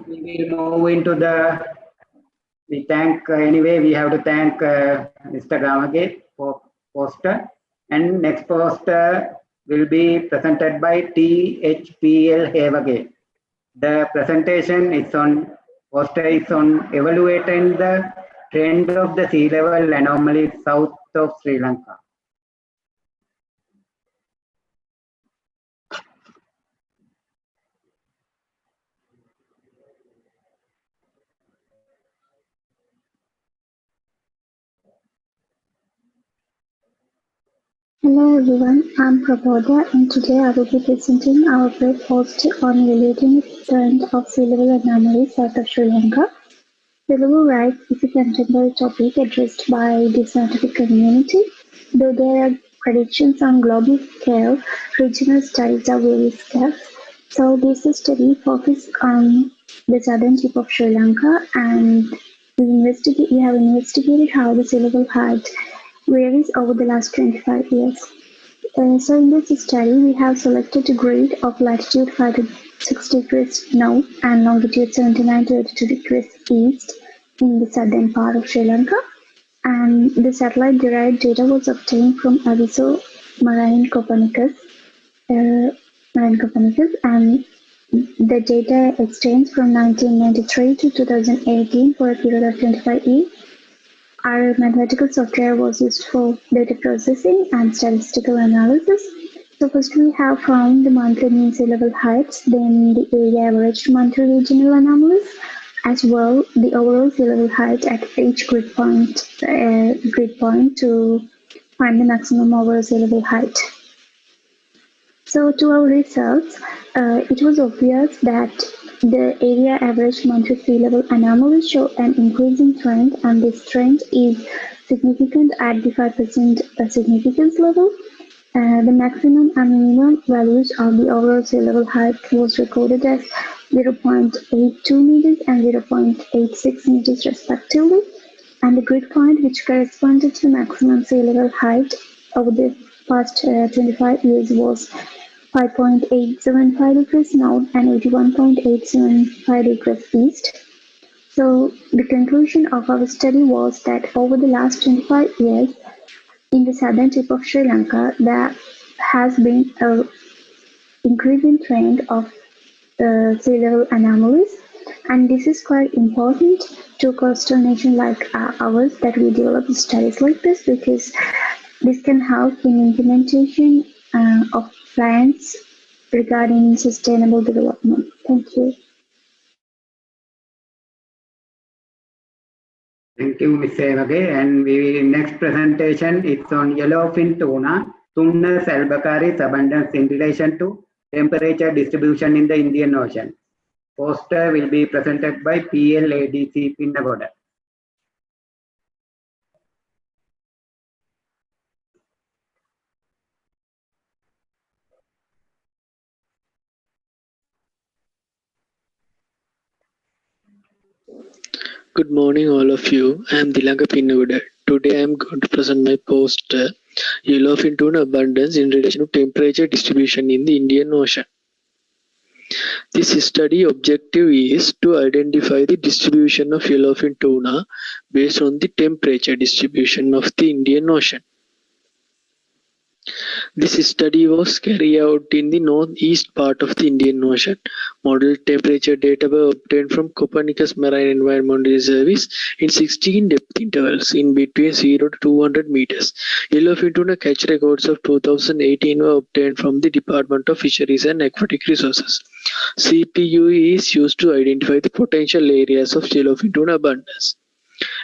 We will move into we thank, anyway, we have to thank Mr. Gamage for poster. And next poster will be presented by THPL Hevage. The presentation is on, poster is on evaluating the trend of the sea level anomalies south of Sri Lanka. Hello everyone, I'm Praboda and today I will be presenting our great post on evaluating the trend of sea level anomalies south of Sri Lanka. Telugu rights is a contemporary topic addressed by the scientific community, though there are predictions on global scale, regional studies are very scarce. So this study focused on the southern tip of Sri Lanka, and we have investigated how the sea level height varies over the last 25 years. So in this study, we have selected a grid of latitude 5 to 6 degrees north and longitude 79 to 82 degrees east in the southern part of Sri Lanka. And the satellite-derived data was obtained from Aviso Marine Copernicus, and the data extends from 1993 to 2018 for a period of 25 years. Our mathematical software was used for data processing and statistical analysis. So first we have found the monthly mean sea level heights, then the area average monthly regional anomalies, as well the overall sea level height at each grid point to find the maximum overall sea level height. So to our results, it was obvious that the area average monthly sea level anomalies show an increasing trend, and this trend is significant at the 5% significance level. The maximum and minimum values of the overall sea level height was recorded as 0.82 meters and 0.86 meters respectively, and the grid point which corresponded to maximum sea level height over the past 25 years was 5.875 degrees north and 81.875 degrees east. So the conclusion of our study was that over the last 25 years, in the southern tip of Sri Lanka, there has been an increasing trend of sea level anomalies, and this is quite important to a coastal nation like ours that we develop studies like this, because this can help in implementation of plans regarding sustainable development. Thank you. Thank you, Ms. Sevage. And next presentation is on yellowfin tuna, Tunas albacaris abundance in relation to temperature distribution in the Indian Ocean. Poster will be presented by PLADC Pinnagoda. Good morning, all of you. I am Dilanga Pinnagoda. Today I am going to present my poster, Yellowfin Tuna Abundance in relation to temperature distribution in the Indian Ocean. This study objective is to identify the distribution of yellowfin tuna based on the temperature distribution of the Indian Ocean. This study was carried out in the northeast part of the Indian Ocean. Model temperature data were obtained from Copernicus Marine Environmental Service in 16 depth intervals in between 0 to 200 meters. Yellowfin tuna catch records of 2018 were obtained from the Department of Fisheries and Aquatic Resources. CPU is used to identify the potential areas of yellowfin tuna abundance.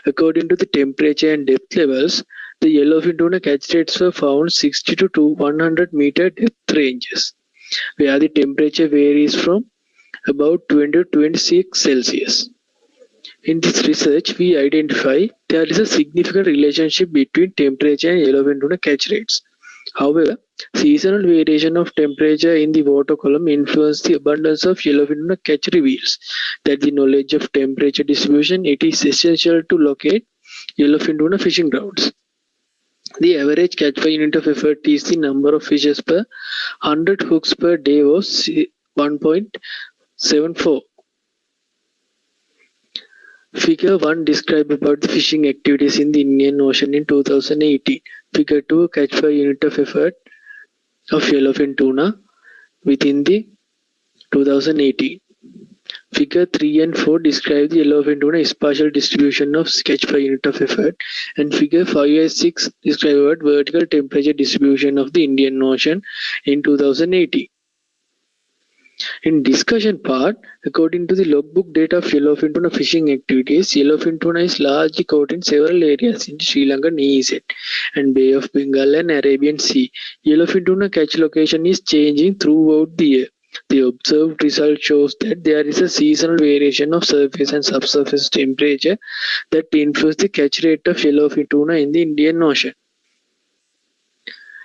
According to the temperature and depth levels, the yellowfin tuna catch rates were found 60 to 100 meter depth ranges, where the temperature varies from about 20 to 26 Celsius. In this research, we identify there is a significant relationship between temperature and yellowfin tuna catch rates. However, seasonal variation of temperature in the water column influence the abundance of yellowfin tuna catch reveals that the knowledge of temperature distribution it is essential to locate yellowfin tuna fishing grounds. The average catch per unit of effort is the number of fishes per 100 hooks per day was 1.74. Figure 1 describes about the fishing activities in the Indian Ocean in 2018. Figure 2 catch per unit of effort of yellowfin tuna within the 2018. Figure 3 and 4 describe the yellowfin tuna spatial distribution of catch per unit of effort, and figure 5 and 6 describe about vertical temperature distribution of the Indian Ocean in 2018. In discussion part, according to the logbook data of yellowfin tuna fishing activities, yellowfin tuna is largely caught in several areas in Sri Lankan EEZ and Bay of Bengal and Arabian Sea. Yellowfin tuna catch location is changing throughout the year. The observed result shows that there is a seasonal variation of surface and subsurface temperature that influence the catch rate of yellowfin tuna in the Indian Ocean.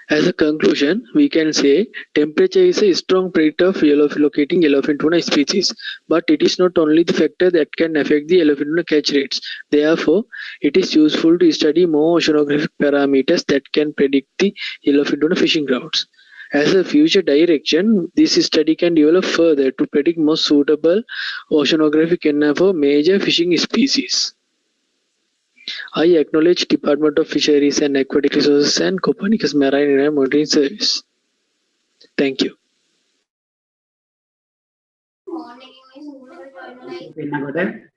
As a conclusion, we can say temperature is a strong predictor of locating yellowfin tuna species, but it is not only the factor that can affect the yellowfin tuna catch rates. Therefore, it is useful to study more oceanographic parameters that can predict the yellowfin tuna fishing grounds. As a future direction, this study can develop further to predict more suitable oceanographic area for major fishing species. I acknowledge Department of Fisheries and Aquatic Resources and Copernicus Marine and Monitoring Service. Thank you.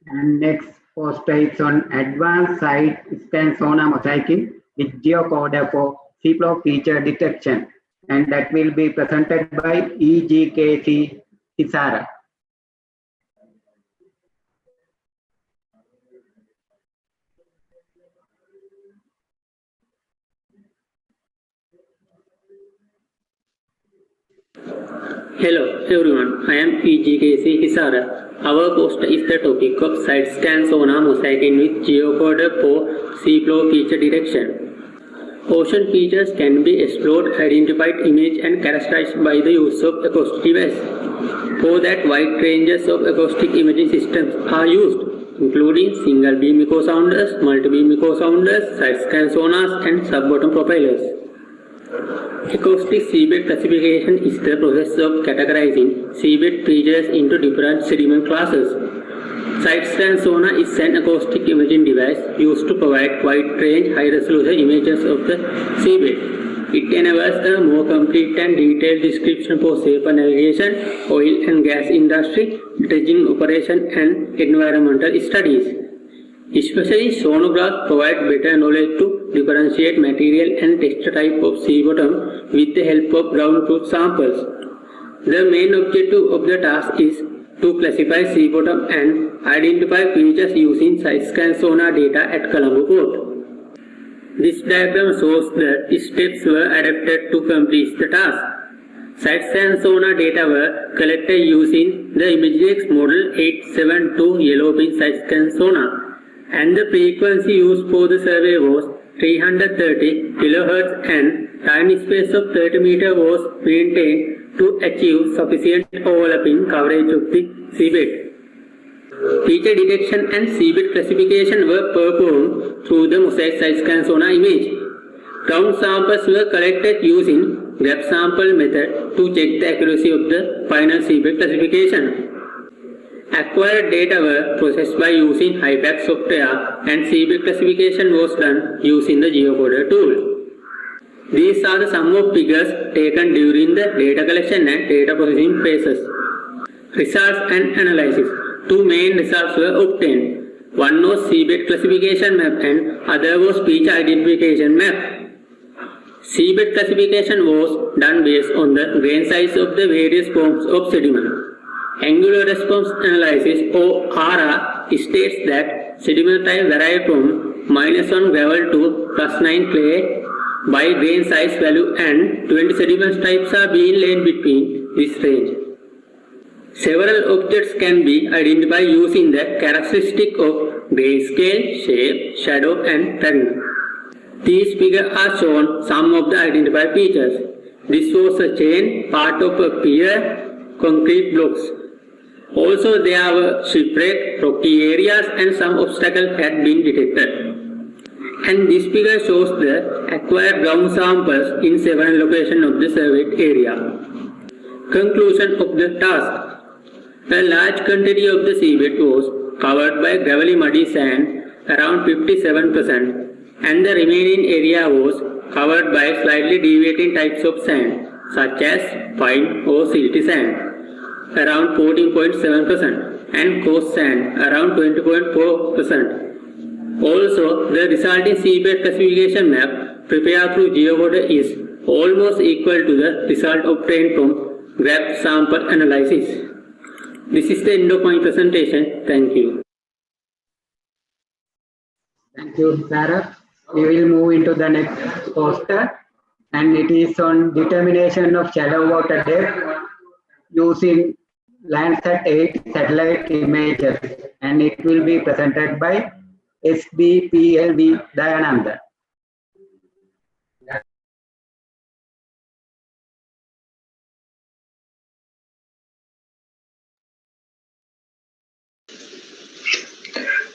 And next poster is on advanced site scan sonar mosaicing with geocoder for seafloor feature detection, and that will be presented by EGKC Hisara. Hello everyone, I am EGKC Hisara. Our poster is the topic of side scan sonar mosaicing with geocoder for seafloor feature detection. Ocean features can be explored, identified, imaged and characterized by the use of acoustic device. For that, wide ranges of acoustic imaging systems are used, including single beam echo sounders, multi-beam echo sounders, side scan sonars and sub-bottom profilers. Acoustic seabed classification is the process of categorizing seabed features into different sediment classes. Side scan sonar is an acoustic imaging device used to provide wide-range, high-resolution images of the seabed. It enables a more complete and detailed description for safer navigation, oil and gas industry, dredging operation and environmental studies. Especially sonographs provide better knowledge to differentiate material and texture type of sea bottom with the help of ground truth samples. The main objective of the task is to classify sea bottom and identify features using side scan sonar data at Colombo Port. This diagram shows the steps were adapted to complete the task. Side scan sonar data were collected using the ImageX model 872 yellowfin side scan sonar, and the frequency used for the survey was 330 kHz and time space of 30 meters was maintained to achieve sufficient overlapping coverage of the seabed. Feature detection and seabed classification were performed through the mosaic side scan sonar image. Ground samples were collected using grab sample method to check the accuracy of the final seabed classification. Acquired data were processed by using HiPAC software and seabed classification was done using the geocoder tool. These are the sum of figures taken during the data collection and data processing phases. Results and analysis. Two main results were obtained. One was seabed classification map and other was feature identification map. Seabed classification was done based on the grain size of the various forms of sediment. Angular response analysis or ARA states that sediment type vary from -1 gravel to +9 clay by grain size value, and 20 sediment types are being laid between this range. Several objects can be identified using the characteristic of grayscale, shape, shadow and pattern. These figures are shown some of the identified features. This was a chain, part of a pier, concrete blocks. Also, there were shipwreck, rocky areas and some obstacles had been detected. And this figure shows the acquired ground samples in several locations of the surveyed area. Conclusion of the task. A large quantity of the seabed was covered by gravelly muddy sand, around 57%, and the remaining area was covered by slightly deviating types of sand, such as fine or silty sand, around 14.7%, and coarse sand, around 20.4%. Also, the resulting seabed classification map prepared through geocoder is almost equal to the result obtained from grab sample analysis. This is the end of my presentation. Thank you. Thank you, Sarah. We will move into the next poster, and it is on determination of shallow water depth using Landsat 8 satellite images, and it will be presented by SBPLV Dayananda.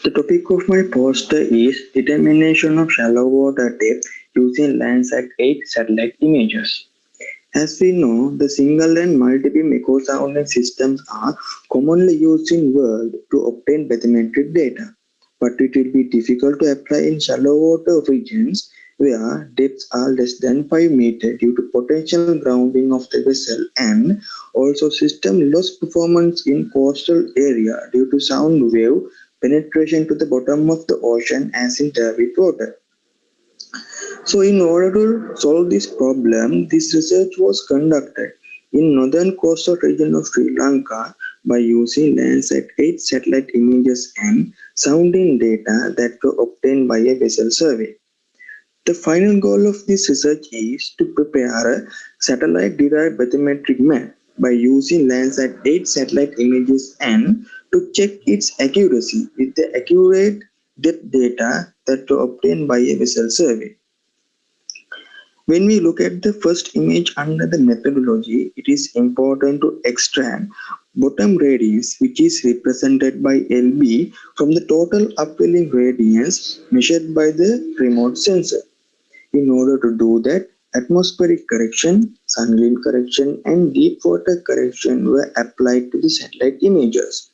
The topic of my poster is determination of shallow water depth using Landsat 8 satellite images. As we know, the single and multi-beam echo sounding systems are commonly used in the world to obtain bathymetric data, but it will be difficult to apply in shallow water regions where depths are less than 5 meters due to potential grounding of the vessel, and also system loss performance in coastal area due to sound wave penetration to the bottom of the ocean as in turbid water. So in order to solve this problem, this research was conducted in northern coastal region of Sri Lanka by using Landsat 8 satellite images and sounding data that were obtained by a vessel survey. The final goal of this research is to prepare a satellite-derived bathymetric map by using Landsat 8 satellite images and to check its accuracy with the accurate depth data that were obtained by a vessel survey. When we look at the first image under the methodology, it is important to extract bottom radius, which is represented by LB, from the total upwelling radius measured by the remote sensor. In order to do that, atmospheric correction, sunglint correction, and deep water correction were applied to the satellite images.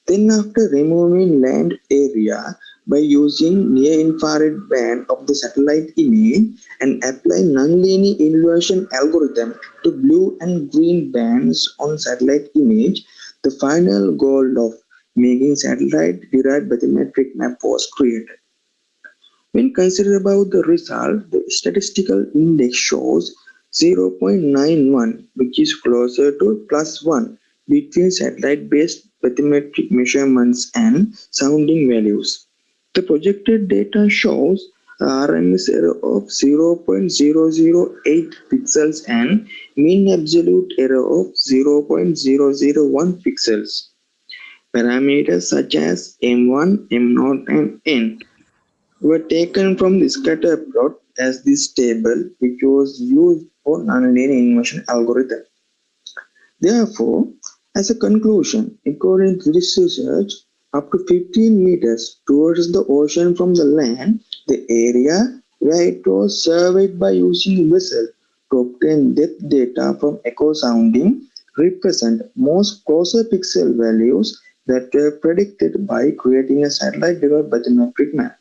Then after removing land area by using near-infrared band of the satellite image and apply nonlinear inversion algorithm to blue and green bands on satellite image, the final goal of making satellite-derived bathymetric map was created. When considered about the result, the statistical index shows 0.91, which is closer to +1 between satellite-based bathymetric measurements and sounding values. The projected data shows RMS error of 0.008 pixels and mean absolute error of 0.001 pixels. Parameters such as M1, M0, and N were taken from the scatter plot as this table, which was used for nonlinear inversion algorithm. Therefore, as a conclusion, according to this research, up to 15 meters towards the ocean from the land, the area where it was surveyed by using vessel to obtain depth data from echo sounding represent most closer pixel values that were predicted by creating a satellite-derived bathymetric map.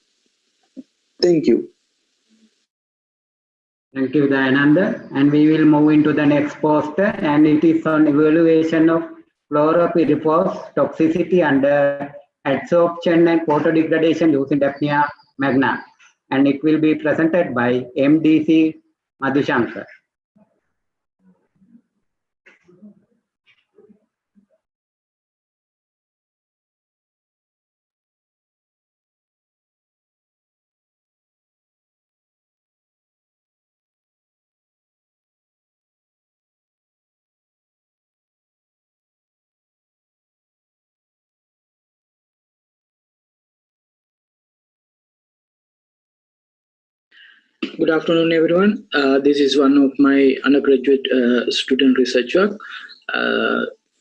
Thank you. Thank you, Dayananda. And we will move into the next poster, and it is on evaluation of fluoropyrifos toxicity under adsorption and photodegradation using Daphnia magna. And it will be presented by MDC Madhushankar. Good afternoon, everyone. This is one of my undergraduate student research work.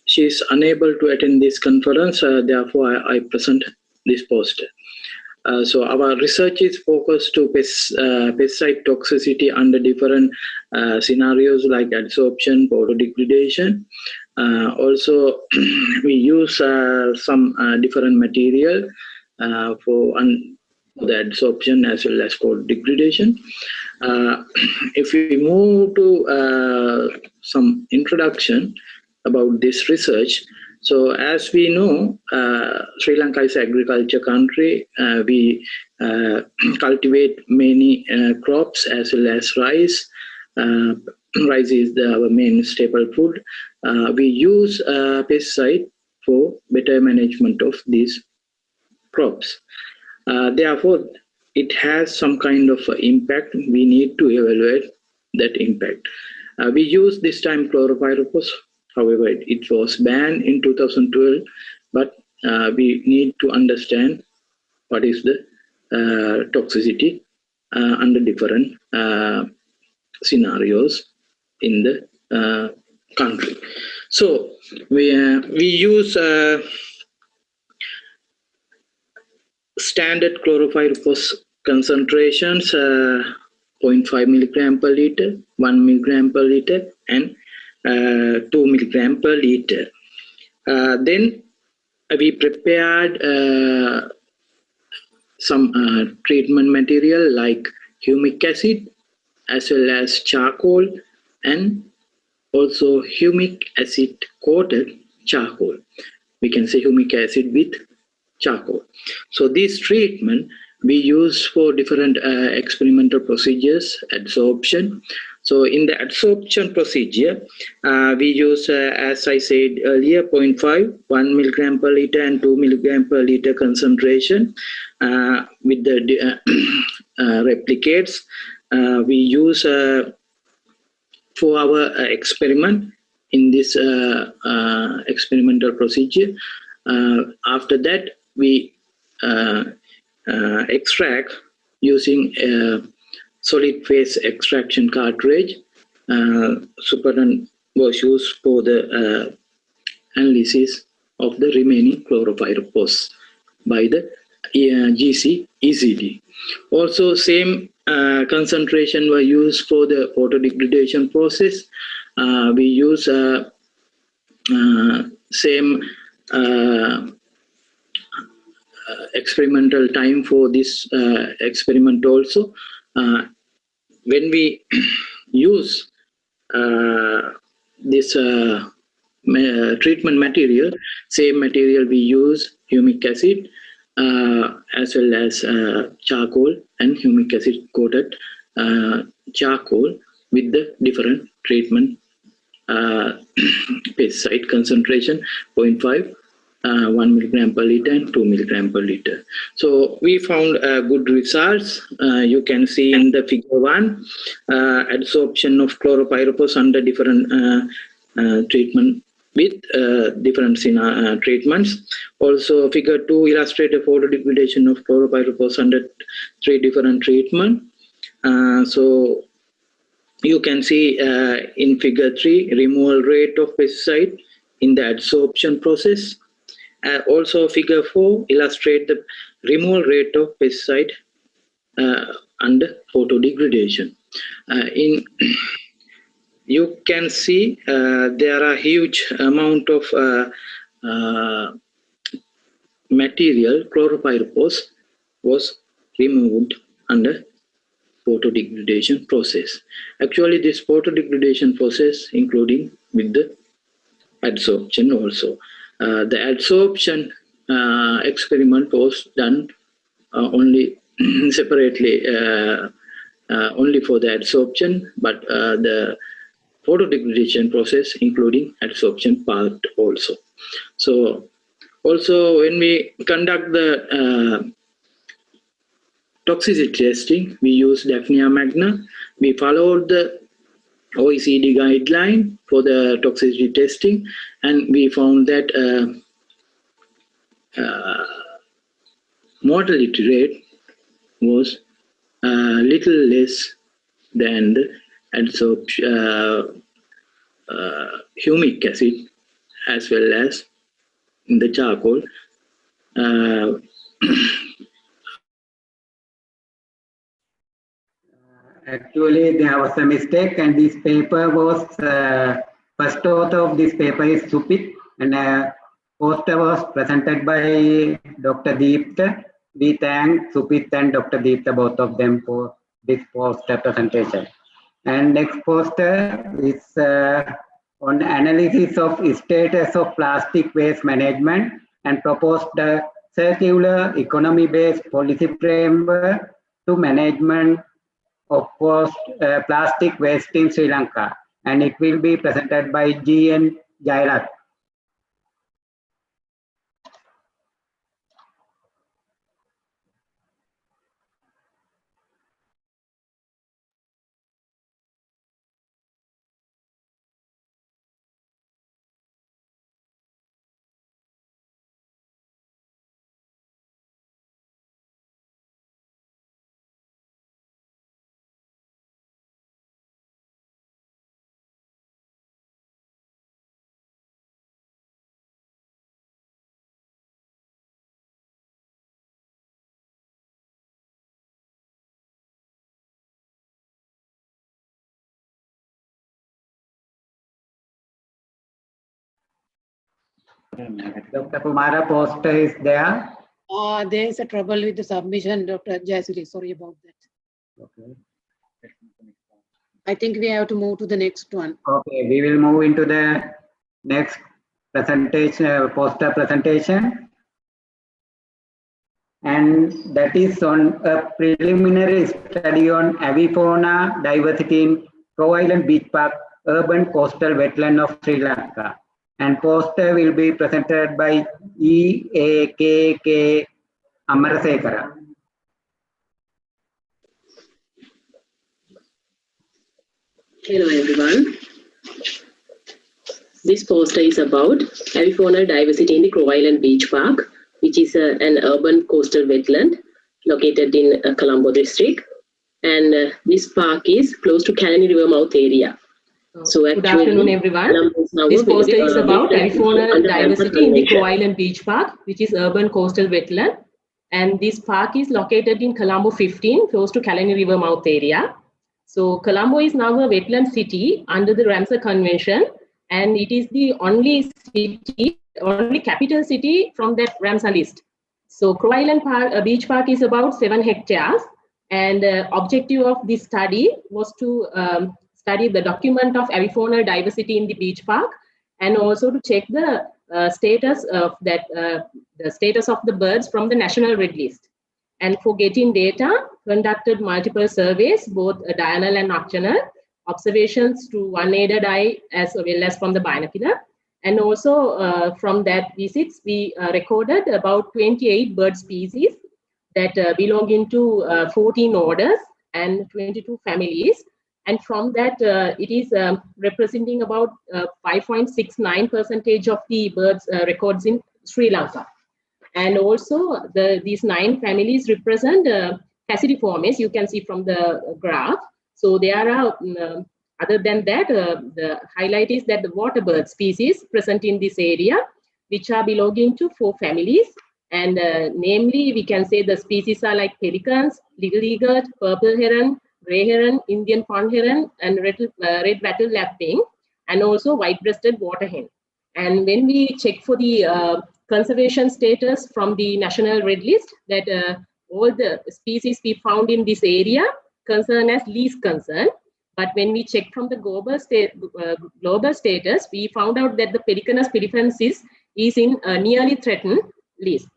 She is unable to attend this conference, therefore I present this poster. So our research is focused to pesticide toxicity under different scenarios like adsorption, photodegradation. Also, we use some different material for the adsorption as well as photodegradation. If we move to some introduction about this research, so as we know, Sri Lanka is an agriculture country. We cultivate many crops as well as rice. Rice is our main staple food. We use pesticide for better management of these crops. Therefore, it has some kind of impact. We need to evaluate that impact. We use this time chloropyrifos However, it was banned in 2012, but we need to understand what is the toxicity under different scenarios in the country. So we use standard chlorpyrifos concentrations, 0.5 milligram per liter, 1 milligram per liter, and 2 milligram per liter. Then we prepared some treatment material like humic acid as well as charcoal, and also humic acid coated charcoal. We can say humic acid with charcoal. So this treatment we use for different experimental procedures, adsorption. So in the adsorption procedure, we use, as I said earlier, 0.5, 1 milligram per liter and 2 milligram per liter concentration with the replicates. We use for our experiment in this experimental procedure. After that, we extract using a solid phase extraction cartridge. Supernatant was used for the analysis of the remaining chloropyrifos by the GC ECD. Also, same concentration were used for the photodegradation process. We use same experimental time for this experiment also. When we use this treatment material, same material we use humic acid as well as charcoal and humic acid coated charcoal with the different treatment pesticide concentration 0.5, 1 milligram per liter and 2 milligram per liter. So we found good results. You can see in the figure 1 adsorption of chloropyrifos under different treatment with different treatments. Also figure 2 illustrates the photodegradation of chloropyrifos under 3 different treatments. So you can see in figure 3 removal rate of pesticide in the adsorption process. Also figure 4 illustrate the removal rate of pesticide under photodegradation. You can see there are huge amount of material, chloropyrifos, was removed under photodegradation process. Actually, this photodegradation process including with the adsorption also. The adsorption experiment was done only separately, only for the adsorption, but the photodegradation process including adsorption part also. So also when we conduct the toxicity testing, we use Daphnia magna. We followed the OECD guideline for the toxicity testing, and we found that mortality rate was little less than the adsorption humic acid as well as in the charcoal. Actually, there was a mistake, and this paper was first author of this paper is Supit, and poster was presented by Dr. Deepta. We thank Supit and Dr. Deepta, both of them, for this poster presentation. And next poster is on analysis of status of plastic waste management and proposed a circular economy-based policy framework to management of plastic waste in Sri Lanka, and it will be presented by G.N. Jairat. Dr. Kumara poster is there. There is a trouble with the submission, Dr. Jasuri. Sorry about that. Okay. I think we have to move to the next one. Okay, we will move into the next presentation, poster presentation. And that is on a preliminary study on avifauna diversity in Crow Island Beach Park, urban coastal wetland of Sri Lanka. And poster will be presented by E.A.K.K. Amarasekara. Hello everyone. This poster is about avifaunal diversity in the Crow Island Beach Park, which is an urban coastal wetland located in Colombo district. And this park is close to Kalani River mouth area. So good afternoon everyone. This poster is about avifaunal diversity in the Crow Island Beach Park, which is urban coastal wetland. And this park is located in Colombo 15, close to Kalani River mouth area. So Colombo is now a wetland city under the Ramsar Convention, and it is the only capital city from that Ramsar list. So Crow Island Beach Park is about 7 hectares, and objective of this study was to study the document of avifaunal diversity in the beach park, and also to check the status of that the status of the birds from the national red list. And for getting data, conducted multiple surveys, both diurnal and nocturnal, observations to unaided eye as well as from the binocular. And also from that visits, we recorded about 28 bird species that belong into 14 orders and 22 families. And from that, it is representing about 5.69% of the birds records in Sri Lanka. And also these 9 families represent Cassidiformes, you can see from the graph. So there are, other than that, the highlight is that the water bird species present in this area, which are belonging to 4 families. And namely, we can say the species are like pelicans, little eaglet, purple heron, grey heron, Indian pond heron, and red-wattled lapwing, and also white-breasted water hen. And when we check for the conservation status from the national red list, that all the species we found in this area concern as least concern. But when we check from the global status, we found out that the Pelicanus pelipensis is in nearly threatened list.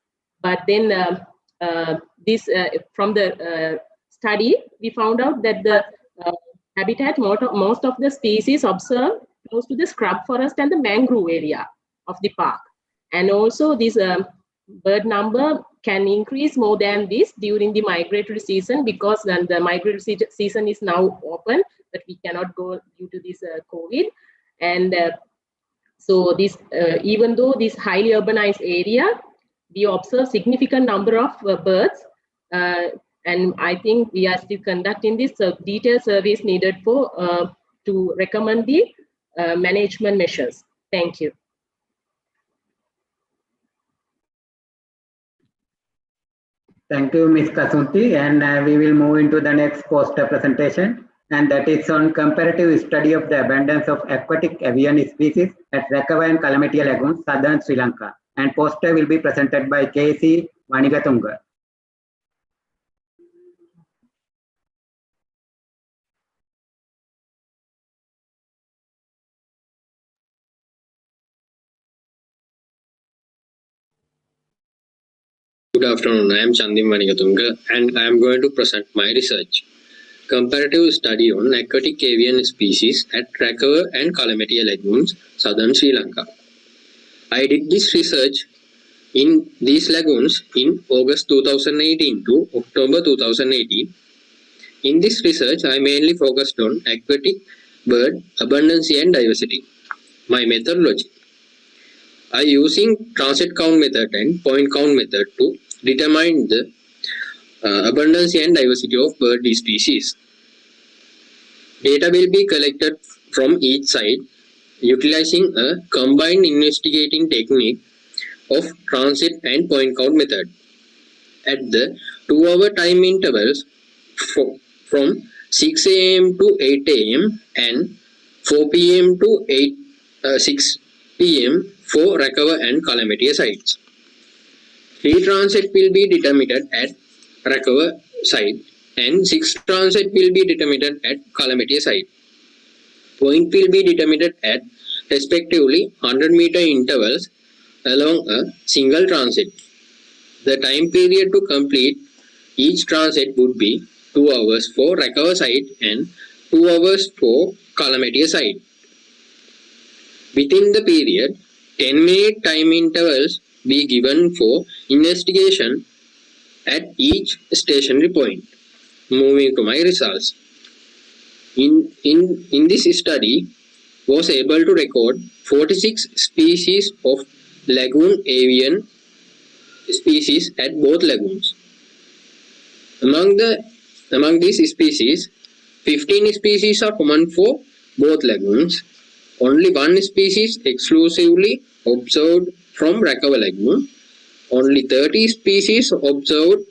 But then from the study, we found out that the habitat, most of the species observed close to the scrub forest and the mangrove area of the park. And also this bird number can increase more than this during the migratory season, because then the migratory season is now open, but we cannot go due to this COVID. And so this, even though this highly urbanized area, we observe significant number of birds. And I think we are still conducting this detailed surveys needed for to recommend the management measures. Thank you. Thank you, Ms. Kasunti, and we will move into the next poster presentation, and that is on comparative study of the abundance of aquatic avian species at Rakava and Kalametiya lagoons, southern Sri Lanka. And poster will be presented by K.C. Vanigatunga. Good afternoon, I am Chandim Vanigatunga and I am going to present my research. Comparative study on aquatic avian species at Rakava and Kalametiya lagoons, southern Sri Lanka. I did this research in these lagoons in August 2018 to October 2018. In this research, I mainly focused on aquatic bird abundance and diversity. My methodology. I using transit count method and point count method to determine the abundance and diversity of bird species. Data will be collected from each site utilizing a combined investigating technique of transit and point count method. At the 2-hour time intervals from 6 a.m. to 8 a.m. and 4 p.m. to 6 pm for recover and calamity sites. Free transit will be determined at recover site and 6 transit will be determined at calamity site. Point will be determined at respectively 100-meter intervals along a single transit. The time period to complete each transit would be 2 hours for recover site and 2 hours for calamity site. Within the period, 10-minute time intervals be given for investigation at each stationary point. Moving to my results. In this study, was able to record 46 species of lagoon avian species at both lagoons. Among these species, 15 species are common for both lagoons. Only one species exclusively observed from Rakava Lagoon. Only 30 species observed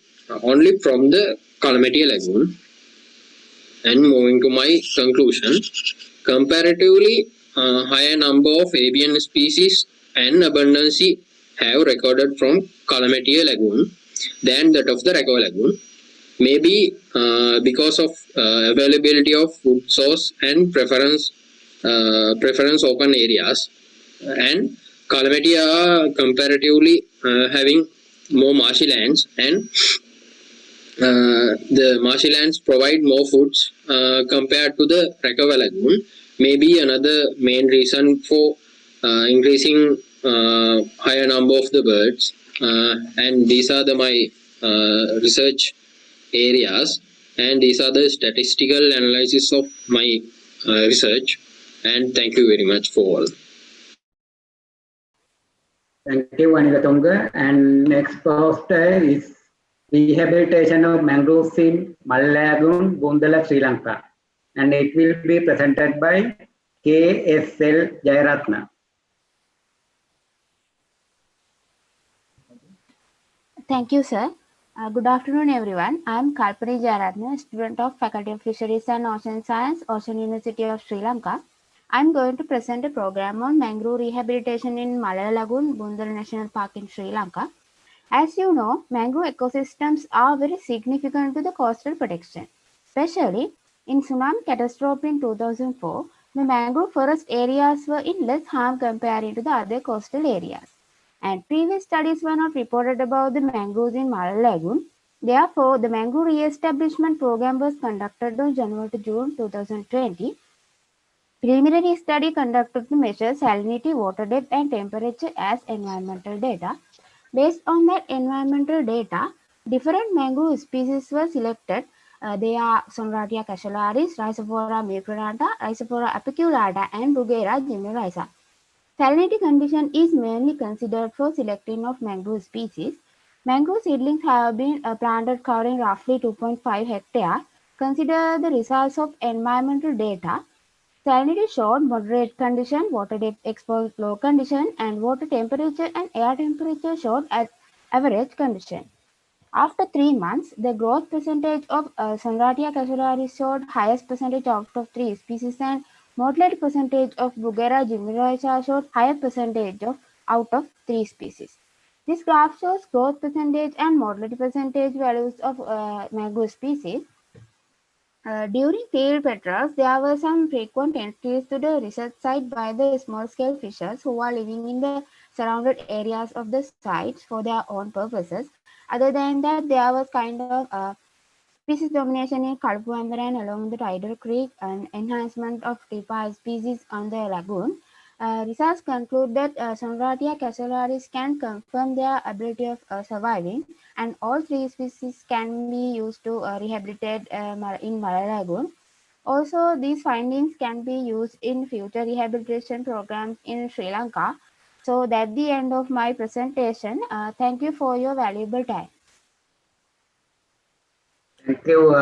only from the Kalamatia Lagoon. And moving to my conclusion, comparatively higher number of avian species and abundance have recorded from Kalamatia Lagoon than that of the Rakava Lagoon. Maybe because of availability of food source and preference open areas, and Kalamatia are comparatively having more marshy lands, and the marshy lands provide more foods compared to the Rakava Lagoon. Maybe another main reason for increasing higher number of the birds, and these are my research areas, and these are the statistical analysis of my research, and thank you very much for all. Thank you, Anikatunga. And next poster is rehabilitation of mangroves in Malayagun, Bundala, Sri Lanka, and it will be presented by KSL Jayaratna. Thank you, sir. Good afternoon, everyone. I am Kalpani Jayaratna, student of Faculty of Fisheries and Ocean Science, Ocean University of Sri Lanka. I am going to present a program on mangrove rehabilitation in Malaya Lagoon, Bundala National Park in Sri Lanka. As you know, mangrove ecosystems are very significant to the coastal protection. Especially in tsunami catastrophe in 2004, the mangrove forest areas were in less harm compared to the other coastal areas. And previous studies were not reported about the mangroves in Malaya Lagoon. Therefore, the mangrove re-establishment program was conducted on January to June 2020. Preliminary study conducted to measure salinity, water depth, and temperature as environmental data. Based on that environmental data, different mangrove species were selected. They are Sonratia cassularis, Rhizophora micronata, Rhizophora apiculata, and Bruguera generalisa. Salinity condition is mainly considered for selecting of mangrove species. Mangrove seedlings have been planted covering roughly 2.5 hectares. Consider the results of environmental data. Salinity showed moderate condition, water depth exposed low condition, and water temperature and air temperature showed at average condition. After 3 months, the growth percentage of Sonratia cassularis showed highest percentage out of 3 species, and mortality percentage of Bruguera generalisa showed higher percentage out of 3 species. This graph shows growth percentage and mortality percentage values of mangrove species. During field patrols, there were some frequent entries to the research site by the small-scale fishers who are living in the surrounded areas of the sites for their own purposes. Other than that, there was kind of species domination in Kalpuambaran along the tidal creek and enhancement of Tipa species on the lagoon. Results conclude that Sonratia cassularis can confirm their ability of surviving, and all 3 species can be used to rehabilitate in Malaya Lagoon. Also, these findings can be used in future rehabilitation programs in Sri Lanka. So that's the end of my presentation. Thank you for your valuable time. Thank you,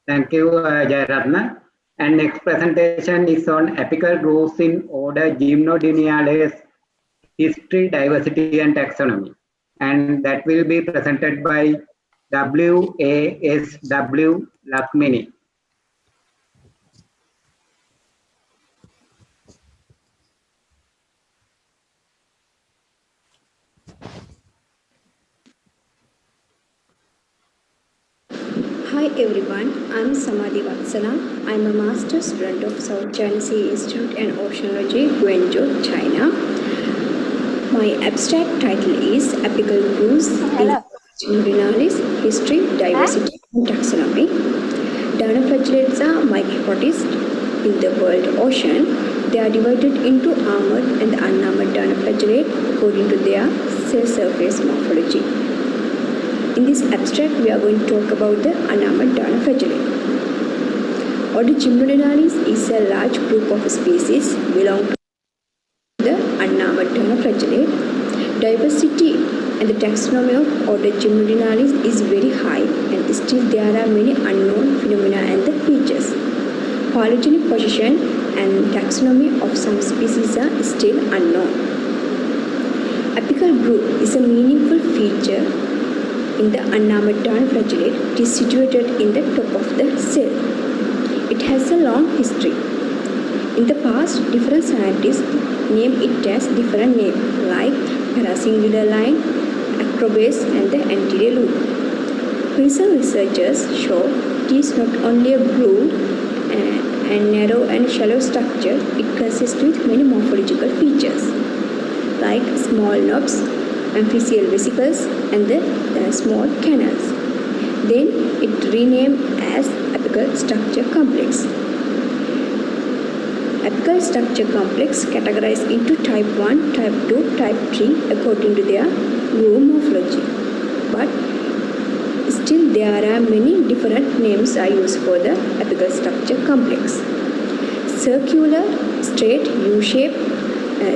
Jayaratna. And next presentation is on apical growth in order Gymnodiniales, history, diversity, and taxonomy. And that will be presented by WASW Lakmini. Hi everyone, I'm Samadhi Vatsala. I'm a master's student of South China Sea Institute and Oceanology, Guangzhou, China. My abstract title is Apical Grooves in Marinalis, History, Diversity and Taxonomy. Dinoflagellates are microprotists in the world ocean. They are divided into armored and unarmored dinoflagellate according to their cell surface morphology. In this abstract, we are going to talk about the unarmored dinoflagellate. Order Gymnodinalis is a large group of species belonging to the unarmored dinoflagellate. Diversity and the taxonomy of order Gymnodinalis is very high, and still there are many unknown phenomena and the features. Phylogenetic position and taxonomy of some species are still unknown. Apical groove is a meaningful feature in the unarmored dinoflagellate. It is situated in the top of the cell. It has a long history. In the past, different scientists name it as different names like parasingular line, acrobase and the anterior loop. Recent researchers show it is not only a grooved and narrow and shallow structure, it consists with many morphological features like small knobs, amphibial vesicles and the small canals. Then it renamed as apical structure complex. Apical structure complex categorized into type 1, type 2, type 3 according to their groove morphology. But still there are many different names are used for the apical structure complex. Circular, straight, U-shape,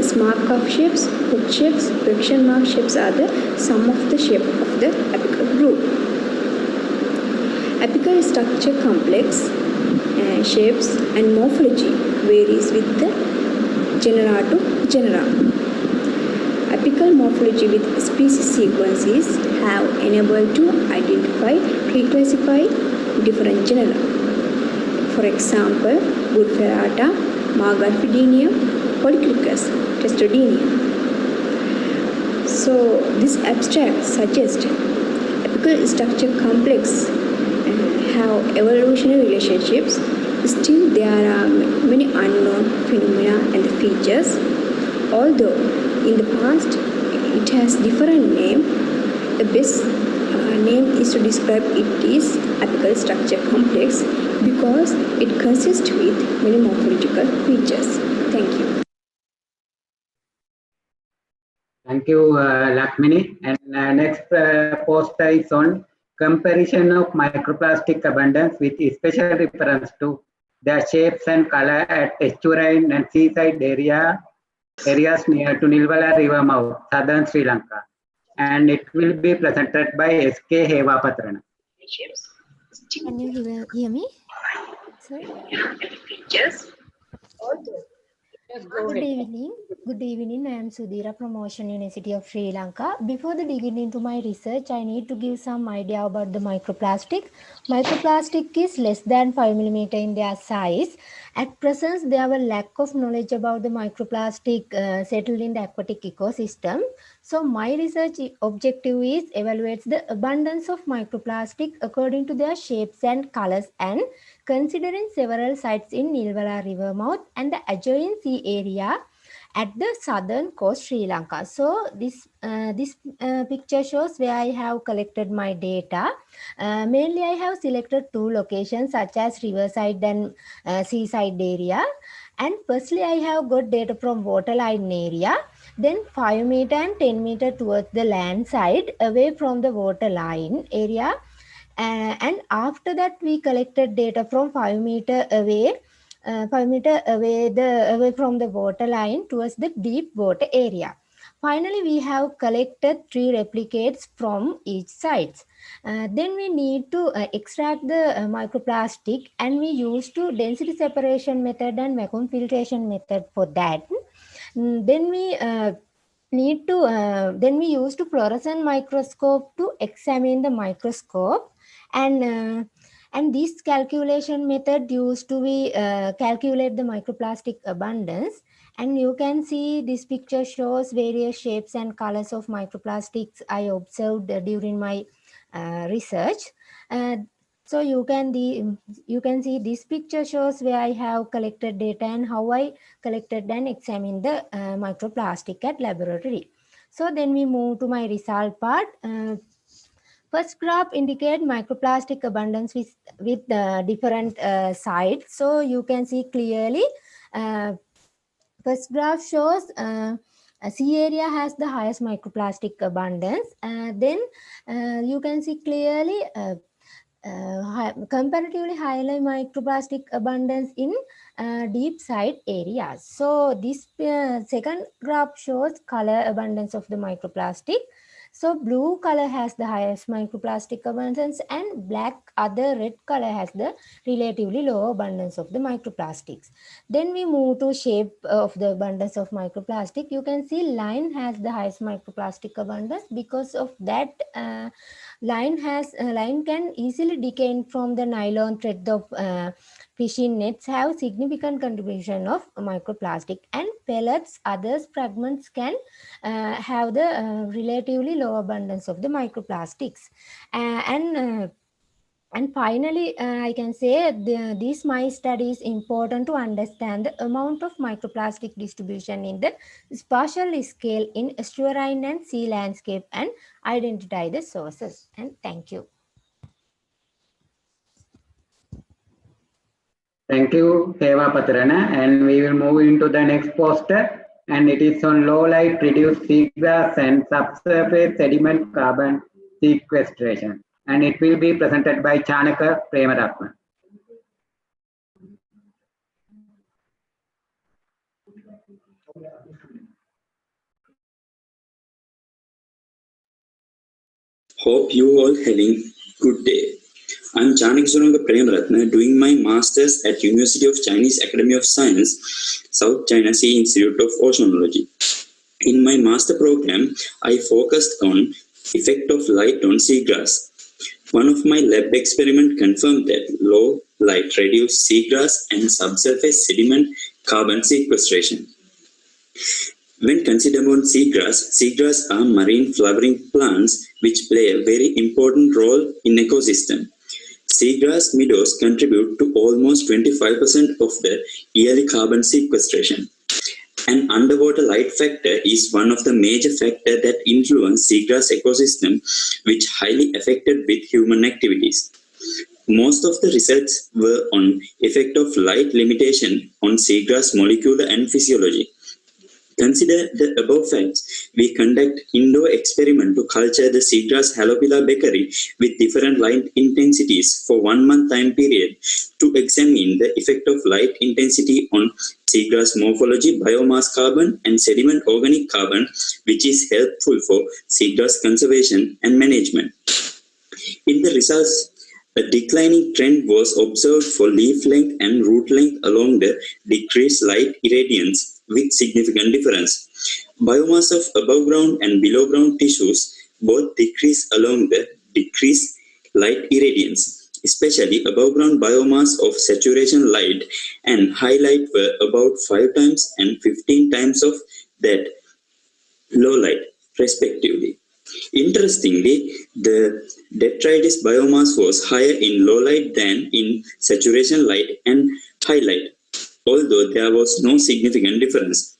smart cuff shapes, hook shapes, question mark shapes are the sum of the shape of the apical groove. Apical structure complex shapes and morphology varies with the genera to genera. Apical morphology with species sequences have enabled to identify, reclassify different genera. For example, Woodferrata, Margalfidinium, Polycricus, Testodinium. So this abstract suggests apical structure complex have evolutionary relationships. Still there are many unknown phenomena and features. Although in the past it has different name, the best name is to describe it is apical structure complex because it consists with many morphological features. Thank you. Thank you, Lakmini. And next poster is on comparison of microplastic abundance with special reference to their shapes and color at estuarine and seaside areas near to Nilvala River mouth, southern Sri Lanka. And it will be presented by S.K. Hevapatrana. Can you hear me? Sorry. Good evening. I am Sudhira from Ocean University of Sri Lanka. Before the digging into my research, I need to give some idea about the microplastic. Microplastic is less than 5 millimeter in their size. At present, there were lack of knowledge about the microplastic settled in the aquatic ecosystem. So my research objective is evaluates the abundance of microplastic according to their shapes and colors and considering several sites in Nilvala River mouth and the adjoining sea area at the southern coast Sri Lanka. So this picture shows where I have collected my data. Mainly I have selected two locations such as riverside and seaside area. And firstly I have got data from waterline area, then 5 meter and 10 meter towards the land side away from the waterline area. And after that we collected data from 5 meter away 5 meter away from the water line towards the deep water area. Finally, we have collected 3 replicates from each side. Then we need to extract the microplastic, and we use to density separation method and vacuum filtration method for that. Then we then we use to fluorescent microscope to examine the microscope, and this calculation method used to be calculate the microplastic abundance. And you can see this picture shows various shapes and colors of microplastics I observed during my research. So you can see this picture shows where I have collected data and how I collected and examined the microplastic at laboratory. So then we move to my result part. First graph indicate microplastic abundance with different sites. So you can see clearly. First graph shows sea area has the highest microplastic abundance. Then you can see clearly comparatively higher microplastic abundance in deep side areas. So this second graph shows color abundance of the microplastic. So blue color has the highest microplastic abundance and black other red color has the relatively low abundance of the microplastics. Then we move to shape of the abundance of microplastic. You can see line has the highest microplastic abundance. Because of that, line can easily decay from the nylon thread of fishing nets have significant contribution of microplastic, and pellets, others fragments can have the relatively low abundance of the microplastics. And finally, I can say this my study is important to understand the amount of microplastic distribution in the spatial scale in estuarine and sea landscape and identify the sources. And thank you. Thank you, Heva Patrana. And we will move into the next poster. And it is on low light reduced seagrass and subsurface sediment carbon sequestration. And it will be presented by Chanaka Premaratna. Hope you all having good day. I'm Chanaka Premaratna, doing my master's at University of Chinese Academy of Science, South China Sea Institute of Oceanology. In my master program, I focused on effect of light on seagrass. One of my lab experiments confirmed that low light reduced seagrass and subsurface sediment carbon sequestration. When considered on seagrass are marine flowering plants which play a very important role in ecosystem. Seagrass meadows contribute to almost 25% of the yearly carbon sequestration. An underwater light factor is one of the major factors that influence seagrass ecosystem, which highly affected with human activities. Most of the results were on effect of light limitation on seagrass molecular and physiology. Consider the above facts. We conduct indoor experiment to culture the seagrass Halopila beccari with different light intensities for 1 month time period to examine the effect of light intensity on seagrass morphology, biomass carbon and sediment organic carbon, which is helpful for seagrass conservation and management. In the results, a declining trend was observed for leaf length and root length along the decreased light irradiance with significant difference. Biomass of above ground and below ground tissues both decrease along the decreased light irradiance, especially above ground biomass of saturation light and highlight were about 5 times and 15 times of that low light respectively. Interestingly, the detritus biomass was higher in low light than in saturation light and highlight, although there was no significant difference.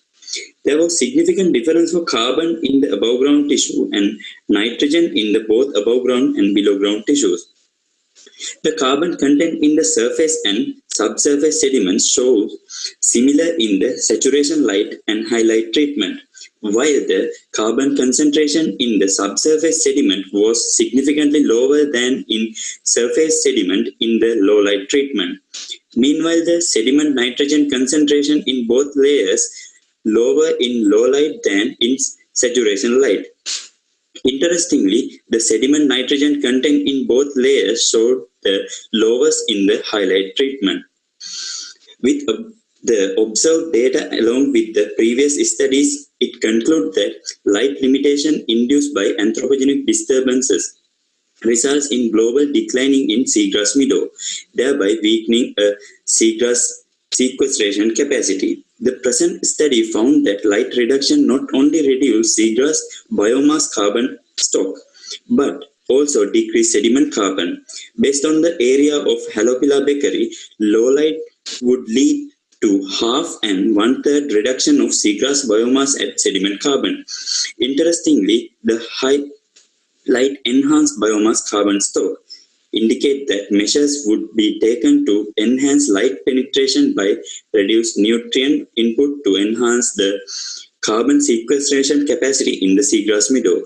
There was significant difference for carbon in the above ground tissue and nitrogen in the both above ground and below ground tissues. The carbon content in the surface and subsurface sediments shows similar in the saturation light and highlight treatment, while the carbon concentration in the subsurface sediment was significantly lower than in surface sediment in the low light treatment. Meanwhile, the sediment nitrogen concentration in both layers lower in low light than in saturation light. Interestingly, the sediment nitrogen content in both layers showed the lowest in the highlight treatment. With the observed data along with the previous studies, it concludes that light limitation induced by anthropogenic disturbances results in global declining in seagrass meadow, thereby weakening a seagrass sequestration capacity. The present study found that light reduction not only reduced seagrass biomass carbon stock, but also decrease sediment carbon. Based on the area of Halopila Bakery, low light would lead to half and one-third reduction of seagrass biomass at sediment carbon. Interestingly, the high light enhanced biomass carbon stock indicate that measures would be taken to enhance light penetration by reduced nutrient input to enhance the carbon sequestration capacity in the seagrass meadow.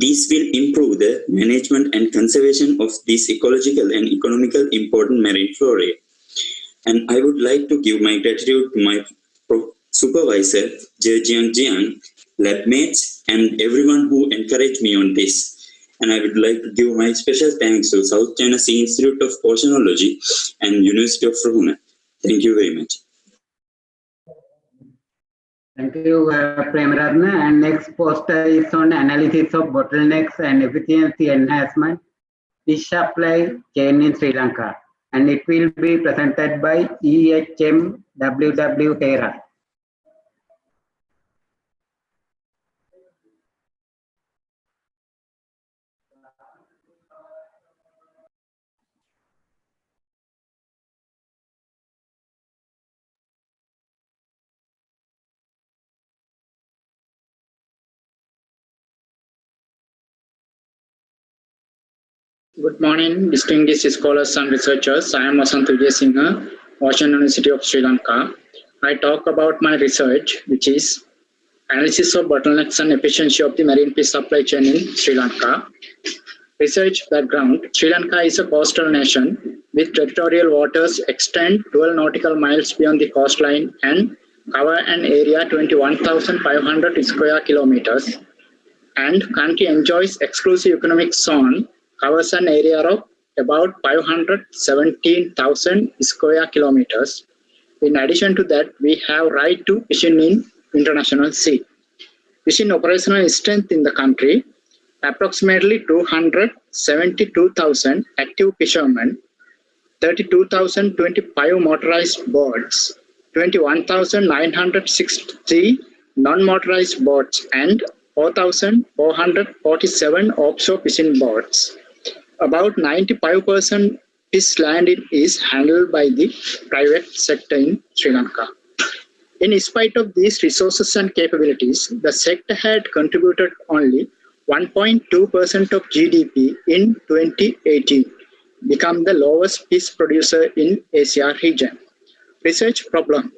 These will improve the management and conservation of these ecological and economical important marine flora. And I would like to give my gratitude to my supervisor, Zhejiang Jiang, lab mates, and everyone who encouraged me on this. And I would like to give my special thanks to South China Sea Institute of Oceanology and University of Ruhuna. Thank you very much. Thank you, Premaratna. And next poster is on analysis of bottlenecks and efficiency enhancement, fish supply chain in Sri Lanka. And it will be presented by EHM WW Hera. Good morning, distinguished scholars and researchers. I am Vasant Vijay, Ocean University of Sri Lanka. I talk about my research, which is analysis of bottlenecks and efficiency of the marine fish supply chain in Sri Lanka. Research background: Sri Lanka is a coastal nation with territorial waters extend 12 nautical miles beyond the coastline and cover an area 21,500 square kilometers. And country enjoys exclusive economic zone, covers an area of about 517,000 square kilometers. In addition to that, we have right to fishing in international sea. Fishing operational strength in the country, approximately 272,000 active fishermen, 32,025 motorized boats, 21,960 non-motorized boats, and 4,447 offshore fishing boats. About 95% fish landing is handled by the private sector in Sri Lanka. In spite of these resources and capabilities, the sector had contributed only 1.2% of GDP in 2018, become the lowest fish producer in Asia region. Research problem: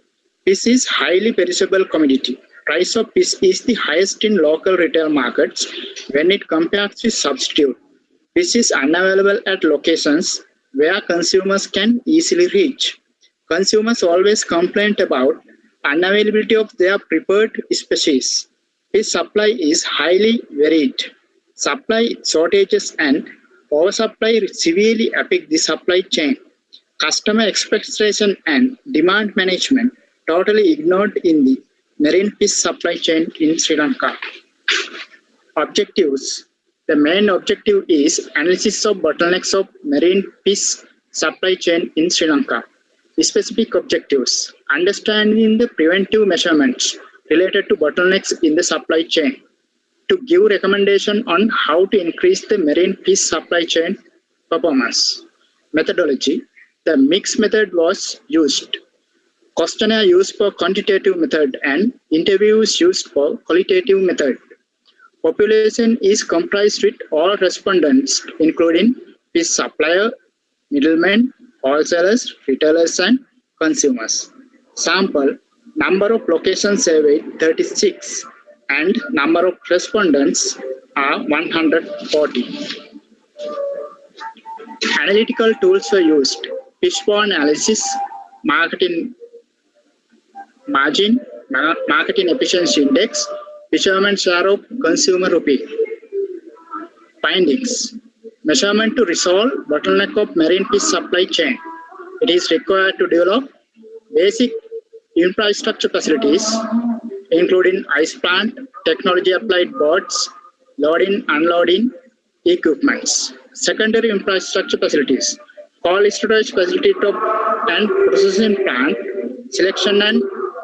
fish is highly perishable commodity. Price of fish is the highest in local retail markets when it compares with substitute. Fish is unavailable at locations where consumers can easily reach. Consumers always complain about unavailability of their preferred species. Fish supply is highly varied. Supply shortages and oversupply severely affect the supply chain. Customer expectation and demand management totally ignored in the marine fish supply chain in Sri Lanka. Objectives: the main objective is analysis of bottlenecks of marine fish supply chain in Sri Lanka. Specific objectives: understanding the preventive measurements related to bottlenecks in the supply chain, to give recommendation on how to increase the marine fish supply chain performance. Methodology: the mixed method was used. Questionnaire used for quantitative method and interviews used for qualitative method. Population is comprised with all respondents, including fish supplier, middlemen, wholesalers, retailers, and consumers. Sample: number of locations surveyed 36, and number of respondents are 140. Analytical tools were used: fishbone analysis, marketing margin, marketing efficiency index, fisherman share of consumer rupee. Findings: measurement to resolve bottleneck of marine fish supply chain. It is required to develop basic infrastructure facilities, including ice plant, technology applied boats, loading, unloading equipments. Secondary infrastructure facilities: cold storage facility and processing plant, selection and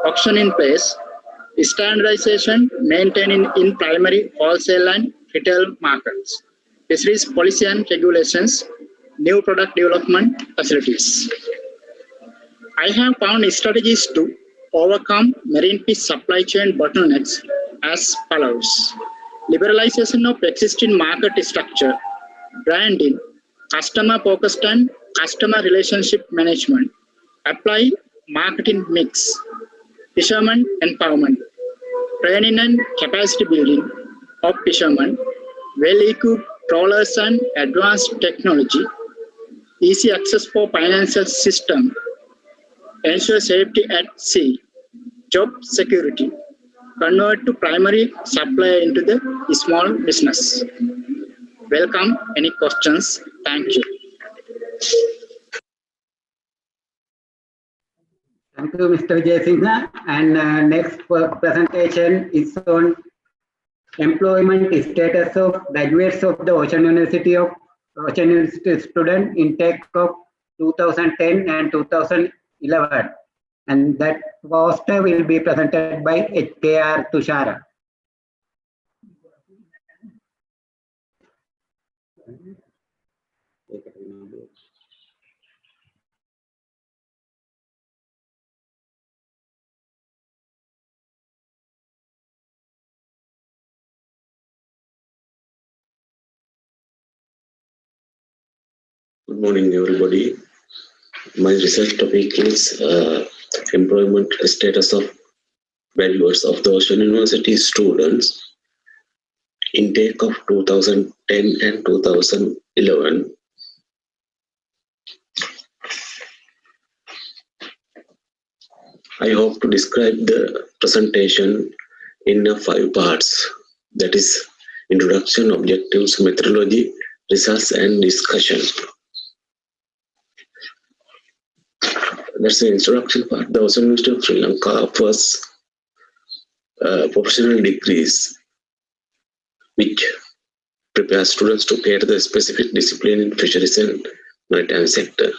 auction in place, standardization maintaining in primary, wholesale and retail markets, fisheries policy and regulations, new product development facilities. I have found strategies to overcome marine fish supply chain bottlenecks as follows. Liberalization of existing market structure, branding, customer focused and customer relationship management, apply marketing mix, fisherman empowerment, training and capacity building of fishermen, well-equipped trawlers and advanced technology, easy access for financial system, ensure safety at sea, job security, convert to primary supplier into the small business. Welcome. Any questions? Thank you. Thank you, Mr. Vijay. And next presentation is on employment status of graduates of the Ocean University student intake of 2010 and 2011. And that poster will be presented by HKR Tushara. Good morning, everybody. My research topic is employment status of graduates of the Ocean University students intake of 2010 and 2011. I hope to describe the presentation in 5 parts. That is introduction, objectives, methodology, results, and discussion. That's the introduction part. The Ocean University of Sri Lanka offers professional degrees which prepare students to cater the specific discipline in fisheries and maritime sector.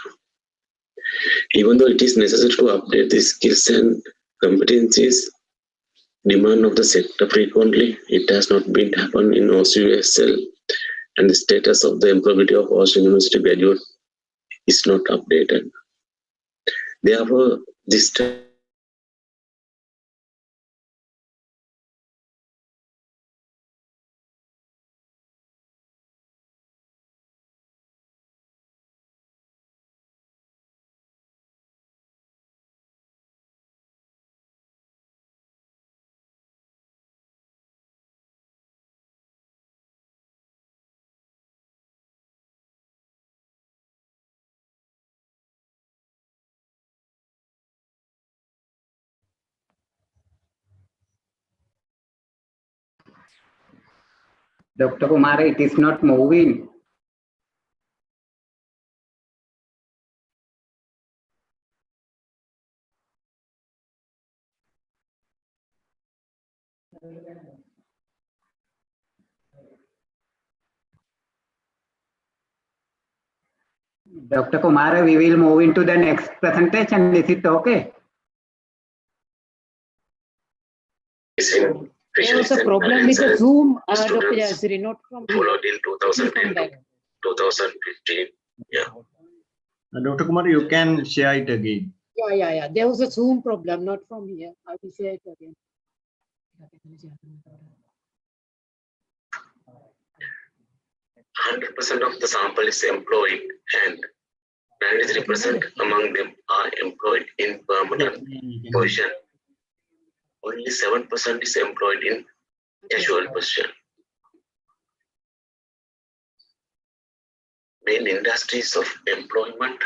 Even though it is necessary to update the skills and competencies demand of the sector frequently, it has not been happened in OCUSL, and the status of the employability of Ocean University graduate is not updated. Therefore, this Dr. Kumar, it is not moving. Dr. Kumar, we will move into the next presentation. Is it okay? There was a problem with the Zoom, Dr. Jasri, not from here. Followed in 2015. Yeah. Dr. Kumar, you can share it again. Yeah. There was a Zoom problem, not from here. I will share it again. 100% of the sample is employed and 93% among them are employed in permanent position. Only 7% is employed in casual position. Main industries of employment: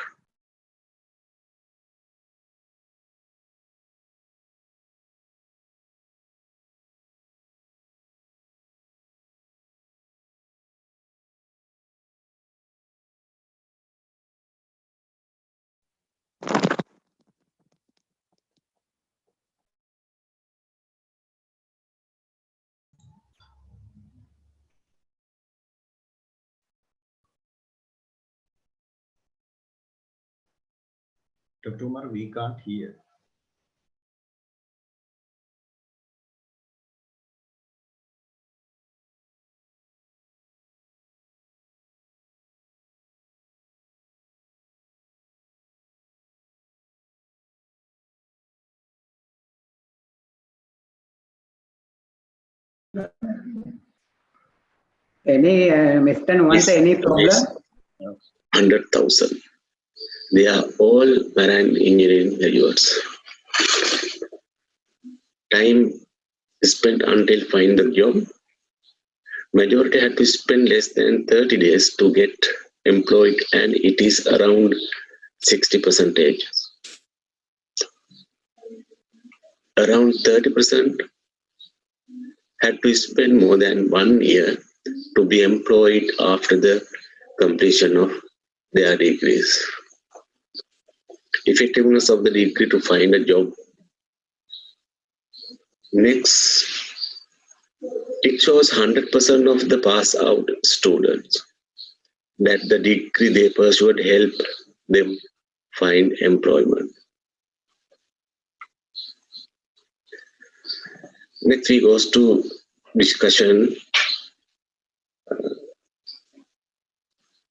Dr. Kumar, we can't hear. Any, Mr. Nuwanta, any problem? Yes. 100,000. They are all marine engineering graduates. Time spent until find the job. Majority had to spend less than 30 days to get employed, and it is around 60%. Around 30% had to spend more than 1 year to be employed after the completion of their degrees. Effectiveness of the degree to find a job. Next, it shows 100% of the pass out students that the degree they pursued help them find employment. Next, we goes to discussion.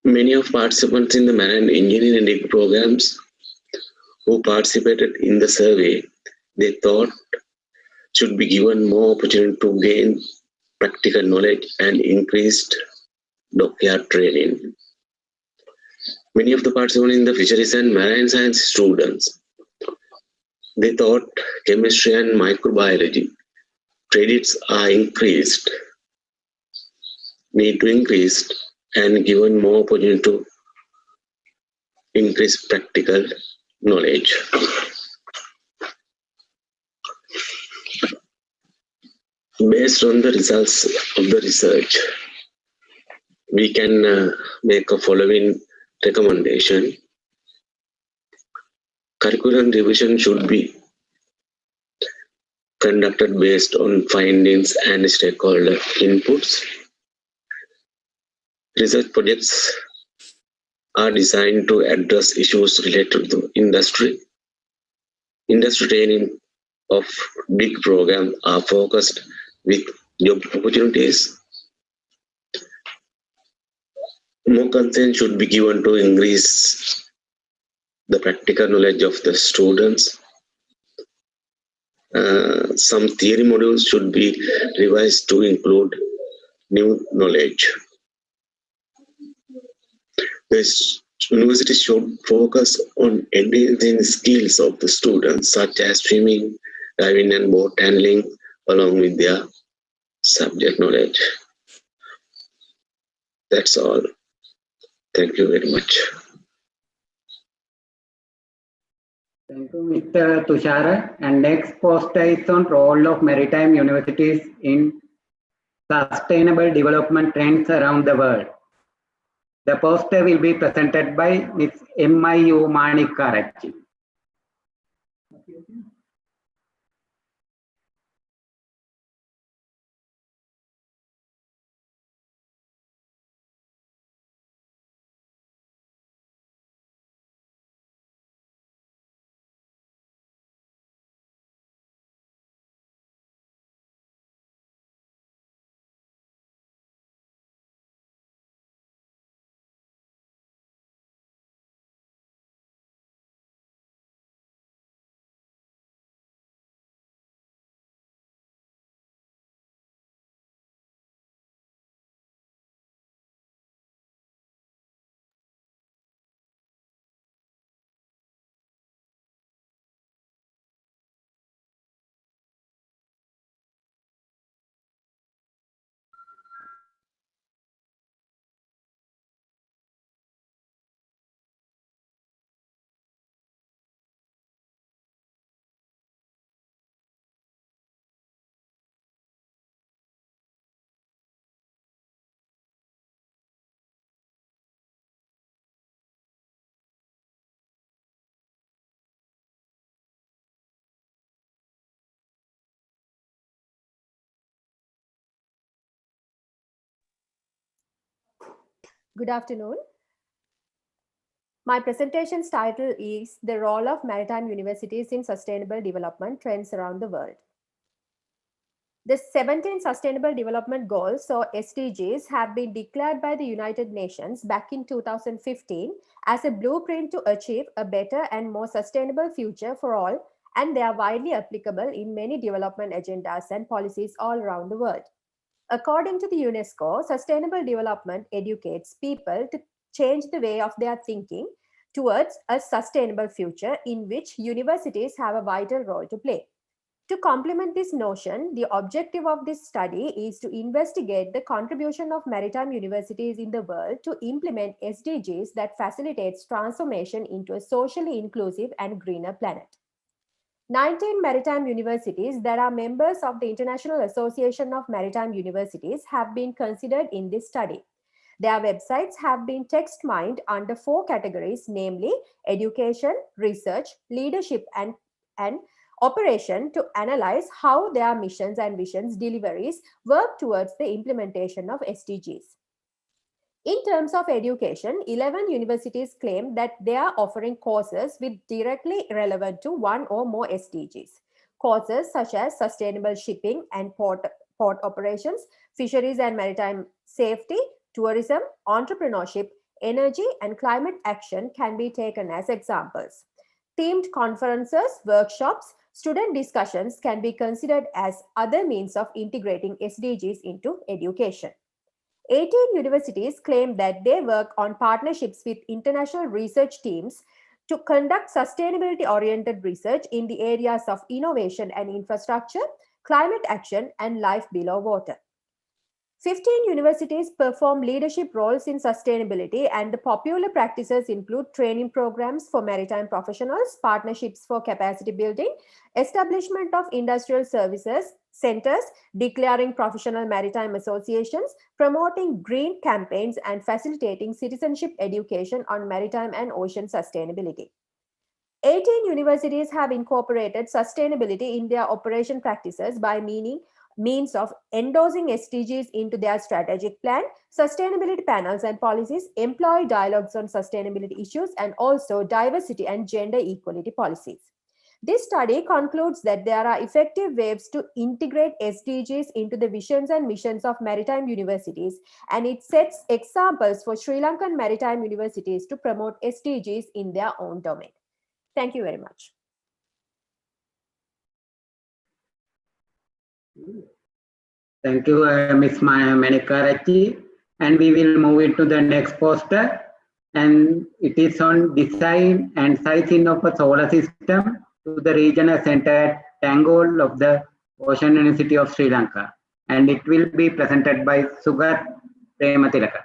Many of participants in the marine engineering degree programs who participated in the survey, they thought should be given more opportunity to gain practical knowledge and increased dockyard training. Many of the participants in the fisheries and marine science students, they thought chemistry and microbiology credits are increased, need to increase and given more opportunity to increase practical knowledge. Based on the results of the research, we can make a following recommendation. Curriculum revision should be conducted based on findings and stakeholder inputs. Research projects are designed to address issues related to industry. Industry training of big programs are focused with job opportunities. More concern should be given to increase the practical knowledge of the students. Some theory modules should be revised to include new knowledge. This university should focus on enhancing skills of the students, such as swimming, diving, and boat handling, along with their subject knowledge. That's all. Thank you very much. Thank you, Mr. Tushara. And next poster is on role of maritime universities in sustainable development trends around the world. The poster will be presented by Ms. M.I.U. Manikarachi. Good afternoon. My presentation's title is The Role of Maritime Universities in Sustainable Development Trends Around the World. The 17 Sustainable Development Goals, or SDGs, have been declared by the United Nations back in 2015 as a blueprint to achieve a better and more sustainable future for all, and they are widely applicable in many development agendas and policies all around the world. According to the UNESCO, sustainable development educates people to change the way of their thinking towards a sustainable future in which universities have a vital role to play. To complement this notion, the objective of this study is to investigate the contribution of maritime universities in the world to implement SDGs that facilitates transformation into a socially inclusive and greener planet. 19 maritime universities that are members of the International Association of Maritime Universities have been considered in this study. Their websites have been text mined under 4 categories, namely education, research, leadership, and operation, to analyze how their missions and visions deliveries work towards the implementation of SDGs. In terms of education, 11 universities claim that they are offering courses with directly relevant to one or more SDGs. Courses such as sustainable shipping and port operations, fisheries and maritime safety, tourism, entrepreneurship, energy, and climate action can be taken as examples. Themed conferences, workshops, student discussions can be considered as other means of integrating SDGs into education. 18 universities claim that they work on partnerships with international research teams to conduct sustainability-oriented research in the areas of innovation and infrastructure, climate action, and life below water. 15 universities perform leadership roles in sustainability, and the popular practices include training programs for maritime professionals, partnerships for capacity building, establishment of industrial services centers, declaring professional maritime associations, promoting green campaigns, and facilitating citizenship education on maritime and ocean sustainability. 18 universities have incorporated sustainability in their operation practices by means of endorsing SDGs into their strategic plan, sustainability panels and policies, employee dialogues on sustainability issues, and also diversity and gender equality policies. This study concludes that there are effective ways to integrate SDGs into the visions and missions of maritime universities, and it sets examples for Sri Lankan maritime universities to promote SDGs in their own domain. Thank you very much. Thank you, Ms. Manikarachi. And we will move into the next poster. And it is on design and sizing of a solar system to the regional center at Tangol of the Ocean University of Sri Lanka. And it will be presented by Sugat Prematilaka.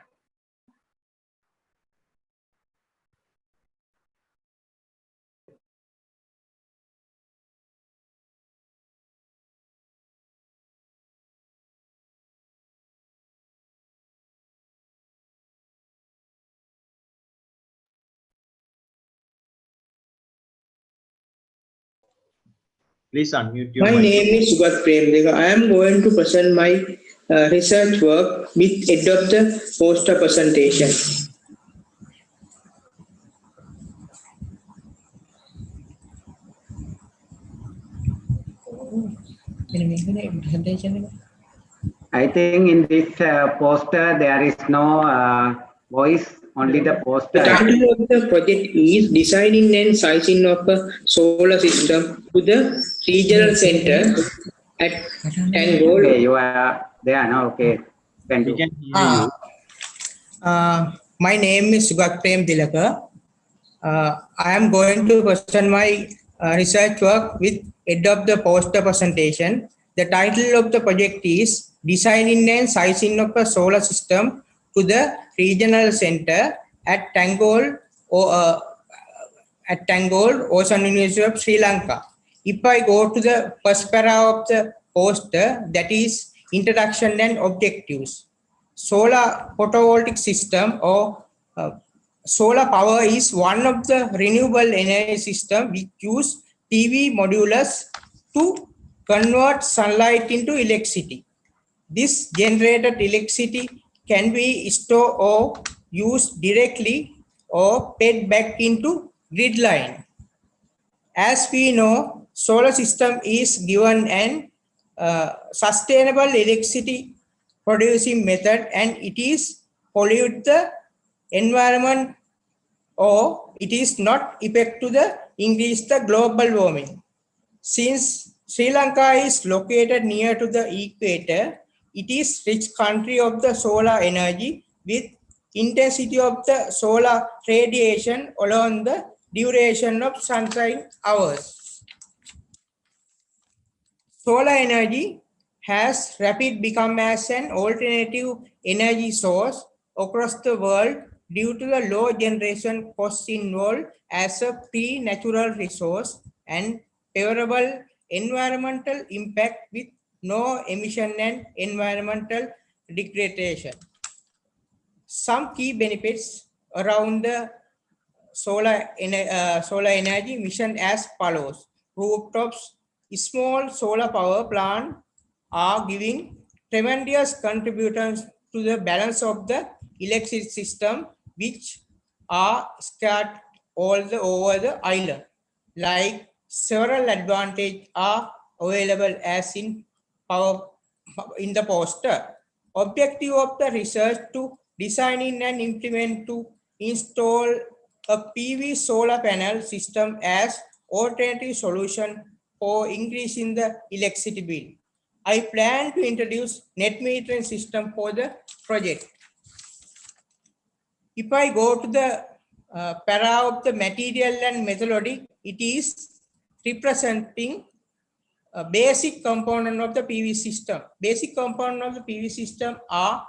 Please unmute your My mic. name is Sugat Premdega. I am going to present my research work with head of the poster presentation. I think in this poster there is no voice, only the poster. The title of the project is Designing and Sizing of a Solar System to the Regional Center at Tangol. Okay, you are there now. Okay, can you? My name is Sugat Premdega. I am going to present my research work with head of the poster presentation. The title of the project is Designing and Sizing of a Solar System to the Regional Center at Tangol, Ocean University of Sri Lanka. If I go to the first para of the poster, that is Introduction and Objectives. Solar photovoltaic system or solar power is one of the renewable energy system which use PV modules to convert sunlight into electricity. This generated electricity can be stored or used directly or fed back into grid line. As we know, solar system is given an sustainable electricity producing method, and it is pollute the environment, or it is not effect to the increase the global warming. Since Sri Lanka is located near to the equator, It is rich country of the solar energy with intensity of the solar radiation along the duration of sunshine hours. Solar energy has rapid become as an alternative energy source across the world due to the low generation costs involved as a pre-natural resource and favorable environmental impact with no emission and environmental degradation. Some key benefits around the solar energy mission as follows. Rooftops, small solar power plant are giving tremendous contributions to the balance of the electric system, which are scattered over the island. Like several advantages are available as in power in the poster. Objective of the research to designing and implement to install a PV solar panel system as alternative solution for increasing the electricity bill. I plan to introduce net metering system for the project. If I go to the para of the material and methodology, it is representing a basic component of the PV system. Basic component of the PV system are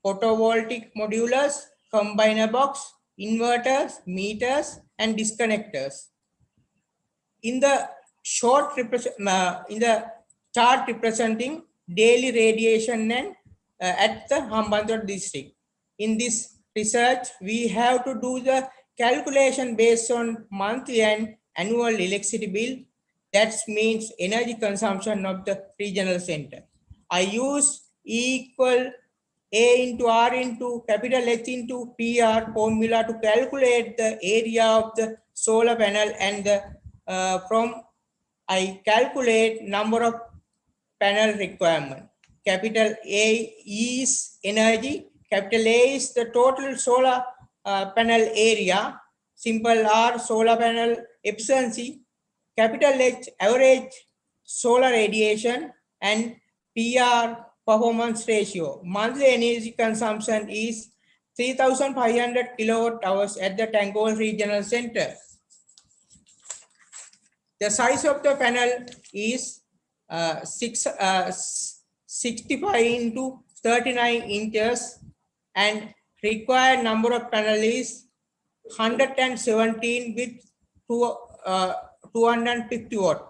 photovoltaic modulars, combiner box, inverters, meters, and disconnectors. In the in the chart representing daily radiation and at the Hambantota district. In this research, we have to do the calculation based on monthly and annual electricity bill. That means energy consumption of the regional center. I use E equal A into R into capital H into PR formula to calculate the area of the solar panel, and from I calculate number of panel requirement. Capital A is energy, capital A is the total solar panel area, simple R solar panel efficiency, capital H average solar radiation, and PR performance ratio. Monthly energy consumption is 3,500 kilowatt hours at the Tangol Regional Center. The size of the panel is 65 into 39 inches, and required number of panels is 117 with 250 watt.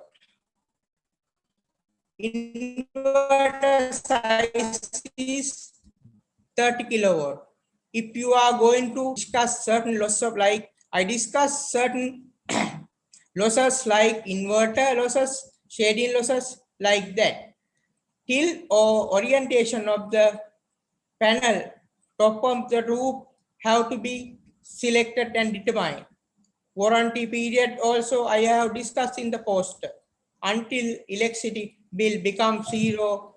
Inverter size is 30 kilowatt. If you are going to discuss certain losses of, like I discuss certain losses like inverter losses, shading losses, like that. Tilt or orientation of the panel, top of the roof have to be selected and determined. Warranty period also I have discussed in the poster. Until electricity bill becomes zero,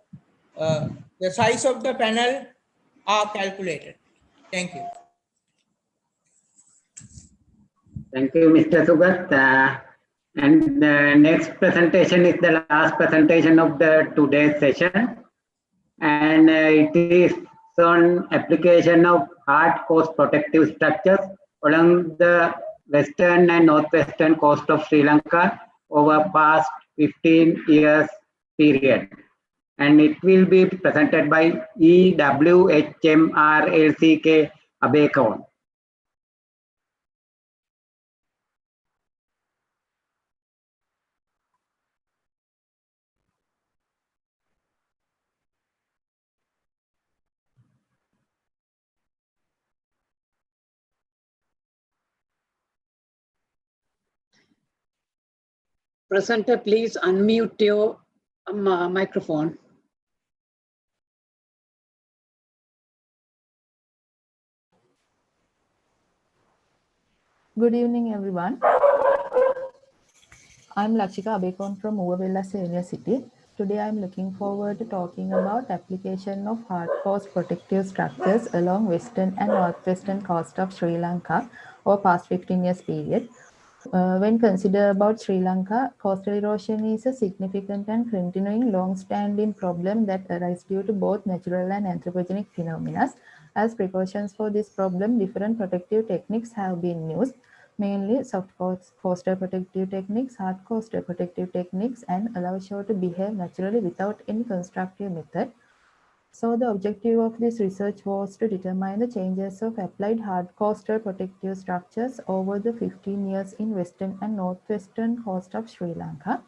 the size of the panel are calculated. Thank you. Thank you, Mr. Sugat. And the next presentation is the last presentation of the today's session. And it is on application of hard coast protective structures along the western and northwestern coast of Sri Lanka over past 15 years period. And it will be presented by EWHMRLCK Abekawan. Presenter, please unmute your microphone. Good evening, everyone. I'm Lakshika Abekon from Uvavella University. Today, I'm looking forward to talking about application of hard coast protective structures along western and northwestern coast of Sri Lanka over past 15 years period. When considered about Sri Lanka, coastal erosion is a significant and continuing long-standing problem that arises due to both natural and anthropogenic phenomena. As precautions for this problem, different protective techniques have been used, mainly soft coastal protective techniques, hard coastal protective techniques, and allow shore to behave naturally without any constructive method. So the objective of this research was to determine the changes of applied hard coastal protective structures over the 15 years in western and northwestern coast of Sri Lanka.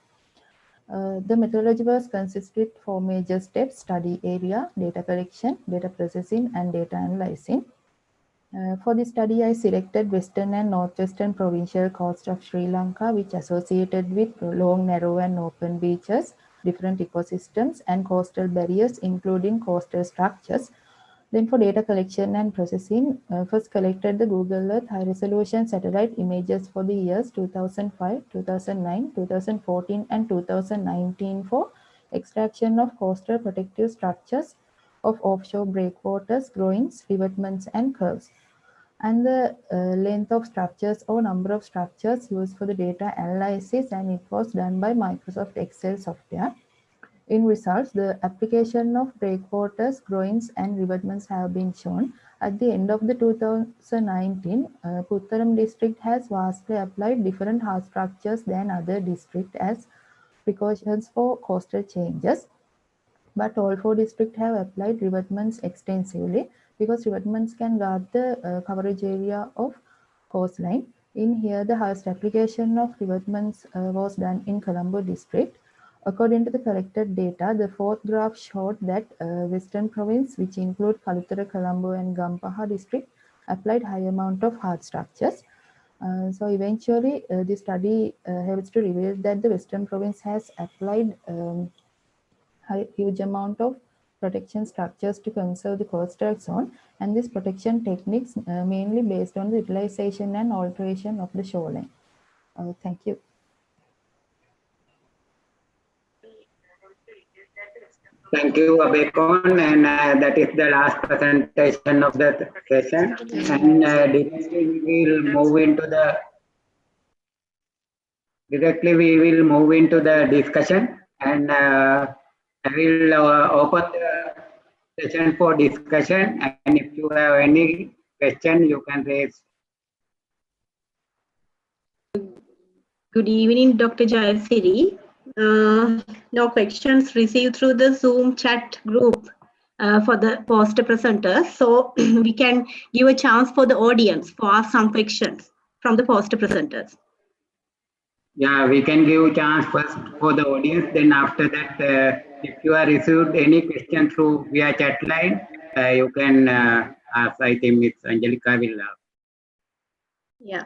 The methodology was consisted four major steps: study area, data collection, data processing, and data analyzing. For this study, I selected western and northwestern provincial coast of Sri Lanka, which associated with long, narrow, and open beaches, different ecosystems, and coastal barriers, including coastal structures. Then for data collection and processing, first collected the Google Earth high-resolution satellite images for the years 2005, 2009, 2014, and 2019 for extraction of coastal protective structures of offshore breakwaters, groins, revetments, and curves, and the length of structures or number of structures used for the data analysis, and it was done by Microsoft Excel software. In results, the application of breakwaters, groins, and revetments have been shown. At the end of the 2019, Puttalam district has vastly applied different hard structures than other districts as precautions for coastal changes. But all four districts have applied revetments extensively because revetments can guard the coverage area of coastline. In here, the highest application of revetments was done in Colombo district. According to the collected data, the fourth graph showed that Western province, which include Kalutara, Colombo, and Gampaha district, applied high amount of hard structures. So eventually, the study helps to reveal that the Western province has applied huge amount of protection structures to conserve the coastal zone, and these protection techniques mainly based on the utilization and alteration of the shoreline. Thank you. Thank you, Abekon, and that is the last presentation of the session. And directly we will move into the discussion, and I will open the session for discussion. And if you have any question, you can raise. Good evening, Dr. Jayasiri. No questions received through the Zoom chat group for the poster presenters. So we can give a chance for the audience for ask some questions from the poster presenters. Yeah, we can give chance first for the audience. Then after that, if you have received any question through via chat line, you can ask. I think Ms. Angelica will. Yeah.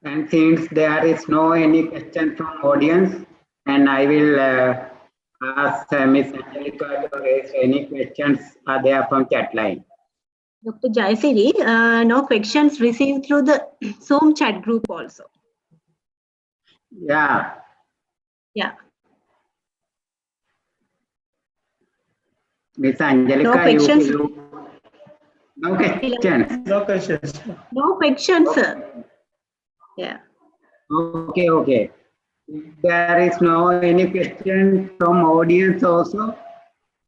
And since there is no any question from audience, and I will ask Ms. Angelica to raise any questions are there from chat line. Dr. Jayasiri, no questions received through the Zoom chat group also. Yeah. Yeah. Ms. Angelica, no questions. No questions. No questions. No questions, sir. Yeah. Okay. If there is no any question from audience also,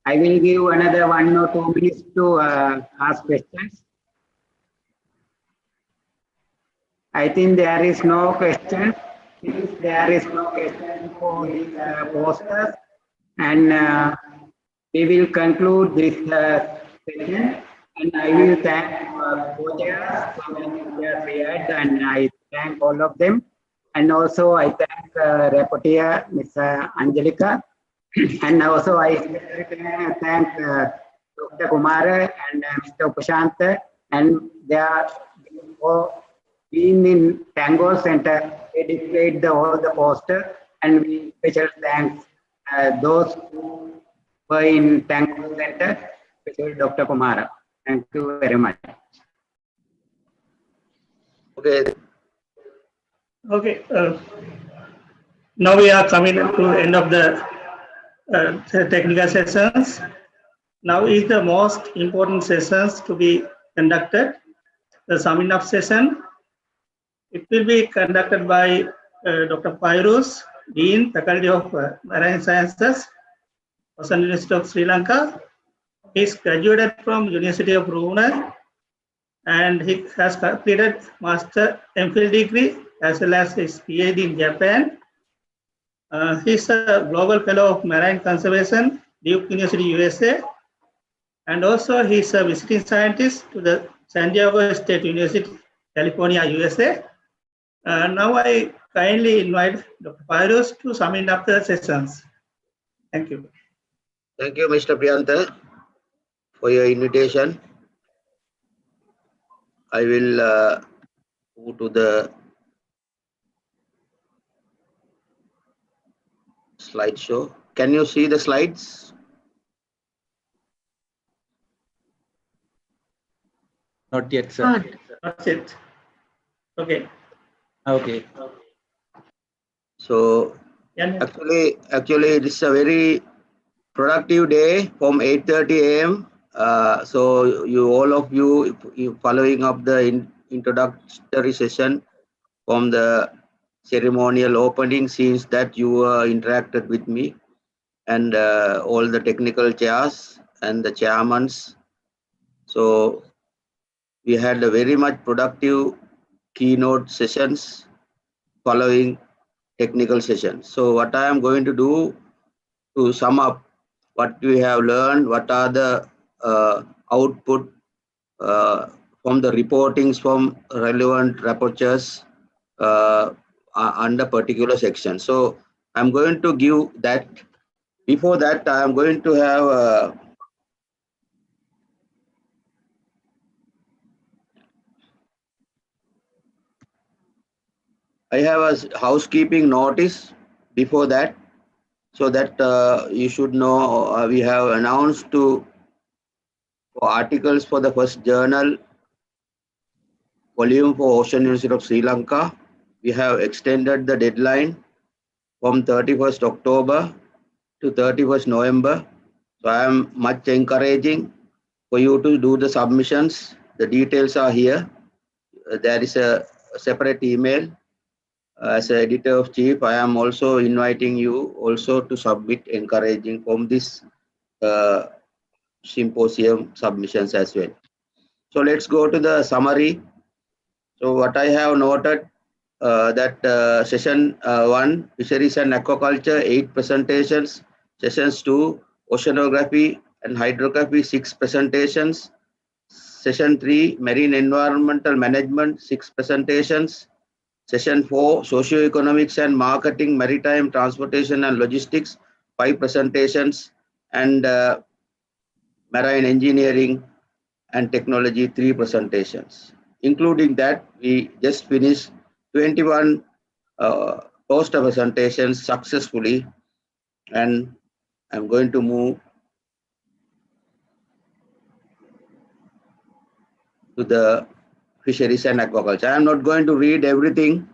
I will give another 1 or 2 minutes to ask questions. I think there is no question. If there is no question for these posters, and we will conclude this session. And I will thank co-chairs for their react, and I thank all of them. And also I thank rapporteur Ms. Angelica. And also I thank Dr. Kumara and Mr. Prashant, and they are being in Tango Center. They displayed all the poster, and we special thanks those who were in Tango Center, especially Dr. Kumara. Thank you very much. Okay. Now we are coming to the end of the technical sessions. Now is the most important sessions to be conducted. The summing up session. It will be conducted by Dr. Pairus, Dean, Faculty of Marine Sciences, Ocean University of Sri Lanka. He is graduated from University of Brunei and he has completed Master MPhil degree as well as his PhD in Japan. He is a Global Fellow of Marine Conservation, Duke University, USA. And also he is a visiting scientist to the San Diego State University, California, USA. Now I kindly invite Dr. Pairus to sum up the sessions. Thank you. Thank you, Mr. Priyantha, for your invitation. I will move to the slideshow. Can you see the slides? Not yet, sir. Not yet. Okay. Okay. So actually, this is a very productive day from 8:30 a.m. So all of you following up the introductory session from the ceremonial opening, seems that you interacted with me and all the technical chairs and the chairmans. So we had a very much productive keynote sessions following technical sessions. So what I am going to do to sum up what we have learned, what are the output from the reportings from relevant rapporteurs under particular section. So I'm going to give that. Before that, I am going to have I have a housekeeping notice before that, so that you should know we have announced for articles for the first journal volume for Ocean University of Sri Lanka. We have extended the deadline from 31st October to 31st November. So I am much encouraging for you to do the submissions. The details are here. There is a separate email. As editor of chief, I am also inviting you also to submit encouraging from this symposium submissions as well. So let's go to the summary. So what I have noted that session 1, fisheries and aquaculture, 8 presentations. Sessions 2, oceanography and hydrography, 6 presentations. Session 3, marine environmental management, 6 presentations. Session 4, socioeconomics and marketing, maritime transportation and logistics, 5 presentations. And marine engineering and technology, 3 presentations. Including that, we just finished 21 poster presentations successfully, and I'm going to move to the fisheries and aquaculture. I'm not going to read everything,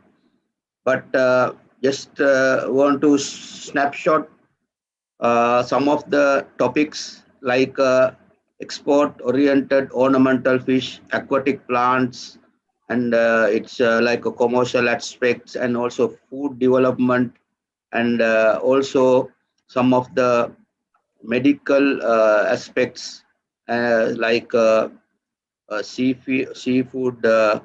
but just want to snapshot some of the topics like export-oriented ornamental fish, aquatic plants, and it's like a commercial aspects, and also food development, and also some of the medical aspects like seafood, the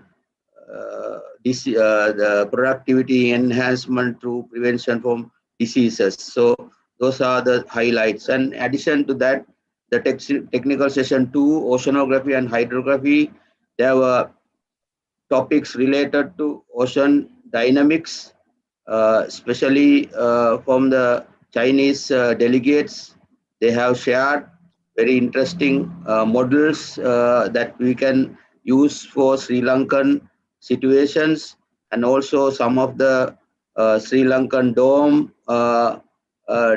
productivity enhancement through prevention from diseases. So those are the highlights. And in addition to that, the technical session 2, oceanography and hydrography, there were topics related to ocean dynamics, especially from the Chinese delegates. They have shared very interesting models that we can use for Sri Lankan situations, and also some of the Sri Lankan dome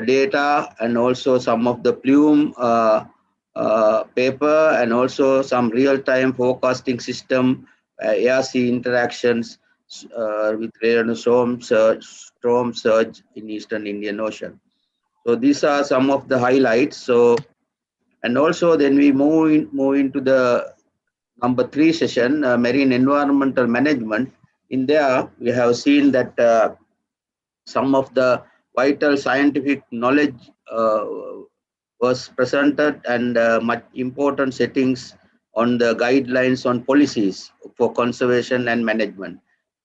data, and also some of the plume paper, and also some real-time forecasting system, air-sea interactions. with rare storm surge in Eastern Indian Ocean. So these are some of the highlights. So, and also then we move into the number 3 session, marine environmental management. In there, we have seen that some of the vital scientific knowledge was presented, and much important settings on the guidelines on policies for conservation and management,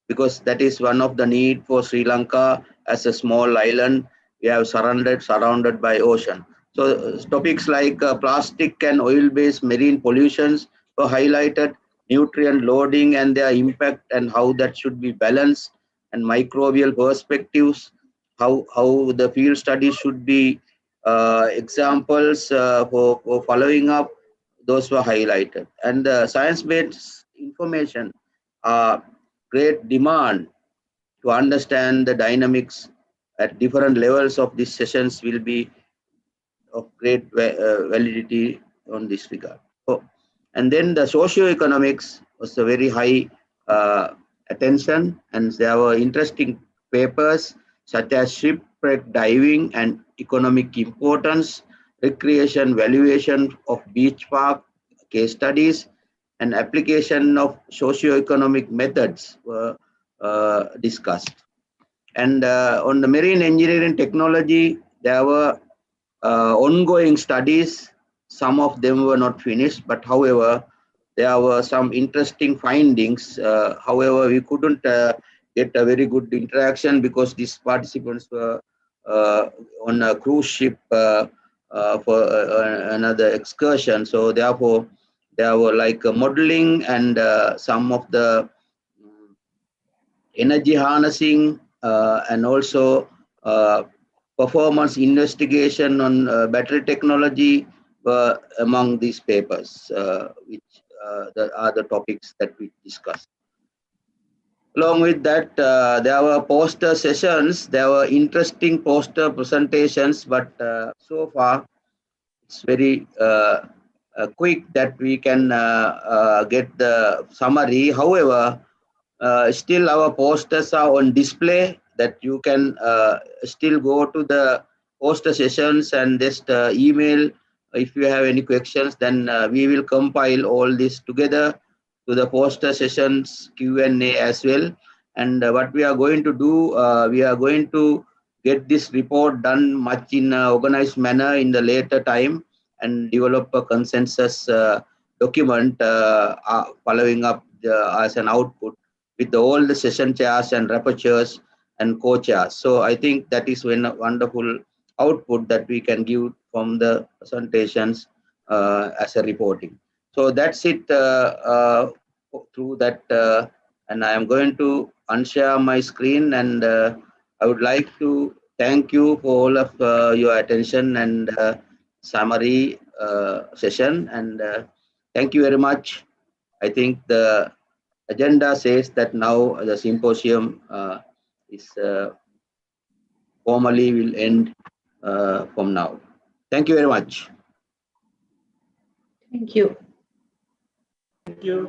because that is one of the need for Sri Lanka as a small island. We have surrounded by ocean. So topics like plastic and oil-based marine pollutions were highlighted, nutrient loading and their impact and how that should be balanced, and microbial perspectives, how the field studies should be examples for following up. Those were highlighted. And the science-based information, great demand to understand the dynamics at different levels of these sessions will be of great validity on this regard. So, and then the socio-economics was a very high attention, and there were interesting papers such as shipwreck diving and economic importance, recreation valuation of beach park case studies, and application of socio-economic methods were discussed. And on the marine engineering technology, there were ongoing studies. Some of them were not finished, but however, there were some interesting findings. However, we couldn't get a very good interaction because these participants were on a cruise ship for another excursion. So therefore, there were like modeling and some of the energy harnessing and also performance investigation on battery technology were among these papers, which are the topics that we discussed. Along with that, there were poster sessions. There were interesting poster presentations, but so far it's very quick that we can get the summary. However, still our posters are on display, that you can still go to the poster sessions and just email if you have any questions. Then we will compile all this together to the poster sessions Q&A as well. And what we are going to do, we are going to get this report done much in an organized manner in the later time and develop a consensus document following up as an output with all the session chairs and rapporteurs and co-chairs. So I think that is a wonderful output that we can give from the presentations as a reporting. So that's it through that, and I am going to unshare my screen, and I would like to thank you for all of your attention and summary session, and thank you very much. I think the agenda says that now the symposium is formally will end from now. Thank you very much. Thank you. Thank you.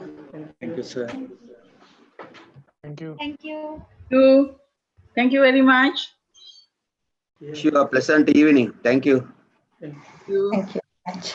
Thank you, sir. Thank you. Thank you. Thank you very much. Wish you a pleasant evening. Thank you. Thank you. Thank you very much.